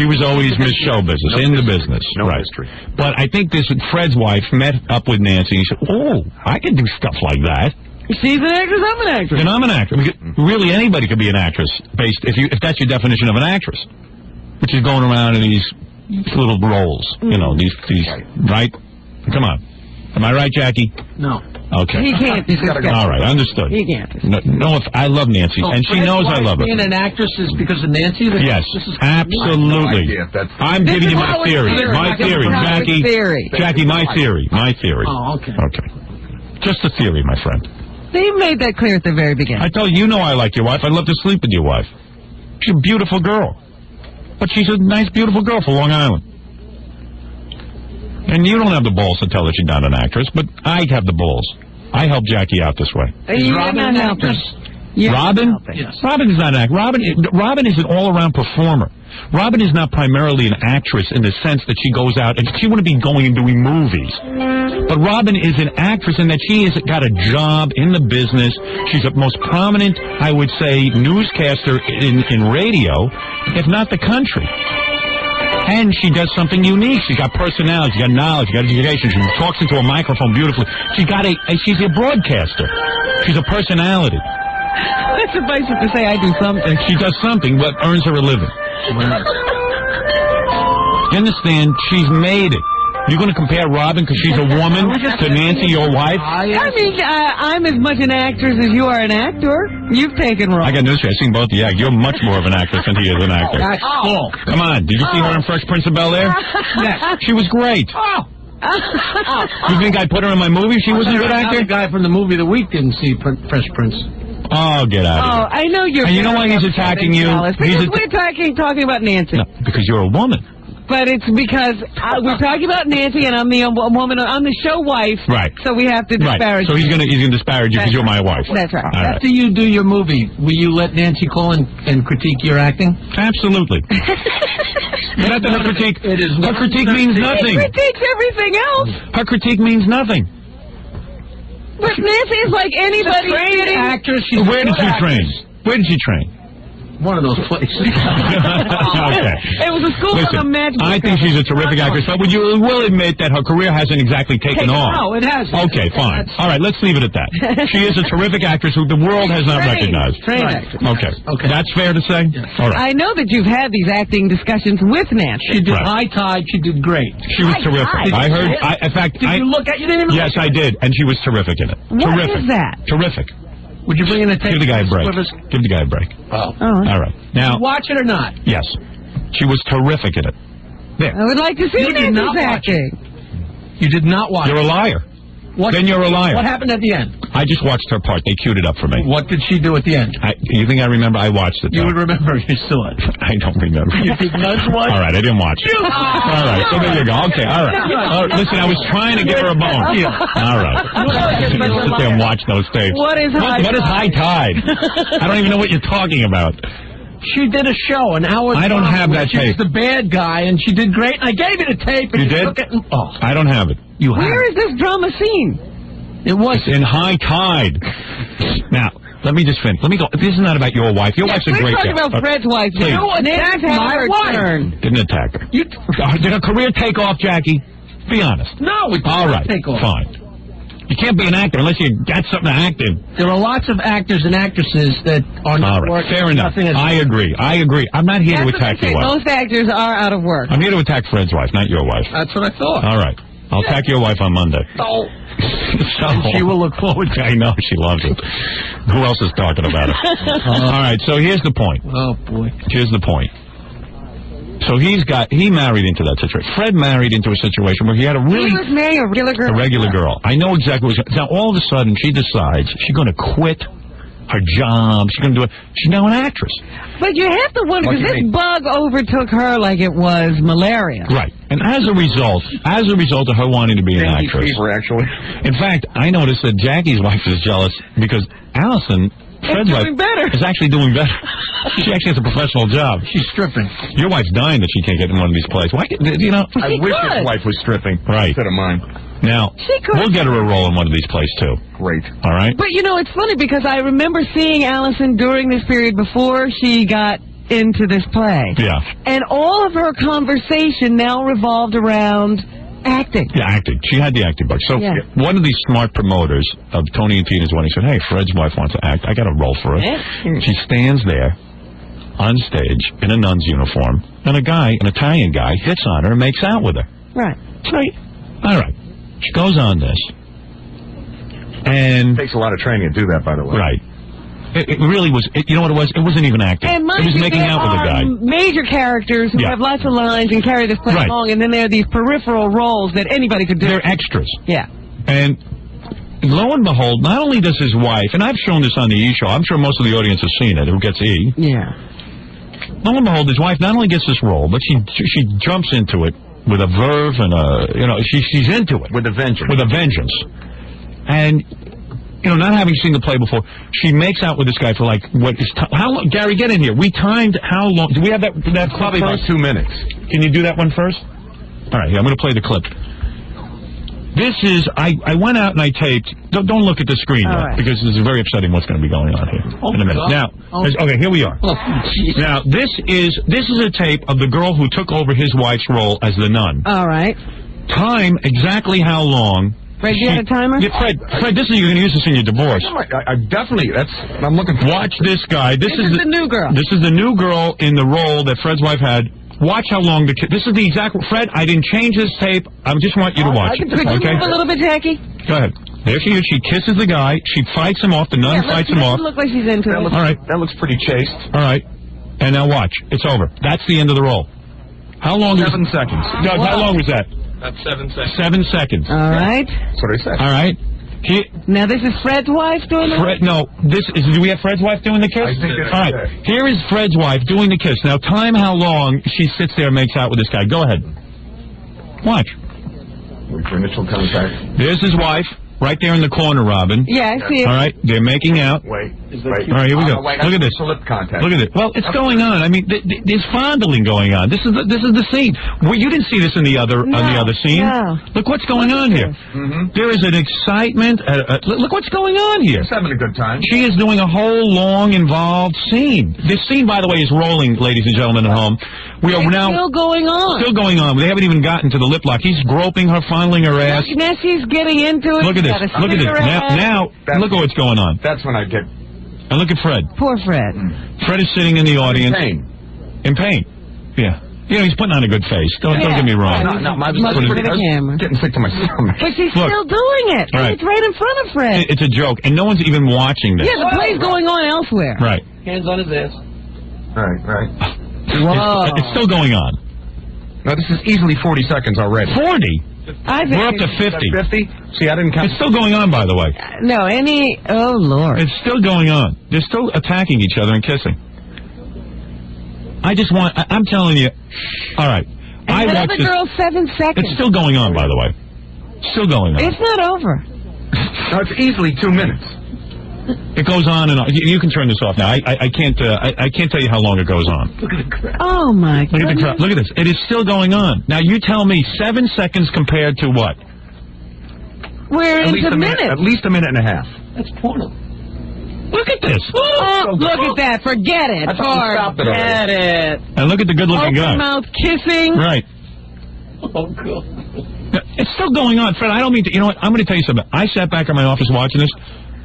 Miss Show Business, in the business. No right. history. But I think Fred's wife met up with Nancy and he said, oh, I can do stuff like that. She's an actress, I'm an actress. And I'm an actress. Really, anybody could be an actress, if that's your definition of an actress, which is going around in these little roles, these right? Come on. Am I right, Jackie? No. Okay. He can't. All right, understood. He can't. No, I love Nancy, and she knows I love her. Being an actress is because of Nancy? Yes, absolutely. I'm giving you my theory. My theory, Jackie, my theory. Oh, okay. Okay. Just a theory, my friend. They made that clear at the very beginning. I told you, I like your wife. I'd love to sleep with your wife. She's a beautiful girl. But she's a nice, beautiful girl for Long Island. And you don't have the balls to tell her she's not an actress, but I have the balls. I help Jackie out this way. Is Robin an actress? Robin? Yes. Robin is not an actress. Robin is an all-around performer. Robin is not primarily an actress in the sense that she goes out and she wouldn't be going and doing movies. But Robin is an actress in that she has got a job in the business. She's the most prominent, I would say, newscaster in radio, if not the country. And she does something unique. She's got personality, she's got knowledge, she's got education. She talks into a microphone beautifully. She's a broadcaster. She's a personality. That's suffice it to say I do something. She does something, but earns her a living. You understand? She's made it. You're going to compare Robin because she's a woman to Nancy, your wife? I'm as much an actress as you are an actor. You've taken roles. I got news for you. I've seen both of you. You're much more of an actress than he is an actor. That's full. Come on. Did you see her in Fresh Prince of Bel-Air? Yes. She was great. You think I put her in my movie? She wasn't a good actor? The guy from the movie of the week didn't see Fresh Prince. Oh, get out of here. I know you're... And you know why he's attacking you? Because we're talking about Nancy. No, because you're a woman. But it's because we're talking about Nancy, and I'm the woman. I'm the show wife. Right. So we have to disparage. Right. So he's gonna disparage you because you're my wife. That's right. After you do your movie, will you let Nancy call and critique your acting? Absolutely. Not that her critique. Her critique means nothing. She critiques everything else. Her critique means nothing. But Nancy is like anybody. Actress. Where did she train? Where did she train? One of those places. Okay. It was a school of a magic. I think she's a terrific actress, but you will admit that her career hasn't exactly taken off. No, it hasn't. Okay, fine. All right, let's leave it at that. She is a terrific actress who the world has not recognized. Okay. That's fair to say? Yes. All right. I know that you've had these acting discussions with Nancy. She did High Tide. She did great. She was terrific. I heard. In fact, did you look at? You didn't even. Yes, I did, and she was terrific in it. What terrific. is that? Terrific. Would you bring in a tape? Give the guy a break. Give the guy a break. Oh. All right. Now, watch it or not? Yes. She was terrific in it. There. I would like to see Nancy's acting. You did not watch it. You're a liar. Then you're a liar. What happened at the end? I just watched her part. They queued it up for me. What did she do at the end? You think I remember? I watched it. You would remember if you saw it. I don't remember. You did not watch? All right, I didn't watch it. All right, so there you go. Okay, all right. Listen, I was trying to give her a bone. All right. Sit there and watch those tapes. What is high tide? I don't even know what you're talking about. She did a show, an hour. I don't have that tape. She was the bad guy, and she did great. And I gave you the tape. And you did? I don't have it. You have Where is this drama scene? It was in high tide. Now, let me just finish. Let me go. This is not about your wife. Your wife's a great girl. We're talking about Fred's wife. Please. You attacked my wife. Didn't attack her. Did her career take off, Jackie? Be honest. No, it did not take off. Fine. You can't be an actor unless you got something active. There are lots of actors and actresses that are not working. Fair enough. I agree. I'm not here to attack your wife. Most actors are out of work. I'm here to attack Fred's wife, not your wife. That's what I thought. All right. I'll attack your wife on Monday. Oh. She will look forward to it. I know. She loves it. Who else is talking about it? All right. So here's the point. Oh, boy. Here's the point. So he married into that situation. Fred married into a situation where he had a really... He was marrying a regular girl. A regular girl. I know exactly what's... Now, all of a sudden, she decides she's going to quit her job. She's going to do it. She's now an actress. But you have to wonder, because this bug overtook her like it was malaria. Right. And as a result of her wanting to be an actress... Fever, actually. In fact, I noticed that Jackie's wife is jealous because Allison... Fred's wife is actually doing better. She actually has a professional job. She's stripping. Your wife's dying that she can't get in one of these plays. Why? I wish his wife was stripping. Right. Instead of mine. Now, we'll get her a role in one of these plays, too. Great. All right? But, it's funny because I remember seeing Allison during this period before she got into this play. Yeah. And all of her conversation now revolved around... acting. Yeah, acting. She had the acting bug. So one of these smart promoters of Tony and Tina's wedding said, hey, Fred's wife wants to act. I got a role for her. She stands there on stage in a nun's uniform, and an Italian guy, hits on her and makes out with her. Right. All right. She goes on this. And... It takes a lot of training to do that, by the way. Right. It really was, you know what it was? It wasn't even acting. And it was making out with a guy. Major characters who have lots of lines and carry this play along, and then there are these peripheral roles that anybody could do. They're extras. Yeah. And lo and behold, not only does his wife, and I've shown this on the E! Show, I'm sure most of the audience has seen it, who gets E! Yeah. Lo and behold, his wife not only gets this role, but she jumps into it with a verve and she's into it. With a vengeance. With a vengeance. And... not having seen the play before, she makes out with this guy for how long? Gary, get in here. We timed how long? Do we have that probably about 2 minutes. Can you do that one first? All right, I'm going to play the clip. This is, I went out and I taped, don't look at the screen yet, because this is very upsetting what's going to be going on here in a minute. Now, okay, here we are. Now, this is a tape of the girl who took over his wife's role as the nun. All right. Time exactly how long... Fred, you had a timer? Yeah, Fred, you're going to use this in your divorce. I definitely, I'm looking for... Watch this guy. This is the new girl. This is the new girl in the role that Fred's wife had. Watch how long this is the exact... Fred, I didn't change this tape. I just want you to watch it. Could you move a little bit, Jackie? Go ahead. There she is. She kisses the guy. She fights him off. The nun fights him off. Look like she's into it. All right. That looks pretty chaste. All right. And now watch. It's over. That's the end of the role. How long? 7 seconds. Doug, how long was that? That's 7 seconds. 7 seconds. All right. That's what I said. All right. Now this is Fred's wife doing the kiss? No, do we have Fred's wife doing the kiss? I think it's all right. Here is Fred's wife doing the kiss. Now time how long she sits there and makes out with this guy. Go ahead. Watch. Wait for initial contact. There's his wife. Right there in the corner, Robin. Yeah, I see it. All right, they're making out. Wait. All right, here we go. Look at this. Lip contact. Look at it. Well, it's going on. I mean, there's fondling going on. This is the scene. Well, you didn't see this in the other scene. No. Look what's going on here. There is an excitement. Look what's going on here. She's having a good time. She is doing a whole long, involved scene. This scene, by the way, is rolling, ladies and gentlemen at home. We are now still going on. Still going on. They haven't even gotten to the lip lock. He's groping her, fondling her ass. Now she's getting into it. Look at this. Look at this. Now look at what's going on. That's when I get... And look at Fred. Poor Fred. Fred is sitting in the audience. In pain. Yeah. He's putting on a good face. Don't get me wrong. I was getting sick to my stomach. But she's still doing it. Right. It's right in front of Fred. It's a joke, and no one's even watching this. Yeah, the play's going on elsewhere. Right. Hands on his ass. Right. Whoa. It's still going on. No, this is easily 40 seconds already. 40? We're up to 50. 50? See, I didn't count. It's still going on, by the way. No, oh, Lord. It's still going on. They're still attacking each other and kissing. I'm telling you. All right. And the other girl, 7 seconds. It's still going on, by the way. Still going on. It's not over. No, it's easily 2 minutes. It goes on and on. You can turn this off now. I can't tell you how long it goes on. Oh, my God. Look at this. It is still going on. Now, you tell me 7 seconds compared to what? We're into minutes. At least a minute and a half. That's porno. Look at this. Oh, look at that. Forget it. Forget it. And look at the good-looking guy. Open mouth kissing. Right. Oh, God. It's still going on. Fred, I don't mean to... You know what? I'm going to tell you something. I sat back in my office watching this.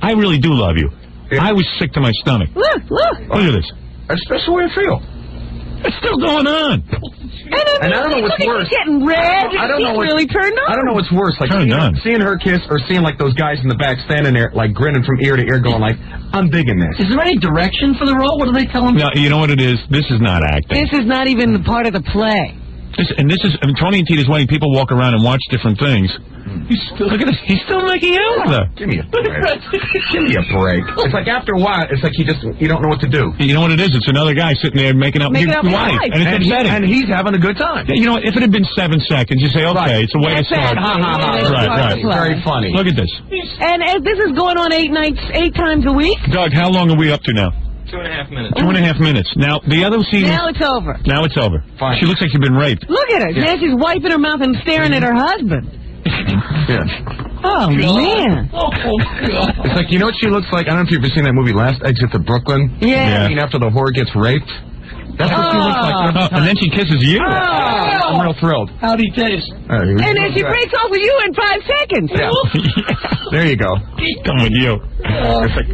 I really do love you. Yeah. I was sick to my stomach. Look. Look at this. That's just the way I feel. It's still going on. And I don't know what's worse. He's getting red. I don't know what's really turned on. I don't know what's worse. Like seeing her kiss or seeing like those guys in the back standing there like grinning from ear to ear going like, I'm digging this. Is there any direction for the role? What do they tell him? No, you know what it is? This is not acting. This is not even part of the play. Tony and Tita's wedding, people walk around and watch different things. Look at this. He's still making out with her. Give me a break. Give me a break. It's like after a while, it's like you don't know what to do. You know what it is? It's another guy sitting there making up with your wife. And it's upsetting. And he's having a good time. Yeah, you know, if it had been 7 seconds, you say, okay, it's a way to start. Right. Very funny. Look at this. And this is going on 8 times a week? Doug, how long are we up to now? 2.5 minutes. 2.5 minutes. Now, the other scene... Now it's over. Now it's over. Fine. She looks like she's been raped. Look at her. Yeah. Now she's wiping her mouth and staring at her husband. Yeah. Oh, man. Oh, God. It's like, you know what she looks like? I don't know if you've ever seen that movie, Last Exit to Brooklyn. Yeah. After the whore gets raped. That's what she looks like. And then she kisses you. I'm real thrilled. How'd he taste? And then she breaks off with you in 5 seconds. Yeah. There you go. Done with you. It's like,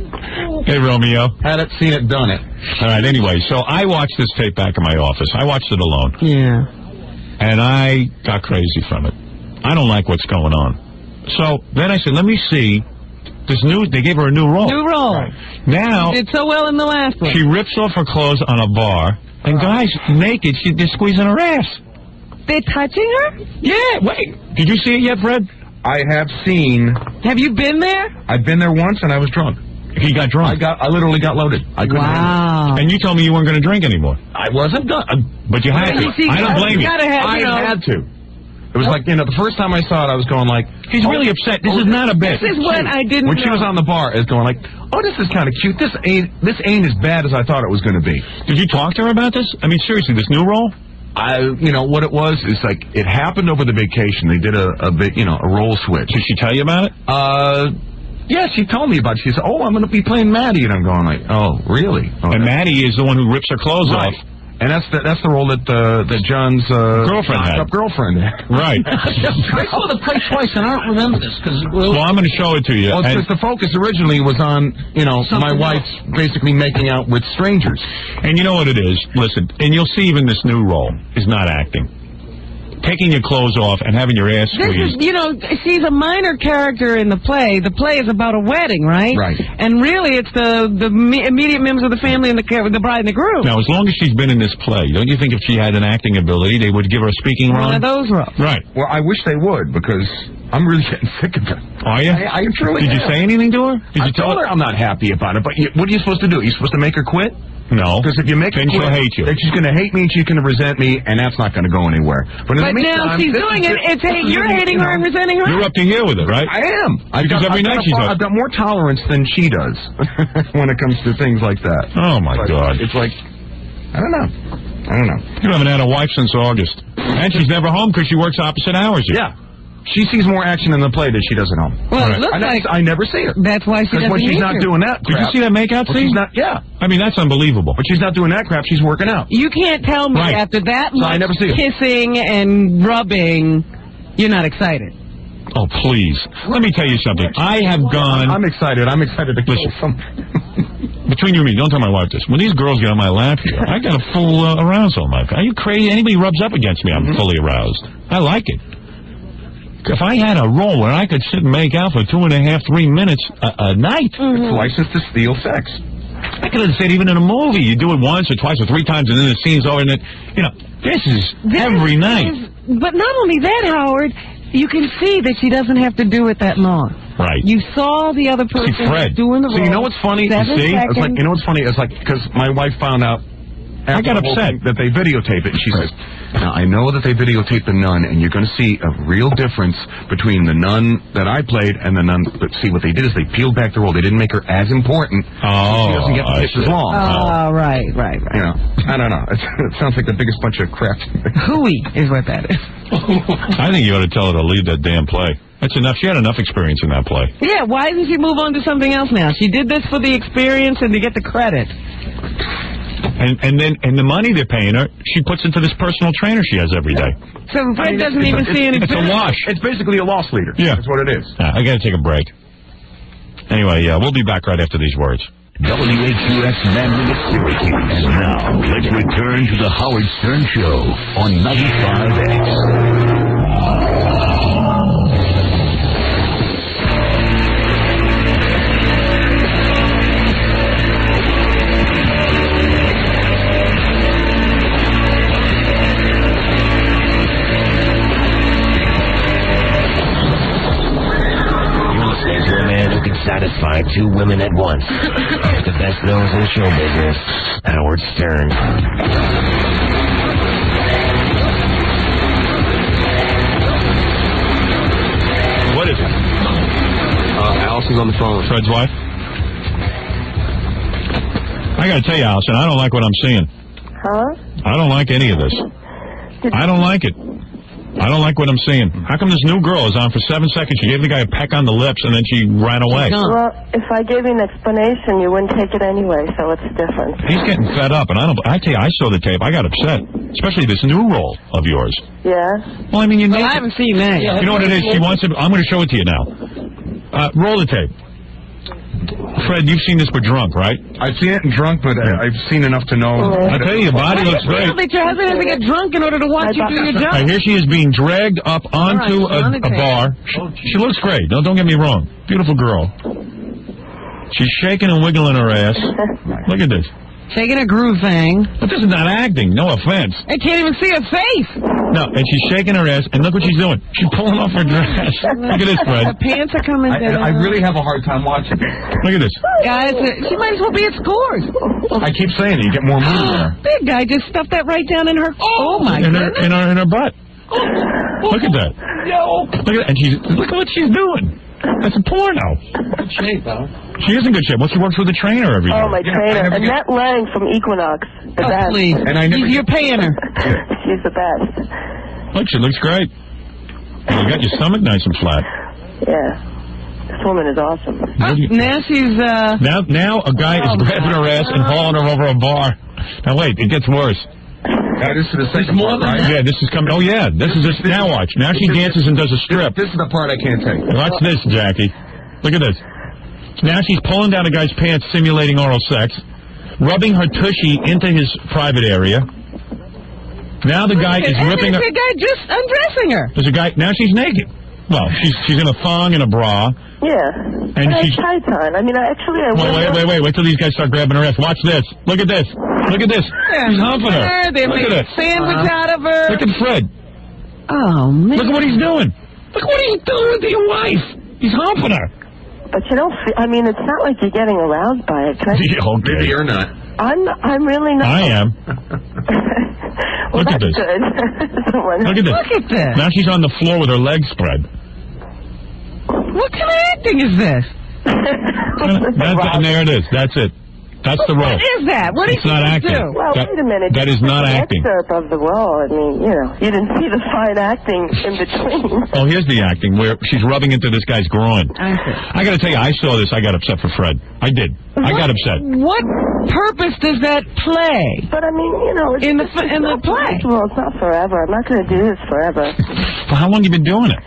hey, Romeo. Had it, seen it, done it. All right, anyway, so I watched this tape back in my office. I watched it alone. Yeah. And I got crazy from it. I don't like what's going on. So then I said, let me see. They gave her a new role. New role. Right. Now. She did so well in the last one. She rips off her clothes on a bar. And guys, naked, they're squeezing her ass. They're touching her? Yeah, wait. Did you see it yet, Fred? I have seen. Have you been there? I've been there once and I was drunk. He got drunk? I literally got loaded. I couldn't handle it. And you told me you weren't going to drink anymore. I wasn't done. But you had to. I don't blame you. I had to. It was like, the first time I saw it, I was going like... He's really upset. This is not a bit. This is what I didn't When she was on the bar, I was going like, oh, this is kind of cute. This ain't as bad as I thought it was going to be. Did you talk to her about this? I mean, seriously, this new role? What it was is like, it happened over the vacation. They did a big, a role switch. Did she tell you about it? Yeah, she told me about it. She said, oh, I'm going to be playing Maddie. And I'm going like, oh, really? Oh, and Maddie is the one who rips her clothes off. And that's the role that John's girlfriend had. Girlfriend. Right. I saw the play twice, and I don't remember this. Well, I'm going to show it to you. Well, because the focus originally was on, my wife's basically making out with strangers. And you know what it is? Listen, and you'll see even this new role is not acting. Taking your clothes off and having your ass squeezed. This is, she's a minor character in the play. The play is about a wedding, right? Right. And really, it's the immediate members of the family and the bride and the groom. Now, as long as she's been in this play, don't you think if she had an acting ability, they would give her a speaking role? One of those roles. Right. Well, I wish they would, because I'm really getting sick of it. Are you? I truly Did you say anything to her? I told her I'm not happy about it, but what are you supposed to do? Are you supposed to make her quit? No. Because if you make her quit, she'll hate you. Then she's going to hate me and she's going to resent me, and that's not going to go anywhere. But in the meantime, now she's doing it. You're hating her and resenting her. You're up to here with it, right? I am. Because every night she's up. I've got more tolerance than she does when it comes to things like that. Oh, my God. It's like, I don't know. You haven't had a wife since August. And she's never home because she works opposite hours. Yeah. She sees more action in the play than she does at home. Well, it looks like I never see her. That's why she doesn't when she's not doing that crap. Did you see that makeout scene? Yeah. I mean, that's unbelievable. But she's not doing that crap. She's working out. You can't tell me after that much kissing and rubbing, you're not excited. Oh, please. Let me tell you something. I have gone... I'm excited. I'm excited to kill some... Between you and me, don't tell my wife this. When these girls get on my lap here, I got a full arousal. Are you crazy? Anybody rubs up against me, I'm fully aroused. I like it. If I had a role where I could sit and make out for 2.5, 3 minutes a night... It's licensed to steal sex. I could have said even in a movie, you do it once or twice or 3 times and then the scene's over and then, this is every night. But not only that, Howard, You can see that she doesn't have to do it that long. Right. You saw the other person Fred. doing the role. So you know what's funny? 7 It's like, seconds. you know what's funny? It's like, because my wife found out I got after the whole upset. thing that they videotape it, and she says, now, I know that they videotaped the nun, and you're going to see a real difference between the nun that I played and the nun. But see, what they did is they peeled back the role. They didn't make her as important. Oh, she doesn't get the pitch as long. Oh, right. You know, I don't know. It sounds like the biggest bunch of crap. Hooey is what that is. I think you ought to tell her to leave that damn play. That's enough. She had enough experience in that play. Yeah, why doesn't she move on to something else now? She did this for the experience and to get the credit. And the money they're paying her, she puts into this personal trainer she has every day. So Fred doesn't even see any. It's a wash. It's basically a loss leader. Yeah. That's what it is. I got to take a break. Anyway, we'll be back right after these words. WHUS Manly at Syracuse. And now, let's return to the Howard Stern Show on 95X. Satisfy two women at once. The best known in show business, Howard Stern. What is it? Allison's on the phone. Fred's wife? I got to tell you, Allison, I don't like what I'm seeing. Huh? I don't like any of this. I don't like it. I don't like what I'm seeing. How come this new girl is on for 7 seconds? She gave the guy a peck on the lips, and then she ran away. Well, if I gave you an explanation, you wouldn't take it anyway, so it's different. He's getting fed up, and I tell you, I saw the tape. I got upset, especially this new role of yours. Yeah? Well, I mean, I haven't seen that yet. You know what it is? She wants it. I'm going to show it to you now. Roll the tape. Fred, you've seen this but drunk, right? I've seen it and drunk, but I've seen enough to know. I tell you, your body looks great. That your husband has to get drunk in order to watch you do your job. Here she is being dragged up onto a bar. She looks great. Don't get me wrong. Beautiful girl. She's shaking and wiggling her ass. Look at this. Shaking a groove thing. But this is not acting. No offense. I can't even see her face. No, and she's shaking her ass, and look what she's doing. She's pulling off her dress. Look at this, Fred. Her pants are coming down. I really have a hard time watching it. Look at this. Guys, she might as well be at Scores. I keep saying it. You get more movie there. Big guy just stuffed that right down in her. Oh my goodness. In her butt. Look at that. Look at that. And look at what she's doing. That's a porno. Good shape, huh? She is in good shape. Well, she works with a trainer every day. Oh, my trainer. Annette Lang from Equinox. The best. Please. And You're paying her. She's the best. Look, she looks great. And you got your stomach nice and flat. Yeah. This woman is awesome. Now she's, Now a guy is grabbing her ass and hauling her over a bar. Now, wait, it gets worse. This is the second part, right? Yeah, this is coming. Oh, yeah. This is just. Now watch. Now she dances and does a strip. This is the part I can't take. Watch this, Jackie. Look at this. Now she's pulling down a guy's pants, simulating oral sex, rubbing her tushy into his private area. Now the guy is ripping her. There's a guy just undressing her. There's a guy. Now she's naked. Well, she's in a thong and a bra. Yeah. And she's tights on. I mean, Wait till these guys start grabbing her ass. Watch this. Look at this. Look at this. He's humping her. They Look made at a sandwich out of her. Look at Fred. Oh, man. Look at what he's doing. Look what he's doing to your wife. He's humping her. But you don't feel, I mean, it's not like you're getting aroused by it. Okay. You're not. I'm really not. I am. Well, Look at that's this. good. Look at this. Look at this. Now she's on the floor with her legs spread. What kind of acting is this? And there it is. That's it. That's the role. What is that? What It's did not you acting. do? Well, wait a minute. That is not Just acting. an excerpt of the role. I mean, you didn't see the fine acting in between. Oh, here's the acting where she's rubbing into this guy's groin. I got to tell you, I saw this. I got upset for Fred. I did. I got upset. What purpose does that play? But I mean, it's in the play. Well, it's not forever. I'm not going to do this forever. For how long you been doing it?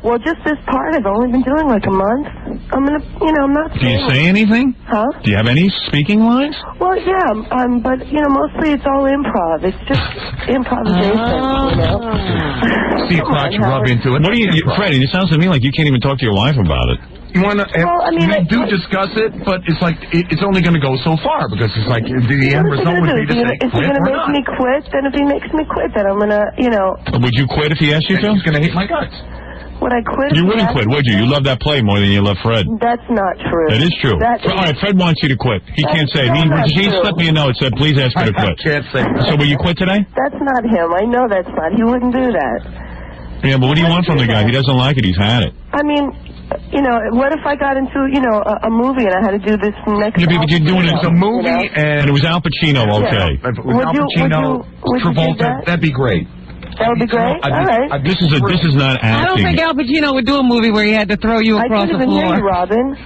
Well, just this part. I've only been doing like a month. I'm gonna, I'm not. Do you say anything? Huh? Do you have any speaking lines? Well, yeah, but mostly it's all improv. It's just improvisation, See your crotch rub into it. What do you Freddie? It sounds to me like you can't even talk to your wife about it. You want to? Well, I mean, we do discuss it, but it's like it's only going to go so far because it's like the end result would be to say If you're going to make me quit, then if he makes me quit, then I'm going to, Would you quit if he asked you to? He's going to hate my guts. Would I quit? You wouldn't quit, would you? You love that play more than you love Fred. That's not true. That is true. All right, Fred wants you to quit. He can't say it. He slipped me a note, said, please ask her to quit. I can't say that. So will you quit today? That's not him. I know that's not. He wouldn't do that. Yeah, but what do you want from the guy? He doesn't like it. He's had it. I mean, you know, what if I got into, you know, a movie and I had to do this next? Yeah, but you're doing it. It's a movie, and it was Al Pacino. Okay. Yeah. If it was Al Pacino, Travolta, that'd be great. That would be great. All right. This is not acting. I don't think Al Pacino would do a movie where he had to throw you across the floor. I can't even hear you, Robin.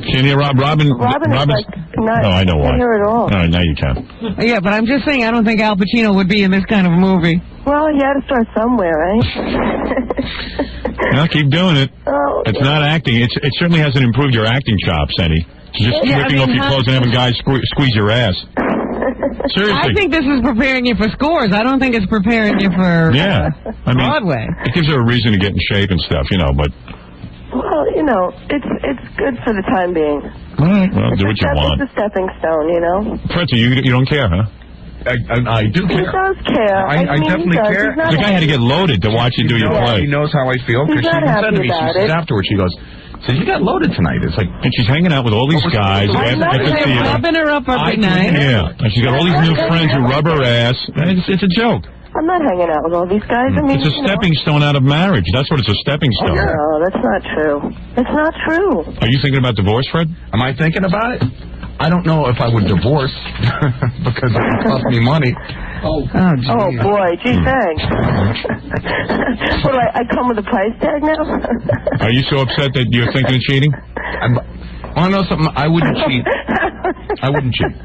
Can you hear Robin? Robin's like not. No, I know why. Can't hear at all. All right, now you can. Yeah, but I'm just saying, I don't think Al Pacino would be in this kind of movie. Well, you had to start somewhere, right? No, keep doing it. Oh, it's not acting. It certainly hasn't improved your acting chops, Eddie. It's just ripping off your clothes and having guys squeeze your ass. Seriously. I think this is preparing you for scores. I don't think it's preparing you for Broadway. It gives her a reason to get in shape and stuff, you know, but... Well, you know, it's good for the time being. All right, well, do what you want. It's a stepping stone, you know? Fritzy, you don't care, huh? I do care. He does care. I definitely care. The guy had to get loaded to watch you do your play. She knows how I feel because she said to me, she says afterwards, she goes, you got loaded tonight. It's like, and she's hanging out with all these guys I'm not rubbing her up every night. Yeah, and she's got all these new friends who rub her ass. It's a joke. I'm not hanging out with all these guys. I mean, it's a stepping stone out of marriage. That's what it's a stepping stone. No, that's not true. It's not true. Are you thinking about divorce, Fred? Am I thinking about it? I don't know if I would divorce because it would cost me money. Oh boy, gee, thanks. What do I come with a price tag now? Are you so upset that you're thinking of cheating? Want to know something? I wouldn't cheat. I wouldn't cheat.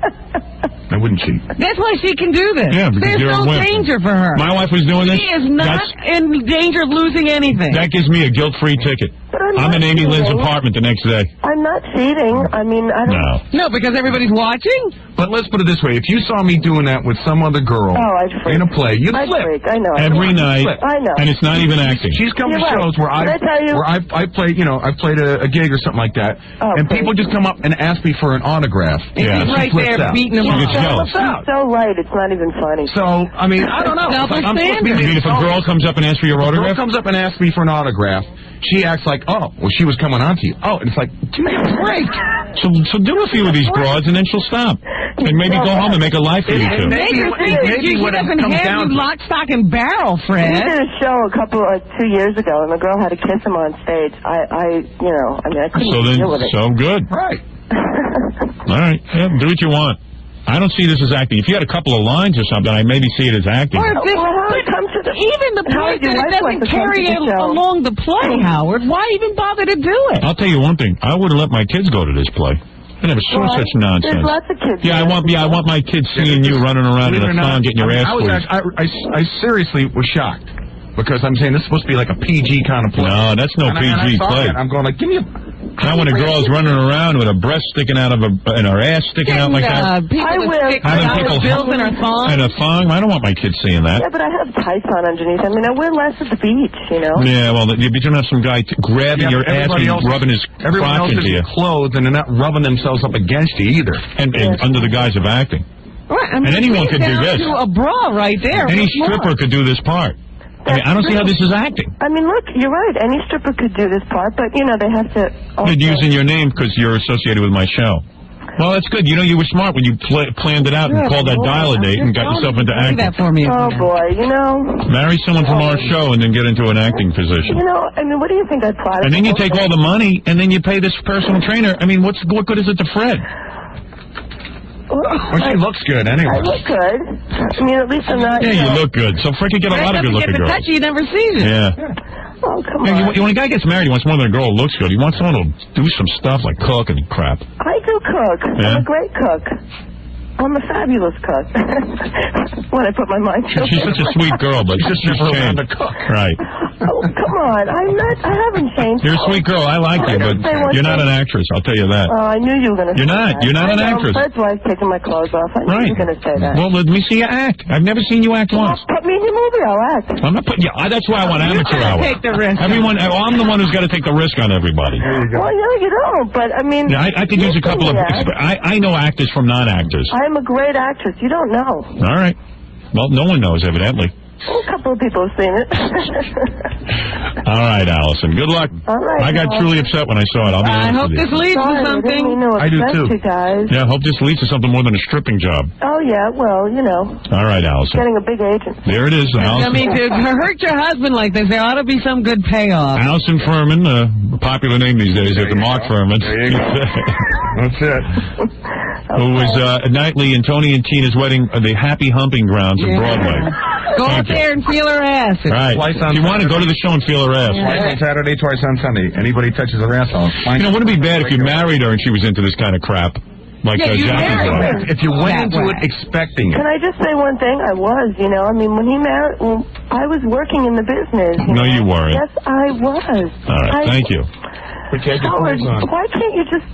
I wouldn't cheat. That's why she can do this. Yeah, because there's no danger for her. My wife was doing this. She is not in danger of losing anything. That gives me a guilt-free ticket. I'm in Amy Lynn's apartment the next day. I'm not cheating. I mean, I don't... No, because everybody's watching? But let's put it this way. If you saw me doing that with some other girl in a play, you'd flip. I know. Every night. I know. And it's not even acting. She's come to shows where I played, you know, I played a gig or something like that, and people just come up and ask me for an autograph. Yeah. He's right there beating them up. She's so right. It's not even funny. So, I mean, I don't know. I mean, if a girl comes up and asks for your autograph? If a girl comes up and asks me for an autograph, she acts like, oh, well, she was coming on to you. Oh, and it's like, give me a break. So do a few of these broads, and then she'll stop. And maybe go home and make a life for you two. Maybe when it comes down to lock, stock, and barrel, Fred. We did a show 2 years ago, and the girl had to kiss him on stage. I couldn't deal with it. So good. Right. All right. Yeah, do what you want. I don't see this as acting. If you had a couple of lines or something, I maybe see it as acting. Even the point that it doesn't carry it along the play, Howard, why even bother to do it? I'll tell you one thing. I wouldn't let my kids go to this play. I never saw such nonsense. There's lots of kids. Yeah, I want my kids seeing you running around in a thong getting your ass squeezed. I seriously was shocked. Because I'm saying this is supposed to be like a PG kind of play. No, that's no PG play. I'm going like, give me a... Now when a girl's running around with a breast sticking out of and her ass sticking out like that. And a thong. I don't want my kids seeing that. Yeah, but I have tights on underneath. I mean, I wear less at the beach, you know. Yeah, well, you don't have some guy grabbing your ass and rubbing his crotch into you. Everyone else is clothed and they're not rubbing themselves up against you either. And under the guise of acting. Right, I mean, and anyone could do this. A bra right there. Any stripper could do this part. I mean, I don't see how this is acting. I mean, look, you're right. Any stripper could do this part, but, you know, they have to... You're using your name because you're associated with my show. Well, that's good. You know, you were smart when you planned it out and called that dial-a-date and got yourself into acting. That for me. Oh, boy, you know... Marry someone from our show and then get into an acting position. You know, I mean, what do you think I'd plot? And then you take all the money and then you pay this personal trainer. I mean, what good is it to Fred? Well, she looks good anyway. I look good. I mean, at least I'm not... Yeah, you look good. So Fred could get a lot of good-looking girls. Touch, you never sees it. Yeah. Oh, come on. When a guy gets married, he wants more than a girl who looks good. He wants someone who'll do some stuff like cook and crap. I do cook. Yeah? I'm a great cook. I'm a fabulous cook. When I put my mind to it. She's such a sweet girl, but she's just changed. Right. Oh, come on. I haven't changed. You're a sweet girl. I like you, but you're not an actress. I'll tell you that. Oh, I knew you were going to say that. You're not an actress. That's why I'm taking my clothes off. I knew you were going to say that. Well, let me see you act. I've never seen you act once. Put me in your movie. I'll act. I'm not putting you. That's why I want amateur hour. Take the risk. I'm the one who's got to take the risk on everybody. Well, no, you don't. But, I mean... Yeah, I could use a couple of... I know actors from non-actors. I'm a great actress. You don't know. All right. Well, no one knows, evidently. A couple of people have seen it. All right, Allison. Good luck. All right. I got truly upset when I saw it. I'll be honest I hope with you. this leads to something. I do too. You guys. Yeah, I hope this leads to something more than a stripping job. Oh, yeah, well, you know. All right, Allison. Getting a big agent. There it is, Allison. I mean, to hurt your husband like this, there ought to be some good payoff. Allison Furman, a popular name these days after Mark Furman. There you go. That's it. Who was at Knightley and Tony and Tina's wedding, the Happy Humping Grounds of Broadway. Go out there and feel her ass. Right. If you want to go to the show and feel her ass. Twice on Saturday, twice on Sunday. Anybody touches her ass, you know, wouldn't it be bad if you married her and she was into this kind of crap? Like Jackie was. If you went into it expecting it. Can I just say one thing? I was, you know. I mean, when he married, I was working in the business. No, you weren't. Yes, I was. All right, thank you. Howard, why can't you just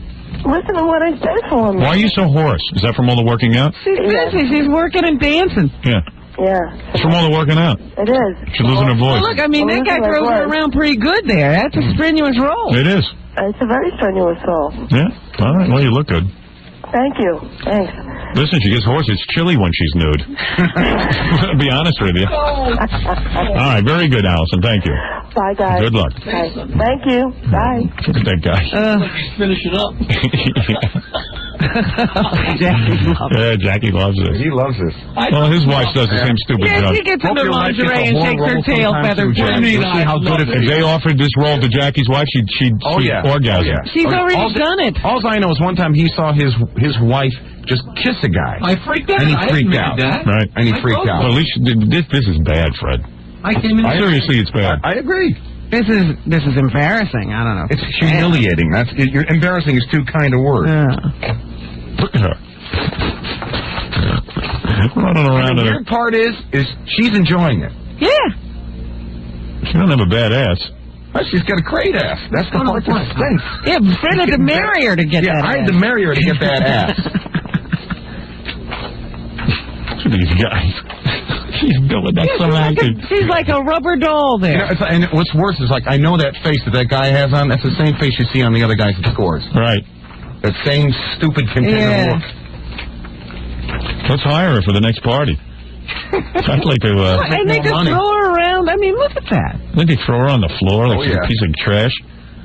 listen to what I said for me? Why are you so hoarse? Is that from all the working out? She's busy. She's working and dancing. Yeah. Yeah. It's from all the working out. It is. She's losing her voice. Well, look, I mean, that guy throws her around pretty good there. That's a strenuous role. It is. It's a very strenuous role. Yeah. All right. Well, you look good. Thank you. Thanks. Listen, she gets hoarse. It's chilly when she's nude. To be honest with you. All right. Very good, Allison. Thank you. Bye, guys. Good luck. Bye. Thank you. Bye. Look at that guy. Finish it up. Jackie loves this. He loves this. Well, his wife does the same stupid job. She gets in the lingerie and shakes her tail feathers. See how good if they offered this role to Jackie's wife, she'd orgasm. She's already done it. All I know is one time he saw his wife just kiss a guy. I freaked out. And he I freaked admitted out. that. Right. And he freaked out. Well, at least this is bad, Fred. I came in. Seriously, it's bad. I agree. This is embarrassing. I don't know. It's humiliating. Embarrassing is too kind a word. Look at her. Running around. The weird part is she's enjoying it. Yeah. She don't have a bad ass. Oh, she's got a great ass. That's the part that stinks. Yeah, Fred had to marry her to get that ass. I had to marry her to get that ass. Look at these guys. She's building that some acting. She's like a rubber doll there. You know, and what's worse is, like, I know that face that guy has on. That's the same face you see on the other guys that scores. Right. That same stupid container look. Let's hire her for the next party. I'd like to. And they just throw her around. I mean, look at that. I think they throw her on the floor like she's a piece of trash.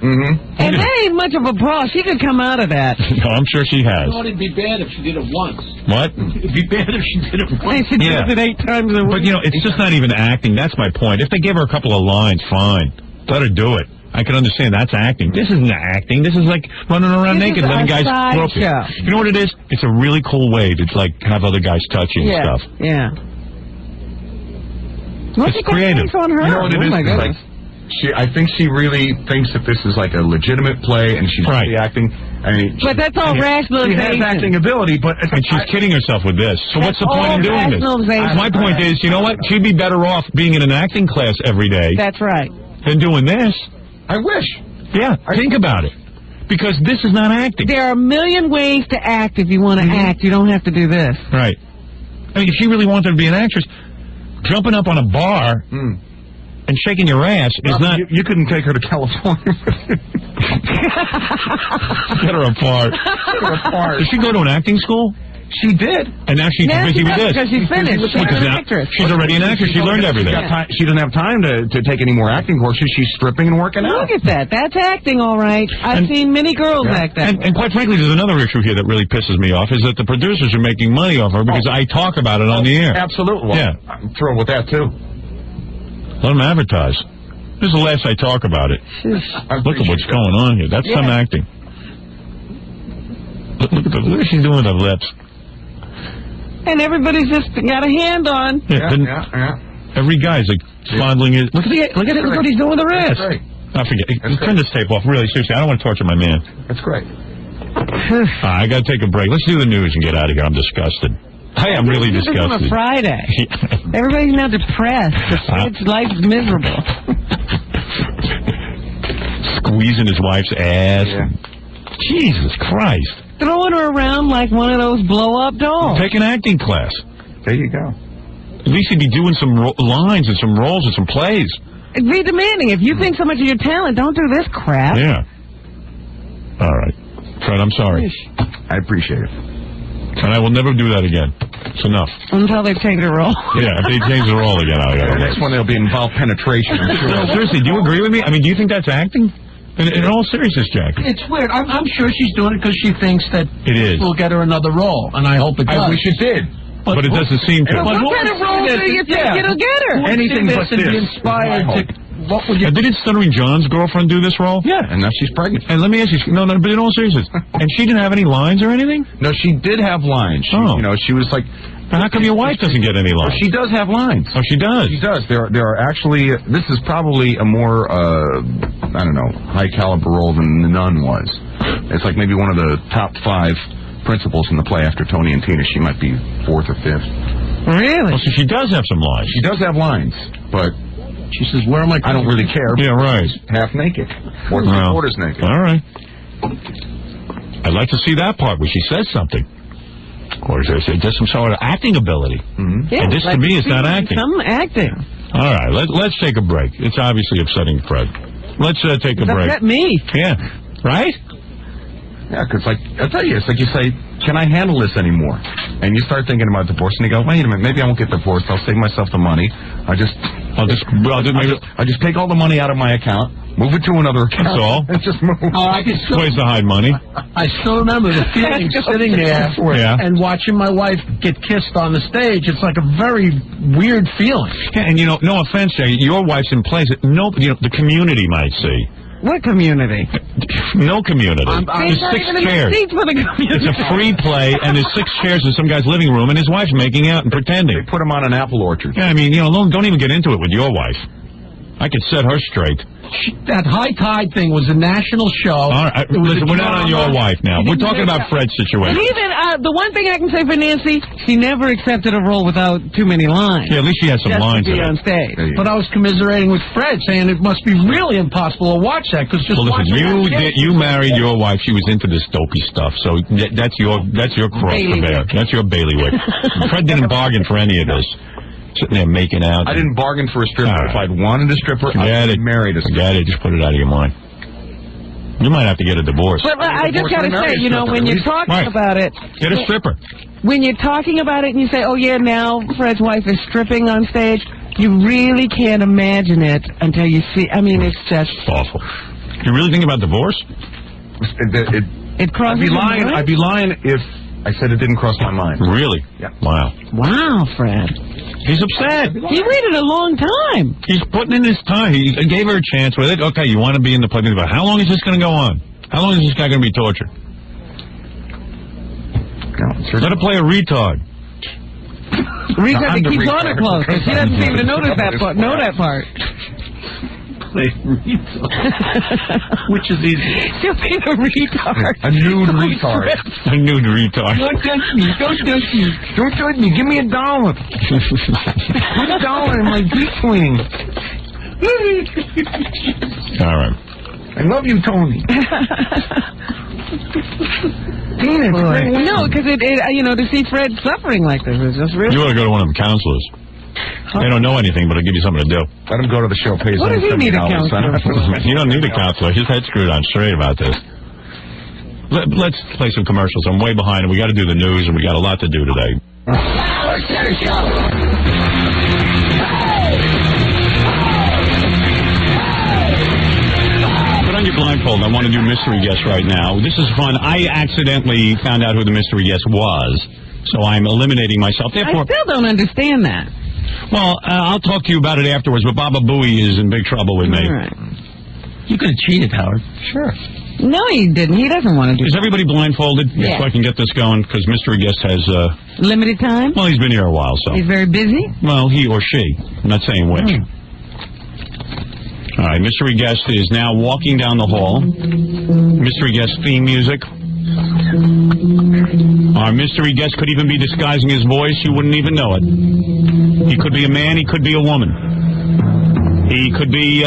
Mm-hmm. And that ain't much of a bra. She could come out of that. No, I'm sure she has. I thought it'd be bad if she did it once. What? It'd be bad if she did it once. She does it 8 times a week. But, you know, it's just not even acting. That's my point. If they give her a couple of lines, fine. Let her do it. I can understand that's acting. This isn't acting. This is like running around naked, letting guys grope you. You know what it is? It's a really cool way to, like, have other guys touching and stuff. Yeah. It's creative. On her? You know what it is? My goodness. I think she really thinks that this is like a legitimate play, and she's really acting. I mean, but that's all rationalization. She has acting ability, but and she's kidding herself with this. So what's the point in doing this? My point is, you know what? She'd be better off being in an acting class every day. That's right. Than doing this. I wish. Yeah, think about it. Because this is not acting. There are a million ways to act if you want to act. You don't have to do this. Right. I mean, if she really wanted to be an actress, jumping up on a bar and shaking your ass is not... You couldn't take her to California. Get her apart. Did she go to an acting school? She did. And now she's busy with this. Because she's finished. She's already an actress. She learned everything. She doesn't have time to take any more acting courses. She's stripping and working out. Look at that. That's acting, all right. I've seen many girls act that way. And quite frankly, there's another issue here that really pisses me off, is that the producers are making money off her because I talk about it on the air. Absolutely. Well, yeah. I'm thrilled with that, too. Let them advertise. This is the last I talk about it. Look at what's going on here. That's some acting. Look at what she's doing with her lips. And everybody's just got a hand on. Every guy's like fondling it. Look at it. Look what he's doing with her ass. I forget. Turn this tape off. Really, seriously, I don't want to torture my man. That's great. I got to take a break. Let's do the news and get out of here. I'm disgusted. I am really disgusted. This is on a Friday. Everybody's now depressed. Life's miserable. Squeezing his wife's ass. Jesus Christ. Throwing her around like one of those blow-up dolls. Take an acting class. There you go. At least he'd be doing some lines and some roles and some plays. It'd be demanding. If you think so much of your talent, don't do this crap. Yeah. All right. Fred, I'm sorry. I appreciate it. And I will never do that again. It's enough. Until they change the role. Yeah, if they change the role again, I got The next one, they'll be involved penetration. I'm sure. No, seriously, do you agree with me? I mean, do you think that's acting? In all seriousness, Jack. It's weird. I'm sure she's doing it because she thinks that It is. will get her another role, and I hope it does. I wish it did. But it doesn't seem to. What kind of role do you think it'll get her? Anything but to be this. inspired to. What would you? Didn't Stuttering John's girlfriend do this role? Yeah, and now she's pregnant. And let me ask you, no, but in all seriousness, and she didn't have any lines or anything? No, she did have lines. She, you know, she was like... How come your wife doesn't get any lines? She does have lines. Oh, she does? She does. There are actually... this is probably a more, I don't know, high-caliber role than The Nun was. It's like maybe one of the top 5 principals in the play after Tony and Tina. She might be 4th or 5th. Really? Oh, so she does have some lines. She does have lines, but... She says, where am I? I don't really care. Yeah, right. Half naked. Or three-quarters naked. All right. I'd like to see that part where she says something. Or there's some sort of acting ability. Mm-hmm. Yeah, and this, to me, is not acting. Some acting. All right, let's take a break. It's obviously upsetting Fred. Let's take a break. Upset me. Yeah. Right? Yeah, because, like, I'll tell you, it's like you say, can I handle this anymore? And you start thinking about divorce, and you go, wait a minute, maybe I won't get divorced. I'll save myself the money. I'll just take all the money out of my account, move it to another account. That's all. And just move. I can still, Ways to hide money. I still remember the feeling sitting there and watching my wife get kissed on the stage. It's like a very weird feeling. Yeah, and, you know, no offense, Jay, your wife's in place. No, you know, the community might see. What community? No community. There's 6 chairs. It's a free play, and there's 6 chairs in some guy's living room, and his wife's making out and pretending. They put him on an apple orchard. Yeah, I mean, you know, don't even get into it with your wife. I could set her straight. That High Tide thing was a national show. All right, listen, we're not on your wife now. We're talking about Fred's situation. And even the one thing I can say for Nancy, she never accepted a role without too many lines. Yeah, at least she had some lines to be in on it. stage. But I was commiserating with Fred, saying it must be really impossible to watch that because just well, listen, you married your wife. She was into this dopey stuff, so that's your cross to bear. That's your bailiwick. Fred didn't bargain for any of this. Sitting there making out. I didn't bargain for a stripper. If I'd wanted a stripper, I'd married a stripper. Forget it. Just put it out of your mind. You might have to get a divorce. But I just got to say, you know, when you're talking about it... Get a stripper. When you're talking about it and you say, oh, yeah, now Fred's wife is stripping on stage, you really can't imagine it until you see... I mean, it's just... awful. You really think about divorce? It crosses your mind? I'd be lying if I said it didn't cross my mind. Really? Yeah. Wow. Wow, Fred. He's upset. He waited a long time. He's putting in his time. He gave her a chance with it. Okay, you want to be in the play, but how long is this going to go on? How long is this guy going to be tortured? Let her play a retard. Retard that keeps on her clothes. She doesn't seem to notice that part. Know that part. Which is easy? She'll be the retard. A nude retard. A nude retard. Don't touch me. Don't touch me. Don't touch me. Give me $1. Put $1 in my deep cleaning. All right. I love you, Tony. No, because you know, to see Fred suffering like this is just really... You ought to go to one of them counselors. They don't know anything, but it'll give you something to do. Let him go to the show. Pays what does he need a counselor for? You don't need a counselor. His head's screwed on straight about this. Let's play some commercials. I'm way behind, and we got to do the news, and we got a lot to do today. Put on your blindfold. I want to do mystery guess right now. This is fun. I accidentally found out who the mystery guest was, so I'm eliminating myself. Therefore, I still don't understand that. Well, I'll talk to you about it afterwards, but Baba Booey is in big trouble with me. All right. You could have cheated, Howard. Sure. No, he didn't. He doesn't want to do Is everybody blindfolded? Yeah. So I can get this going, because mystery guest has... limited time? Well, he's been here a while, so... He's very busy? Well, he or she. I'm not saying which. All right, mystery guest is now walking down the hall. Mystery guest theme music. Our mystery guest could even be disguising his voice. You wouldn't even know it. He could be a man. He could be a woman. He could be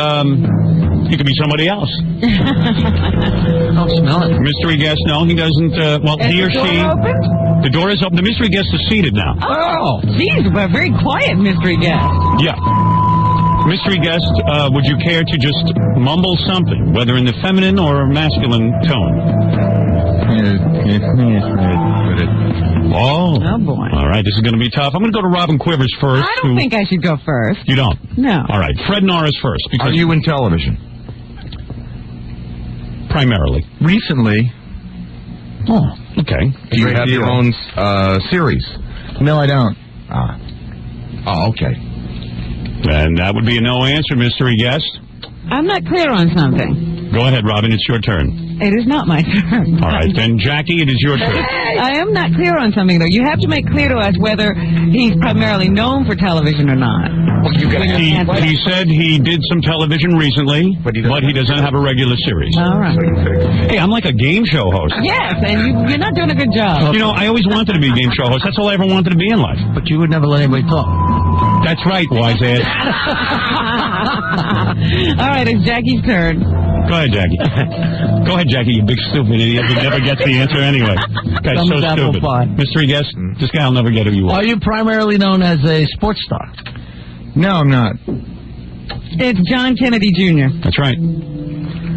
somebody else. Don't smell it. Mystery guest, no, he doesn't. Well, he or she. The door is open. The mystery guest is seated now. Oh, geez, a very quiet mystery guest. Yeah. Mystery guest, would you care to just mumble something, whether in the feminine or masculine tone? Oh. Oh, boy. All right, this is going to be tough. I'm going to go to Robin Quivers first. I don't think I should go first. You don't? No. All right, Fred Norris first. Are you in television? Primarily. Recently. Oh, okay. Do you have your own series? No, I don't. Oh, okay. And that would be a no answer, mystery guest. I'm not clear on something. Go ahead, Robin. It's your turn. It is not my turn. All right, then, Jackie, it is your turn. I am not clear on something, though. You have to make clear to us whether he's primarily known for television or not. He said he did some television recently, but he doesn't have a regular series. All right. Hey, I'm like a game show host. Yes, and you're not doing a good job. You know, I always wanted to be a game show host. That's all I ever wanted to be in life. But you would never let anybody talk. That's right, wise ass. All right, it's Jackie's turn. Go ahead, Jackie. Go ahead, Jackie, you big stupid idiot who never gets the answer anyway. Guy's so stupid. Mystery guest, this guy will never get who you are. Are you primarily known as a sports star? No, I'm not. It's John Kennedy Jr. That's right.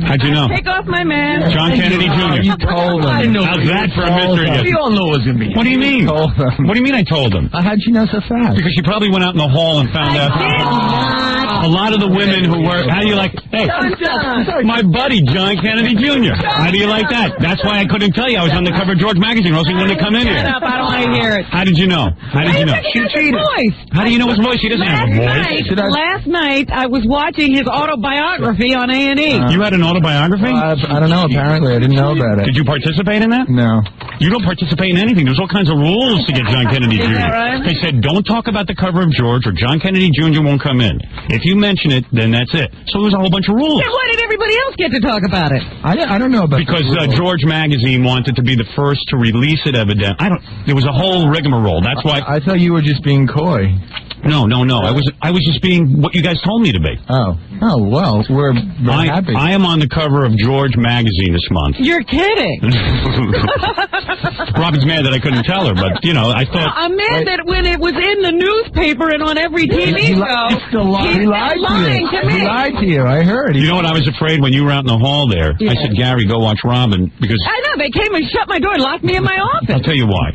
How'd you know? Take off my mask. John Kennedy Jr. You told him. How's that for a mystery guest? We all know it was going to be. What do you mean? What do you mean I told him? How'd you know so fast? Because she probably went out in the hall and found out. A lot of the women who were, how do you like, hey, my buddy, John Kennedy Jr. How do you like that? That's why I couldn't tell you. I was on the cover of George Magazine, or else he wouldn't have come in here. Shut up, I don't want to hear it. How did you know? How did you know? She cheated. Voice. How do you know his voice? He doesn't have a voice. Last night, I was watching his autobiography on A&E. You had an autobiography? I don't know, apparently. I didn't know about it. Did you participate in that? No. You don't participate in anything. There's all kinds of rules to get John Kennedy Jr. Right? They said, don't talk about the cover of George or John Kennedy Jr. won't come in. If you mention it, then that's it. So there's a whole bunch of rules. Then why did everybody else get to talk about it? I don't know about because George Magazine wanted to be the first to release it, evidently. There was a whole rigmarole. That's why. I thought you were just being coy. No. I was just being what you guys told me to be. Oh, well, we're very happy. I am on the cover of George Magazine this month. You're kidding. Robin's mad that I couldn't tell her, but, you know, I thought... I'm mad that when it was in the newspaper and on every TV show, he lied to me. He lied to you. I heard. You know what? I was afraid when you were out in the hall there. Yeah. I said, Gary, go watch Robin, because... I know. They came and shut my door and locked me in my office. I'll tell you why.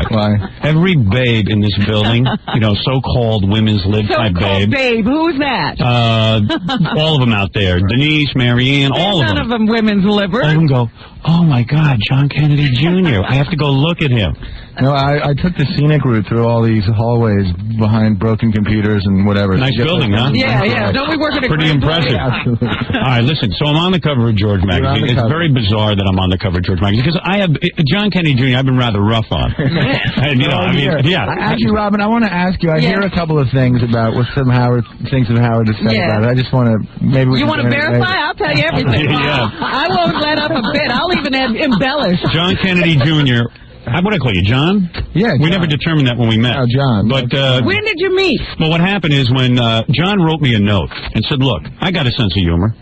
Why? Every babe in this building, you know, so-called women's lib type babe. Babe, who's that? All of them out there. Denise, Marianne, all of them. None of them women's livers. All of them go, oh my God, John Kennedy Jr. I have to go look at him. No, I took the scenic route through all these hallways behind broken computers and whatever. Nice building, huh? Yeah. Don't we work at a pretty impressive. Absolutely. All right, listen. So I'm on the cover of George Magazine. It's very bizarre that I'm on the cover of George Magazine because I have John Kennedy Jr. I've been rather rough on. And, you know, Actually, Robin, I want to ask you. I hear a couple of things about what some Howard thinks of Howard has said about it. I just want to You want to verify? I'll tell you everything. I won't let up a bit. I'll even embellish. John Kennedy Jr. What do I call you, John? Yeah, we never determined that when we met. Oh, John. But when did you meet? Well, what happened is when John wrote me a note and said, "Look, I got a sense of humor.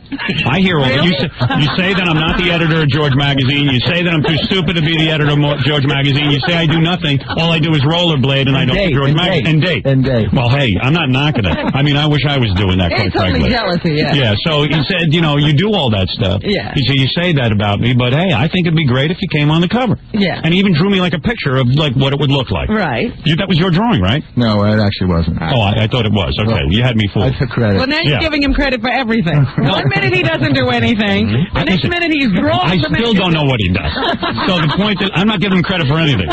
I hear all that. You say that I'm not the editor of George Magazine. You say that I'm too stupid to be the editor of George Magazine. You say I do nothing. All I do is rollerblade and I don't do George Magazine and date. Well, hey, I'm not knocking it. I mean, I wish I was doing that. It's frankly. jealousy. Yeah. So he said, you know, you do all that stuff. Yeah. He said, you say that about me, but hey, I think it'd be great if you came on the cover. Yeah. And he even drew me like a picture of like what it would look like. Right. That was your drawing, right? No, it actually wasn't. Oh, I thought it was. Okay, you had me fooled. I took credit. Well, now you're giving him credit for everything. One minute he doesn't do anything. The next minute he's drawn. I still don't know what he does. So the point is, I'm not giving him credit for anything.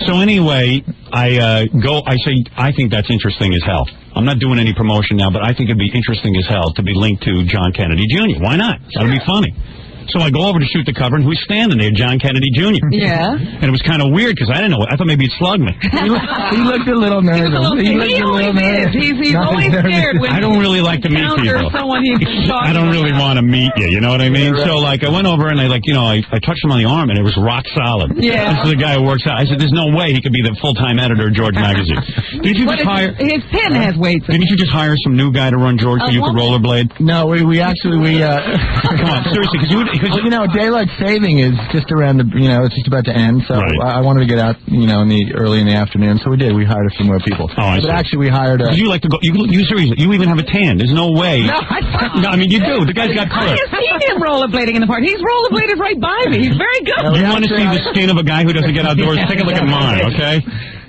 So anyway, I say, I think that's interesting as hell. I'm not doing any promotion now, but I think it'd be interesting as hell to be linked to John Kennedy Jr. Why not? That'd be funny. So I go over to shoot the cover, and who's standing there? John Kennedy Jr. Yeah. And it was kind of weird, because I didn't know. I thought maybe he'd slug me. He looked a little nervous. He always is. He's always scared when I don't really like to meet people. I don't really want to meet you, you know what I mean? Right. So, like, I went over, and I touched him on the arm, and it was rock solid. Yeah. This is the guy who works out. I said, there's no way he could be the full-time editor of George Magazine. Didn't you just hire... His pen has weights. Didn't you just hire some new guy to run George so you could rollerblade? No, we actually... Come on, seriously, because Well, you know, daylight saving is just around the, it's just about to end. So I wanted to get out, early in the afternoon. So we did. We hired a few more people. Oh, I see. But actually, we hired a. You like to go? You seriously? You even have a tan? There's no way. No, I mean you do. The guy's got color. I have seen him rollerblading in the park. He's rollerbladed right by me. He's very good. You want to see the skin of a guy who doesn't get outdoors? Take a look at mine, okay?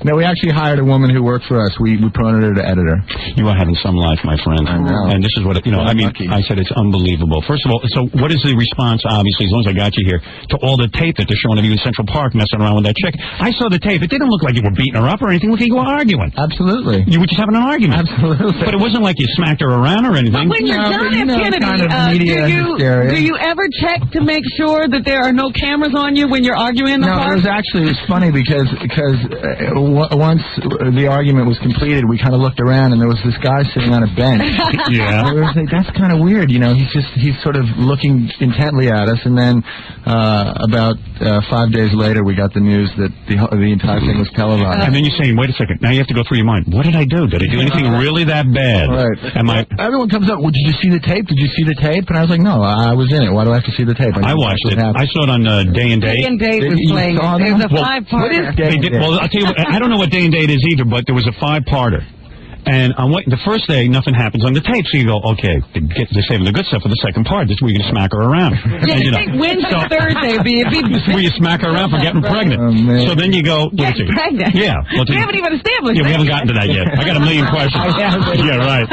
No, we actually hired a woman who worked for us. We promoted her to editor. You are having some life, my friend. I know. And this is what, I said it's unbelievable. First of all, so what is the response, obviously, as long as I got you here, to all the tape that they're showing of you in Central Park messing around with that chick? I saw the tape. It didn't look like you were beating her up or anything. It looked like you were arguing. Absolutely. You were just having an argument. Absolutely. But it wasn't like you smacked her around or anything. But when you're done, Kennedy, do you ever check to make sure that there are no cameras on you when you're arguing in the park? No, it was funny because once the argument was completed, we kind of looked around and there was this guy sitting on a bench. Yeah. And we were like, that's kind of weird, he's sort of looking intently at us, and then about 5 days later we got the news that the entire thing was televised. And then you're saying, wait a second, now you have to go through your mind. What did I do? Did I do anything really that bad? Right. Everyone comes up, well, did you see the tape? Did you see the tape? And I was like, no, I was in it. Why do I have to see the tape? I watched it. I saw it on Day and Date. Day and Date was playing. There's a 5-parter. Well, I'll tell you what, I don't know what Day and Date is either, but there was a 5-parter. And the first day, nothing happens on the tape, so you go, okay, they're saving the good stuff for the second part. This is where you're going to smack her around. Yeah, I think Wednesday, Thursday would be... This is where you smack her around for getting pregnant. Oh, so then you go... Getting pregnant? Yeah. We haven't even established we haven't gotten to that yet. I got a million questions. Yeah, right.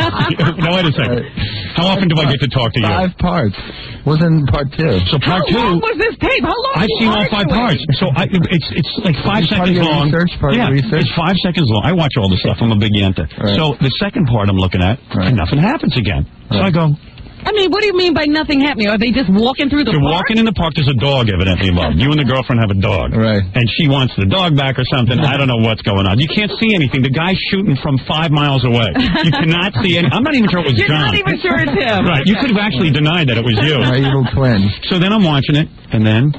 Now, wait a second. How often do I get to talk to you? 5 parts. Wasn't part 2. So part 2... How long was this tape? How long I've seen all 5 parts. So it's like 5 seconds long. It's 5 seconds long. I watch all the stuff. I'm a big yenta. Right. So the second part I'm looking at, and nothing happens again. So I go... I mean, what do you mean by nothing happening? Are they just walking through the park? They're walking in the park. There's a dog evidently involved. You and the girlfriend have a dog. Right. And she wants the dog back or something. I don't know what's going on. You can't see anything. The guy's shooting from 5 miles away. You cannot see any... I'm not even sure it was You're John. You're not even sure it's him. Right. You could have actually denied that it was you. My evil twin. So then I'm watching it, and then...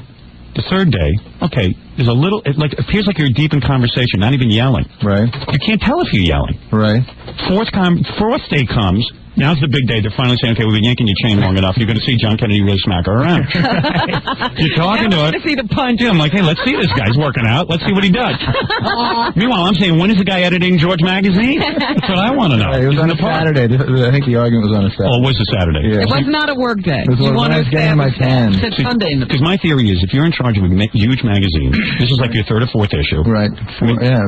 The third day, okay, there's a little, it appears like you're deep in conversation, not even yelling. Right. You can't tell if you're yelling. Right. Fourth day comes. Now's the big day. They're finally saying, okay, we've been yanking your chain long enough. You're going to see John Kennedy really smack her around. You're talking to her. I want to see the punch. Yeah, I'm like, hey, let's see this guy's working out. Let's see what he does. Meanwhile, I'm saying, when is the guy editing George Magazine? That's what I want to know. It was on a Saturday. I think the argument was on a Saturday. Oh, it was a Saturday. Yeah. It was not a work day. It was when I was getting my tan. It's Sunday in the Because my theory is, if you're in charge of a huge magazine, this is like your 3rd or 4th issue. Right.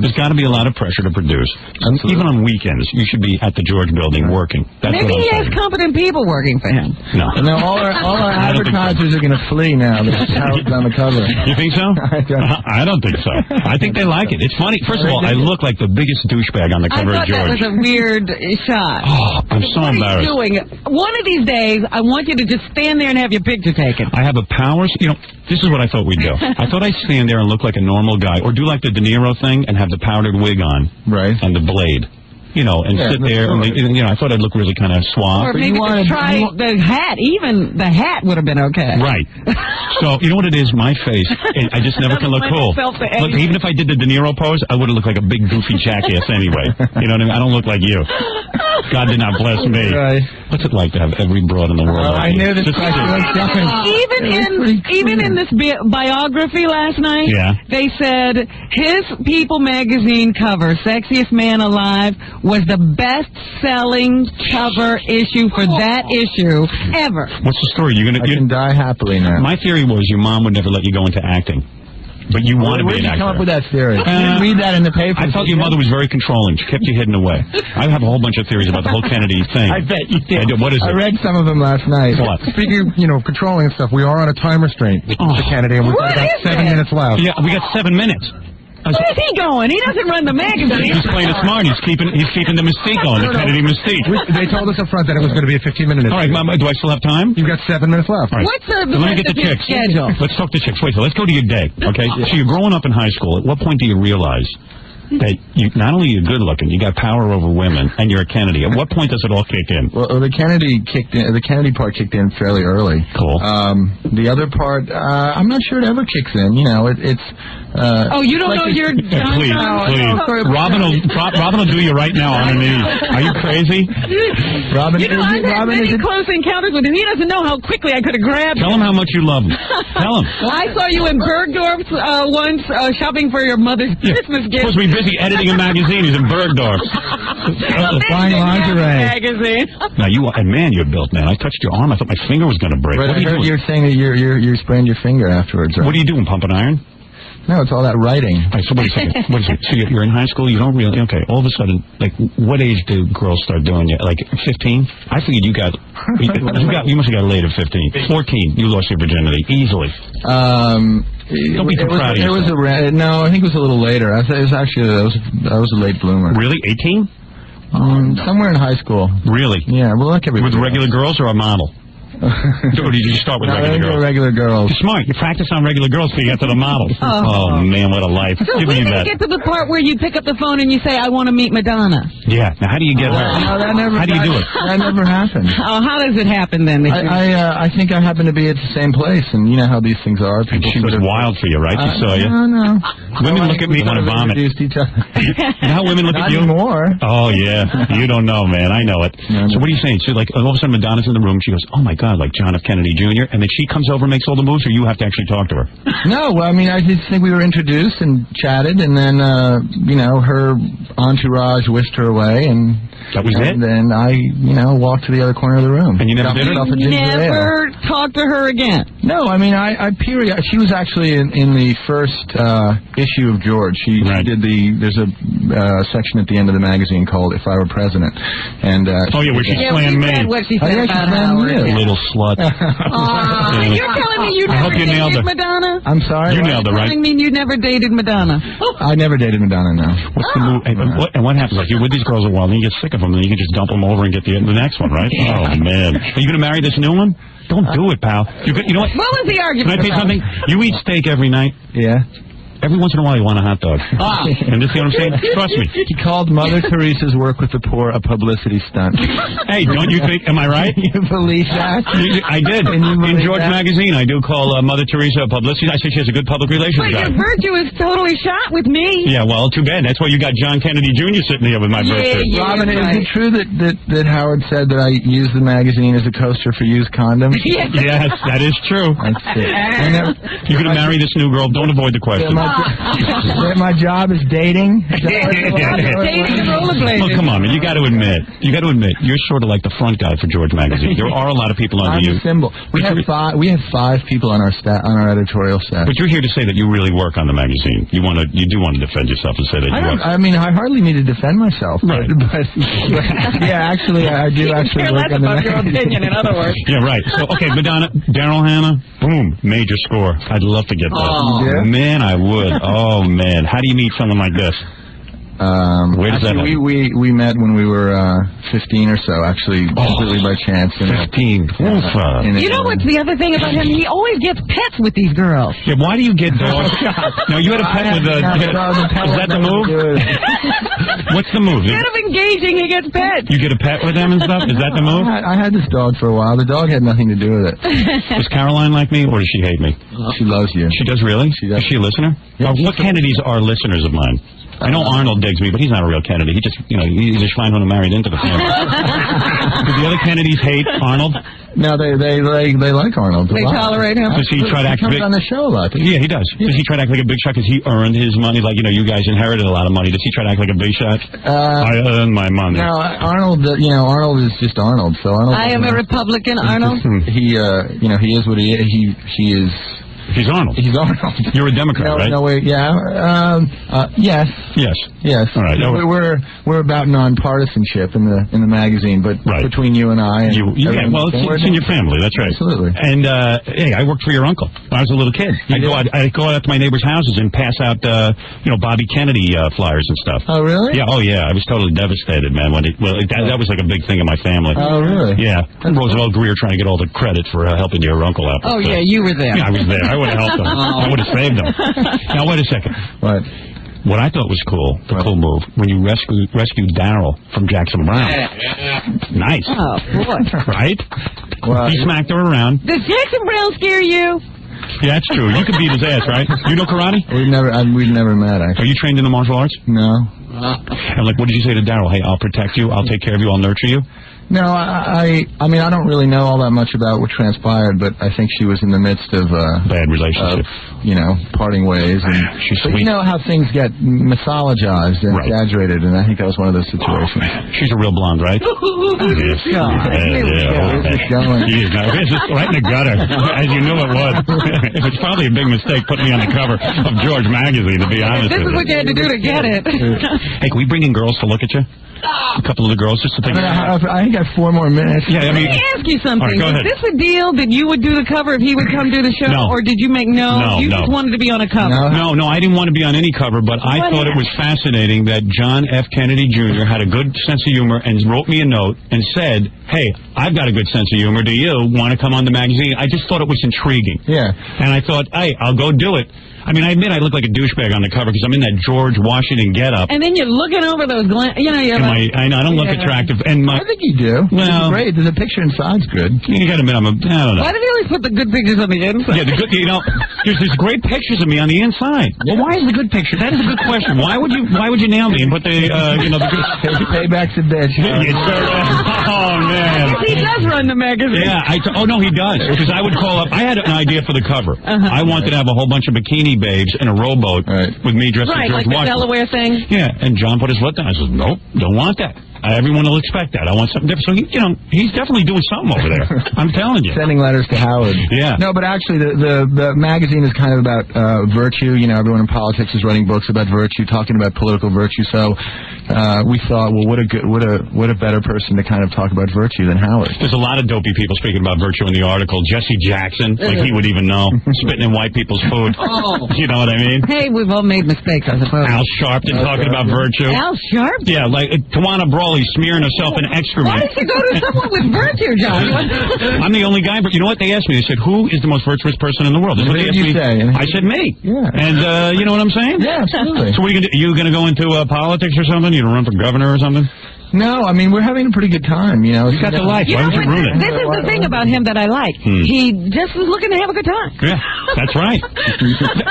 There's got to be a lot of pressure to produce. Absolutely. Even on weekends, you should be at the George Building working. That's Maybe he has competent people working for him. No. And now all our advertisers are going to flee now. They're on the cover. You think so? I don't think so. I think they like it. It's funny. First of all, I look like the biggest douchebag on the cover of George. I thought that was a weird shot. Oh, I'm so embarrassed. What are you doing? One of these days, I want you to just stand there and have your picture taken. I have a powers. This is what I thought we'd do. I thought I'd stand there and look like a normal guy, or do like the De Niro thing and have the powdered wig on. Right. And the blade. Sit there, and I thought I'd look really kind of suave. Or maybe try the hat. Even the hat would have been okay. Right. So, you know what it is? My face, I just never can look cool. Look, even if I did the De Niro pose, I would have looked like a big goofy jackass anyway. You know what I mean? I don't look like you. God did not bless me. Right. What's it like to have every broad in the world? I knew this question was different. Even in this biography last night, they said his People magazine cover, Sexiest Man Alive, was the best-selling cover issue for that issue ever. What's the story? I can die happily now. My theory was your mom would never let you go into acting. But you want to be an actor. Where did you come up with that theory? You didn't read that in the paper. I thought your mother was very controlling. She kept you hidden away. I have a whole bunch of theories about the whole Kennedy thing. I bet you did. What is it? I read some of them last night. What? Speaking of, controlling and stuff, we are on a time restraint with Mr. Kennedy, and we've got about 7 minutes left. Yeah, we got 7 minutes. Where is he going? He doesn't run the magazine. He's playing it smart. He's keeping the mystique on, the Kennedy mystique. They told us up front that it was going to be a 15-minute. All right, Mom, do I still have time? You've got 7 minutes left. All right. What's the let me get the chicks. Schedule? Let's talk to chicks. Wait, so let's go to your day, okay? So you're growing up in high school. At what point do you realize that you not only you're good looking, you got power over women, and you're a Kennedy. At what point does it all kick in? Well, the Kennedy part kicked in fairly early. Cool. The other part, I'm not sure it ever kicks in. You know, it's. You don't know your. Please. Robin will do you right now on her knees. Are you crazy? Robin, I've had many close encounters with him. He doesn't know how quickly I could have grabbed him. Tell him how much you love him. Tell him. I saw you in Bergdorf once shopping for your mother's Christmas gift. Supposed to be busy editing a magazine. He's in Bergdorf. Buying lingerie. Magazine. Now you're built, man. I touched your arm. I thought my finger was going to break. Right, what are you doing? You're saying that you sprained your finger afterwards, right? What are you doing, pumping iron? No, it's all that writing. All right, so wait a second. What is it? So you're in high school, you don't really... Okay, all of a sudden, like, what age do girls start doing it? Like, 15? I figured you must have got laid at 15. 14, you lost your virginity, easily. Don't be too proud of yourself. No, I think it was a little later. It was actually, I was a late bloomer. Really? 18? Somewhere in high school. Really? Yeah, well, like everybody. With regular girls or a model? Or did you start with regular girls? You're smart. You practice on regular girls till you get to the models. Oh, man, what a life. So when did you get to the part where you pick up the phone and you say, I want to meet Madonna? Yeah. Now, how do you get her? How do you do it? That never happened. How does it happen then? I think I happened to be at the same place, and you know how these things are. She was wild for you, right? She saw you. No. Women look at me when I vomit. Each other. Now women look at you. More. Oh, yeah. You don't know, man. I know it. So what are you saying? So, like, all of a sudden Madonna's in the room. She goes, oh, my God, like John F. Kennedy Jr., and then she comes over and makes all the moves, or you have to actually talk to her? No, well, I mean, I just think we were introduced and chatted, and then, her entourage whisked her away, and... That was it? And then I, walked to the other corner of the room. And you never did it? Never talked to her again? No, I mean, she was actually in the first issue of George. She did there's a section at the end of the magazine called If I Were President. And where she slammed me. What she said about Howard. Little slut. You're telling me you never dated Madonna? I'm sorry? You nailed it, right? You're telling me you never dated Madonna? I never dated Madonna, no. What's the move? And what happens? Like, you're with these girls a while, and you get sick of them, and you can just dump them over and get the next one, right? Oh, man. Are you going to marry this new one? Don't do it, pal. You know what? What was the argument? Can I tell you something? You eat steak every night. Yeah. Every once in a while, you want a hot dog. And this, you know what I'm saying? Trust me. He called Mother Teresa's work with the poor a publicity stunt. Hey, don't you think? Am I right? You believe that? I did. In George Magazine, I do call Mother Teresa a publicity. I say she has a good public relations guy. But your virtue is totally shot with me. Yeah, well, too bad. That's why you got John Kennedy Jr. sitting here with my virtue. Robin, is it true that Howard said that I used the magazine as a coaster for used condoms? Yes, that is true. That's it. You're going to marry this new girl. Don't avoid the question. My job is dating. Well, come on, man. You got to admit, you're sort of like the front guy for George Magazine. There are a lot of people under you. I'm the symbol. We have five people on our editorial staff. But you're here to say that you really work on the magazine. You do want to defend yourself and say that you work. I mean, I hardly need to defend myself. Right. But yeah, actually, I do actually work on the magazine. Your opinion, in other words. Yeah, right. So, okay, Madonna, Daryl Hannah, boom, major score. I'd love to get that. Yeah? Man, I would. Oh, man. How do you meet someone like this? Where does that happen? We met when we were 15 or so, actually, completely by chance. 15. You know what's the other thing about him? He always gets pets with these girls. Yeah, why do you get dogs? No, you had a pet with a... Is that the move? What's the move? Instead of engaging, he gets pets. You get a pet with them and stuff? Is that the move? I had this dog for a while. The dog had nothing to do with it. Does Caroline like me, or does she hate me? She loves you. She does, really? She does. Is she a listener? Yeah, what Kennedys are listeners of mine? I know Arnold digs me, but he's not a real Kennedy. He just, he's just fine when I'm married into the family. Do the other Kennedys hate Arnold? No, they like Arnold. They tolerate him. Does he try to act big? On the show a lot. Yeah, he does. Yeah. Does he try to act like a big shot because he earned his money? Like, you guys inherited a lot of money. Does he try to act like a big shot? I earned my money. No, Arnold. Arnold is just Arnold. So Arnold. I am a Republican, Arnold. He is what he is. He is. He's Arnold. He's Arnold. You're a Democrat, right? No, wait, yeah. Yes. Yes. All right. We're about nonpartisanship in the magazine, but between you and I, and it's in your family. That's right. Absolutely. And hey, I worked for your uncle when I was a little kid. I'd go out to my neighbors' houses and pass out, Bobby Kennedy flyers and stuff. Oh, really? Yeah. Oh, yeah. I was totally devastated, man. That was like a big thing in my family. Oh, really? Yeah. And Roosevelt Greer trying to get all the credit for helping your uncle out. Oh, yeah. You were there. Yeah, I was there. I would have helped him. I would have saved him. Now, wait a second. What? What I thought was cool, the cool move, when you rescued Daryl from Jackson Brown. Nice. Oh, boy. Right? Well, he smacked her around. Does Jackson Brown scare you? Yeah, that's true. You could beat his ass, right? You know karate? We've never met, actually. Are you trained in the martial arts? No. And like, what did you say to Daryl? Hey, I'll protect you. I'll take care of you. I'll nurture you. No, I mean, I don't really know all that much about what transpired, but I think she was in the midst of bad relationship, parting ways, and she's but sweet. you know how things get mythologized and exaggerated, and I think that was one of those situations. She's a real blonde, right? Yes. He is not. It's just right in the gutter, as you knew it was. It's probably a big mistake putting me on the cover of George magazine, to be honest. This is what you had to do to get it. Hey, can we bring in girls to look at you? A couple of the girls just to think. I think I have 4 more minutes. Yeah, I mean, let me ask you something. All right, go ahead. Is this a deal that you would do the cover if he would come do the show? No. Or did you make you just wanted to be on a cover? No, I didn't want to be on any cover, but I thought it was fascinating that John F. Kennedy Jr. had a good sense of humor and wrote me a note and said, hey, I've got a good sense of humor. Do you want to come on the magazine? I just thought it was intriguing. Yeah. And I thought, hey, I'll go do it. I mean, I admit I look like a douchebag on the cover because I'm in that George Washington getup. And then you're looking over those you're like... I don't look attractive. And I think you do. Well, great. There's a picture inside's good. You got to admit, I don't know. Why did you always put the good pictures on the inside? Yeah, there's great pictures of me on the inside. Well, why is the good picture? That is a good question. Why would you nail me and put the the good... Payback's a bitch. Oh, man. He does run the magazine. Yeah, no, he does. Because I would call up... I had an idea for the cover. I wanted to have a whole bunch of bikini babes in a rowboat with me dressed as George like Washington. the Delaware thing? Yeah, and John put his foot down. I said, nope, don't want that. Everyone will expect that. I want something different. So, he's definitely doing something over there. I'm telling you. Sending letters to Howard. Yeah. No, but actually, the magazine is kind of about virtue. Everyone in politics is writing books about virtue, talking about political virtue. So we thought, well, what a better person to kind of talk about virtue than Howard. There's a lot of dopey people speaking about virtue in the article. Jesse Jackson, like he would even know. Spitting in white people's food. You know what I mean? Hey, we've all made mistakes, I suppose. Al Sharpton talking about virtue. Al Sharpton? Yeah, like Tawana Brawley smearing herself in excrement. Why did you go to someone with virtue, John? I'm the only guy, but you know what they asked me? They said, who is the most virtuous person in the world? What did you say? I said me. Yeah. And you know what I'm saying? Yeah, absolutely. So what are you going to go into politics or something? You going to run for governor or something? No, I mean, we're having a pretty good time, You got the life. Why would you ruin it? This is the thing about him that I like. He just was looking to have a good time. Yeah, that's right.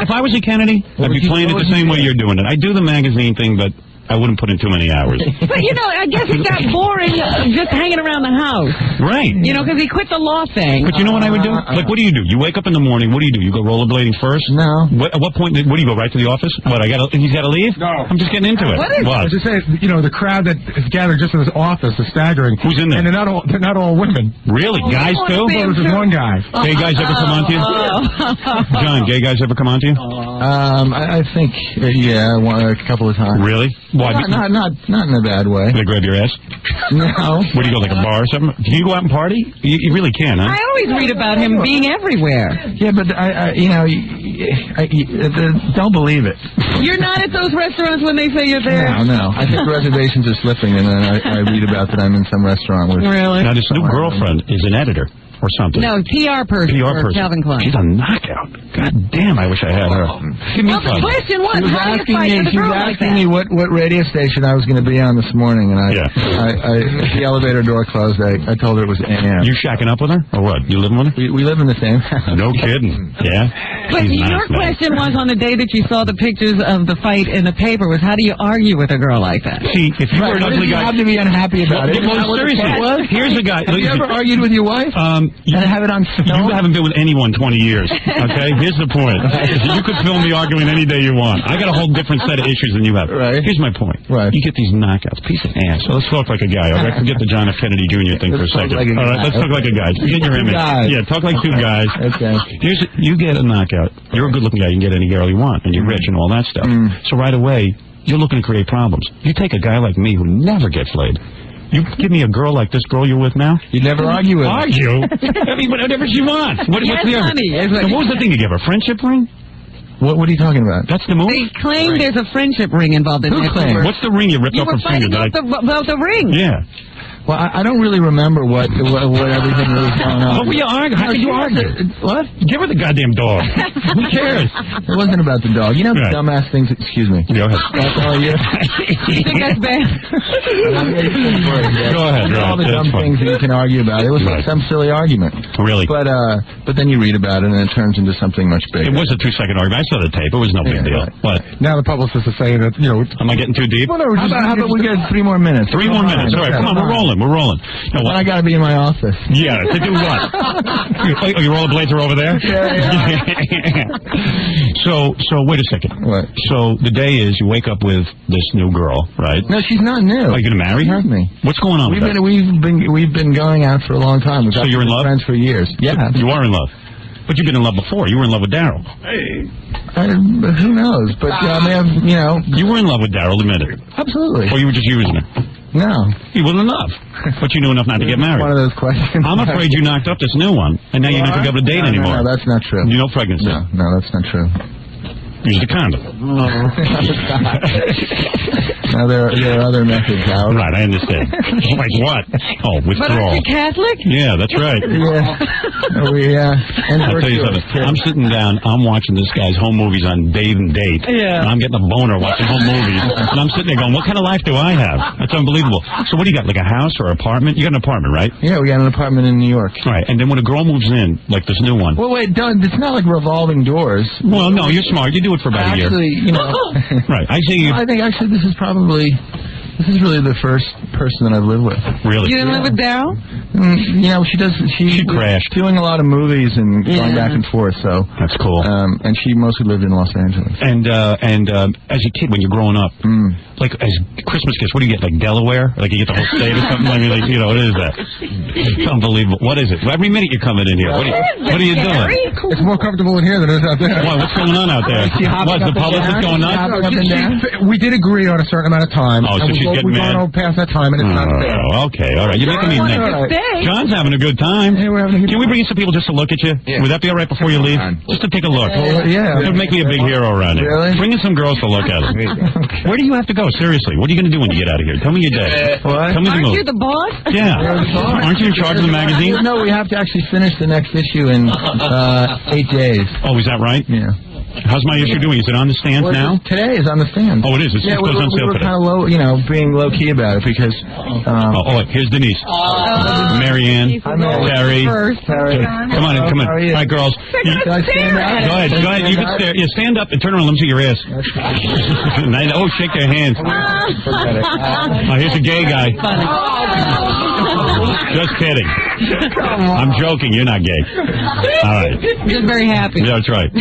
If I was a Kennedy, I'd be playing it the same way you're doing it. I do the magazine thing, but I wouldn't put in too many hours. But, I guess it got boring just hanging around the house. Right. Because he quit the law thing. But you know what I would do? Like, what do? You wake up in the morning, what do? You go rollerblading first? No. At what point, what do you go right to the office? What, he's got to leave? No. I'm just getting into it. What is I was just saying, the crowd that is gathered just in his office is staggering. Who's in there? And they're not all women. Really? Guys, too? Well, there's just one guy. Gay guys ever come on to you? John, gay guys ever come on to you? I think, a couple of times. Really? Why? Not in a bad way. They grab your ass? No. Where do you go, like a bar or something? Can you go out and party? You really can, huh? I always read about him being everywhere. Yeah, but don't believe it. You're not at those restaurants when they say you're there? No. I think reservations are slipping, and then I read about that I'm in some restaurant with... Really? Now, this new girlfriend is an editor. Or something. No, PR person for Calvin Klein. She's a knockout. God damn, I wish I had her. Give me the question was, how do you fight with a girl like that? She was asking me what radio station I was going to be on this morning, and the elevator door closed. I told her it was AM. You shacking up with her? Or what? You living with her? We live in the same house. No kidding. Yeah? But your question was on the day that you saw the pictures of the fight in the paper was, how do you argue with a girl like that? See, if you were an ugly guy... You have to be unhappy about it. Well, seriously, here's a guy... Have you ever argued with your wife? And have it on You haven't been with anyone 20 years, okay? Here's the point. You could film me arguing any day you want. I got a whole different set of issues than you have. Right. Here's my point. Right. You get these knockouts. Piece of ass. So let's talk like a guy, all right? Forget the John F. Kennedy Jr. thing for a second. All right, let's talk like a guy. Get your image. Yeah, talk like two guys. Okay. You get a knockout. You're a good-looking guy. You can get any girl you want, and you're rich and all that stuff. So right away, you're looking to create problems. You take a guy like me who never gets laid. You give me a girl like this girl you're with now? You'd never argue with her. Argue? I mean, whatever she wants. What's the other? Honey. What was the thing you gave her? A friendship ring? What are you talking about? That's the move? They claim there's a friendship ring involved in Who that. claims? What's the ring you ripped off her finger? About the ring. Yeah. Well, I don't really remember what everything was going on. What were you arguing? How could you argue? What? Give her the goddamn dog. Who cares? It wasn't about the dog. You know the dumbass things. Excuse me. Go ahead. That's all you. You think that's bad? Go ahead. All the dumb things that you can argue about. It was some silly argument. Really? But then you read about it and it turns into something much bigger. It was a 2-second argument. I saw the tape. It was no big deal. Right. What? Now the publicist is saying that, you know... Am I getting too deep? Well, no, how about we get 3 more minutes? 3 more minutes. All right, come on, we're rolling. We're rolling. Now, I got to be in my office. Yeah, to do what? Your rollerblades are over there? Yeah. So wait a second. What? So the day is you wake up with this new girl, right? No, she's not new. Are you going to marry her? Me. What's going on with that? We've been going out for a long time. So you're in love? Friends for years. Yeah. You are in love. But you've been in love before. You were in love with Daryl. Hey. Who knows? But I may have, you know. You were in love with Daryl, admit it. Absolutely. Or you were just using her? No. You wasn't enough. But you knew enough not to get married. One of those questions. I'm afraid you knocked up this new one, and now you're not going to be able to date anymore. No, that's not true. You know pregnancy. No, that's not true. Use the condom. Now, there are other methods, Howard. Right, I understand. Like what? Oh, But withdrawal. aren't you Catholic? Yeah, that's right. I'll tell you something. I'm sitting down, I'm watching this guy's home movies on Dave and Date. Yeah. And I'm getting a boner watching home movies. And I'm sitting there going, what kind of life do I have? That's unbelievable. So what do you got, like a house or an apartment? You got an apartment, right? Yeah, we got an apartment in New York. Right, and then when a girl moves in, like this new one. Well, wait, it's not like revolving doors. Well, no, you're smart. You do it for about a year. Actually, you know. Right, I see you. I think actually this is really the first person that I've lived with. Really? You didn't live with Daryl? You know, she crashed. Doing a lot of movies and going back and forth, so. That's cool. And she mostly lived in Los Angeles. And as a kid, when you're growing up, like as Christmas gifts, what do you get, like Delaware? Like you get the whole state or something? I mean, like, you know, what is that? It's unbelievable. What is it? Every minute you're coming in here. What are you doing? It's more comfortable in here than it is out there. What's going on out there? What's the publicist going nuts? We did agree on a certain amount of time. Oh, so she's getting mad? We've gone past that time, and it's not fair. Oh, okay, all right. You're making me nervous. John's having a good time. Hey, we're having a good Can we bring in some people just to look at you? Yeah. Would that be all right before you leave? Just to take a look. Yeah. It would make me a big hero around here. Really? Bring in some girls to look at it. Where do you have to go? Seriously, what are you going to do when you get out of here? Tell me your day. What? Tell me the Aren't move. you the boss? Yeah. Aren't you in charge of the magazine? No, we have to actually finish the next issue in 8 days. Oh, is that right? Yeah. How's my issue doing? Is it on the stands now? Today is on the stand. Oh, it is. It goes on sale we were today. kind of low, being low key about it because. Here's Denise, Marianne, Terry. Come on in, come on. All right, girls. Go ahead. You can stare. Yeah, stand up and turn around. Let me see your ass. Shake their hands. Here's a gay guy. Just kidding. I'm joking. You're not gay. All right. Just very happy. Yeah, that's right.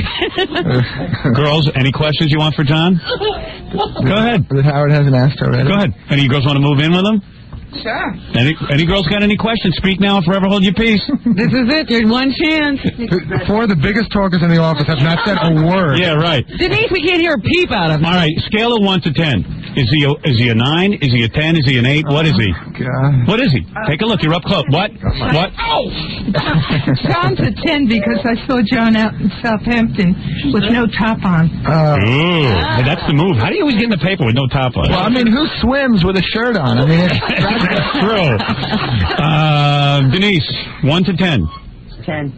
Girls, any questions you want for John? Go ahead. That Howard hasn't asked already. Go ahead. Any girls want to move in with him? Sure. Any girls got any questions? Speak now or forever hold your peace. This is it. There's one chance. Four of the biggest talkers in the office have not said a word. Yeah, right. Denise, we can't hear a peep out of him. All right, scale of 1 to 10. Is he a 9? Is he a 10? Is he an 8? What is he? God. What is he? Take a look. You're up close. What? What? John's a 10 because I saw John out in Southampton with no top on. Ooh, that's the move. How do you always get in the paper with no top on? Well, I mean, who swims with a shirt on? I mean, that's true. Denise, 1 to 10. 10.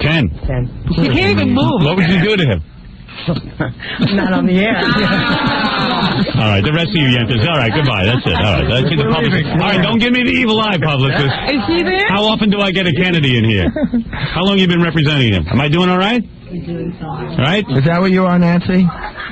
10. 10. He can't even move. What would you do to him? Not on the air. All right, the rest of you Yankees. All right, goodbye. That's it. All right, that's the publicist. All right, don't give me the evil eye, publicist. Is he there? How often do I get a Kennedy in here? How long you been representing him? Am I doing all right? Right? Is that what you are, Nancy?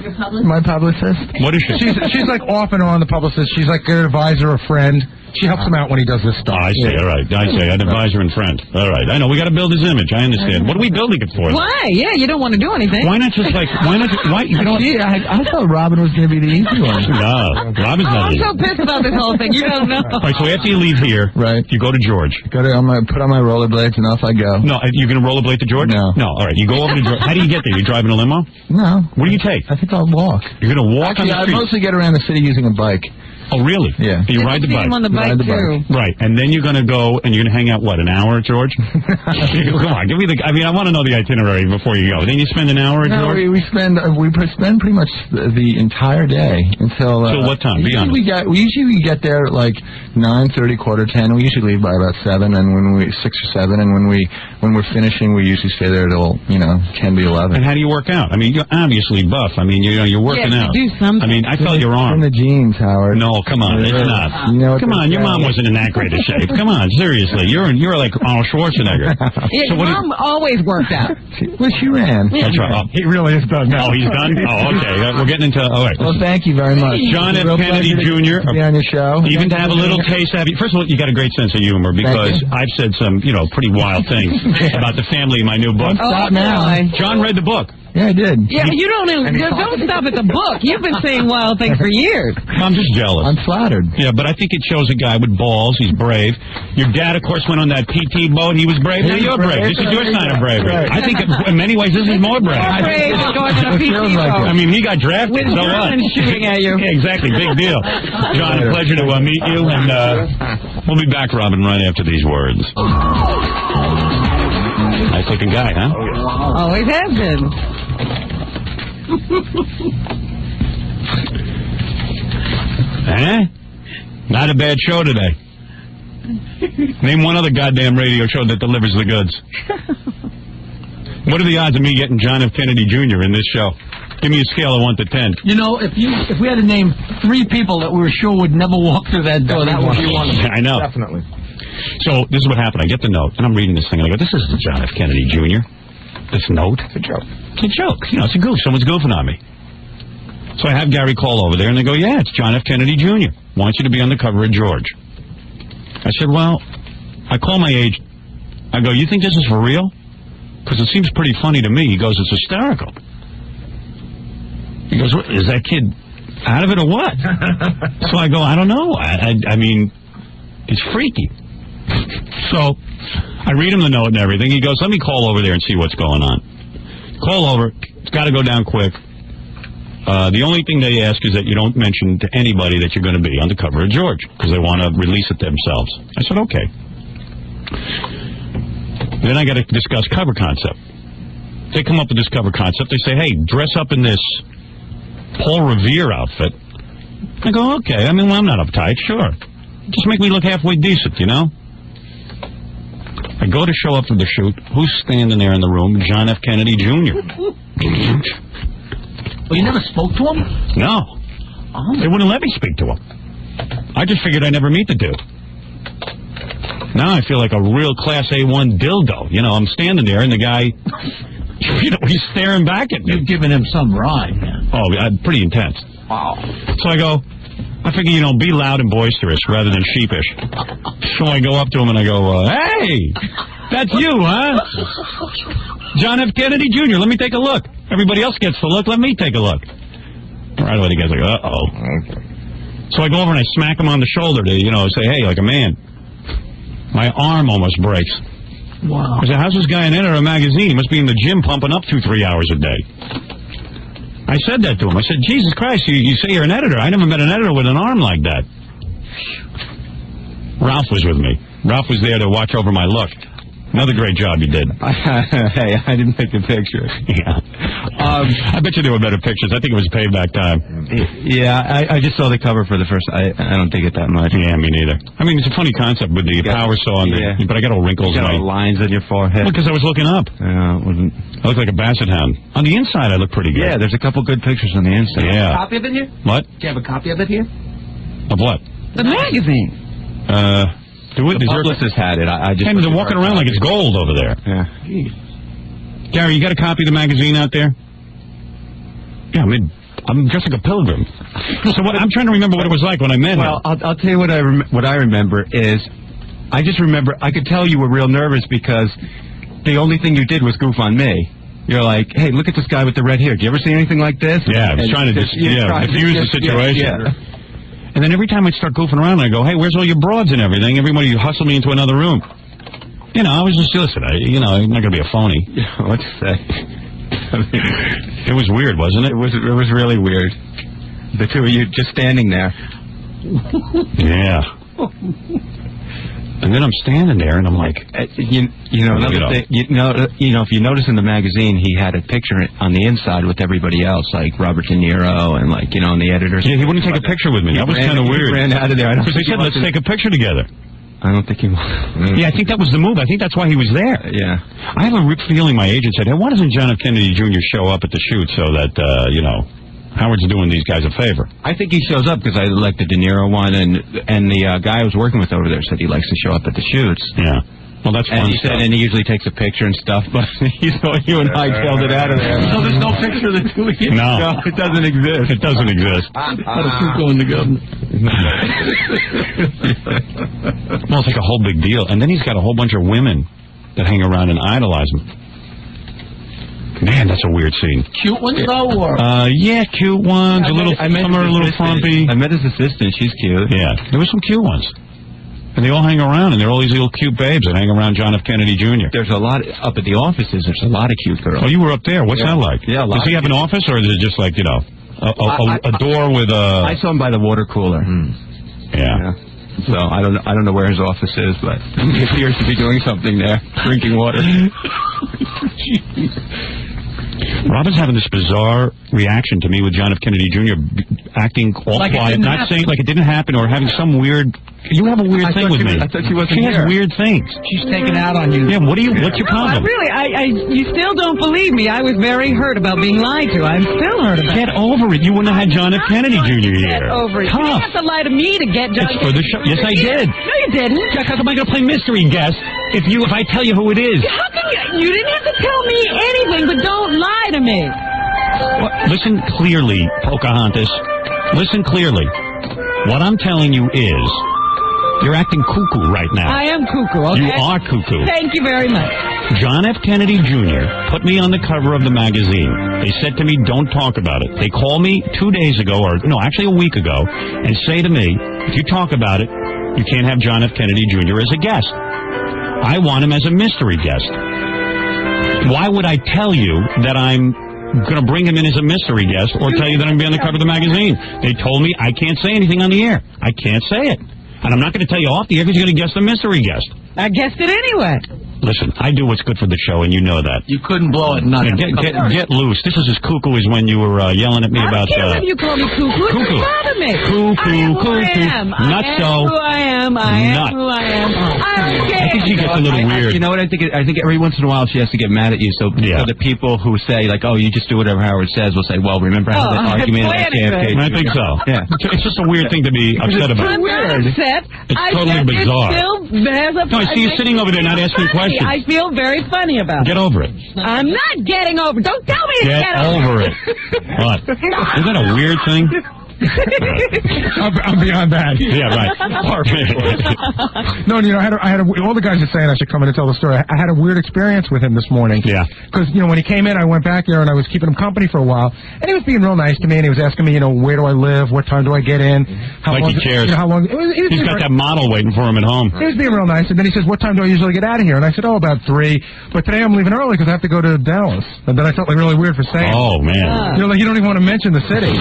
Your publicist? My publicist? What is she? She's like off and on the publicist. She's like an advisor, a friend. She helps him out when he does this stuff. I see. All right. I see. An advisor and friend. All right. I know. We got to build his image. I understand. What are we building it for? Why? Yeah, you don't want to do anything. Why not just like? Why not? Why? You know? Gee, I thought Robin was going to be the easy one. No, Robin's not. I'm easy. so pissed about this whole thing. You don't know. All right. So after you leave here, right? You go to George. Put on my rollerblades and off I go. No, you're going to rollerblade to George? No. No. All right. You go over to George. How do you get there? You driving a limo? No. What do you take? I think I'll walk. You're going to walk on Actually, the street? I mostly get around the city using a bike. Oh, really? Yeah. You ride the bike. on the bike, too. Right. And then you're going to go and you're going to hang out, what, an hour at George? Come on, give me the... I mean, I want to know the itinerary before you go. Then you spend an hour at George? No, we spend pretty much the entire day until... Till what time? Be honest. We usually get there at like 9:30, 9:45. We usually leave by about 7, and when 6 or 7, and when we're finishing, we usually stay there till 10 to 11. And how do you work out? I mean, you're obviously buff. I mean, you're working out. You do something. I mean, I felt your arm. From the jeans, Howard. No, come on, it's not. Come on, your mom wasn't in that great a shape. Come on, seriously, you're like Arnold Schwarzenegger. Yeah, so Mom always worked out. Well, she ran. That's right. He really is done now. Oh, he's done? Oh, okay. We're getting into... All right. Well, thank you very much. John F. Kennedy Jr. To be on your show. Even to have a little taste of... First of all, you got a great sense of humor because I've said some, pretty wild things about the family in my new book. Don't stop now. John read the book. Yeah, I did. Yeah, but you don't stop at the book. You've been saying wild things for years. I'm just jealous. I'm flattered. Yeah, but I think it shows a guy with balls. He's brave. Your dad, of course, went on that PT boat. He was brave. Now you're brave. This is your sign of bravery. Right. I think in many ways this is more brave. More brave than going on a PT boat. I mean, he got drafted. With so what? shooting at you. Yeah, exactly. Big deal. John, a pleasure to meet you. And we'll be back, Robin, right after these words. Nice looking guy, huh? Always has been. Not a bad show today. Name one other goddamn radio show that delivers the goods. What are the odds of me getting John F. Kennedy Jr. in this show? Give me a scale of 1 to 10. If we had to name 3 people that we were sure would never walk through that door, that would be one of them. I know. Definitely. So this is what happened. I get the note, and I'm reading this thing, and I go, this isn't John F. Kennedy Jr. This note. It's a joke. It's a joke. It's a goof. Someone's goofing on me. So I have Gary call over there, and they go, yeah, it's John F. Kennedy Jr. Wants you to be on the cover of George. I said, well, I call my agent. I go, you think this is for real? Because it seems pretty funny to me. He goes, it's hysterical. He goes, is that kid out of it or what? So I go, I don't know. I mean, it's freaky. So I read him the note and everything. He goes, let me call over there and see what's going on. Call over. It's got to go down quick. The only thing they ask is that you don't mention to anybody that you're going to be on the cover of George because they want to release it themselves. I said, okay. Then I got to discuss cover concept. They come up with this cover concept. They say, hey, dress up in this Paul Revere outfit. I go, okay. I mean, well, I'm not uptight. Sure. Just make me look halfway decent, I go to show up for the shoot. Who's standing there in the room? John F. Kennedy Jr. Well, you never spoke to him? No. They wouldn't let me speak to him. I just figured I'd never meet the dude. Now I feel like a real Class A1 dildo. I'm standing there, and the guy, he's staring back at me. You've given him some ride, man. Oh, pretty intense. Wow. So I go, I figure, be loud and boisterous rather than sheepish. So I go up to him and I go, hey, that's you, huh? John F. Kennedy Jr., let me take a look. Everybody else gets to look, let me take a look. Right away, the guy's like, uh-oh. Okay. So I go over and I smack him on the shoulder to, say, hey, like a man. My arm almost breaks. Wow. I said, how's this guy an editor of a magazine? He must be in the gym pumping up 2-3 hours a day. I said that to him. I said, Jesus Christ, you say you're an editor. I never met an editor with an arm like that. Ralph was with me. Ralph was there to watch over my look. Another great job you did. Hey, I didn't take the picture. Yeah. I bet you there were better pictures. I think it was payback time. Yeah, I just saw the cover for the first. I don't dig it that much. Yeah, me neither. I mean, it's a funny concept with the power saw, but I got all wrinkles. You got all lines on your forehead. Because I was looking up. Yeah, it wasn't. I look like a basset hound. On the inside, I look pretty good. Yeah, there's a couple good pictures on the inside. Yeah. Copy of it here? What? Do you have a copy of it here? Of what? The magazine. The publicist had it. I just. Hey, they're walking around like it's gold over there. Yeah. Jeez. Gary, you got a copy of the magazine out there? Yeah, I mean, I'm just like a pilgrim. So I'm trying to remember what it was like when I met him. Well, I'll tell you what I remember is, I just remember I could tell you were real nervous because the only thing you did was goof on me. You're like, hey, look at this guy with the red hair. Do you ever see anything like this? Yeah, I was trying to diffuse the situation. Yeah. And then every time I'd start goofing around, I'd go, hey, where's all your broads and everything? Everybody hustle me into another room. I was just, listen, I'm not going to be a phony. What to say? It was weird, wasn't it? It was really weird. The two of you just standing there. Yeah. And then I'm standing there, and I'm like, you know, another thing, if you notice in the magazine, he had a picture on the inside with everybody else, like Robert De Niro and, like, and the editors. Yeah, he wouldn't take a picture with me. That was kind of weird. He ran out of there. I don't think he said, let's take a picture together. I don't think he was. Yeah, I think that was the move. I think that's why he was there. Yeah. I have a feeling my agent said, hey, why doesn't John F. Kennedy Jr. show up at the shoot so that, Howard's doing these guys a favor? I think he shows up because I like the De Niro one, and the guy I was working with over there said he likes to show up at the shoots. Yeah. Well, that's fun. And he said, and he usually takes a picture and stuff, but you and I tailed it out of there. So there's no picture of the two of you? No. It doesn't exist. It doesn't exist. How does Cuco and the governor? Well, it's like a whole big deal. And then he's got a whole bunch of women that hang around and idolize him. Man, that's a weird scene. Cute ones, though, or? Yeah, cute ones. Some are a little frumpy. I met his assistant. She's cute. Yeah, there were some cute ones. And they all hang around, and they're all these little cute babes that hang around John F. Kennedy Jr. There's a lot up at the offices. There's a lot of cute girls. Oh, you were up there. What's that like? Yeah, a lot. Does he have an office, or is it just like, a door with a... I saw him by the water cooler. Yeah. So I don't know where his office is, but he appears to be doing something there, drinking water. Robin's having this bizarre reaction to me with John F. Kennedy Jr. acting all like quiet, not saying like it didn't happen, or having some weird... You have a weird thing with me. I thought she wasn't She has weird things. She's taking out on you. Yeah, what's your problem? You still don't believe me. I was very hurt about being lied to. I'm still hurt about it. Get over it. You wouldn't have had John F. Kennedy Jr. here. Get over it. Tough. You didn't have to lie to me to get John It's for the show. Yes, I did. No, you didn't. Jack, how am I going to play mystery guest if I tell you who it is? How can you didn't have to tell me anything, but don't lie to me. Well, listen clearly, Pocahontas. Listen clearly. What I'm telling you is, you're acting cuckoo right now. I am cuckoo, okay? You are cuckoo. Thank you very much. John F. Kennedy Jr. put me on the cover of the magazine. They said to me, don't talk about it. They called me 2 days ago, actually a week ago, and say to me, if you talk about it, you can't have John F. Kennedy Jr. as a guest. I want him as a mystery guest. Why would I tell you that I'm going to bring him in as a mystery guest or tell you that I'm going to be on the cover of the magazine? They told me I can't say anything on the air. I can't say it. And I'm not going to tell you off the air because you're going to guess the mystery guest. I guessed it anyway. Listen, I do what's good for the show, and you know that. You couldn't blow it. Nothing. Get loose. This is as cuckoo as when you were yelling at me about... I don't care if you call me cuckoo. It doesn't bother me. Cuckoo. Not so. Who I am. I am who I am. I don't care. I think she gets a little weird. You know what I think? I think every once in a while she has to get mad at you. So the people who say, like, oh, you just do whatever Howard says, will say, well, remember how that argument at JFK? I think so. Yeah. It's just a weird thing to be upset about. I'm not upset. It's totally bizarre. No, I see you sitting over there not asking questions. I feel very funny about it. Get over it. I'm not getting over it. Don't tell me to get over it. What? Isn't that a weird thing? I'm beyond that. Yeah, right. No, I had all the guys are saying I should come in and tell the story. I had a weird experience with him this morning. Yeah. Because, when he came in, I went back there and I was keeping him company for a while. And he was being real nice to me and he was asking me, where do I live? What time do I get in? How long, he cares. How long? He's got that model waiting for him at home. He was being real nice. And then he says, what time do I usually get out of here? And I said, about 3. But today I'm leaving early because I have to go to Dallas. And then I felt really weird for saying. Oh, man. You don't even want to mention the city.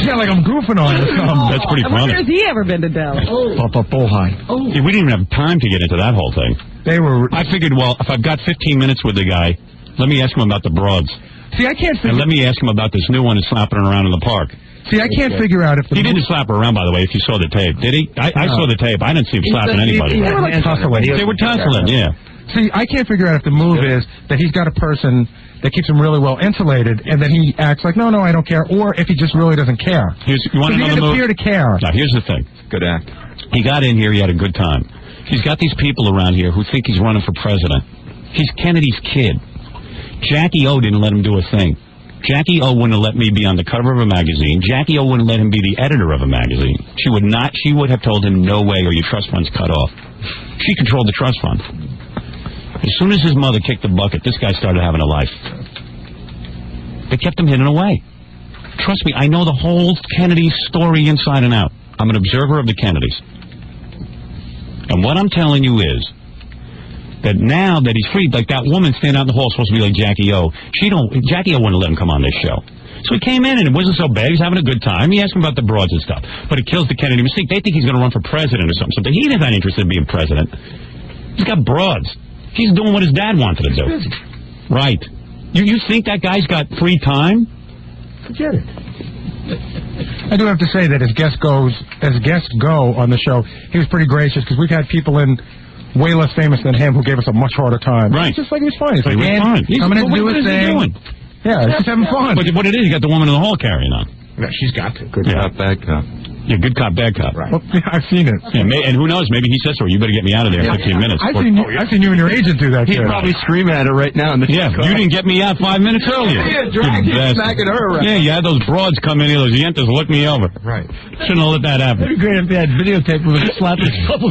Yeah, like I'm goofing on it. That's pretty funny. Where has he ever been to Dallas? Bullhigh. We didn't even have time to get into that whole thing. I figured, if I've got 15 minutes with the guy, let me ask him about the broads. See, I can't figure... And let me ask him about this new one that's slapping around in the park. See, I can't figure out if... He didn't slap her around, by the way, if you saw the tape. Did he? I saw the tape. I didn't see him slapping anybody. They were like tussling. They were tussling, yeah. See, I can't figure out if the move is that he's got a person that keeps him really well insulated, and then he acts like, no, I don't care, or if he just really doesn't care. You want to know the move? He didn't appear to care. Now, here's the thing. Good act. He got in here, he had a good time. He's got these people around here who think he's running for president. He's Kennedy's kid. Jackie O didn't let him do a thing. Jackie O wouldn't have let me be on the cover of a magazine. Jackie O wouldn't let him be the editor of a magazine. She would have told him, no way, or your trust fund's cut off. She controlled the trust fund. As soon as his mother kicked the bucket, this guy started having a life. They kept him hidden away. Trust me, I know the whole Kennedy story inside and out. I'm an observer of the Kennedys. And what I'm telling you is that now that he's freed, like that woman standing out in the hall supposed to be like Jackie O. Jackie O wouldn't let him come on this show. So he came in, and it wasn't so bad. He was having a good time. He asked him about the broads and stuff. But it kills the Kennedy mystique. They think he's going to run for president or something. He's not interested in being president. He's got broads. He's doing what his dad wanted to do. Right. You think that guy's got free time? Forget it. I do have to say that as guests go on the show, he was pretty gracious because we've had people in way less famous than him who gave us a much harder time. Right. It's just like he was fine. He's like, fine. He's coming in to do his thing. Yeah, he's just having fun. But what it is, you got the woman in the hall carrying on. Yeah, she's got to. Good cop, bad cop. Yeah, good cop, bad cop. Right. Well, I've seen it. Yeah, and who knows? Maybe he says to her, "You better get me out of there in 15 minutes." I've seen you and your agent do that. He'd probably scream at her right now. In the you didn't get me out 5 minutes earlier. Yeah, smacking her around. Yeah, you had those broads come in here, those yentas look me over. Right. Shouldn't have let that happen. It'd be great if they had videotape with a slap his couple.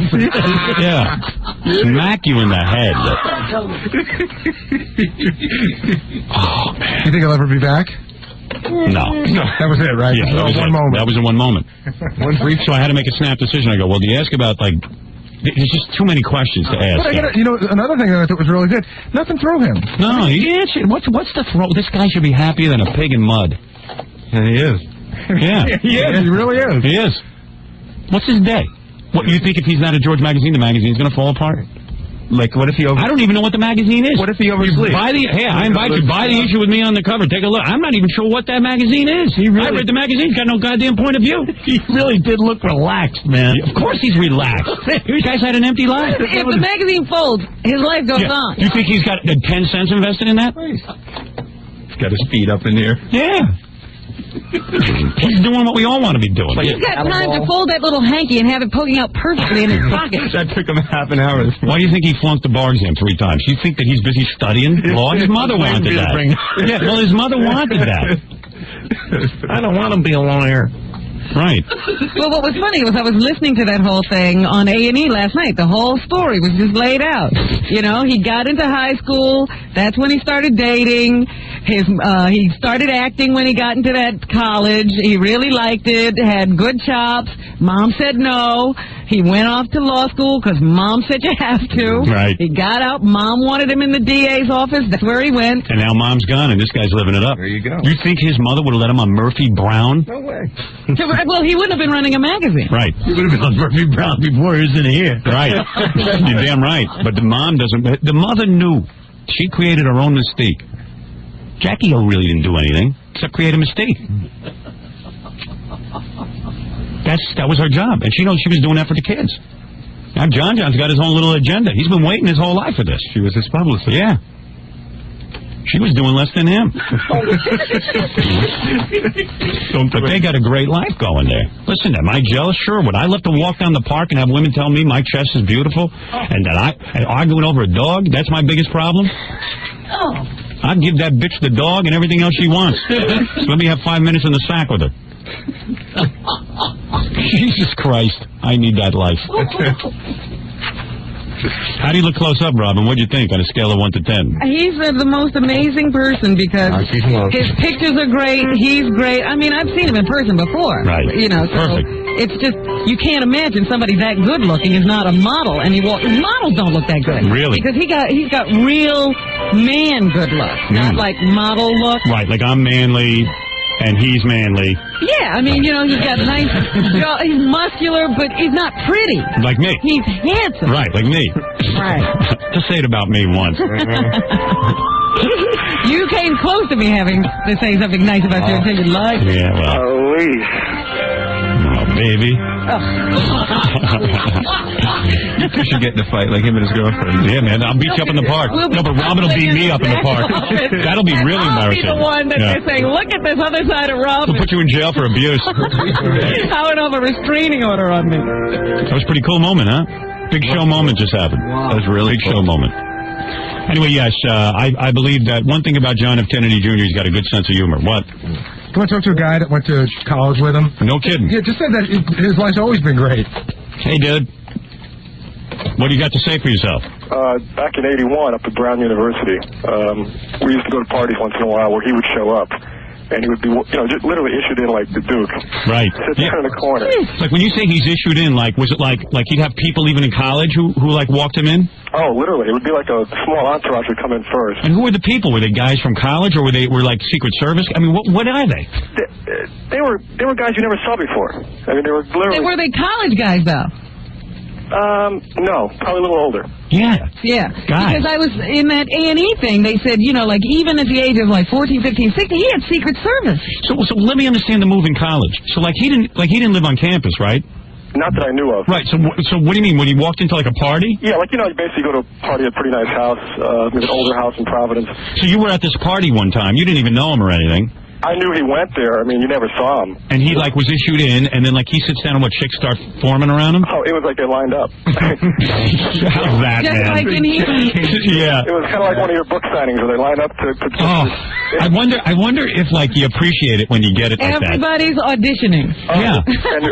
Yeah. Smack you in the head. Oh, man. You think he'll ever be back? No. That was it, right? Yeah, that was one moment. That was in one moment. So I had to make a snap decision. I go, well, do you ask about, like, there's just too many questions to ask. But another thing that I thought was really good, nothing threw him. No, he answered. What's the throw? This guy should be happier than a pig in mud. And he is. Yeah. He is. He really is. He is. What's his day? What, you think if he's not at George Magazine, the magazine's going to fall apart? Like, what if he I don't even know what the magazine is. What if he oversleeps? I invite you. Buy the issue with me on the cover. Take a look. I'm not even sure what that magazine is. I read the magazine. He's got no goddamn point of view. He really did look relaxed, man. Of course he's relaxed. You guys had an empty life. If the magazine folds, his life goes on. You think he's got 10 cents invested in that? He's got his feet up in the air. Yeah. He's doing what we all want to be doing. He's got time to fold that little hanky and have it poking out perfectly in his pocket. That took him half an hour. Why do you think he flunked the bar exam 3 times? You think that he's busy studying law? His mother wanted that. Yeah, well, his mother wanted that. I don't want him to be a lawyer. Right. Well, what was funny was I was listening to that whole thing on A&E last night. The whole story was just laid out. You know, he got into high school. That's when he started dating. He started acting when he got into that college. He really liked it, had good chops. Mom said no. He went off to law school because Mom said you have to. Right. He got out. Mom wanted him in the DA's office. That's where he went. And now Mom's gone, and this guy's living it up. There you go. You think his mother would have let him on Murphy Brown? No way. Well, he wouldn't have been running a magazine. Right. He would have been on Murphy Brown before he was in here. Right. You're damn right. But the mom doesn't. The mother knew. She created her own mystique. Jackie O really didn't do anything except create a mistake. That was her job, and she knows she was doing that for the kids. Now John's got his own little agenda. He's been waiting his whole life for this. She was his publicist. Yeah. She was doing less than him. But they got a great life going there. Listen, am I jealous? Sure. Would I love to walk down the park and have women tell me my chest is beautiful and that arguing over a dog, that's my biggest problem? I'd give that bitch the dog and everything else she wants. So let me have 5 minutes in the sack with her. Jesus Christ. I need that life. How do you look close up, Robin? What'd you think on a scale of 1 to 10? He's the most amazing person because his pictures are great. He's great. I mean, I've seen him in person before. Right. You know, so perfect. It's just, you can't imagine somebody that good looking is not a model. And models don't look that good. Really? Because he's got real man good look, not like model look. Right, like I'm manly. And he's manly. Yeah, I mean, you know, he's got nice jaw. He's muscular, but he's not pretty. Like me. He's handsome. Right, like me. Right. Just say it about me once. You came close to me having to say something nice about you until you lied. Yeah, well. Oh, baby. You should get in a fight like him and his girlfriend. Yeah, man, I'll beat you up in the park. No, but Robin will beat me up in the park. That'll be really embarrassing. I'll be the one that they're saying, look at this other side of Robin. We'll put you in jail for abuse. I would have a restraining order on me. That was a pretty cool moment, huh? Big show moment just happened. Wow. That was really big show moment. Anyway, yes, I believe that one thing about John F. Kennedy Jr., he's got a good sense of humor. What? Can I talk to a guy that went to college with him? No kidding. Yeah, just said that his life's always been great. Hey, dude. What do you got to say for yourself? Back in '81 up at Brown University, we used to go to parties once in a while where he would show up. and he would be, just literally issued in like the Duke. Right. Sit there in the corner. Like when you say he's issued in, like was it like he'd have people even in college who like walked him in? Oh, literally, it would be like a small entourage would come in first. And who were the people? Were they guys from college, or were like Secret Service? I mean, what are they? They were guys you never saw before. I mean, they were literally. Were they college guys though? No, probably a little older. Yeah. Yeah. Guys. Because I was in that A&E thing, they said, like even at the age of like 14, 15, 16, he had Secret Service. So let me understand the move in college. So like he didn't live on campus, right? Not that I knew of. Right. So what do you mean when he walked into like a party? Yeah, like you basically go to a party at a pretty nice house, maybe an older house in Providence. So you were at this party one time. You didn't even know him or anything. I knew he went there. I mean, you never saw him. And he was issued in, and then he sits down and chicks start forming around him? Oh, it was like they lined up. How's that, just man? like in Yeah. It was kind of like one of your book signings where they line up to I wonder if you appreciate it when you get it like Everybody's auditioning. Yeah.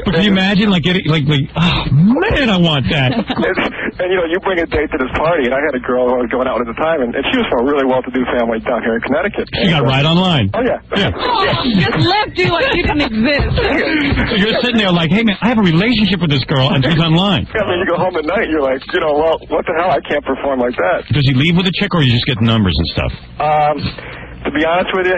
But can you imagine getting oh man, I want that. And you bring a date to this party, and I had a girl who I was going out with at the time, and she was from a really well-to-do family down here in Connecticut. She got right online. Oh yeah. Just left you like you didn't exist. So you're sitting there like, hey man, I have a relationship with this girl, and she's online. Yeah, I mean, you go home at night, you're like, well, what the hell? I can't perform like that. Does he leave with a chick, or you just get numbers and stuff? To be honest with you,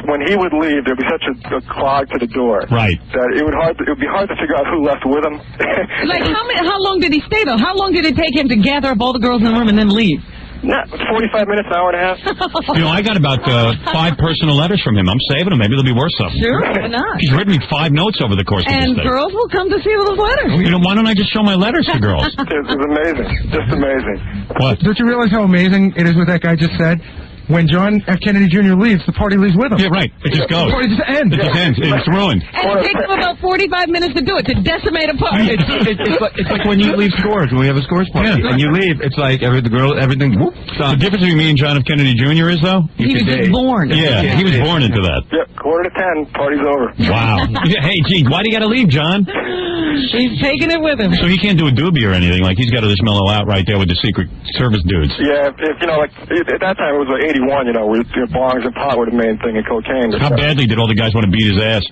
when he would leave, there'd be such a clog to the door. Right. That it would be hard to figure out who left with him. How long did he stay though? How long did it take him to gather up all the girls in the room and then leave? 45 minutes, an hour and a half. I got about 5 personal letters from him. I'm saving them. Maybe they'll be worth something. Sure, why not? He's written me 5 notes over the course of this And thing. girls will come to see those letters. Why don't I just show my letters to girls? It's amazing. Just amazing. What? Don't you realize how amazing it is what that guy just said? When John F. Kennedy Jr. leaves, the party leaves with him. Yeah, right. It just goes. The party just ends. It just ends. It's ruined. And it takes him about 45 minutes to do it, to decimate a party. It's like when you leave Scores, when we have a Scores party, and you leave, it's like everything, whoop, The difference between me and John F. Kennedy Jr. is, though? He was just born. Yeah, he was born into that. Yep, 9:45, party's over. Wow. Hey, gee, why do you got to leave, John? He's taking it with him. So he can't do a doobie or anything. He's got to just mellow out right there with the Secret Service dudes. Yeah, at that time it was 81, where bongs and pot were the main thing in cocaine. How badly did all the guys want to beat his ass?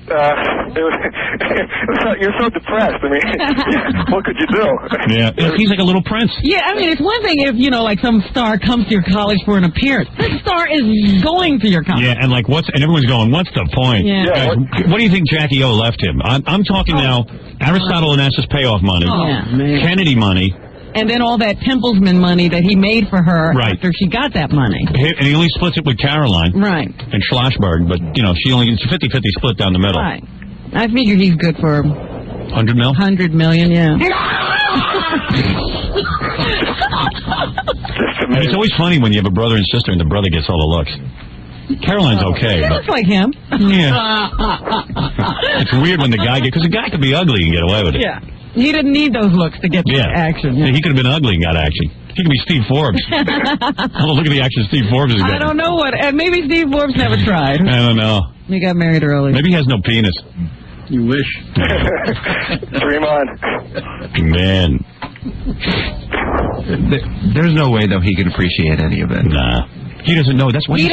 You're so depressed. I mean, what could you do? Yeah, he's like a little prince. Yeah, I mean, it's one thing if, some star comes to your college for an appearance. This star is going to your college. Yeah, and and everyone's going, what's the point? Yeah. Guys, what do you think Jackie O left him? I'm talking now Aristotle Onassis payoff money, Kennedy money. And then all that Templesman money that he made for her after she got that money. And he only splits it with Caroline. Right. And Schlossberg, but, it's a 50-50 split down the middle. Right. I figure he's good for... 100 mil? 100 million, yeah. And it's always funny when you have a brother and sister and the brother gets all the looks. Caroline's okay. She looks like him. Yeah. It's weird when the guy because the guy could be ugly and get away with it. Yeah. He didn't need those looks to get the action. Yeah. He could have been ugly and got action. He could be Steve Forbes. Oh, look at the action Steve Forbes is getting. I don't know maybe Steve Forbes never tried. I don't know. He got married early. Maybe he has no penis. You wish. Dream on. Man. There's no way, though, he could appreciate any of it. Nah. He doesn't know. That's why he's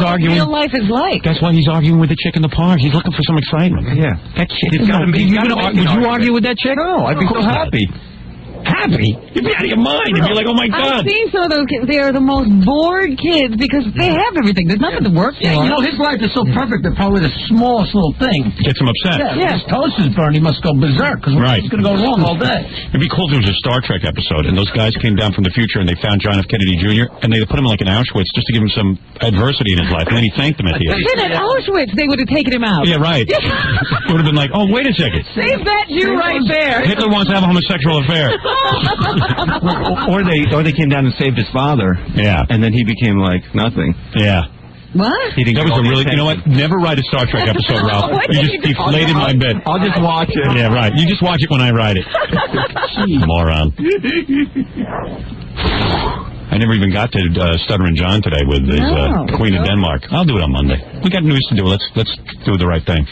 arguing. What real life is like. That's why he's arguing with the chick in the park. He's looking for some excitement. Yeah. That chick is not... Would you argue with that chick? No, I'd be so happy. Happy? You'd be out of your mind. You'd be like, oh, my God. I've seen some of those kids. They are the most bored kids because they have everything. There's nothing to work for. Yeah, his life is so perfect that probably the smallest little thing gets him upset. Yeah. His toast is burned. He must go berserk because it's going to go wrong all day. It'd be cool if there was a Star Trek episode and those guys came down from the future and they found John F. Kennedy Jr. and they put him in Auschwitz just to give him some adversity in his life, and then he thanked them at the end. Then at Auschwitz, they would have taken him out. Yeah, right. It would have been like, oh, wait a second. Save that Jew right there. Hitler wants to have a homosexual affair. or they came down and saved his father. Yeah. And then he became like nothing. Yeah. What? That was a really, you know what? Never write a Star Trek episode, Ralph. You just deflated my bed. I'll just watch it. Yeah, right. You just watch it when I write it. Moron. I never even got to Stuttering John today with his Queen of Denmark. I'll do it on Monday. We got news to do. Let's do the right thing.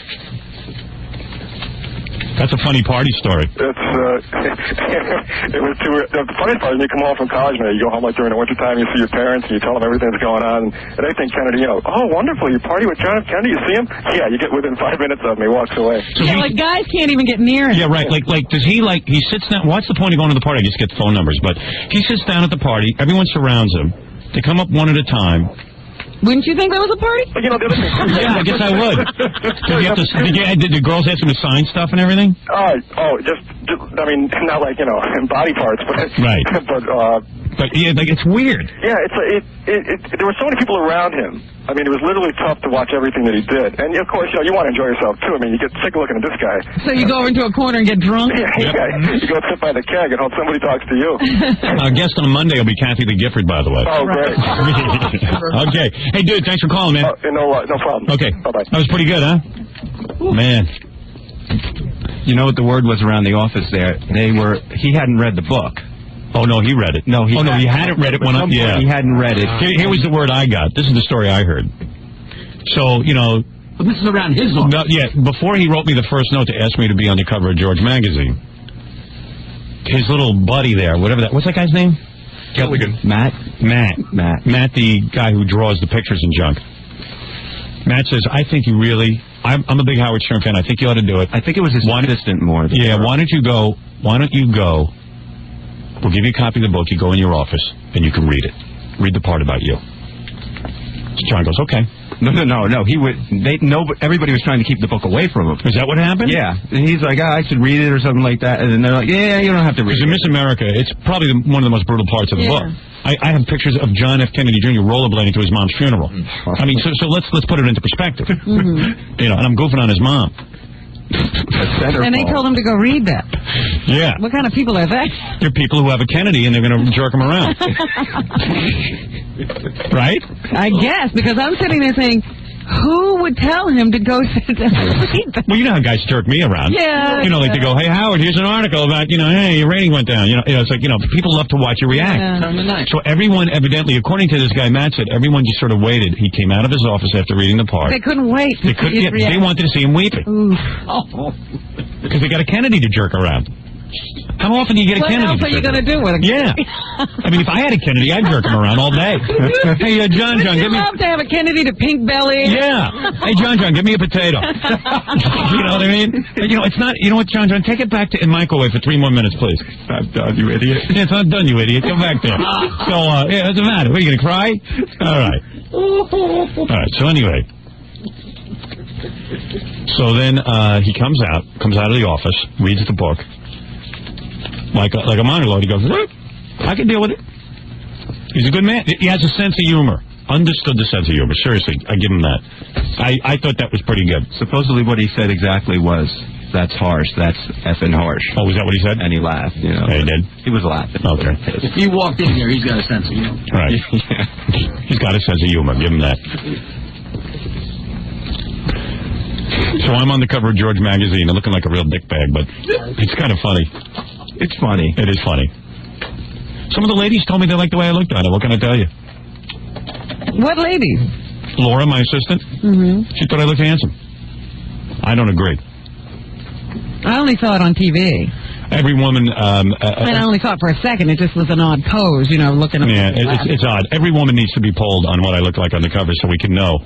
That's a funny party story. It's it was too. The funny part is when you come home from college, man, you go home like during the wintertime, you see your parents, and you tell them everything that's going on, and they think Kennedy, oh, wonderful, you party with John F. Kennedy, you see him? Yeah, you get within 5 minutes of him, he walks away. So like guys can't even get near him. Yeah, right. Like does he he sits down? What's the point of going to the party? I just get the phone numbers, but he sits down at the party. Everyone surrounds him. They come up one at a time. Wouldn't you think that was a party? But, the other thing... Yeah, I guess I would. Did the girls ask him to sign stuff and everything? Just I mean, not like, in body parts, but... Right. But yeah, it's weird. Yeah, there were so many people around him. I mean, it was literally tough to watch everything that he did. And, of course, you want to enjoy yourself, too. I mean, you get sick of looking at this guy. So you go into a corner and get drunk? Yeah, you go sit by the keg and hope somebody talks to you. Our guest on Monday will be Kathy Lee Gifford, by the way. Oh, great. Okay. Hey, dude, thanks for calling, man. No problem. Okay. Bye-bye. That was pretty good, huh? Man. You know what the word was around the office there? He hadn't read the book. Oh, no, he read it. No, he hadn't read it when he hadn't read it. Here was the word I got. This is the story I heard. So, But this is around his office. No, yeah, before he wrote me the first note to ask me to be on the cover of George magazine, his little buddy there, whatever that, what's that guy's name? Gilligan. Matt, the guy who draws the pictures and junk. Matt says, I think you really, I'm a big Howard Stern fan. I think you ought to do it. I think it was his assistant more. Yeah, why don't you go? We'll give you a copy of the book. You go in your office, and you can read it. Read the part about you. So John goes, okay. No. Everybody was trying to keep the book away from him. Is that what happened? Yeah. And he's like, I should read it or something like that. And then they're like, yeah, you don't have to read it. Because in Miss America, it's probably one of the most brutal parts of the book. I have pictures of John F. Kennedy Jr. rollerblading to his mom's funeral. I mean, so let's put it into perspective. And I'm goofing on his mom. And they told him to go read that. Yeah. What kind of people are they? They're people who have a Kennedy and they're going to jerk him around. Right? I guess, because I'm sitting there saying, who would tell him to go sit down and read that? Well, you know how guys jerk me around. Yeah. They go, hey, Howard, here's an article about, hey, your rating went down. It's like, people love to watch you react. Yeah. So everyone, evidently, according to this guy Matt said, everyone just sort of waited. He came out of his office after reading the part. They couldn't wait. They wanted to see him weeping. Because they got a Kennedy to jerk around. How often do you get a Kennedy? What else are you going to do with a Kennedy? Yeah. I mean, if I had a Kennedy, I'd jerk him around all day. Hey, John, give me... love to have a Kennedy to pink belly? Yeah. Hey, John, give me a potato. You know what I mean? It's not... You know what, John, take it back in microwave for 3 more minutes, please. I'm done, you idiot. Yeah, it's not done, you idiot. Go back there. So, yeah, what's the matter? What, are you going to cry? All right, so anyway... So then he comes out of the office, reads the book, like a monologue. He goes, I can deal with it. He's a good man. He has a sense of humor. Understood the sense of humor. Seriously, I give him that. I thought that was pretty good. Supposedly what he said exactly was, that's harsh, that's effing harsh. Oh, was that what he said? And he laughed, Yeah, he did? He was laughing. Okay. If he walked in here, he's got a sense of humor. Right. He's got a sense of humor. Give him that. So I'm on the cover of George magazine. I'm looking like a real dickbag, but it's kind of funny. It's funny. It is funny. Some of the ladies told me they liked the way I looked on it. What can I tell you? What ladies? Laura, my assistant. She thought I looked handsome. I don't agree. I only saw it on TV. Every woman... I only saw it for a second. It just was an odd pose, looking at it's odd. Every woman needs to be polled on what I look like on the cover so we can know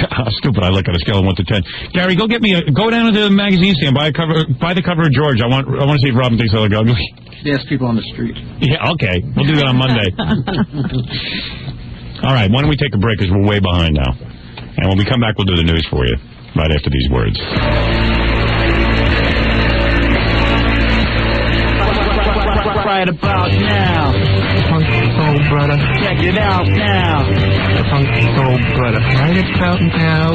how stupid I look on a scale of 1 to 10. Gary, go down to the magazine stand, buy the cover of George. I want to see if Robin thinks I look ugly. Ask people on the street. Yeah, okay. We'll do that on Monday. All right, why don't we take a break because we're way behind now. And when we come back, we'll do the news for you right after these words. Right about now. Funky soul brother. Check it out now. The funky soul brother. Right about now.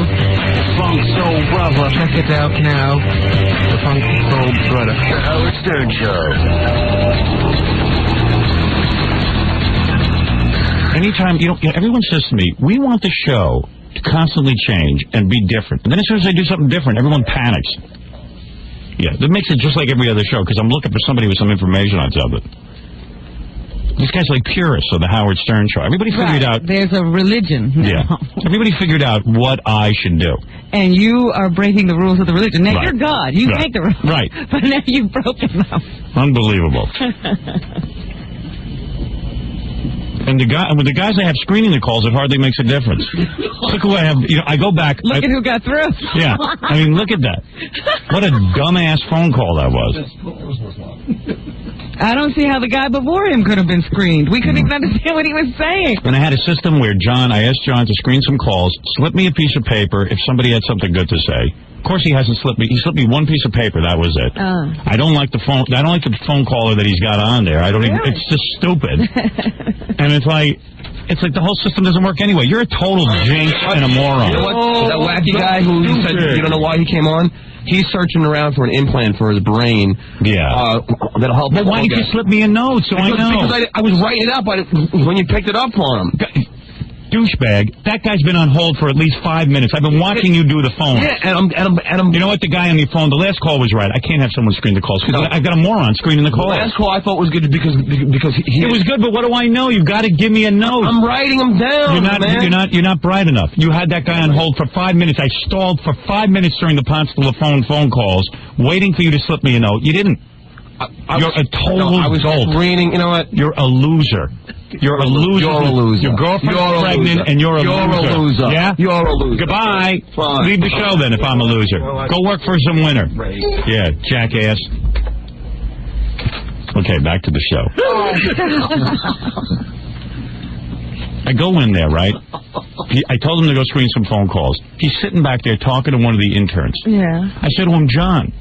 The funk soul brother. Check it out now. The funky soul brother. The Howard Stern Show. Anytime, everyone says to me, we want the show to constantly change and be different. And then as soon as I do something different, everyone panics. Yeah, that makes it just like every other show, because I'm looking for somebody with some information on something. This guy's like purist of the Howard Stern show. Everybody figured out. There's a religion. Yeah. Everybody figured out what I should do. And you are breaking the rules of the religion. Now, you're God. You make the rules. Right. But now you've broken them. Unbelievable. And the guys I have screening the calls, it hardly makes a difference. Look who I have. You know, I go back. Look at who got through. Yeah. I mean, look at that. What a dumbass phone call that was. I don't see how the guy before him could have been screened. We couldn't even understand what he was saying. And I had a system where I asked John to screen some calls, slip me a piece of paper if somebody had something good to say. Of course, he hasn't slipped me. He slipped me one piece of paper. That was it. I don't like the phone. I don't like the phone caller that he's got on there. I don't even. It's just stupid. And it's like the whole system doesn't work anyway. You're a total jinx and a moron. You know what? That wacky guy who you said you don't know why he came on. He's searching around for an implant for his brain. Yeah. That'll help. But why didn't you slip me a note so I know? Because I was writing it up when you picked it up for him. Douchebag. That guy's been on hold for at least 5 minutes. I've been watching you do the phone. Yeah, and I'm. You know what? The guy on the phone, the last call was right. I can't have someone screen the calls. I've got a moron screening the calls. The last call I thought was good because he. It was good, but what do I know? You've got to give me a note. I'm writing them down. You're not bright enough. You had that guy on hold for 5 minutes. I stalled for 5 minutes during the Ponce de Leon phone calls, waiting for you to slip me a note. You didn't. You're a total I was dolt. reading. You know what? You're a loser. You're a loser. You're a loser. Your girlfriend's pregnant, and you're a loser. You're a loser. Yeah? You're a loser. Goodbye. Fine. Leave the show then if I'm a loser. Go work for some winner. Yeah, jackass. Okay, back to the show. I go in there, right? I told him to go screen some phone calls. He's sitting back there talking to one of the interns. Yeah. I said to him, John,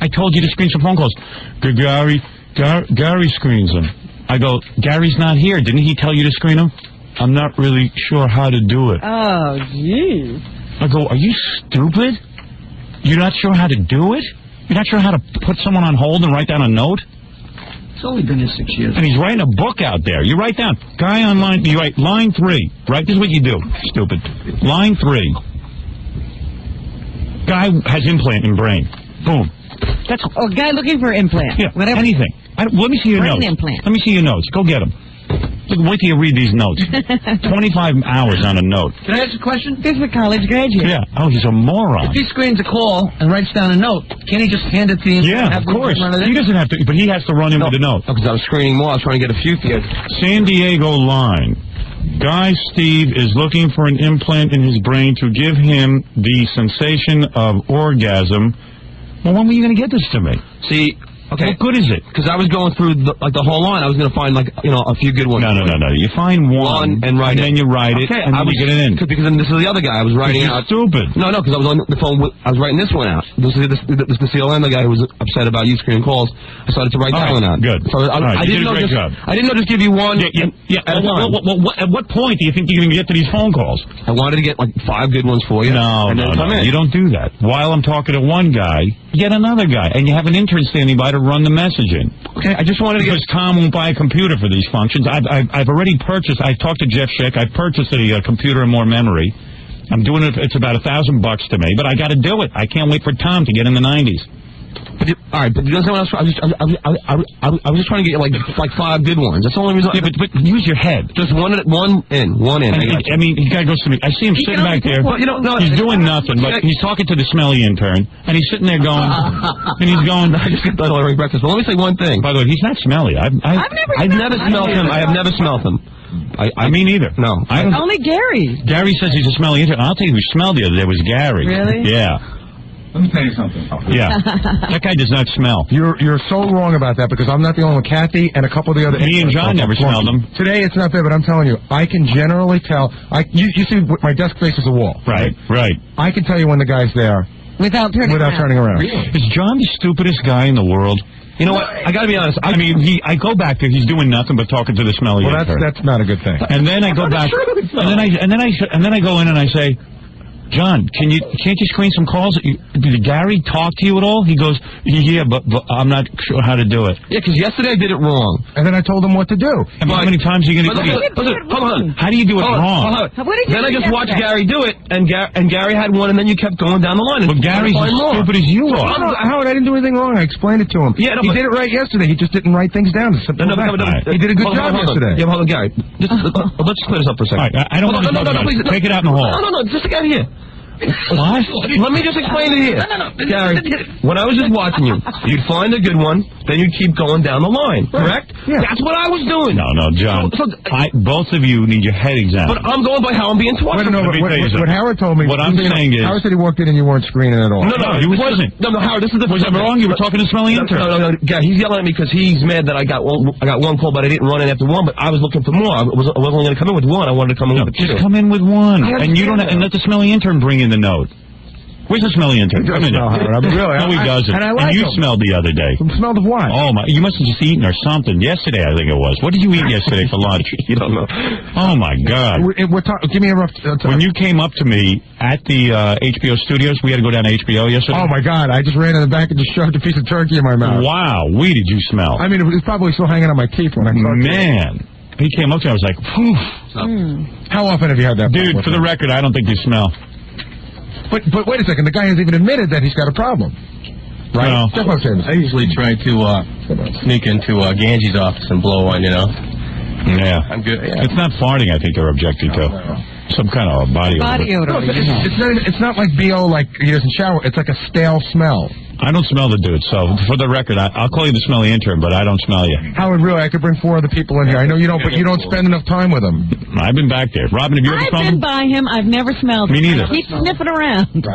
I told you to screen some phone calls. Gary screens them. I go, Gary's not here. Didn't he tell you to screen him? I'm not really sure how to do it. Oh, geez. I go, are you stupid? You're not sure how to do it? You're not sure how to put someone on hold and write down a note? It's only been here 6 years. And he's writing a book out there. You write down, guy on line, you write line 3, right? This is what you do, stupid. Line 3. Guy has implant in brain. Boom. That's a guy looking for implant. Yeah, whatever. Anything. Let me see your brain notes. Implant. Let me see your notes. Go get them. Wait till you read these notes. 25 hours on a note. Can I ask a question? This is a college graduate. Yeah. Oh, he's a moron. If he screens a call and writes down a note, can't he just hand it to you? Yeah, of course. He doesn't have to, but he has to run in with a note. Because I was screening more. I was trying to get a few for you. San Diego line. Guy Steve is looking for an implant in his brain to give him the sensation of orgasm. Well, when were you going to get this to me? See, okay. What good is it? Because I was going through the whole line. I was going to find a few good ones. No. You find one and write then you write it, and then you get it in. Because then this is the other guy I was writing out. Stupid. No, because I was on the phone. I was writing this one out. This is the CLN, the guy who was upset about you screening calls. I started to write that one out. Good. So I did didn't a great job. I didn't know just give you one. Yeah. At what point do you think you're going to get to these phone calls? I wanted to get like 5 good ones for you. No. You don't do that. While I'm talking to one guy, get another guy, and you have an intern standing by to run the message in. Okay, I just wanted to because Tom won't buy a computer for these functions. I've already purchased. I talked to Jeff Schick. I purchased a computer and more memory. I'm doing it. It's about $1,000 to me, but I got to do it. I can't wait for Tom to get in the 90s. All right, but you know what else? I was just trying to get like 5 good ones. That's the only reason. Yeah, but use your head. Just one in. I mean, he goes to me. I see him sitting back there. Well, he's doing nothing, but he's talking to the smelly intern, and he's sitting there going, and he's going. I just got done ordering breakfast. But let me say one thing. By the way, he's not smelly. I've never smelled him. I have never smelled him. I mean either. No. Only Gary. Gary says he's a smelly intern. I'll tell you who smelled the other day was Gary. Really? Yeah. Let me tell you something. Yeah. That guy does not smell. You're so wrong about that because I'm not the only one. Kathy and a couple of the other... Me and John never smelled them. Today it's not there, but I'm telling you, I can generally tell... You see, my desk faces a wall. Right. I can tell you when the guy's there. Without turning around. Really? Is John the stupidest guy in the world? You know what? I got to be honest. I go back there. He's doing nothing but talking to the smelly intern. Well, that's not a good thing. And then I go back. And then I go in and I say, John, can't you screen some calls? Did Gary talk to you at all? He goes, yeah, but I'm not sure how to do it. Yeah, because yesterday I did it wrong. And then I told him what to do. And how many times are you going to do it? Hold on. How do you do it wrong? Then I just watched Gary do it, and Gary had one, and then you kept going down the line. But Gary's as stupid as you are. Howard, I didn't do anything wrong. I explained it to him. Yeah, he did it right yesterday. He just didn't write things down. He did a good job yesterday. Yeah, hold on, Gary. Let's clear this up for a second. All right, I don't want to talk about it. Take it out in the hall. No, just get here. What? Let me just explain it here. Gary, when I was just watching you, you'd find a good one, then you'd keep going down the line, correct? Yeah. That's what I was doing. No, John. Both of you need your head examined. But I'm going by how I'm being taught. What Howard told me... What I'm saying is... Howard said he walked in and you weren't screening at all. No, he wasn't. No, Howard, this is the... Was I wrong? You were talking to Smelly Intern. No, Gary, he's yelling at me because he's mad that I got one call, but I didn't run in after one, but I was looking for more. I wasn't going to come in with one. I wanted to come in with two. Just come in with one. And you don't... And let the Smelly Intern bring in the note. Where's the Smelly Intern? Come in. No, he doesn't. And you smelled the other day. Smelled of what? Oh, my. You must have just eaten or something. Yesterday, I think it was. What did you eat yesterday for lunch? You don't know. Oh, my God. Give me a rough... When you came up to me at the HBO studios, we had to go down to HBO yesterday. Oh, my God. I just ran in the back and just shoved a piece of turkey in my mouth. Wow. Did you smell? I mean, it was probably still hanging on my teeth when I saw it. Man. He came up to me. I was like, phew. How often have you had that? Dude, for the record, I don't think you smell. But wait a second. The guy has even admitted that he's got a problem. Right? No. I usually try to sneak into Ganji's office and blow one, you know. Yeah. I'm good. Yeah. It's not farting, I think they're objecting to. Some kind of body odor. It's not like B.O. like he doesn't shower. It's like a stale smell. I don't smell the dude, so for the record, I'll call you the Smelly Intern, but I don't smell you. Howard, really, I could bring 4 other people in here. I know you don't, but you don't spend enough time with them. I've been back there. Robin, have you ever smelled him? I've been by him. I've never smelled him. Me neither. Keep sniffing around.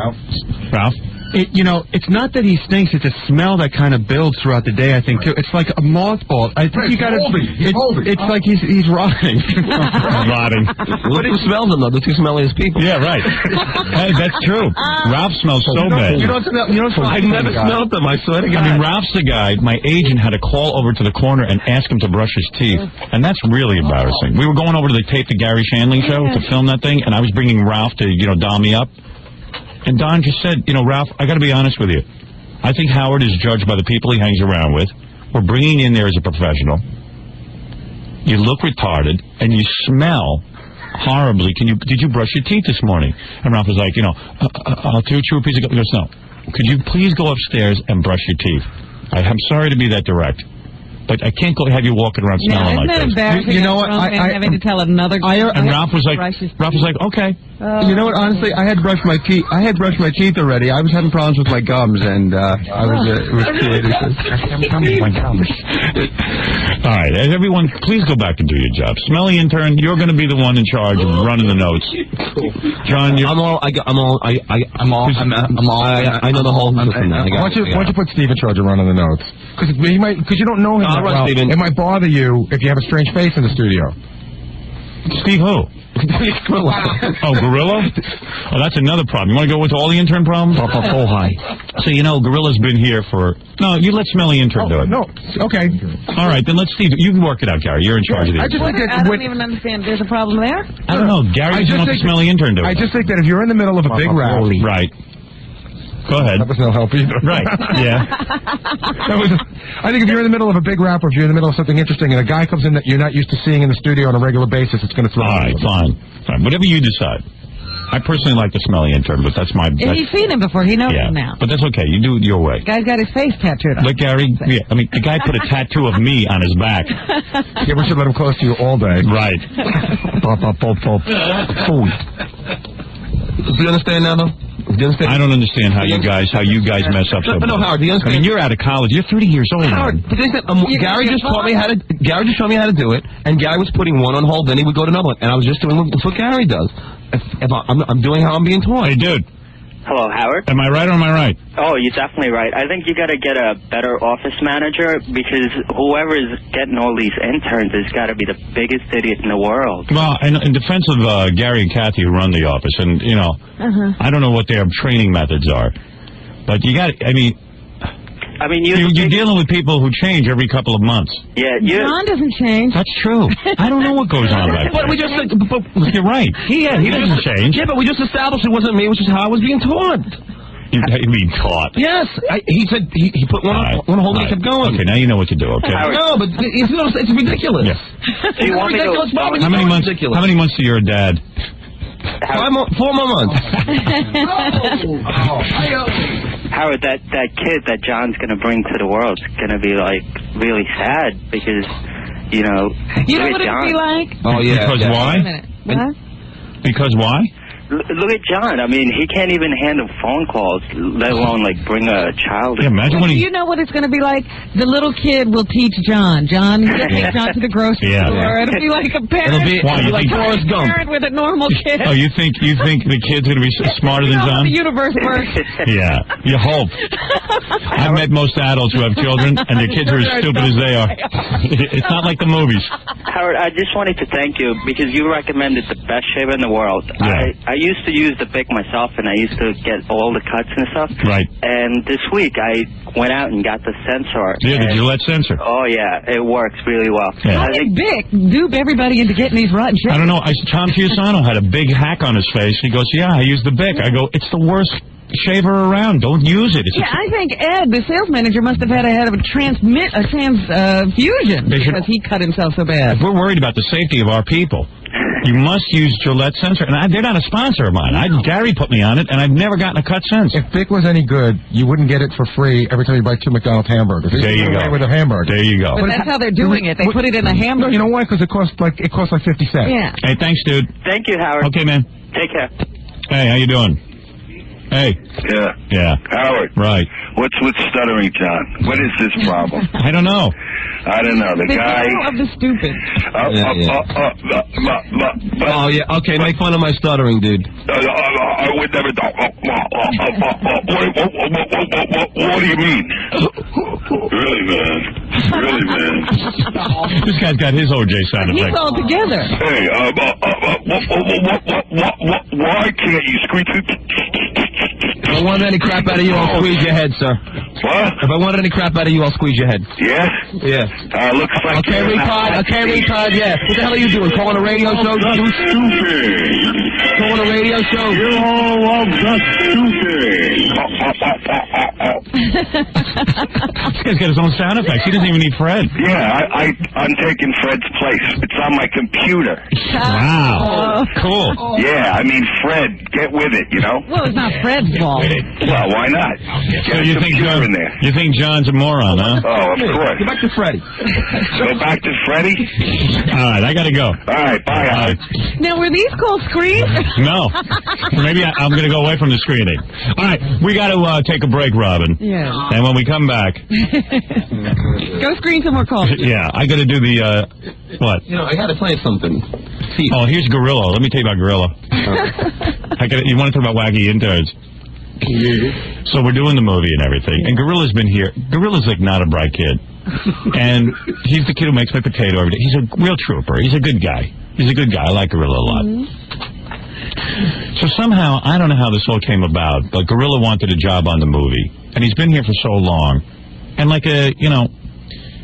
Ralph? It's not that he stinks. It's a smell that kind of builds throughout the day, I think, too. It's like a mothball. I think you got to... It's like he's rotting. Rotting. What who smells him, though? The two smelliest people. Yeah, right. That's true. Ralph smells so bad. You don't smell... I've never smelled them, I swear to God. I mean, Ralph's the guy. My agent had to call over to the corner and ask him to brush his teeth. And that's really embarrassing. We were going over to the tape the Gary Shandling show to film that thing, and I was bringing Ralph to, doll me up. And Don just said, Ralph, I got to be honest with you. I think Howard is judged by the people he hangs around with. We're bringing you in there as a professional. You look retarded, and you smell horribly. Did you brush your teeth this morning? And Ralph was like, I'll teach you a piece of... He goes, no. Could you please go upstairs and brush your teeth? I'm sorry to be that direct. But I can't have you walking around smelling like this. Isn't that embarrassing? You know what? Having to tell another guy. And Ralph was like, okay. You know what? Honestly, I had brushed my teeth. Already. I was having problems with my gums, and I was creative. All right, everyone, please go back and do your job. Smelly Intern, you're going to be the one in charge of running the notes. John, I know the whole thing. Why don't you put Steve in charge of running the notes? Because you don't know him that well. It might bother you if you have a strange face in the studio. Steve who? Oh, Gorilla? Oh, that's another problem. You want to go into all the intern problems? Oh, hi. So, Gorilla's been here for... No, you let Smelly Intern do it. No, okay. All right, then let Steve... You can work it out, Gary. You're in charge of the intern. I don't even understand. There's a problem there? I don't know. Gary doesn't want the Smelly Intern do it. I just think that if you're in the middle of a big rap... Right. Go ahead. That was no help either. Right, yeah. I think if you're in the middle of a big rap or if you're in the middle of something interesting and a guy comes in that you're not used to seeing in the studio on a regular basis, it's going to throw you. All right, fine. Whatever you decide. I personally like the Smelly Intern, but that's my... He's seen him before. He knows him now. But that's okay. You do it your way. The guy's got his face tattooed on. Let Gary... Yeah, I mean, the guy put a tattoo of me on his back. Yeah, we should let him close to you all day. Right. Do you understand now, though? I don't understand how you guys mess up so much. No, Howard, do you understand? I mean, you're out of college. You're 30 years old. Howard, Gary just taught me how to do it, and Gary was putting one on hold, then he would go to another one, and I was just doing what Gary does. If I'm doing how I'm being taught. Hey, dude. Hello, Howard. Am I right or am I right? Oh, you're definitely right. I think you got to get a better office manager because whoever's getting all these interns has got to be the biggest idiot in the world. Well, in defense of Gary and Kathy who run the office, and, I don't know what their training methods are, but you got to, I mean... I mean, you're dealing with people who change every couple of months. Yeah, John doesn't change. That's true. I don't know what goes on back there. But we just You're right. He doesn't change. Yeah, but we just established it wasn't me, which is how I was being taught. You mean taught? Yes. He said he put one hold and he kept going. Okay, now you know what to do, okay? No, but it's ridiculous. Yeah. Do you want me to... How many months are you a dad? 4 more months. Howard, that kid that John's going to bring to the world is going to be, like, really sad because, you know... You know what it'd be like? Oh, yeah. Because why? Wait a minute. What? Because why? Look at John. I mean, he can't even handle phone calls, let alone, like, bring a child. Yeah, imagine when you know what it's going to be like? The little kid will teach John. John, he'll take John to the grocery store. It'll be like a parent. It'll be like Forrest Gump. Parent with a normal kid. Oh, you think the kid's going to be smarter than John? The universe works. Yeah, you hope. I've met most adults who have children, and their kids are as stupid as they are. It's not like the movies. Howard, I just wanted to thank you because you recommended the best shaver in the world. Yeah. I used to use the Bic myself, and I used to get all the cuts and stuff. Right. And this week, I went out and got the sensor. Yeah, the Gillette sensor. Oh, yeah. It works really well. Yeah. How did Bic dupe everybody into getting these rotten shit? I don't know. Tom Chiusano had a big hack on his face. He goes, yeah, I use the Bic. I go, it's the worst shaver around. Don't use it. I think Ed, the sales manager, must have had a transfusion because he cut himself so bad. We're worried about the safety of our people. You must use Gillette sensor. And they're not a sponsor of mine. Gary put me on it, and I've never gotten a cut since. If Bic was any good, you wouldn't get it for free every time you buy 2 McDonald's hamburgers. There you go. With a hamburger. There you go. But that's how they're doing it. They put it in a hamburger. No, you know why? Because it costs like 50 cents. Yeah. Hey, thanks, dude. Thank you, Howard. Okay, man. Take care. Hey, how you doing? Hey. Yeah. Howard. Right. What's with stuttering, John? What is this problem? I don't know. The guy... of the stupid. Oh, yeah. Okay, make fun of my stuttering, dude. I would never... What do you mean? Really, man. This guy's got his OJ sound effect. He's all together. Hey, why can't you squeeze it? If I wanted any crap out of you, I'll squeeze your head, sir. What? If I wanted any crap out of you, I'll squeeze your head. Yeah? Yeah. Looks like... Okay, retard, yeah. What the hell are you doing? Calling a radio show? You stupid. Calling a radio show? You're all stupid. This guy's got his own sound effects. He doesn't even need Fred. Yeah, I'm taking Fred's place. It's on my computer. Wow. Cool. Yeah, I mean, Fred, get with it, you know? Well, it's not Fred's fault. Well, why not? So you think John's a moron, huh? Oh, of course. Go back to Freddie. Go back to Freddie? All right, I got to go. All right, bye, Howard. Now, were these called screens? No. Maybe I'm going to go away from the screening. All right, we got to take a break, Robin. Yeah. And when we come back... Go screen some more calls. Yeah, I got to do the... what? You know, I got to play something. See. Oh, here's Gorilla. Let me tell you about Gorilla. You want to talk about wacky interns? So we're doing the movie and everything, and Gorilla's been here. Gorilla's like not a bright kid, and he's the kid who makes my potato every day. He's a real trooper. He's a good guy. I like Gorilla a lot. So somehow, I don't know how this all came about, but Gorilla wanted a job on the movie, and he's been here for so long, and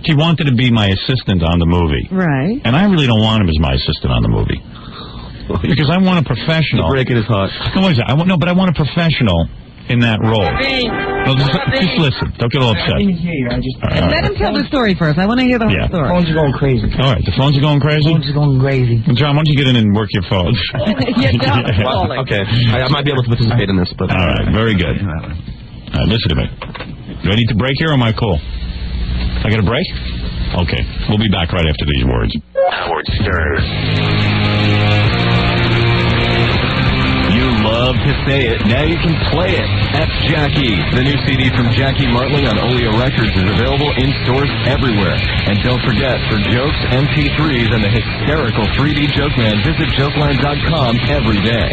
he wanted to be my assistant on the movie. Right. And I really don't want him as my assistant on the movie. Because I want a professional. You're breaking his heart. No, what is that? I want a professional in that role. No, just listen. Don't get all upset. Let him tell the story first. I want to hear the whole story. The phones are going crazy. All right, the phones are going crazy? The phones are going crazy. John, why don't you get in and work your phone? Okay, I might be able to participate in this, but... All right, very good. All right, listen to me. Do I need to break here or am I cool? I got a break? Okay, we'll be back right after these words. Howard Stern. You love to say it. Now you can play it. F Jackie. The new CD from Jackie Martling on Oleo Records is available in stores everywhere. And don't forget, for jokes, MP3s, and the hysterical 3D Joke Man, visit jokeline.com every day.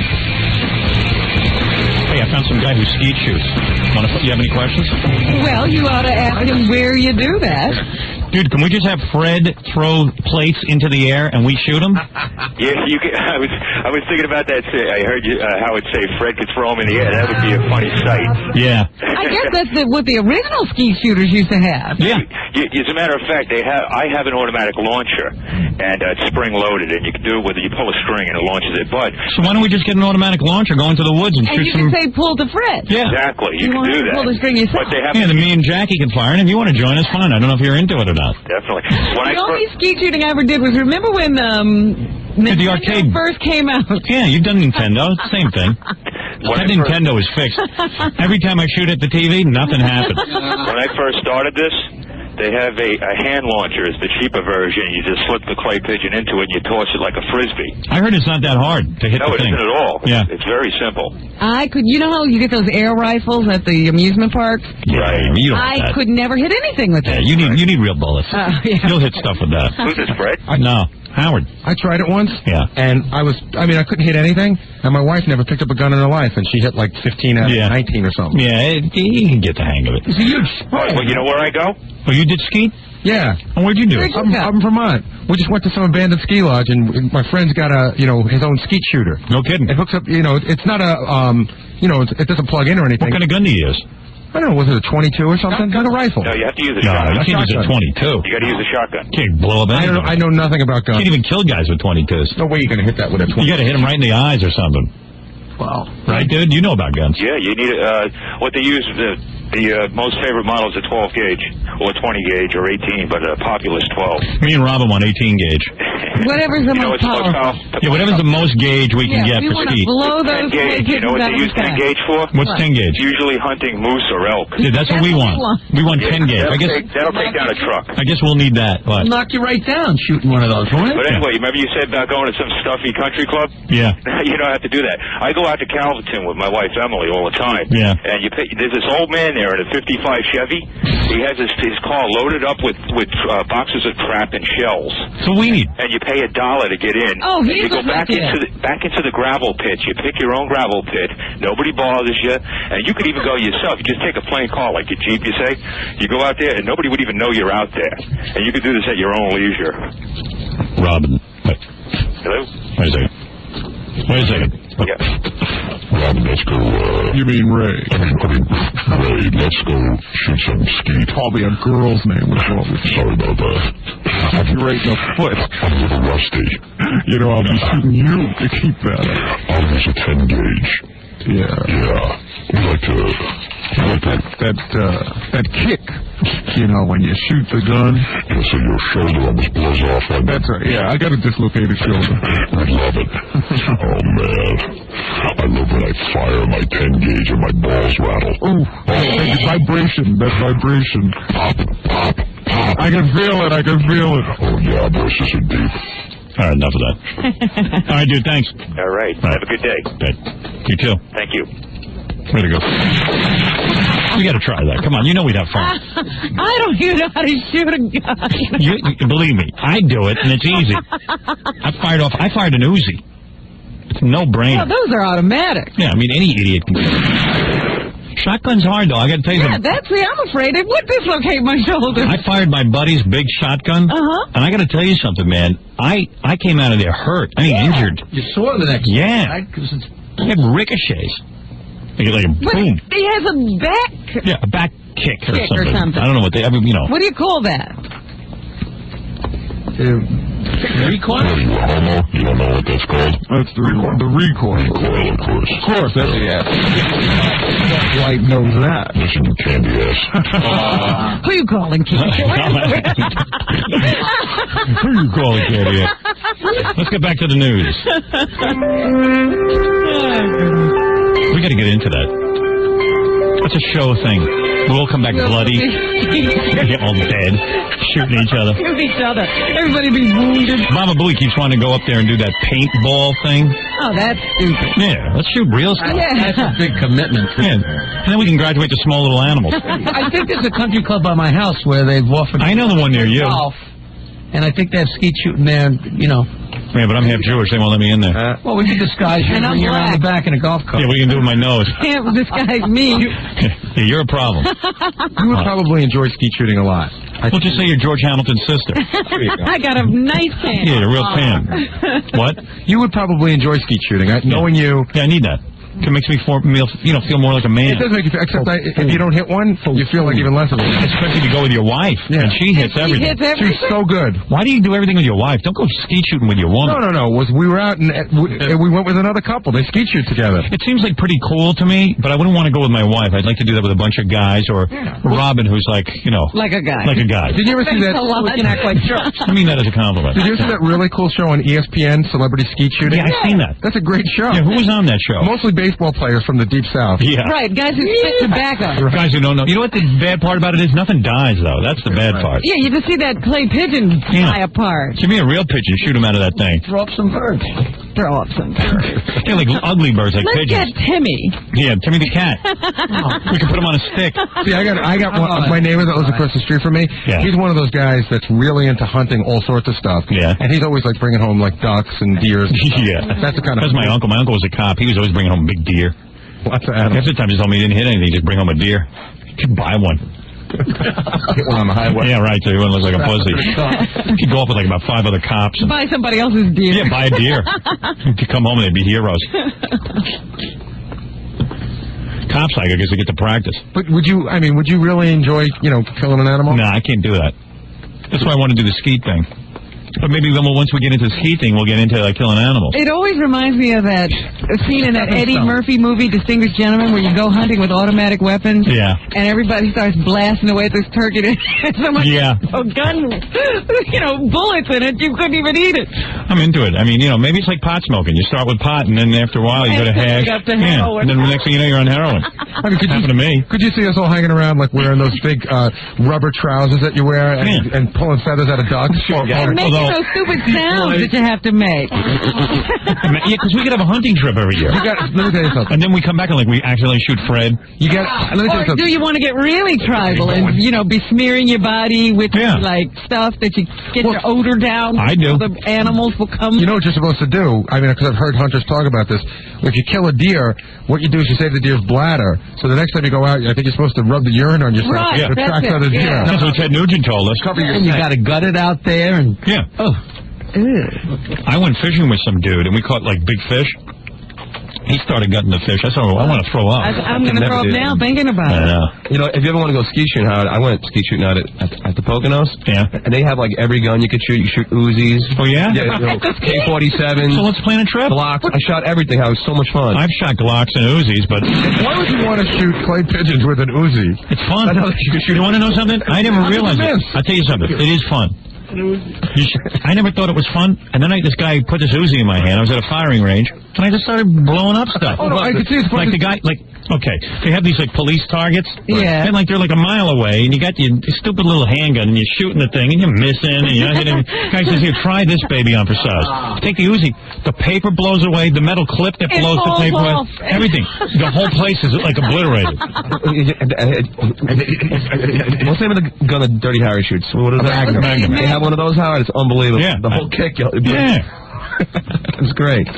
Hey, I found some guy who skeet shoots. You have any questions? Well, you ought to ask him where you do that. Dude, can we just have Fred throw plates into the air and we shoot them? Yeah, you can, I was thinking about that. I heard you, Howard say Fred could throw them in the air. That would be a funny sight. Yeah. I guess that's what the original skeet shooters used to have. Yeah. As a matter of fact, I have an automatic launcher, and it's spring-loaded, and you can do it with you pull a string and it launches it. But so why don't we just get an automatic launcher, go into the woods and shoot some... And you can say pull to Fred. Yeah. Exactly. You can do that. Pull the string yourself. But they have then me and Jackie can fire, and if you want to join us, fine. I don't know if you're into it or not. Definitely. The only skeet shooting I ever did was, remember when Nintendo the arcade first came out? Yeah, you've done Nintendo. Same thing. That Nintendo is fixed. Every time I shoot at the TV, nothing happens. When I first started this, they have a hand launcher. It's the cheaper version. You just slip the clay pigeon into it and you toss it like a frisbee. I heard it's not that hard to hit the thing. No, it isn't at all. Yeah. It's very simple. You know how you get those air rifles at the amusement parks? Right. I could never hit anything with that. Yeah, you need real bullets. Yeah. You'll hit stuff with that. Who's this, Fred? No, Howard. I tried it once. Yeah. And I couldn't hit anything. And my wife never picked up a gun in her life, and she hit like 15 out of 19 or something. Yeah, you can get the hang of it. It's a huge sport. Well, you know where I go? Oh, you did ski? Yeah. And where'd you do it? I'm from Vermont. We just went to some abandoned ski lodge, and my friend's got his own skeet shooter. No kidding. It hooks up, it's not a, it doesn't plug in or anything. What kind of gun do you use? I don't know, was it a 22 or something? Like a rifle. No, you have to use a shotgun. You can't use a 22. You got to use a shotgun. Can't blow up anything. I know nothing about guns. You can't even kill guys with 22s. No way you're going to hit that with a 22. You got to hit them right in the eyes or something. Wow. Right, dude? You know about guns. Yeah, you need what they use. The most favorite model is a 12 gauge or 20 gauge or 18, but popular is 12. Me and Robin want 18 gauge. Whatever's the most powerful. Yeah, whatever's the most gauge we can get for ski. Blow those 10 gauge. You know what they use 10 gauge for? What's 10 gauge? Usually hunting moose or elk. Yeah, that's what we want. We want 10 gauge. That'll take down a truck. I guess we'll need that. What? Knock you right down shooting one of those, won't it? But anyway, remember you said about going to some stuffy country club? Yeah. You don't have to do that. I go out to Calverton with my wife Emily all the time. Yeah. And there's this old man there in a 55 Chevy. He has his car loaded up with boxes of crap and shells. So we need. And you pay $1 to get in. Oh, and you go back into the gravel pit. You pick your own gravel pit. Nobody bothers you. And you could even go yourself. You just take a plain car like your Jeep, you say. You go out there and nobody would even know you're out there. And you could do this at your own leisure. Robin. Wait. Hello? Wait a second. Yeah. Robin, let's go, You mean Ray? I mean, Ray, let's go shoot some skeet. Probably a girl's name was wrong with you. Sorry about that. I'll be right in the foot. I'm a little rusty. I'll be shooting you to keep that. I'll use a 10 gauge. Yeah. Yeah. We like that kick, when you shoot the gun. Yeah, so your shoulder almost blows off. That's right. Yeah, I got a dislocated shoulder. I love it. Oh, man. I love when I fire my 10 gauge and my balls rattle. Ooh. Vibration. That vibration. Pop, pop, pop. I can feel it. Oh, yeah, voices are deep. All right, enough of that. All right, dude, thanks. All right. Have a good day. Good. You too. Thank you. Way to go. We got to try that. Come on, we'd have fun. I don't even know how to shoot a gun. You believe me, I do it, and it's easy. I fired an Uzi. It's no brainer. Well, those are automatic. Yeah, any idiot can do it. Shotgun's hard, though. I got to tell you something. I'm afraid it would dislocate my shoulder. I fired my buddy's big shotgun, and I got to tell you something, man. I came out of there hurt. Injured. You saw the next Yeah. right? I had ricochets. Like a boom. He has a back. Yeah, a back kick or something. I don't know what What do you call that? Recoil? You a homo? You don't know what that's called? That's the recoil. Recoil, of course. Of course, that's White knows that. Listen, you candy ass. Who you calling, Candy? Who you calling, Candy ass? Let's get back to the news. We got to get into that. That's a show thing. We'll all come back bloody, all dead, shooting each other. Everybody be wounded. Mama Booey keeps wanting to go up there and do that paintball thing. Oh, that's stupid. Yeah, let's shoot real stuff. Yeah. That's a big commitment. Yeah. And then we can graduate to small little animals. I think there's a country club by my house where they've offered... I know the one near you. Golf. And I think that skeet shooting there, you know. Yeah, but I'm half Jewish. They won't let me in there. Well, we can disguise you and bring you around the back in a golf cart. Yeah, what are you going to do with my nose? Can't disguise me. Yeah, you're a problem. You would probably enjoy skeet shooting a lot. Well, just say you're George Hamilton's sister. I got a nice tan. Yeah, a real tan. What? You would probably enjoy skeet shooting. Knowing you... Yeah, I need that. It makes me feel more like a man. It does make you feel, except if you don't hit one, you feel like even less of a man. Especially if you go with your wife, and she hits everything. She's so good. Why do you do everything with your wife? Don't go skeet shooting with your woman. No. We were out and we went with another couple. They skeet shoot together. It seems like pretty cool to me, but I wouldn't want to go with my wife. I'd like to do that with a bunch of guys, or Robin, who's like, like a guy. Like a guy. Did you ever see that? I mean that as a compliment. Did you ever see that really cool show on ESPN, Celebrity Skeet Shooting? Yeah, I've seen that. That's a great show. Yeah, who was on that show? Mostly baseball players from the Deep South. Yeah. Right, guys who spit tobacco. Guys who don't know. You know what the bad part about it is? Nothing dies, though. That's the bad part. Yeah, you just see that clay pigeon fly apart. Give me a real pigeon. Shoot him out of that thing. Throw up some birds. Throw up some birds. They're like ugly birds, like Let's pigeons. get Timmy. Yeah, Timmy the cat. We can put him on a stick. See, I got one, my neighbor that lives across the street from me. Yeah. He's one of those guys that's really into hunting all sorts of stuff. Yeah. And he's always like bringing home like ducks and deers. Yeah. That's the kind of. That's my uncle. My uncle was a cop. He was always bringing home big deer. Lots of animals. Half the time he told me he didn't hit anything. Just bring home a deer. You could buy one. Get one on the highway. Yeah, right. So he wouldn't look like a pussy. You could go off with like about 5 other cops. And, buy somebody else's deer. Yeah, buy a deer. You could come home and they'd be heroes. Cops, I guess, to get to practice. But would you really enjoy, killing an animal? No, I can't do that. That's why I want to do the skeet thing. But maybe then once we get into skeeting, we'll get into killing animals. It always reminds me of that scene in that Eddie Murphy movie, Distinguished Gentleman, where you go hunting with automatic weapons. Yeah. And everybody starts blasting away at this turkey. There's so much gun, bullets in it, you couldn't even eat it. I'm into it. I mean, maybe it's like pot smoking. You start with pot, and then after a while, you go to hash. And then the next thing you know, you're on heroin. Happened to me. Could you see us all hanging around like wearing those big rubber trousers that you wear and pulling feathers out of ducks? And making those stupid sounds that you have to make. Yeah, because we could have a hunting trip every year. Let me tell you something. And then we come back and we accidentally shoot Fred. Let me tell you something. Or do you want to get really tribal and be smearing your body with like stuff that you get your odor down? I do. So the animals will come. You know what you're supposed to do? I mean, because I've heard hunters talk about this. If you kill a deer, what you do is you save the deer's bladder. So the next time you go out, I think you're supposed to rub the urine on yourself to attract other deer. That's what Ted Nugent told us. Cover your. And you got to gut it out there and. Yeah. Oh. I went fishing with some dude, and we caught, big fish. He started gutting the fish. I said, I want to throw up. I'm going to throw up now thinking about it. If you ever want to go skeet shooting, Howard, I went skeet shooting out at the Poconos. Yeah. And they have, every gun you could shoot. You shoot Uzis. Oh, yeah? K-47s. So let's plan a trip. Glocks. I shot everything. It was so much fun. I've shot Glocks and Uzis, but... Why would you want to shoot clay pigeons with an Uzi? It's fun. You want to know something? I never realized it. I'll tell you something. It is fun. I never thought it was fun, and then this guy put this Uzi in my hand. I was at a firing range, and I just started blowing up stuff. Oh, no, I could see it's the guy, okay, they have these police targets, and they're a mile away, and you got your stupid little handgun, and you're shooting the thing, and you're missing, and you're not hitting. The guy says, "Here, try this baby on for size. Take the Uzi, the paper blows away, the metal clip that blows the paper away, everything. The whole place is obliterated." What's the name of the gun that Dirty Harry shoots? What is that? Magnum. They have one of those, Howard? It's unbelievable. Yeah. The whole kick. Yeah. It's great.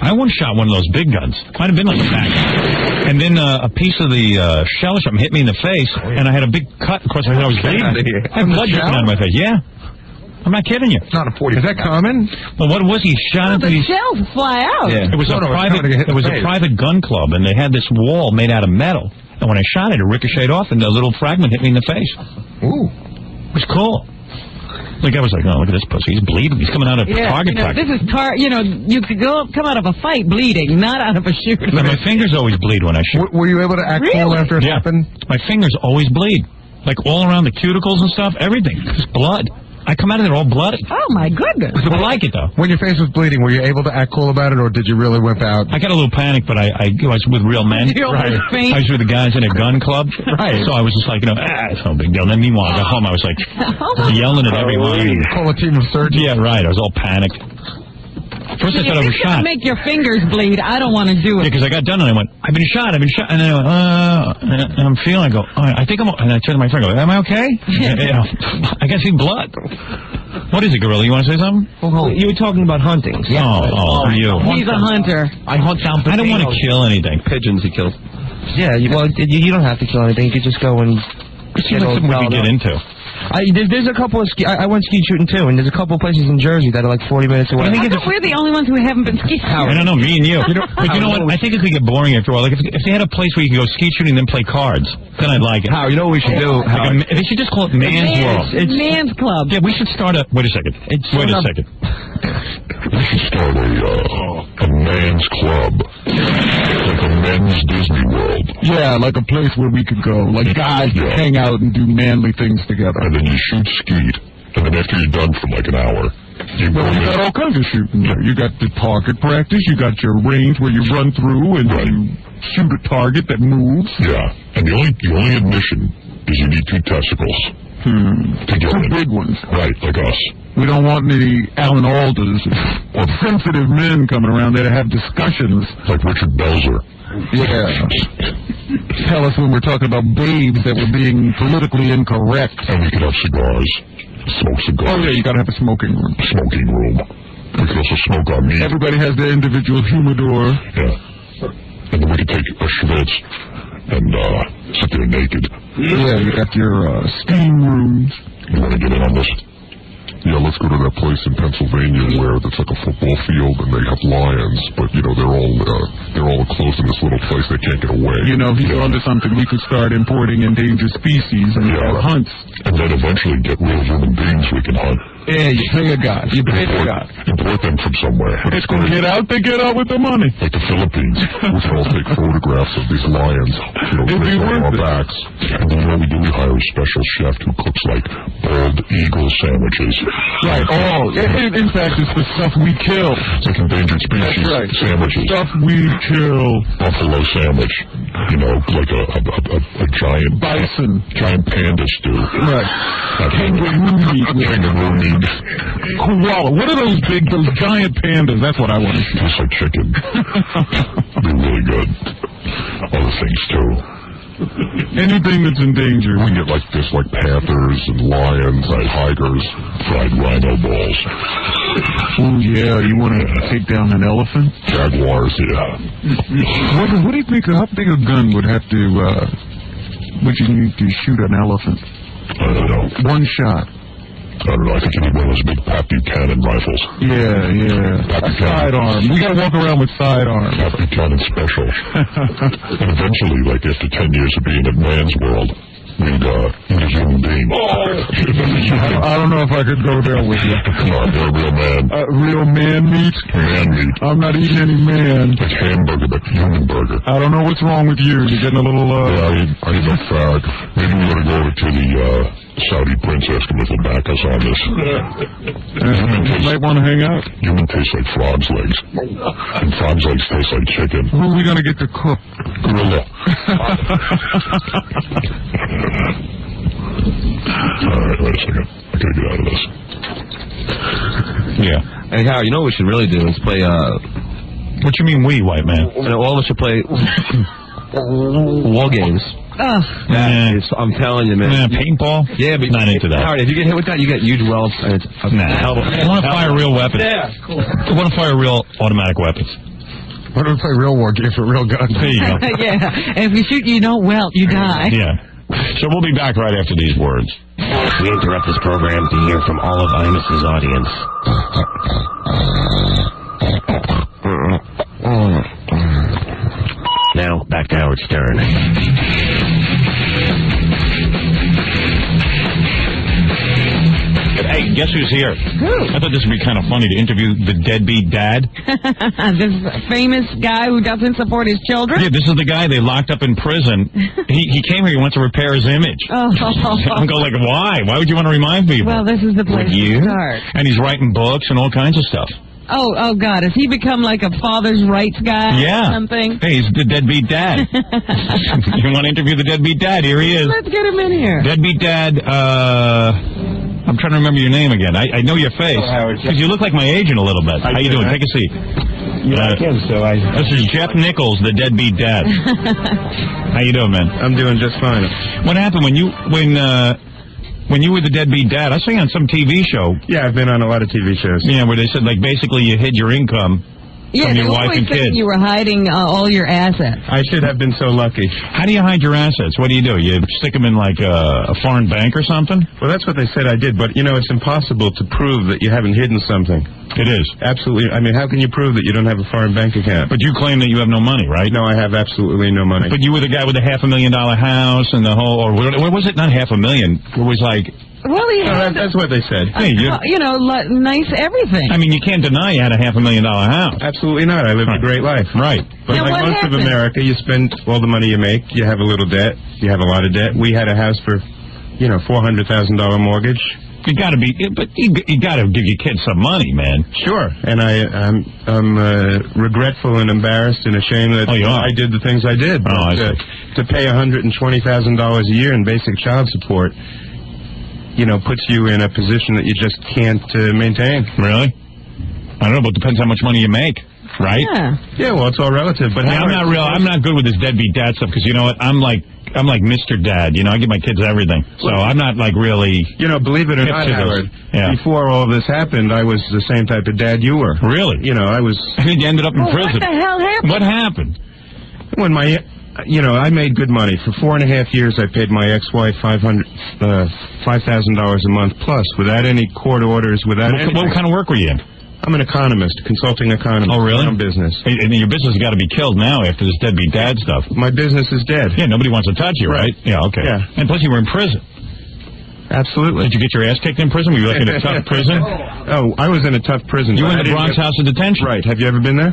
I once shot one of those big guns. Might have been like a Magnum. And then a piece of the shell or something hit me in the face, and I had a big cut. Of course, I was bleeding. I had blood dripping out of my face. Yeah. I'm not kidding you. It's not a 40. Is that common? Well, what it was, he shot into these... The shells fly out. Yeah. It was a private gun club, and they had this wall made out of metal. And when I shot it, it ricocheted off, and a little fragment hit me in the face. Ooh. It was cool. The guy was like, "Oh, look at this pussy. He's bleeding. He's coming out of target practice." This is you could come out of a fight bleeding, not out of a shooting. My fingers always bleed when I shoot. Were you able to act cool after it happened? My fingers always bleed. All around the cuticles and stuff, everything. Just blood. I come out of there all bloody. Oh, my goodness. I like it, though. When your face was bleeding, were you able to act cool about it, or did you really whip out? I got a little panic, but I was with real men. Right. I was with the guys in a gun club. Right. So I was just it's no big deal. And then meanwhile, I got home, I was yelling at everyone. Call a team of surgeons. Yeah, right. I was all panicked. First I thought I was shot. Make your fingers bleed. I don't want to do it. Yeah, because I got done and I went, I've been shot. And then I went, and I'm feeling, I go, I think I'm, and I turned to my friend and go, am I okay? I can see blood. What is it, Gorilla? You want to say something? Well, you were talking about hunting. Yeah. Oh, you. He's a hunter. I hunt down potatoes. I don't want to kill anything. Pigeons he kills. Yeah, you don't have to kill anything. You could just go and... It seems like something we could get into. There's a couple of I went skeet shooting too, and there's a couple of places in Jersey that are like 40 minutes away. I think we're the only ones who haven't been skeet shooting. I don't know, me and you. But you know what? I think it could get boring after a while. Like if they had a place where you could go skeet shooting and then play cards, then I'd like it. Howard, you know what we should do? They should just call it Man's World. It's Man's Club. Yeah, we should start a... Wait a second. Wait a second. We should start a man's club. Like a men's Disney World. Yeah, like a place where we could go. Like guys hang out and do manly things together. And then you shoot skeet. And then after you're done for like an hour, you got all kinds of shooting there. You got the target practice. You got your range where you run through and you shoot a target that moves. Yeah. And the only admission is you need 2 testicles. To get 2 big ones. Right, like us. We don't want any Alan Alders or sensitive men coming around there to have discussions. Like Richard Belzer. Yeah. Tell us when we're talking about babes that were being politically incorrect. And we could have cigars. Smoke cigars. Oh, yeah, you gotta have a smoking room. Smoking room. We could also smoke our meat. Everybody has their individual humidor. Yeah. And then we could take a schwitz and sit there naked. Yeah, you got your steam rooms. You want to get in on this? Yeah, let's go to that place in Pennsylvania where it's like a football field and they have lions, but you know they're all enclosed in this little place. They can't get away. You know, if you go onto something, we could start importing endangered species and hunts, and then eventually get real human beings we can hunt. Yeah, you pay a guy. You pay a guy. Import them from somewhere. If they get out, they get out with the money. Like the Philippines, we can all take photographs of these lions. You know, place on our backs. And then what we do, we hire a special chef who cooks like bald eagle sandwiches. Right. Oh, in fact, it's the stuff we kill. It's like endangered species sandwiches. Stuff we kill. Buffalo sandwich. You know, like a giant bison, giant panda stew. Right. Kangaroo meat. Kangaroo meat. Koala. What are those giant pandas? That's what I want to see. Tastes like chicken. They're really good. Other things too. Anything that's in danger. We can get like panthers and lions and tigers, fried rhino balls. Oh yeah, you want to take down an elephant? Jaguars, yeah. What do you think? How big a gun would have to? Would you need to shoot an elephant? I don't know. One shot. I don't know. I think you need one of those big Pat Buchanan rifles. Yeah. Sidearm. We got to walk around with sidearms. Pat Buchanan special. And eventually, like after 10 years of being at Man's World, we'd eat a human being. I don't know if I could go there with you. Come on, you're a real man. Real man meat? Man meat. I'm not eating any man. Like hamburger, but human burger. I don't know what's wrong with you. You're getting a little, Yeah, I eat a fag. Maybe we ought to go over to the, Saudi prince, ask him if he'll back us on this. You might want to hang out. Human tastes like frog's legs. And frog's legs taste like chicken. Who are we going to get to cook? Gorilla. Alright, wait a second. I gotta get out of this. Yeah. Hey, Howard, you know what we should really do is play, What you mean we, white man? All of us should play war games. I'm telling you, man. Paintball? Yeah, but not into that. Howard, if you get hit with that, you get huge welts. And it's I want to fire real weapons. Yeah, cool. I want to fire real automatic weapons. Why don't we play real war games with real guns? There you go. Yeah, and if you shoot, you don't welt, you die. Yeah. So we'll be back right after these words. We interrupt this program to hear from all of Imus's audience. Now, back to Howard Stern. Hey, guess who's here? Who? I thought this would be kind of funny to interview the deadbeat dad. This famous guy who doesn't support his children? Yeah, this is the guy they locked up in prison. He came here, he wants to repair his image. Oh. I'm going like, why? Why would you want to remind people? Well, this is the place to start. And he's writing books and all kinds of stuff. Oh, God. Has he become like a father's rights guy or something? Hey, he's the deadbeat dad. You want to interview the deadbeat dad? Here he is. Let's get him in here. Deadbeat dad, I'm trying to remember your name again. I know your face. Because you look like my agent a little bit. How you doing? Take a seat. This is Jeff Nichols, the deadbeat dad. How you doing, man? I'm doing just fine. What happened when When you were the deadbeat dad, I saw you on some TV show. Yeah, I've been on a lot of TV shows. Yeah, where they said, like, basically you hid your income from your wife and kids. You were hiding all your assets. I should have been so lucky. How do you hide your assets? What do? You stick them in, like, a foreign bank or something? Well, that's what they said I did, but, you know, it's impossible to prove that you haven't hidden something. It is. Absolutely. I mean, how can you prove that you don't have a foreign bank account? But you claim that you have no money, right? No, I have absolutely no money. But you were the guy with the $500,000 house and the whole, or what was it? Not $500,000. It was like... Well, that's what they said. Hey, nice everything. I mean, you can't deny you had a $500,000 house. Absolutely not. I lived a great life. Right. But like most of America, you spend all the money you make. You have a little debt. You have a lot of debt. We had a house for, $400,000 mortgage. You got to you got to give your kids some money, man. Sure, and I'm regretful and embarrassed and ashamed that I did the things I did. To pay $120,000 a year in basic child support, puts you in a position that you just can't maintain. Really? I don't know, but it depends how much money you make, right? Yeah. Well, it's all relative. But I'm not good with this deadbeat dad stuff because you know what? I'm like Mr. Dad. I give my kids everything. So I'm not like really... believe it or not, Howard, before all this happened, I was the same type of dad you were. Really? I was... I think you ended up in prison. What the hell happened? What happened? When I made good money. For 4.5 years, I paid my ex-wife $5,000 a month plus, without any court orders, without What kind of work were you in? I'm an economist, consulting economist. Oh, really? My own business. And your business has got to be killed now after this deadbeat dad stuff. My business is dead. Yeah, nobody wants to touch you, right? Yeah, okay. Yeah. And plus you were in prison. Absolutely. Did you get your ass kicked in prison? Were you like in a tough prison? Oh, I was in a tough prison. You were in the Bronx House of Detention. Right. Have you ever been there?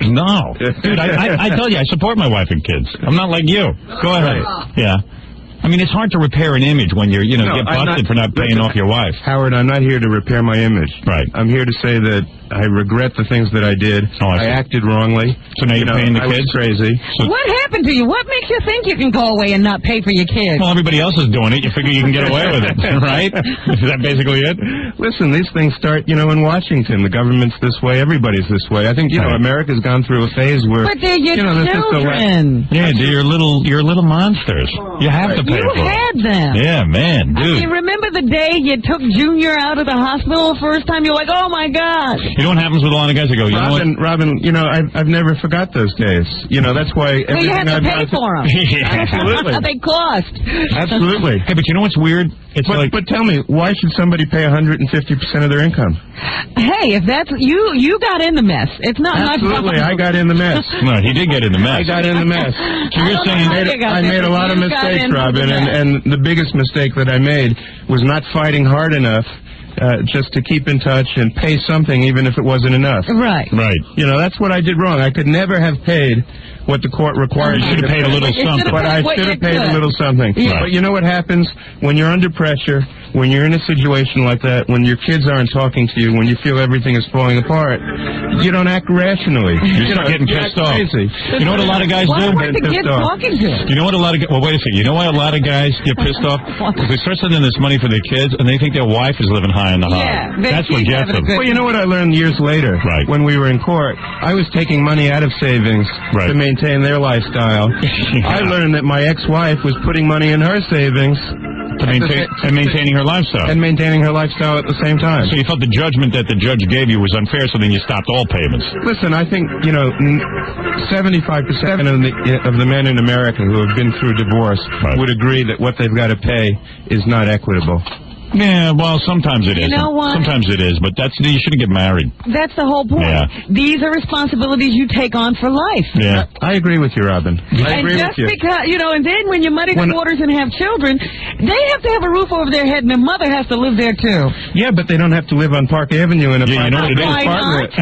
No. Dude, I tell you, I support my wife and kids. I'm not like you. Go ahead. Right. Yeah. I mean, it's hard to repair an image when you're, get busted for not paying off your wife. Howard, I'm not here to repair my image. Right. I'm here to say that I regret the things that I did. I acted wrongly. So now you're paying the kids? I was crazy. So what happened to you? What makes you think you can go away and not pay for your kids? Well, everybody else is doing it. You figure you can get away with it, right? Is that basically it? Listen, these things start, in Washington. The government's this way. Everybody's this way. I think, America's gone through a phase where... But they're your children. Yeah, you're little monsters. You have to pay for You had them. Yeah, man, dude. I mean, remember the day you took Junior out of the hospital the first time? You're like, oh, my God. You know what happens with a lot of guys that go, Robin, I've never forgot those days. That's why everything you had to pay for them. Yeah, absolutely. They cost. Absolutely. Hey, but you know what's weird? But tell me, why should somebody pay 150% of their income? Hey, if that's you got in the mess. It's not absolutely. I got in the mess. No, he did get in the mess. I got in the mess. So you're saying I made a lot of mistakes, Robin, and the biggest mistake that I made was not fighting hard enough. Just to keep in touch and pay something, even if it wasn't enough. Right. Right. That's what I did wrong. I could never have paid what the court required. You should have paid a little something. But I should have paid a little something. Yeah. Right. But you know what happens when you're under pressure, when you're in a situation like that, when your kids aren't talking to you, when you feel everything is falling apart, you don't act rationally. You start getting pissed off. Crazy. You know what a lot of guys do? What were the kids talking to? You know what a lot of well, wait a second. You know why a lot of guys get pissed off? Because they start sending this money for their kids, and they think their wife is living high on the hog. Yeah, that's what gets them. Well, you know what I learned years later? Right. When we were in court, I was taking money out of savings to maintain their lifestyle. I learned that my ex-wife was putting money in her savings and maintaining her lifestyle. And maintaining her lifestyle at the same time. So you felt the judgment that the judge gave you was unfair, so then you stopped all payments. Listen, I think, 75% of the men in America who have been through divorce would agree that what they've got to pay is not equitable. Yeah, well, sometimes it is. You know what? Sometimes it is, but you shouldn't get married. That's the whole point. Yeah. These are responsibilities you take on for life. Yeah. I agree with you, Robin. I agree with you. Because, and then when you muddy the waters and have children, they have to have a roof over their head, and their mother has to live there, too. Yeah, but they don't have to live on Park Avenue in a you know what it is?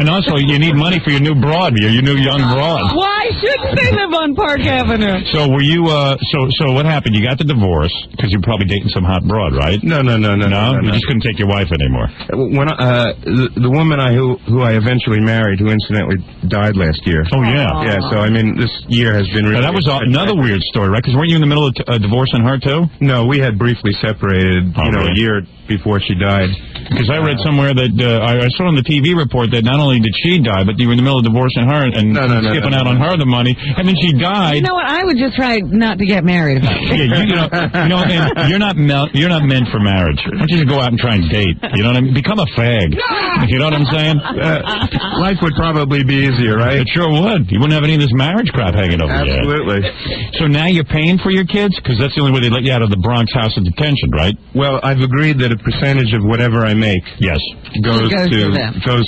And also, you need money for your new broad, your new young broad. Why shouldn't they live on Park Avenue? So were you, so what happened? You got the divorce, because you were probably dating some hot broad, right? No. You just couldn't take your wife anymore. When the woman who I eventually married, who incidentally died last year. Oh, yeah. Yeah, so, I mean, this year has been really... Now, that was another weird story, right? Because weren't you in the middle of divorcing her, too? No, we had briefly separated, a year before she died. Because I read somewhere that, I saw on the TV report that not only did she die, but you were in the middle of divorcing her and skipping out on her the money, and then she died. You know what? I would just try not to get married. And you're not meant for marriage. Why don't you just go out and try and date? You know what I mean? Become a fag. You know what I'm saying? Life would probably be easier, right? It sure would. You wouldn't have any of this marriage crap hanging over you. Absolutely. So now you're paying for your kids? Because that's the only way they let you out of the Bronx house of detention, right? Well, I've agreed that a percentage of whatever I make goes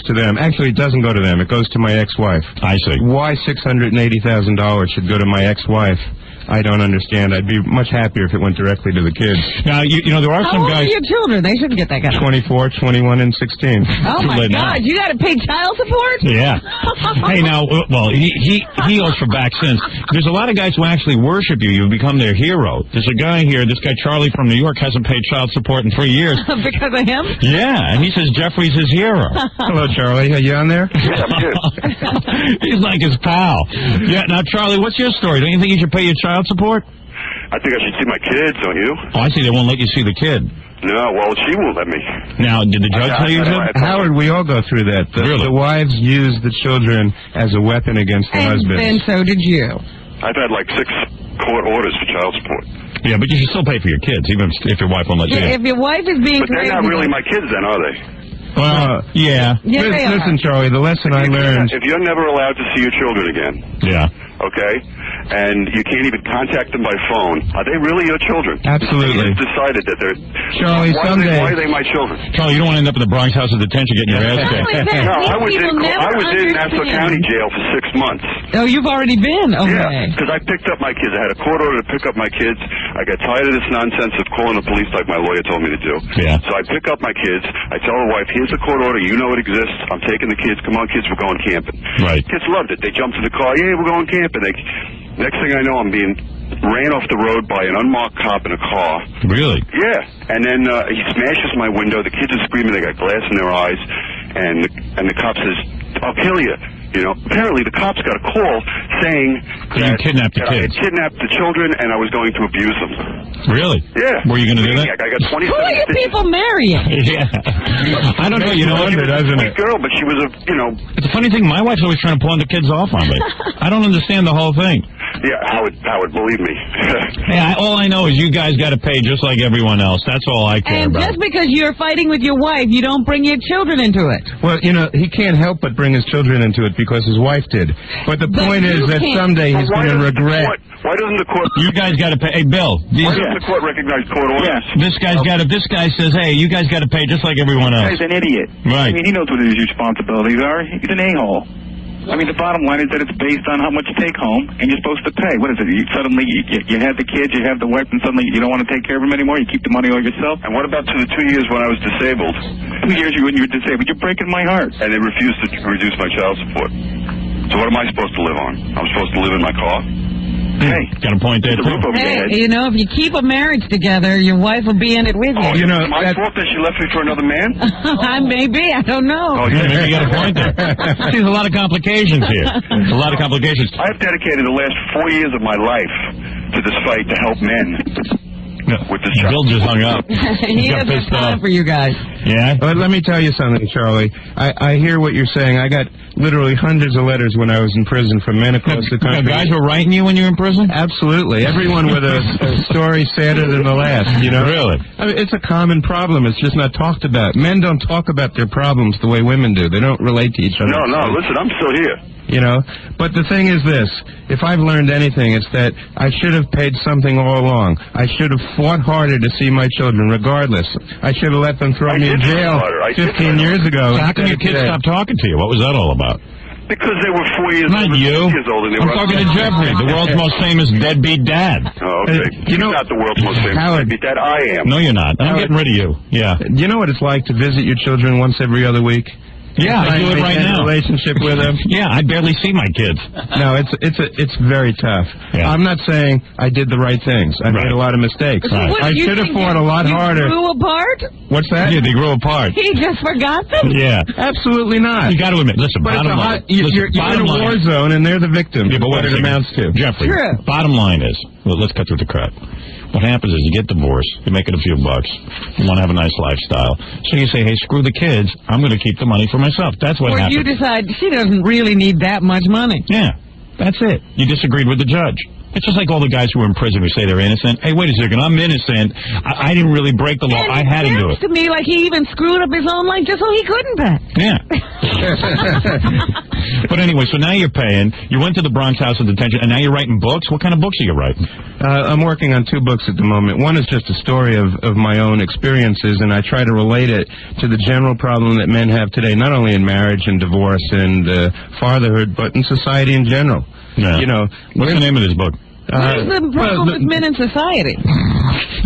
to them. Actually, it doesn't go to them. It goes to my ex-wife. I see. Why $680,000 should go to my ex-wife, I don't understand. I'd be much happier if it went directly to the kids. Now, you know, there are some guys... How old are your children? They shouldn't get that kind of... 24, 21, and 16. Oh, my God. You got to pay child support? Yeah. Hey, now, well, he owes for back sins. There's a lot of guys who actually worship you. You've become their hero. There's a guy here, this guy Charlie from New York, hasn't paid child support in 3 years. Because of him? Yeah, and he says Jeffrey's his hero. Hello, Charlie. Are you on there? Yeah, I'm good. He's like his pal. Yeah, now, Charlie, what's your story? Don't you think you should pay your child support? I think I should see my kids, don't you? Oh, I see. They won't let you see the kid. No, well, she won't let me. Now, did the judge tell you to? Howard, we all go through that. The wives use the children as a weapon against the husbands. And so did you. I've had like 6 court orders for child support. Yeah, but you should still pay for your kids, even if your wife won't let you. If your wife is being But they're not really my kids then, are they? Well, yeah. Listen, Charlie, the lesson I learned... If you're never allowed to see your children again... Yeah. Okay? And you can't even contact them by phone. Are they really your children? Absolutely. It's decided that they're... Charlie, why are they my children? Charlie, you don't want to end up in the Bronx house of detention getting your ass kicked. No, I was in Nassau County Jail for 6 months. Oh, you've already been? Okay. Yeah, because I picked up my kids. I had a court order to pick up my kids. I got tired of this nonsense of calling the police like my lawyer told me to do. Yeah. So I pick up my kids. I tell the wife, here's the court order. You know it exists. I'm taking the kids. Come on, kids, we're going camping. Right. Kids loved it. They jumped in the car. Yeah, we're going camping. Next thing I know, I'm being ran off the road by an unmarked cop in a car. Really? Yeah. And then he smashes my window. The kids are screaming. They got glass in their eyes. And the cop says, I'll kill you. You know, apparently the cops got a call saying that you kidnapped the kids. I had kidnapped the children and I was going to abuse them. Really? Yeah. Were you going to do that? I got 27 Who are you people marrying? Yeah. I don't know. You know what? She was a sweet girl, but she was It's a funny thing. My wife's always trying to pawn the kids off on me. I don't understand the whole thing. Yeah, Howard, believe me. Hey, all I know is you guys got to pay just like everyone else. That's all I care about. And just because you're fighting with your wife, you don't bring your children into it. Well, you know, he can't help but bring his children into it because his wife did. But the point is that someday he's going to regret. Why doesn't the court... You guys got to pay. Hey, Bill. Why doesn't the court recognize court orders? Yeah. This guy says, hey, you guys got to pay just like everyone else. He's an idiot. Right. I mean, he knows what his responsibilities are. He's an a-hole. I mean, the bottom line is that it's based on how much you take home, and you're supposed to pay. What is it? You suddenly, you have the kids, you have the wife, and suddenly you don't want to take care of them anymore? You keep the money all yourself? And what about the 2 years when I was disabled? 2 years when you were disabled. You're breaking my heart. And they refused to reduce my child support. So what am I supposed to live on? I'm supposed to live in my car? Hey, got a point there, too. Hey, you know, if you keep a marriage together, your wife will be in it with you. Oh, you know, my fault that she left me for another man? Maybe, I don't know. Oh, yeah, maybe you got a point there. See, there's a lot of complications here. There's a lot of complications. I've dedicated the last 4 years of my life to this fight to help men. With this Bill just hung up. He doesn't have time for you guys. Yeah? But let me tell you something, Charlie. I hear what you're saying. I got literally hundreds of letters when I was in prison from men across the country. Guys were writing you when you were in prison? Absolutely. Everyone with a story sadder than the last, you know? Really? I mean, it's a common problem. It's just not talked about. Men don't talk about their problems the way women do. They don't relate to each other. No, listen, I'm still here. You know, but the thing is this, if I've learned anything, it's that I should have paid something all along. I should have fought harder to see my children, regardless. I should have let them throw me in jail 15 years ago. So how come your kids stopped talking to you? What was that all about? Because they were 4 years old. Not you. I'm talking to Jeffrey, the world's most famous deadbeat dad. Oh, okay. You're not the world's most famous deadbeat dad. I am. No, you're not. I'm getting rid of you. Yeah. Do you know what it's like to visit your children once every other week? Yeah, I do it right now. Relationship with them. Yeah, I barely see my kids. No, it's very tough. Yeah. I'm not saying I did the right things. I made a lot of mistakes. So what, I should have fought a lot harder. You grew apart? What's that? Yeah, they grew apart. He just forgot them? Yeah. Absolutely not. You got to admit, listen, But bottom line. you're in a war zone, and they're the victim. Yeah, but what it amounts to. Jeffrey, True. bottom line is, well, let's cut through the crap. What happens is you get divorced, you're making a few bucks, you want to have a nice lifestyle. So you say, hey, screw the kids, I'm going to keep the money for myself. That's what happens. Or you decide she doesn't really need that much money. Yeah, that's it. You disagreed with the judge. It's just like all the guys who are in prison who say they're innocent. Hey, wait a second, I'm innocent. I didn't really break the law. I had to do it. To me, like he even screwed up his own life just so he couldn't pay. Yeah. But anyway, so now you're paying. You went to the Bronx House of Detention, and now you're writing books? What kind of books are you writing? I'm working on 2 books at the moment. One is just a story of my own experiences, and I try to relate it to the general problem that men have today, not only in marriage and divorce and fatherhood, but in society in general. Yeah. You know, what's the name of this book? What is the problem with men in society?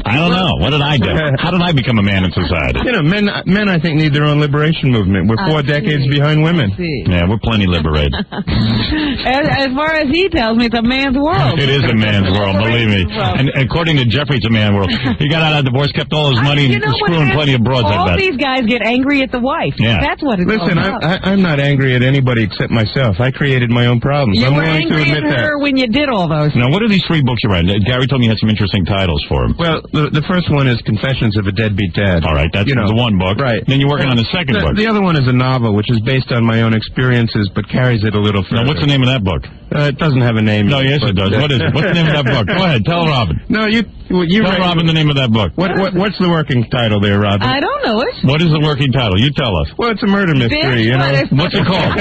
I don't know. What did I do? How did I become a man in society? You know, men I think need their own liberation movement. We're 4 decades behind women. Yeah, we're plenty liberated. As far as he tells me, it's a man's world. It is a man's world, believe me. And according to Jeffrey, it's a man's world. He got out of divorce, kept all his money, and screwing plenty of broads like that. All these guys get angry at the wife. Yeah. That's what it's all about. Listen, I'm not angry at anybody except myself. I created my own problems. You I'm were willing to angry admit at her when you did all those. Now, what are these 3 books you're writing? Gary told me you had some interesting titles for him. Well, the first one is Confessions of a Deadbeat Dad. All right, that's the one book. Right. Then you're working on the second book. The other one is a novel, which is based on my own experiences, but carries it a little further. Now, what's the name of that book? It doesn't have a name. No, yes, it does. What is it? What's the name of that book? Go ahead, tell Robin. No, you tell Robin the name of that book. What's the working title there, Robin? I don't know it. What is the working title? You tell us. Well, it's a murder mystery, you know. What's it called?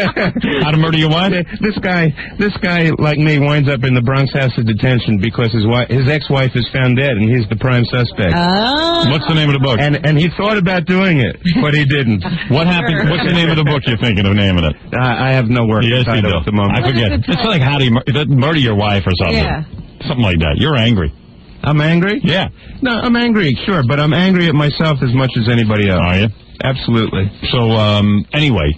How to Murder Your Wife? This guy, like me, winds up in the Bronx House of Detention because his ex-wife is found dead, and he's the prime suspect. Oh. What's the name of the book? And he thought about doing it, but he didn't. What happened? What's the name of the book you're thinking of naming it? I have no working title at the moment. I forget. It's like How to Murder Your Wife or something. Yeah. Something like that. You're angry. I'm angry? Yeah. No, I'm angry, sure, but I'm angry at myself as much as anybody else. Are you? Absolutely. So, anyway,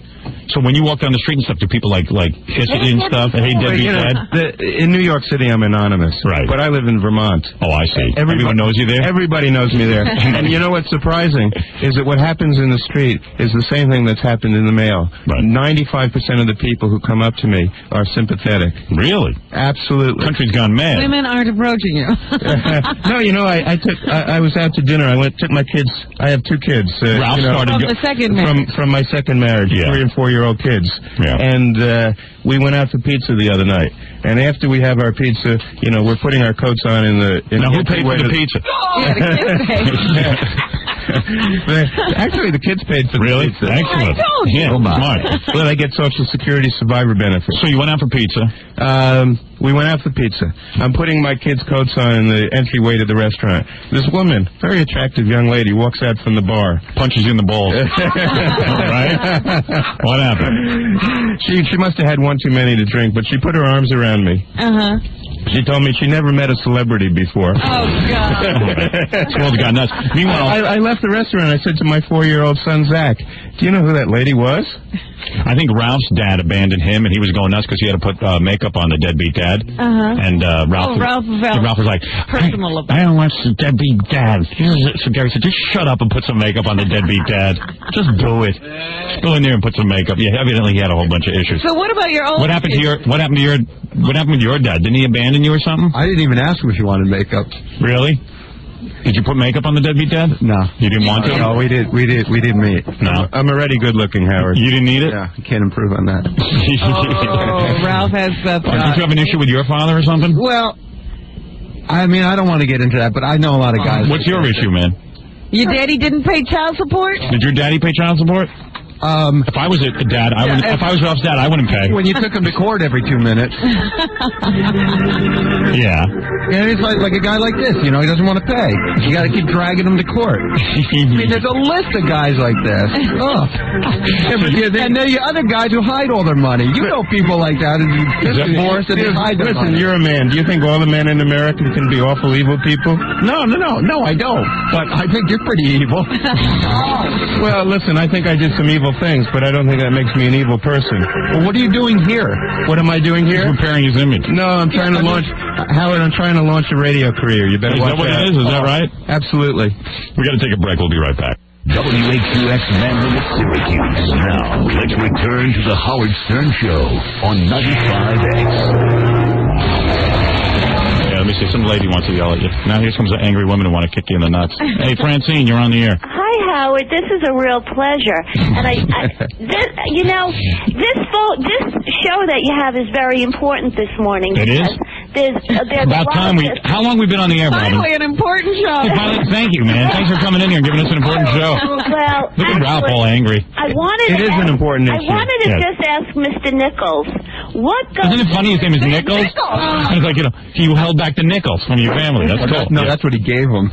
so when you walk down the street and stuff, do people like kiss it and stuff? Hey, deadbeat dad? In New York City, I'm anonymous. Right. But I live in Vermont. Oh, I see. Everyone knows you there? Everybody knows me there. And you know what's surprising is that what happens in the street is the same thing that's happened in the mail. Right. 95% of the people who come up to me are sympathetic. Really? Absolutely. Country's gone mad. Women aren't approaching you. No, you know, I was out to dinner. I took my kids. I have 2 kids. Ralph started from the second marriage. From my second marriage, 3 and 4-year-old kids. Yeah. And we went out for pizza the other night. And after we have our pizza, you know, we're putting our coats on in the... Now, who paid for the pizza? Yeah, the kids paid. Actually, the kids paid for the pizza. Excellent. Yeah, smart. Well, I get Social Security survivor benefits. So you went out for pizza? We went out for pizza. I'm putting my kids' coats on in the entryway to the restaurant. This woman, very attractive young lady, walks out from the bar. Punches you in the balls. Right? What happened? She must have had one too many to drink, but she put her arms around me. Uh-huh. She told me she never met a celebrity before. Oh, God. This world's got nuts. Meanwhile, I left the restaurant. I said to my 4-year-old son, Zach, do you know who that lady was? I think Ralph's dad abandoned him, and he was going nuts because he had to put makeup on the deadbeat dad. Uh-huh. And Ralph was like, personal I don't watch the deadbeat dad. So Gary said, just shut up and put some makeup on the deadbeat dad. Just do it. Just go in there and put some makeup. Yeah, evidently he had a whole bunch of issues. So what about your own What happened to your dad? Didn't he abandon you or something? I didn't even ask him if he wanted makeup. Really? Did you put makeup on the deadbeat dad? No. You didn't want to? No, we didn't meet. No. I'm already good looking, Howard. You didn't need it? Yeah, you can't improve on that. Oh, Ralph has Don't you have an issue with your father or something? Well, I mean, I don't want to get into that, but I know a lot of guys. What's your issue, man? Your daddy didn't pay child support? Did your daddy pay child support? If I was a dad, I wouldn't. If I was Ralph's dad, I wouldn't pay. When you took him to court every 2 minutes. Yeah. And it's like a guy like this, you know, he doesn't want to pay. You got to keep dragging him to court. I mean, there's a list of guys like this. Oh. And then the other guys who hide all their money. You know people like that. And divorced and they hide their money. Listen, you're a man. Do you think all the men in America can be awful evil people? No, I don't. But I think you're pretty evil. Well, listen, I think I did some evil evil things, but I don't think that makes me an evil person. Well, what are you doing here? What am I doing here? He's repairing his image. No, I'm trying to launch... Howard, I'm trying to launch a radio career. You better watch that. Is that what it is? Is that right? Absolutely. We got to take a break. We'll be right back. WHUX Manly at Syracuse. Now, let's return to the Howard Stern Show on 95X. Yeah, let me see. Some lady wants to yell at you. Now here comes an angry woman who want to kick you in the nuts. Hey, Francine, you're on the air. Hi, Howard. This is a real pleasure. And this show that you have is very important this morning. It is? There's about time how long we been on the air, Robin? Finally, an important show. Hey, thank you, man. Thanks for coming in here and giving us an important show. Well, look at Ralph all angry. It is an important issue. I wanted to just ask Mr. Nichols, what goes... Isn't it funny his name is Nichols? It's like, he held back the nickels from your family. That's cool. No, that's what he gave him.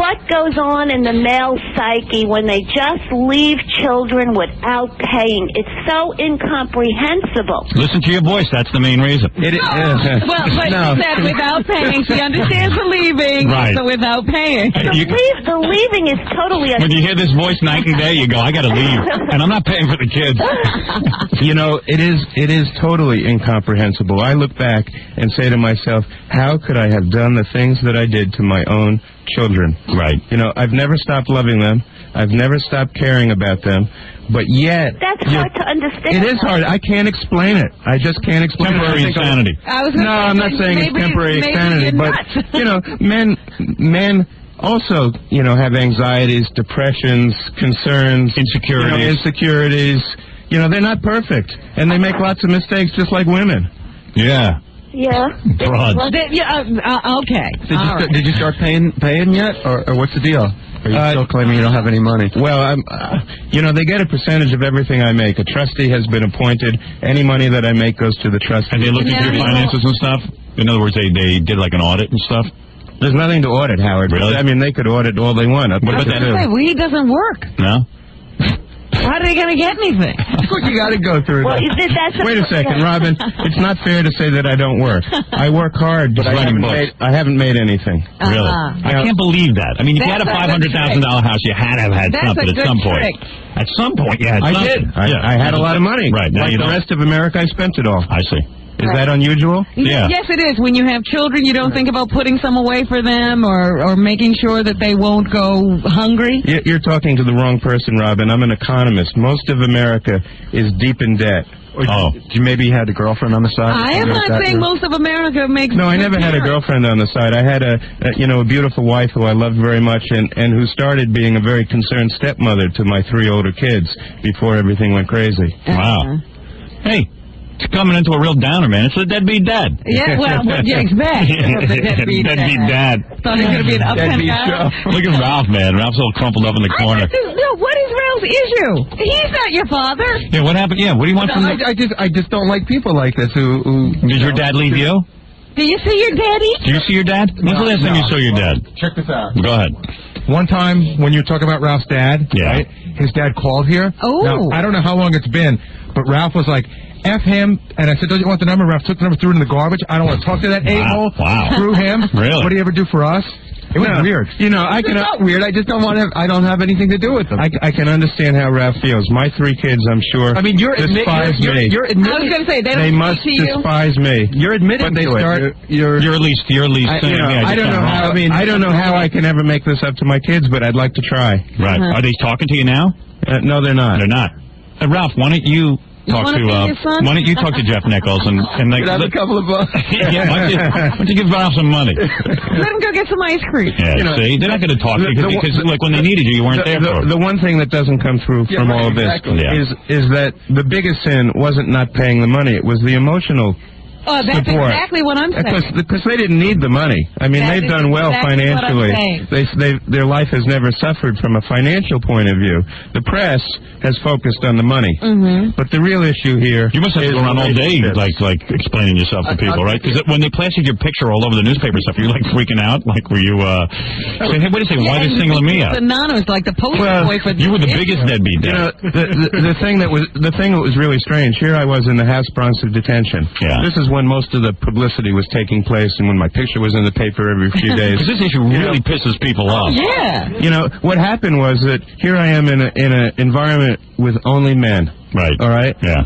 What goes on in the male psyche when they just leave children without paying? It's so incomprehensible. Listen to your voice. That's the main reason. It is. Well, but she said without paying. She understands the leaving, right. So without paying. The leaving is totally... When you hear this voice night and day, you go, I got to leave. And I'm not paying for the kids. It is totally incomprehensible. I look back and say to myself, how could I have done the things that I did to my own children? Right. I've never stopped loving them. I've never stopped caring about them. But yet... That's hard to understand. It is hard. I can't explain it. I just can't explain temporary it. Insanity. I'm not saying it's temporary insanity, but, men also, have anxieties, depressions, concerns, insecurities. They're not perfect, and they make lots of mistakes just like women. Yeah. Yeah. Broad. Well, okay. Did you start paying yet, or what's the deal? Are you still claiming you don't have any money? Well, they get a percentage of everything I make. A trustee has been appointed. Any money that I make goes to the trustee. And they looked at your finances and stuff? In other words, they did like an audit and stuff? There's nothing to audit, Howard. Really? I mean, they could audit all they want. What about that? He doesn't work. No? How are they going to get anything? What you got to go through. Well, wait a second, Robin. It's not fair to say that I don't work. I work hard, but I haven't made anything. Really? I can't believe that. I mean, if you had a $500,000 house, you had to have had something at some point. At some point, you had something. I did. I had a lot of money. Right. Now like the rest of America, I spent it all. I see. Is that unusual? Yeah. Yes, it is. When you have children, you don't think about putting some away for them or making sure that they won't go hungry? You're talking to the wrong person, Robin. I'm an economist. Most of America is deep in debt. Oh. You maybe had a girlfriend on the side? I am not saying most of America makes... No, I never had a girlfriend on the side. I had a beautiful wife who I loved very much and who started being a very concerned stepmother to my 3 older kids before everything went crazy. Wow. Hey. It's coming into a real downer, man. It's a deadbeat dad. Yeah, well, what do you expect? Deadbeat dad. Thought he was going to be an up-and guy. Look at Ralph, man. Ralph's all crumpled up in the corner. What is Ralph's issue? He's not your father. Yeah, what happened? Yeah, what do you want from I just don't like people like this who... Did your dad leave you? Do you see your daddy? Do you see your dad? When's the last time you saw your dad? Check this out. Go ahead. One time when you were talking about Ralph's dad, right? His dad called here. Oh. Now, I don't know how long it's been, but Ralph was like, F him, and I said, don't you want the number? Ralph took the number, threw it in the garbage. I don't want to talk to that a-hole. Wow. Screw him. Really? What do you ever do for us? It was weird. It's not weird. I just don't have anything to do with them. I can understand how Ralph feels. My 3 kids, I'm sure, despise me. I was going to say, they must despise me. You're admitting to it. You're at least I don't know how. I don't know how I can ever make this up to my kids, but I'd like to try. Right. Are they talking to you now? No, they're not. They're not. Ralph, why don't you talk to why don't you talk to Jeff Nichols and like have a couple of bucks? Yeah, why don't you give Ralph some money? Let him go get some ice cream. Yeah, see, they're not going to talk to you because like when they needed you weren't there for them. The one thing that doesn't come through from all of this is that the biggest sin wasn't not paying the money; it was the emotional. Oh, that's support. Exactly what I'm saying. Because they didn't need the money. I mean, they've done well financially. Their life has never suffered from a financial point of view. The press has focused on the money. Mm-hmm. But the real issue here... You must have to go around all day, like explaining yourself to people, right? Because when they plastered your picture all over the newspaper stuff, were you, like, freaking out? Like, were you, saying, hey, wait a second, why are they singling me out? It's anonymous, like the poster boy for you were the biggest deadbeat dad. The thing that was really strange, here I was in the House Bronx of Detention. Yeah. This is when most of the publicity was taking place and when my picture was in the paper every few days. This issue really pisses people off. Yeah. You know, what happened was that here I am in an environment with only men. Right. All right? Yeah.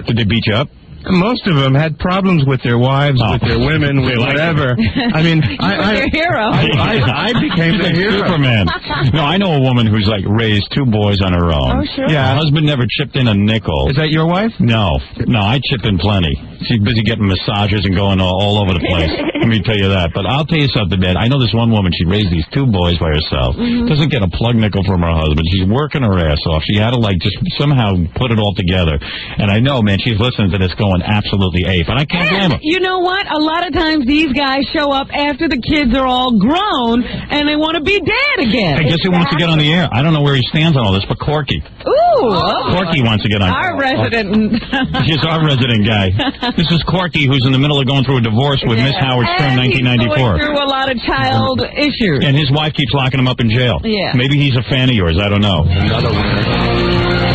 Did they beat you up? Most of them had problems with their wives, with their women, with whatever. I mean, Your hero. I became the hero. Superman. No, I know a woman who's like raised 2 boys on her own. Oh, sure. Yeah. Her husband never chipped in a nickel. Is that your wife? No, I chip in plenty. She's busy getting massages and going all over the place. Let me tell you that. But I'll tell you something, man. I know this one woman, she raised these 2 boys by herself. Doesn't get a plug nickel from her husband. She's working her ass off. She had to, like, just somehow put it all together. And I know, man, she's listening to this going absolutely ape. And I can't blame her. You know what? A lot of times these guys show up after the kids are all grown and they want to be dad again. I guess he wants to get on the air. I don't know where he stands on all this, but Corky. Ooh. Corky wants to get on. Our resident. He's our resident guy. This is Corky, who's in the middle of going through a divorce with Miss Howard Stern, 1994. He's going through a lot of child issues. And his wife keeps locking him up in jail. Yeah. Maybe he's a fan of yours. I don't know.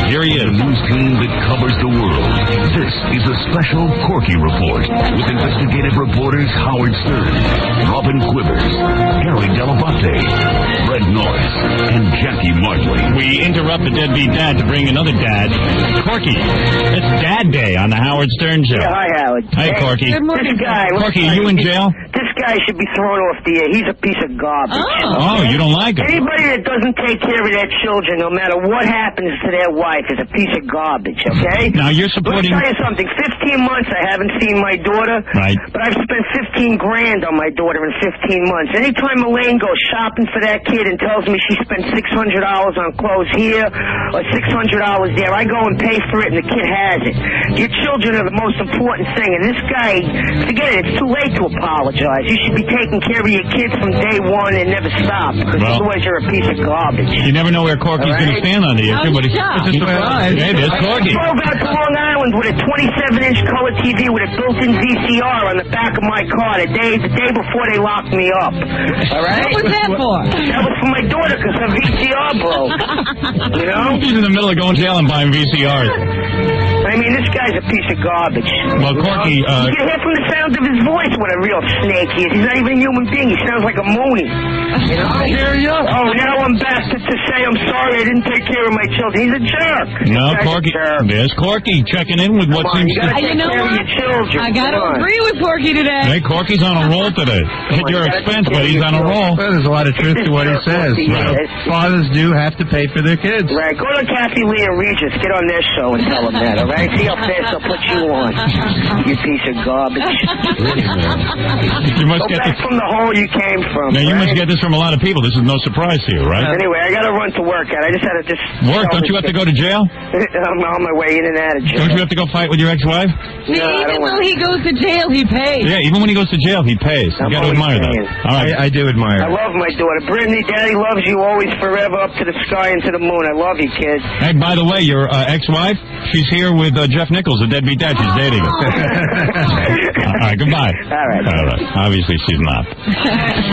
Here he is. The news team that covers the world. This is a special Corky Report with investigative reporters Howard Stern, Robin Quivers, Gary Dell'Abate, Fred Norris, and Jackie Martley. We interrupt the deadbeat dad to bring another dad, Corky. It's Dad Day on the Howard Stern Show. Yeah, hi, Howard. Hi, Corky. Good morning. This guy, Corky, are you in jail? This guy should be thrown off the air. He's a piece of garbage. Oh, you don't like him? Anybody that doesn't take care of their children, no matter what happens to their wife, is a piece of garbage, okay? Now, you're supporting... Let me tell you something. 15 months I haven't seen my daughter. Right. But I've spent $15,000 on my daughter in 15 months. Anytime Elaine goes shopping for that kid and tells me she spent $600 on clothes here or $600 there, I go and pay for it and the kid has it. Your children are the most important thing. And this guy, forget it, it's too late to apologize. You should be taking care of your kids from day one and never stop. Because otherwise you're a piece of garbage. You never know where Corky's going to stand on the issue, but it's a surprise. Hey, there's Corky. I drove out to Long Island with a 27-inch color TV with a built-in VCR on the back of my car the day before they locked me up. All right? What was that for? That was for my daughter because her VCR broke. You know? He's in the middle of going to jail and buying VCRs. I mean, this guy's a piece of garbage. Well, Corky, you can hear from the sound of his voice what a real snake he is. He's not even a human being. He sounds like a Mooney. You know? I hear you. Oh, now I'm back to say I'm sorry I didn't take care of my children. He's a jerk. No, Corky. There's Corky checking in with what seems to... You know what? I got to agree with Corky today. Hey, Corky's on a roll today. At your expense, but he's on a roll. Well, there's a lot of truth to what he says. Fathers do have to pay for their kids. Right. Go to Kathy Lee and Regis. Get on their show and tell them that, all right? See how fast they'll put you on. You piece of garbage. You must Go get back from the hole you came from. Now, you right? must get this from a lot of people. This is no surprise to you, right? Anyway, I got to run to work. I just had to just... Work? Don't you have to go to jail? I'm on my way in and out of jail. Don't you have to go fight with your ex-wife? See, even though he goes to jail, he pays. Yeah, even when he goes to jail, he pays. You got to admire that. All right. I do admire I love my daughter. Brittany, Daddy loves you always, forever, up to the sky and to the moon. I love you, kid. Hey, by the way, your ex-wife, she's here with Jeff Nichols, the deadbeat dad. She's dating him. All right, goodbye. All right. Obviously, she's not.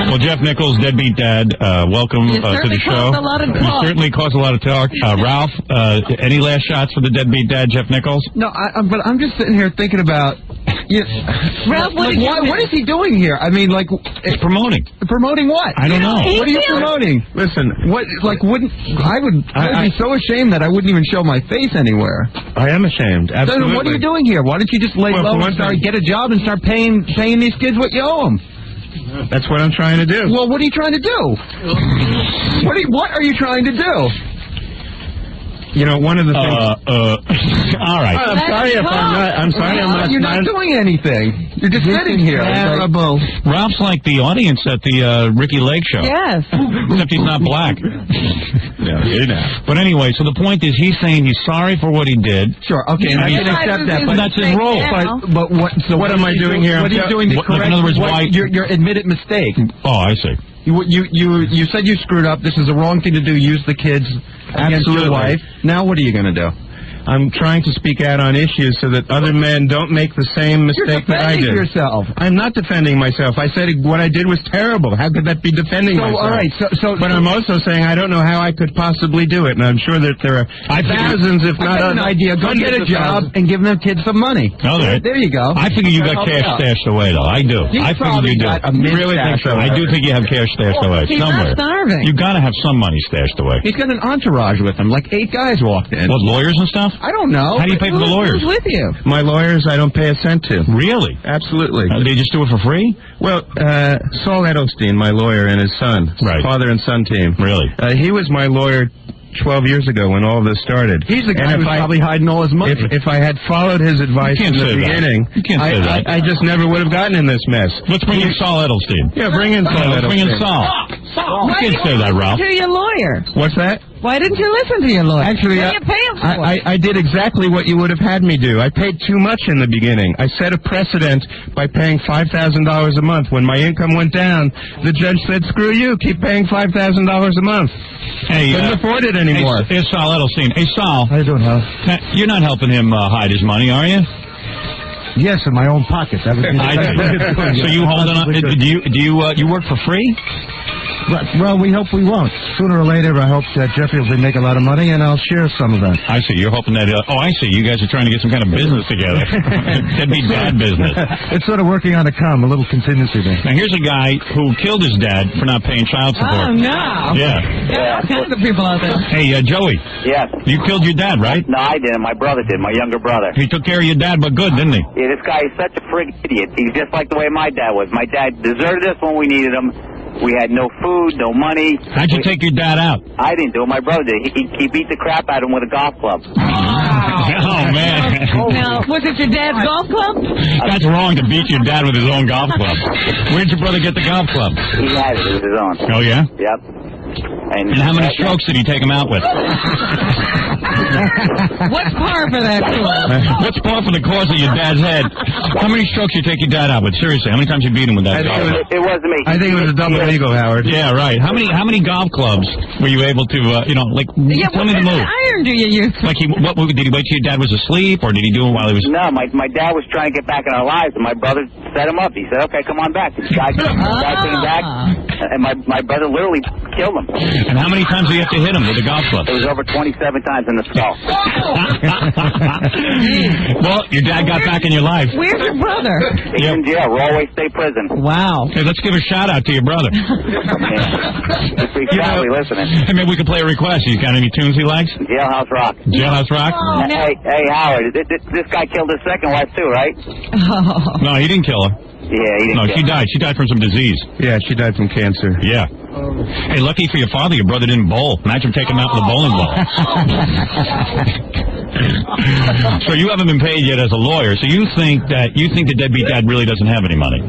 Well, Jeff Nichols, deadbeat dad, welcome to the show. A lot of talk. You certainly caused a lot of talk. Ralph, any last shots for the deadbeat dad, Jeff Nichols? No, but I'm just sitting here thinking about... Ralph, what is he doing here? I mean, like... It's promoting. Promoting what? I don't know. What are you promoting? Listen, I'd be so ashamed that I wouldn't even show my face anywhere. I am ashamed. Absolutely. Then what are you doing here? Why don't you just lay low and get a job and start paying these kids what you owe them? That's what I'm trying to do. Well, what are you trying to do? What are you trying to do? You know, one of the things... all right. I'm sorry if I'm not... You're not doing anything. You're just sitting here. Terrible. Ralph's like the audience at the Ricky Lake show. Yes. Except he's not black. But anyway, so the point is he's saying he's sorry for what he did. Sure, okay, and I can accept that. But that's his role. But what am I doing here? What are you doing to correct in other words, why... your admitted mistake? Oh, I see. You said you screwed up. This is the wrong thing to do. Use the kids against your wife. Now what are you going to do? I'm trying to speak out on issues so that other men don't make the same mistake that I did. You're defending yourself. I'm not defending myself. I said what I did was terrible. How could that be defending myself? All right. But I'm also saying I don't know how I could possibly do it, and I'm sure that there are thousands, if not an idea. Go get a job and give them kids some money. Oh, there you go. I figure you got cash stashed away, though. I do. I figure you do. Really think so. I do think you have cash stashed away He's somewhere. not starving. You got to have some money stashed away. He's got an entourage with him. Like 8 guys walked in. What, lawyers and stuff? I don't know. How do you pay for the lawyers? Who's with you? My lawyers, I don't pay a cent to. Really? Absolutely. They just do it for free? Well, Saul Edelstein, my lawyer, and his son, father and son team. Really? He was my lawyer 12 years ago when all this started. He's the guy who's probably hiding all his money. If I had followed his advice in the beginning, I just never would have gotten in this mess. Let's bring in Saul Edelstein. Yeah, bring in Saul Edelstein. Bring in Saul. Saul. You can't say that, Ralph. To your lawyer. What's that? Why didn't you listen to your lawyer? Actually, what are you paying for? I did exactly what you would have had me do. I paid too much in the beginning. I set a precedent by paying $5,000 a month. When my income went down, the judge said, screw you, keep paying $5,000 a month. Hey, couldn't afford it anymore. Hey, Saul Edelstein. Hey, Saul. How you doing, Hal? You're not helping him hide his money, are you? Yes, in my own pocket. That would be So you hold on. Do you work for free? Well, we hope we won't. Sooner or later, I hope that Jeffrey will make a lot of money, and I'll share some of that. I see. You're hoping that... I see. You guys are trying to get some kind of business together. That'd be bad business. It's sort of working on a a little contingency there. Now, here's a guy who killed his dad for not paying child support. Oh, no. Yeah. All kinds of people out there. Hey, Joey. Yes. You killed your dad, right? No, I didn't. My brother did. My younger brother. He took care of your dad, but good, didn't he? Yeah, this guy is such a friggin' idiot. He's just like the way my dad was. My dad deserted us when we needed him. We had no food, no money. How'd you take your dad out? I didn't do it. My brother did. He beat the crap out of him with a golf club. Oh, man. Now, was it your dad's golf club? That's wrong to beat your dad with his own golf club. Where'd your brother get the golf club? He had it. It was his own. Oh, yeah? Yep. And how many strokes did he take him out with? What's par for that course? What's par for the course of your dad's head? How many strokes you take your dad out with? Seriously, how many times you beat him with that golf club? It wasn't me. I think it was a double eagle, Howard. Yeah, right. How many golf clubs were you able to, tell me the move? What iron do you use? Like, did he wait till your dad was asleep, or did he do it while he was... No, my dad was trying to get back in our lives, and my brother set him up. He said, okay, come on back. This guy came back, and my brother literally killed him. And how many times do you have to hit him with a golf club? It was over 27 times in the skull. Well, your dad got back in your life. Where's your brother? He's in jail, Rollway State Prison. Wow. Hey, let's give a shout-out to your brother. He's probably listening. Hey, maybe we could play a request. He's got any tunes he likes? Jailhouse Rock. Jailhouse Rock? Oh, no. Hey, Howard, this guy killed his second wife, too, right? Oh. No, he didn't kill her. Yeah, he didn't No, she died. She died from some disease. Yeah, she died from cancer. Yeah. Hey, lucky for your father, your brother didn't bowl. Imagine taking him out with a bowling ball. So you haven't been paid yet as a lawyer. So you think the deadbeat dad really doesn't have any money?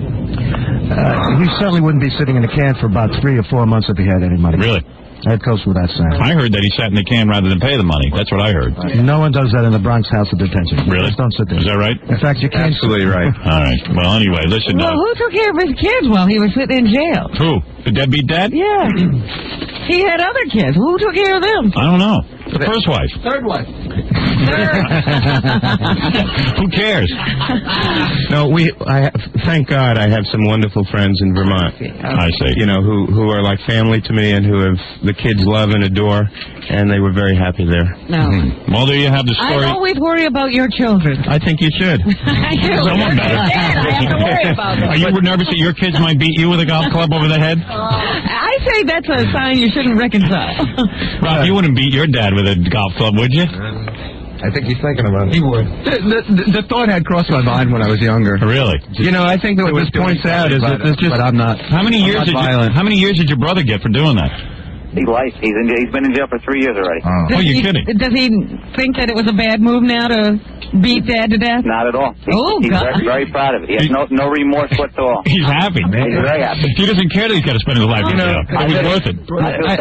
He certainly wouldn't be sitting in a can for about 3 or 4 months if he had any money. Really? That goes without saying. I heard that he sat in the can rather than pay the money. That's what I heard. No one does that in the Bronx House of Detention. Really? Just don't sit there. Is that right? In fact, you can't. Absolutely right. All right. Well, anyway, listen. Well, who took care of his kids while he was sitting in jail? Who? The deadbeat dad? Yeah. He had other kids. Who took care of them? I don't know. The first wife. Third wife. Who cares? No, thank God I have some wonderful friends in Vermont. I see. You know, who are like family to me and who have the kids love and adore, and they were very happy there. No. Well, there you have the story. I always worry about your children. I think you should. I do. Someone better. I have to worry about them. Are you nervous that your kids might beat you with a golf club over the head? I say that's a sign you shouldn't reconcile. Rob, you wouldn't beat your dad with a golf club, would you? I think he's thinking about it. He would. The thought had crossed my mind when I was younger. Really? You know, I think that what this points out is that there's just... But I'm not. How many years did your brother get for doing that? He's been in jail for 3 years already. Oh, you're kidding. Does he think that it was a bad move now to beat Dad to death? Not at all. He's God. very proud of it. He has no remorse whatsoever. He's happy. He's very happy. He doesn't care that he's got to spend his life in jail. It was worth it.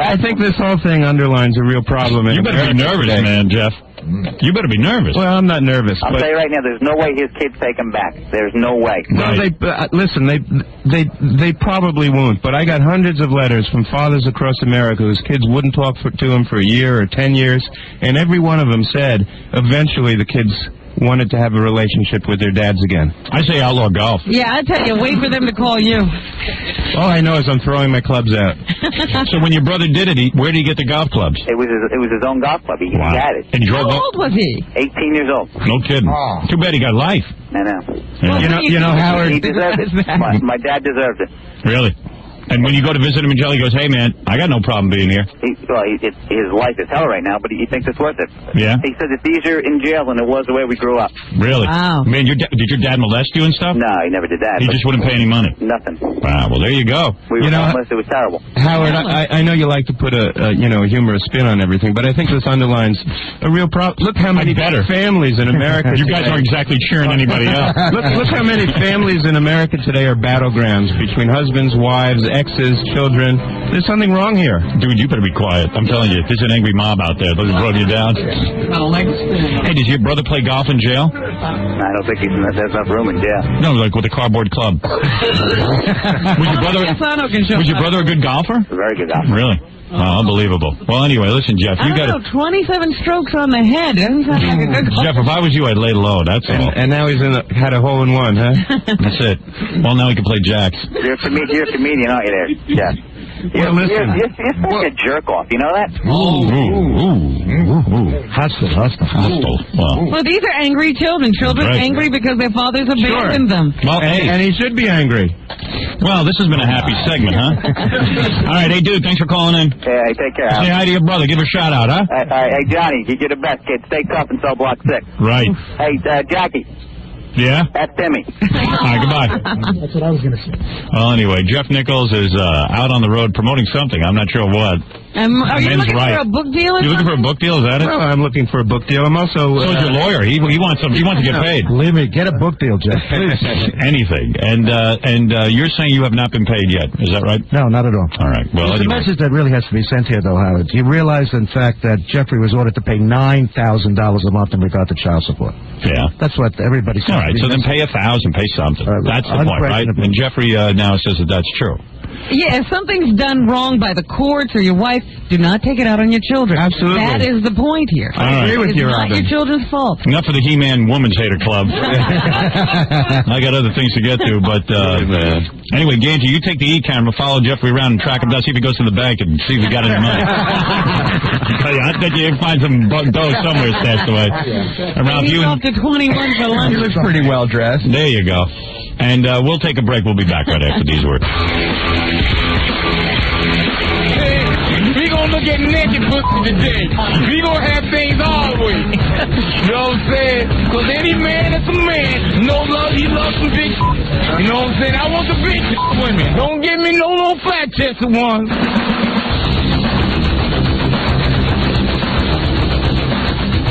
I think this whole thing underlines a real problem. You better be nervous, man, Jeff. You better be nervous. Well, I'm not nervous. I'll but tell you right now, there's no way his kids take him back. There's no way. No, listen. They probably won't. But I got hundreds of letters from fathers across America whose kids wouldn't talk to him for a year or 10 years, and every one of them said eventually the kids wanted to have a relationship with their dads again. I say outlaw golf. Yeah, I tell you, wait for them to call you. All I know is I'm throwing my clubs out. So when your brother did it, where did he get the golf clubs? It was his own golf club. He had it. And he drove How old was he? 18 years old. No kidding. Too bad he got life. I know. Yeah. You know, Howard. He deserved it. My dad deserved it. Really? And when you go to visit him in jail, he goes, "Hey, man, I got no problem being here." His life is hell right now, but he thinks it's worth it. Yeah? He says it's easier in jail than it was the way we grew up. Really? Wow. Man, did your dad molest you and stuff? No, he never did that. He just wouldn't pay any money? Nothing. Wow, well, there you go. We were homeless. It was terrible. Howard, I know you like to put a humorous spin on everything, but I think this underlines a real problem. Look how many families in America You guys aren't exactly cheering anybody up. Look how many families in America today are battlegrounds between husbands, wives, exes, children. There's something wrong here. Dude, you better be quiet. I'm telling you, there's an angry mob out there. They'll run you down. Hey, does your brother play golf in jail? I don't think there's enough room in jail. No, like with a cardboard club. Was your brother a good golfer? A very good golfer. Really? Oh, unbelievable. Well, anyway, listen, Jeff, you got 27 strokes on the head. Doesn't sound like a good Jeff, if I was you, I'd lay low. That's all. And now he's had a hole in one, huh? That's it. Well, now he can play jacks. You're a comedian, aren't you there? Yeah. Well, listen. You're such a jerk off. You know that? Hostile. Well, these are angry children. Children Right. angry because their fathers abandoned them. Well, hey. And he should be angry. Well, this has been a happy segment, huh? All right, hey, dude, thanks for calling in. Hey, take care. Say hi to your brother. Give a shout out, huh? Hey, Johnny, you're the best, kid. Stay tough and sell Block 6. Right. Hey, Jackie. Yeah? That's Timmy. All right, goodbye. That's what I was going to say. Well, anyway, Jeff Nichols is out on the road promoting something. I'm not sure what. Are you Men's looking right. for a book deal or You looking for a book deal? Is that it? Well, I'm looking for a book deal. I'm also... So is your lawyer. He wants to get paid. Believe me, get a book deal, Jeff. Please. Anything. And you're saying you have not been paid yet. Is that right? No, not at all. All right. Well, There's a anyway. message that really has to be sent here, though, Howard. You realize, in fact, that Jeffrey was ordered to pay $9,000 a month in regard to child support. Yeah. That's what everybody says. All right. So then pay $1,000. Pay something. That's the point, right? And Jeffrey now says that that's true. Yeah, if something's done wrong by the courts or your wife, do not take it out on your children. Absolutely. That is the point here. I agree with you, It's not Robin. your children's fault. Enough for the He-Man Woman's Hater Club. I got other things to get to, but anyway, Ganji, you take the E-camera, follow Jeffrey around and track him down, see if he goes to the bank and see if he got any money. I bet you can find some dough somewhere stashed away. Around He's you. off to 21 for lunch. He looks pretty well dressed. There you go. And we'll take a break. We'll be back right after these words. We gonna look at naked pussy today. We gonna have things our way. You know what I'm saying? Cause any man that's a man, no love, he loves some big You know what I'm saying? I want the big women. Don't give me no fat chested ones.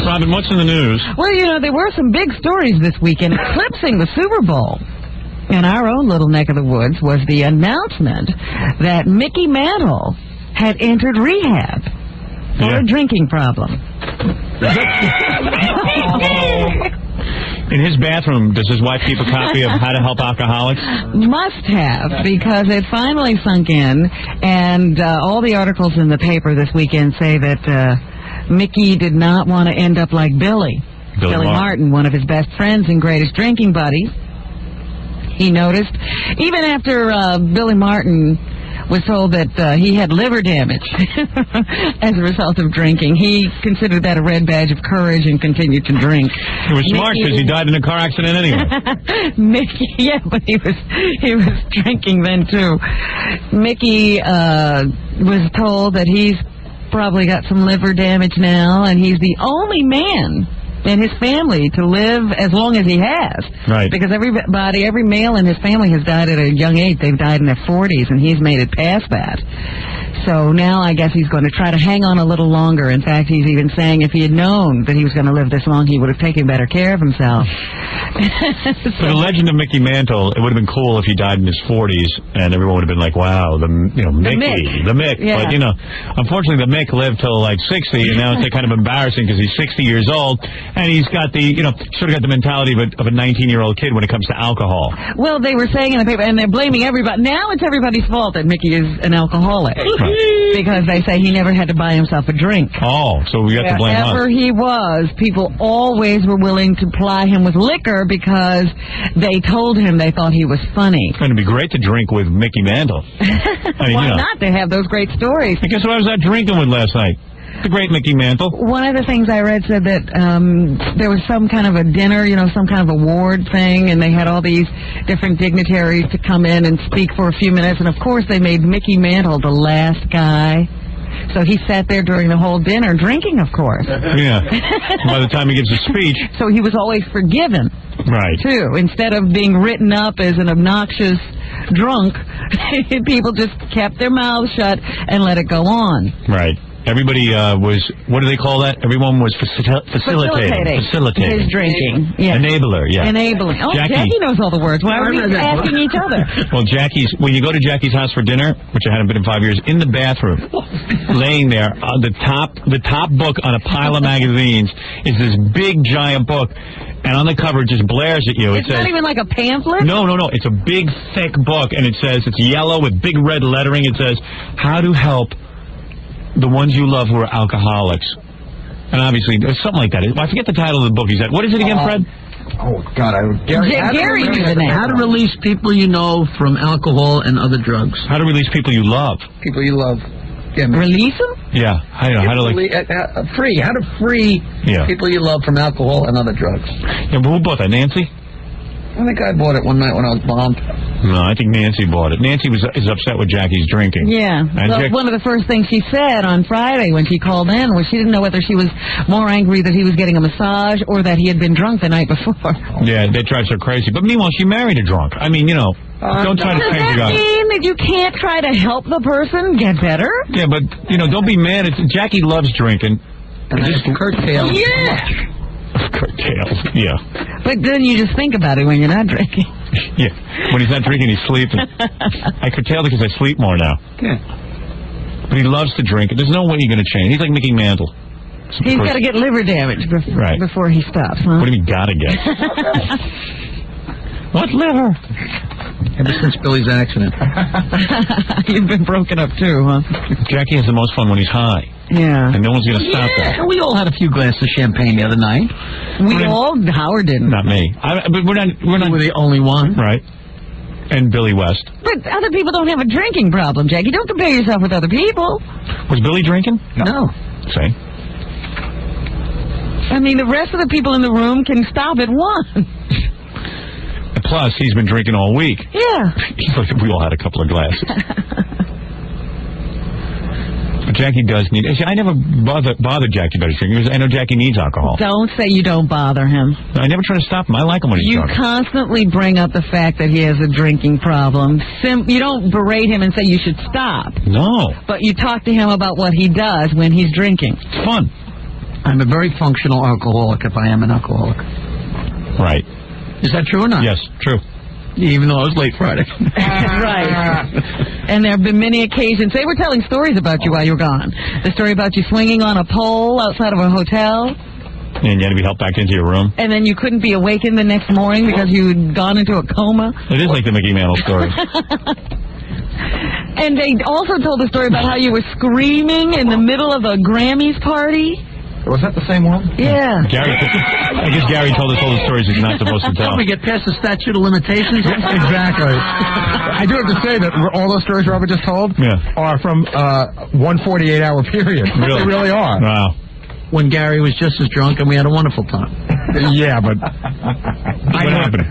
Robin, what's in the news? Well, there were some big stories this weekend eclipsing the Super Bowl. In our own little neck of the woods was the announcement that Mickey Mantle had entered rehab for a drinking problem. In his bathroom, does his wife keep a copy of How to Help Alcoholics? Must have, because it finally sunk in, and all the articles in the paper this weekend say that Mickey did not want to end up like Billy Martin, one of his best friends and greatest drinking buddies. He noticed, even after Billy Martin was told that he had liver damage as a result of drinking, he considered that a red badge of courage and continued to drink. He was smart because he died in a car accident anyway. Mickey, yeah, but he was drinking then too. Mickey was told that he's probably got some liver damage now, and he's the only man in his family to live as long as he has. Right. Because every male in his family has died at a young age. They've died in their 40s, and he's made it past that. So now I guess he's going to try to hang on a little longer. In fact, he's even saying if he had known that he was going to live this long, he would have taken better care of himself. For the legend of Mickey Mantle, it would have been cool if he died in his 40s, and everyone would have been like, wow, Mickey. The Mick. Yeah. But, unfortunately, the Mick lived till like 60, and now it's kind of embarrassing because he's 60 years old, and he's got the, sort of got the mentality of a 19-year-old kid when it comes to alcohol. Well, they were saying in the paper, and they're blaming everybody. Now it's everybody's fault that Mickey is an alcoholic. Right. Because they say he never had to buy himself a drink. Oh, so we got to blame us. Wherever he was, people always were willing to ply him with liquor because they told him they thought he was funny. It's going to be great to drink with Mickey Mantle. Why not? They have those great stories. Guess who I was out drinking with last night? The great Mickey Mantle. One of the things I read said that there was some kind of a dinner, some kind of award thing, and they had all these different dignitaries to come in and speak for a few minutes, and of course they made Mickey Mantle the last guy. So he sat there during the whole dinner drinking, of course. Yeah. By the time he gives a speech. So he was always forgiven. Right. Too. Instead of being written up as an obnoxious drunk, people just kept their mouths shut and let it go on. Right. Everybody was, what do they call that? Everyone was facilitating. His drinking. Yeah. Enabler, yeah. Enabling. Oh, Jackie knows all the top. Why are we asking each other? Well, when you go to Jackie's house for dinner, which I hadn't been in 5 years, in the bathroom, laying there, the top book on a pile of magazines is this big, giant book. And on the cover, it just blares at you. It's not even like a pamphlet? No. It's a big, thick book, and it says, it's yellow with big red lettering. It says, how to help the ones you love who are alcoholics. And obviously, there's something like that. I forget the title of the book. What is it again, Fred? Oh, God. Gary knew the name. How to release people you know from alcohol and other drugs. How to release people you love. People you love. Yeah, release them? Yeah. How to free. How to free people you love from alcohol and other drugs. Yeah, but who bought that? Nancy? I think I bought it one night when I was bombed. No, I think Nancy bought it. Nancy is upset with Jackie's drinking. Yeah. Well, one of the first things she said on Friday when she called in was she didn't know whether she was more angry that he was getting a massage or that he had been drunk the night before. Yeah, that drives her crazy. But meanwhile, she married a drunk. I mean, don't try to crank it up. Does that mean that you can't try to help the person get better? Yeah, but, don't be mad. Jackie loves drinking. And just curtail. Yeah. Curtails, yeah. But then you just think about it when you're not drinking. Yeah. When he's not drinking, he's sleeping. I curtail because I sleep more now. Yeah. But he loves to drink. There's no way you're going to change. He's like Mickey Mantle. He's got to get liver damage before he stops, huh? What do you mean, gotta get? What liver? Ever since Billy's accident. You've been broken up, too, huh? Jackie has the most fun when he's high. Yeah. And no one's going to stop that. We all had a few glasses of champagne the other night. Howard didn't. Not me. But we're not. You were the only one. Right. And Billy West. But other people don't have a drinking problem, Jackie. Don't compare yourself with other people. Was Billy drinking? No. See? I mean, the rest of the people in the room can stop at one. Plus, he's been drinking all week. Yeah. We all had a couple of glasses. But Jackie does need... I never bothered Jackie about his drinking because I know Jackie needs alcohol. Don't say you don't bother him. I never try to stop him. I like him when he's drunk. You constantly bring up the fact that he has a drinking problem. You don't berate him and say you should stop. No. But you talk to him about what he does when he's drinking. It's fun. I'm a very functional alcoholic if I am an alcoholic. Right. Is that true or not? Yes, true. Even though I was late Friday. Right. And there have been many occasions. They were telling stories about you while you were gone. The story about you swinging on a pole outside of a hotel. And you had to be helped back into your room. And then you couldn't be awakened the next morning because you'd gone into a coma. It is like the Mickey Mantle story. And they also told the story about how you were screaming in the middle of a Grammys party. Was that the same one? Yeah. I guess Gary told us all the stories he's not supposed to tell. We get past the statute of limitations. Exactly. I do have to say that all those stories Robert just told are from 148-hour period. Really? They really are. Wow. When Gary was just as drunk and we had a wonderful time. Yeah, but... What happened?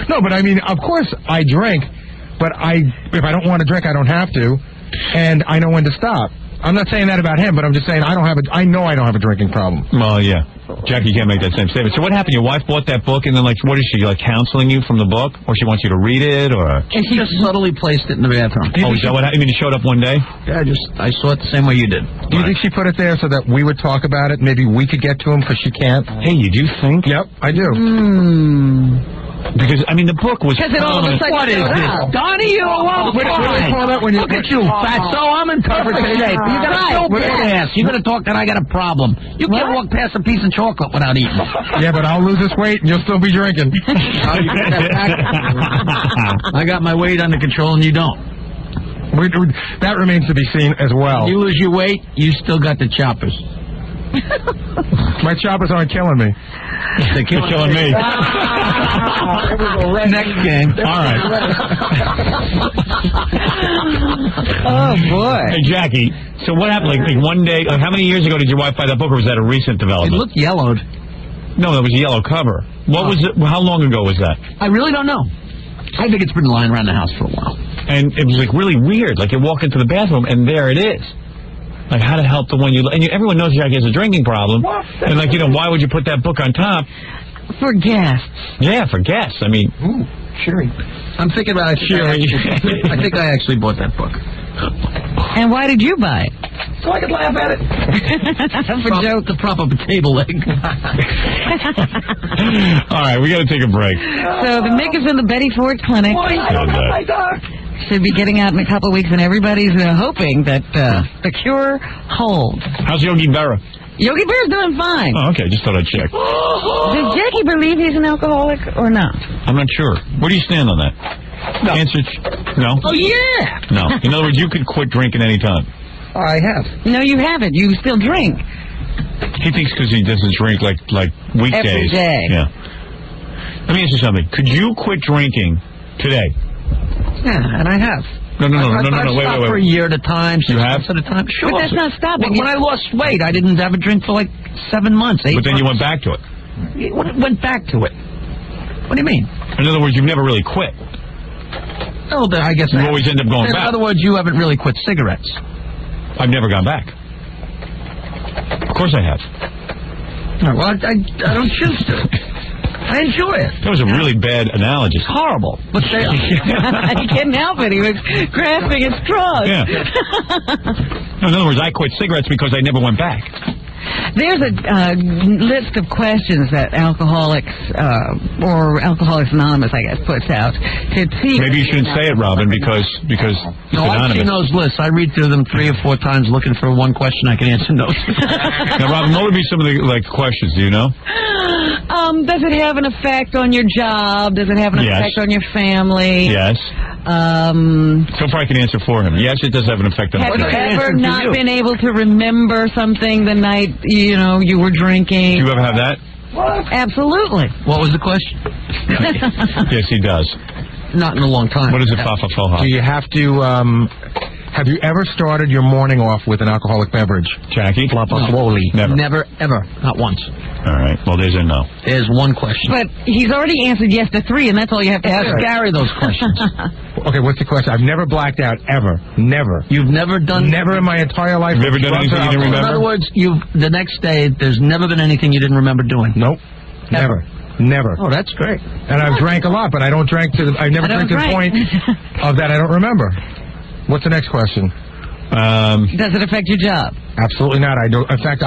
No, but I mean, of course I drink, but if I don't want to drink, I don't have to, and I know when to stop. I'm not saying that about him, but I'm just saying I know I don't have a drinking problem. Well, yeah. Jackie can't make that same statement. So what happened? Your wife bought that book, and then, like, what is she, like, counseling you from the book? Or she wants you to read it, or? And she just subtly placed it in the bathroom. Oh, is that what happened? I mean, it showed up one day? Yeah, I saw it the same way you did. Do you think she put it there so that we would talk about it? Maybe we could get to him because she can't? Hey, you do think? Yep, I do. Because, I mean, the book was... Because it all of a sudden... What is this? Donnie, you look at you, fatso. I'm in perfect shape. You got a stupid ass. You're going to talk that I got a problem. You can't walk past a piece of chocolate without eating them. Yeah, but I'll lose this weight and you'll still be drinking. I got my weight under control and you don't. That remains to be seen as well. You lose your weight, you still got the choppers. My choppers aren't killing me. They're killing me. Next game. All right. Oh, boy. Hey, Jackie, so what happened? Like one day, how many years ago did your wife buy that book, or was that a recent development? It looked yellowed. No, that was a yellow cover. What was it? How long ago was that? I really don't know. I think it's been lying around the house for a while. And it was, like, really weird. Like, you walk into the bathroom, and there it is. Like, how to help the one you... And everyone knows Jackie has a drinking problem. And, like, why would you put that book on top? For guests. Yeah, for guests. I mean... Ooh, Sherry. I'm thinking about it. Sherry. I think I actually bought that book. And why did you buy it? So I could laugh at it. To prop up a table leg. All right, we got to take a break. So the Mick is in the Betty Ford Clinic. Should be getting out in a couple of weeks, and everybody's hoping that the cure holds. How's Yogi Berra? Yogi Berra's doing fine. Oh, okay. Just thought I'd check. Does Jackie believe he's an alcoholic or not? I'm not sure. Where do you stand on that? No. Answer. No? Oh, yeah. No. In other words, you could quit drinking any time. I have. No, you haven't. You still drink. He thinks because he doesn't drink like weekdays. Every day. Yeah. Let me ask you something. Could you quit drinking today? Yeah, and I have. No. I've Wait. for a year at a time. You have? At a time. Sure. But that's not stopping. When I lost weight, I didn't have a drink for like 7 months, 8 But then months. you went back to it. Went back to it. What do you mean? In other words, you've never really quit. Oh, I guess you always end up going back. In other words, you haven't really quit cigarettes. I've never gone back. Of course I have. No, well, I don't choose to. I enjoy it. That was a really bad analogy. It's horrible. But they He couldn't help it. He was grasping at straws. Yeah. No, in other words, I quit cigarettes because I never went back. There's a list of questions that alcoholics, or Alcoholics Anonymous, I guess, puts out to see. Maybe you shouldn't say it, Robin, because it's no, I've seen those lists. I read through them 3 or 4 times looking for one question I can answer. No. Now, Robin, what would be some of the questions? Do you know? Does it have an effect on your job? Does it have an effect on your family? Yes. So far, I can answer for him. Yes, it does have an effect on Have my you ever not been able to remember something the night you were drinking? Do you ever have that? Absolutely. What was the question? Yes, he does. Not in a long time. What is it, Fafa Foha? Do you have to, have you ever started your morning off with an alcoholic beverage? Jackie? Slowly. Never, ever. Not once. All right. Well, there's a no. There's one question. But he's already answered yes to 3, and that's all you have to ask Gary those questions. Okay, what's the question? I've never blacked out, ever. Never. You've never done... Never in my entire life. You've never done anything you didn't remember? In other words, the next day, there's never been anything you didn't remember doing? Nope. Never. Never. Oh, that's great. And I've drank a lot, but I don't drink to the... I've never drank to the point of that I don't remember. What's the next question? Does it affect your job? Absolutely not. I don't. In fact,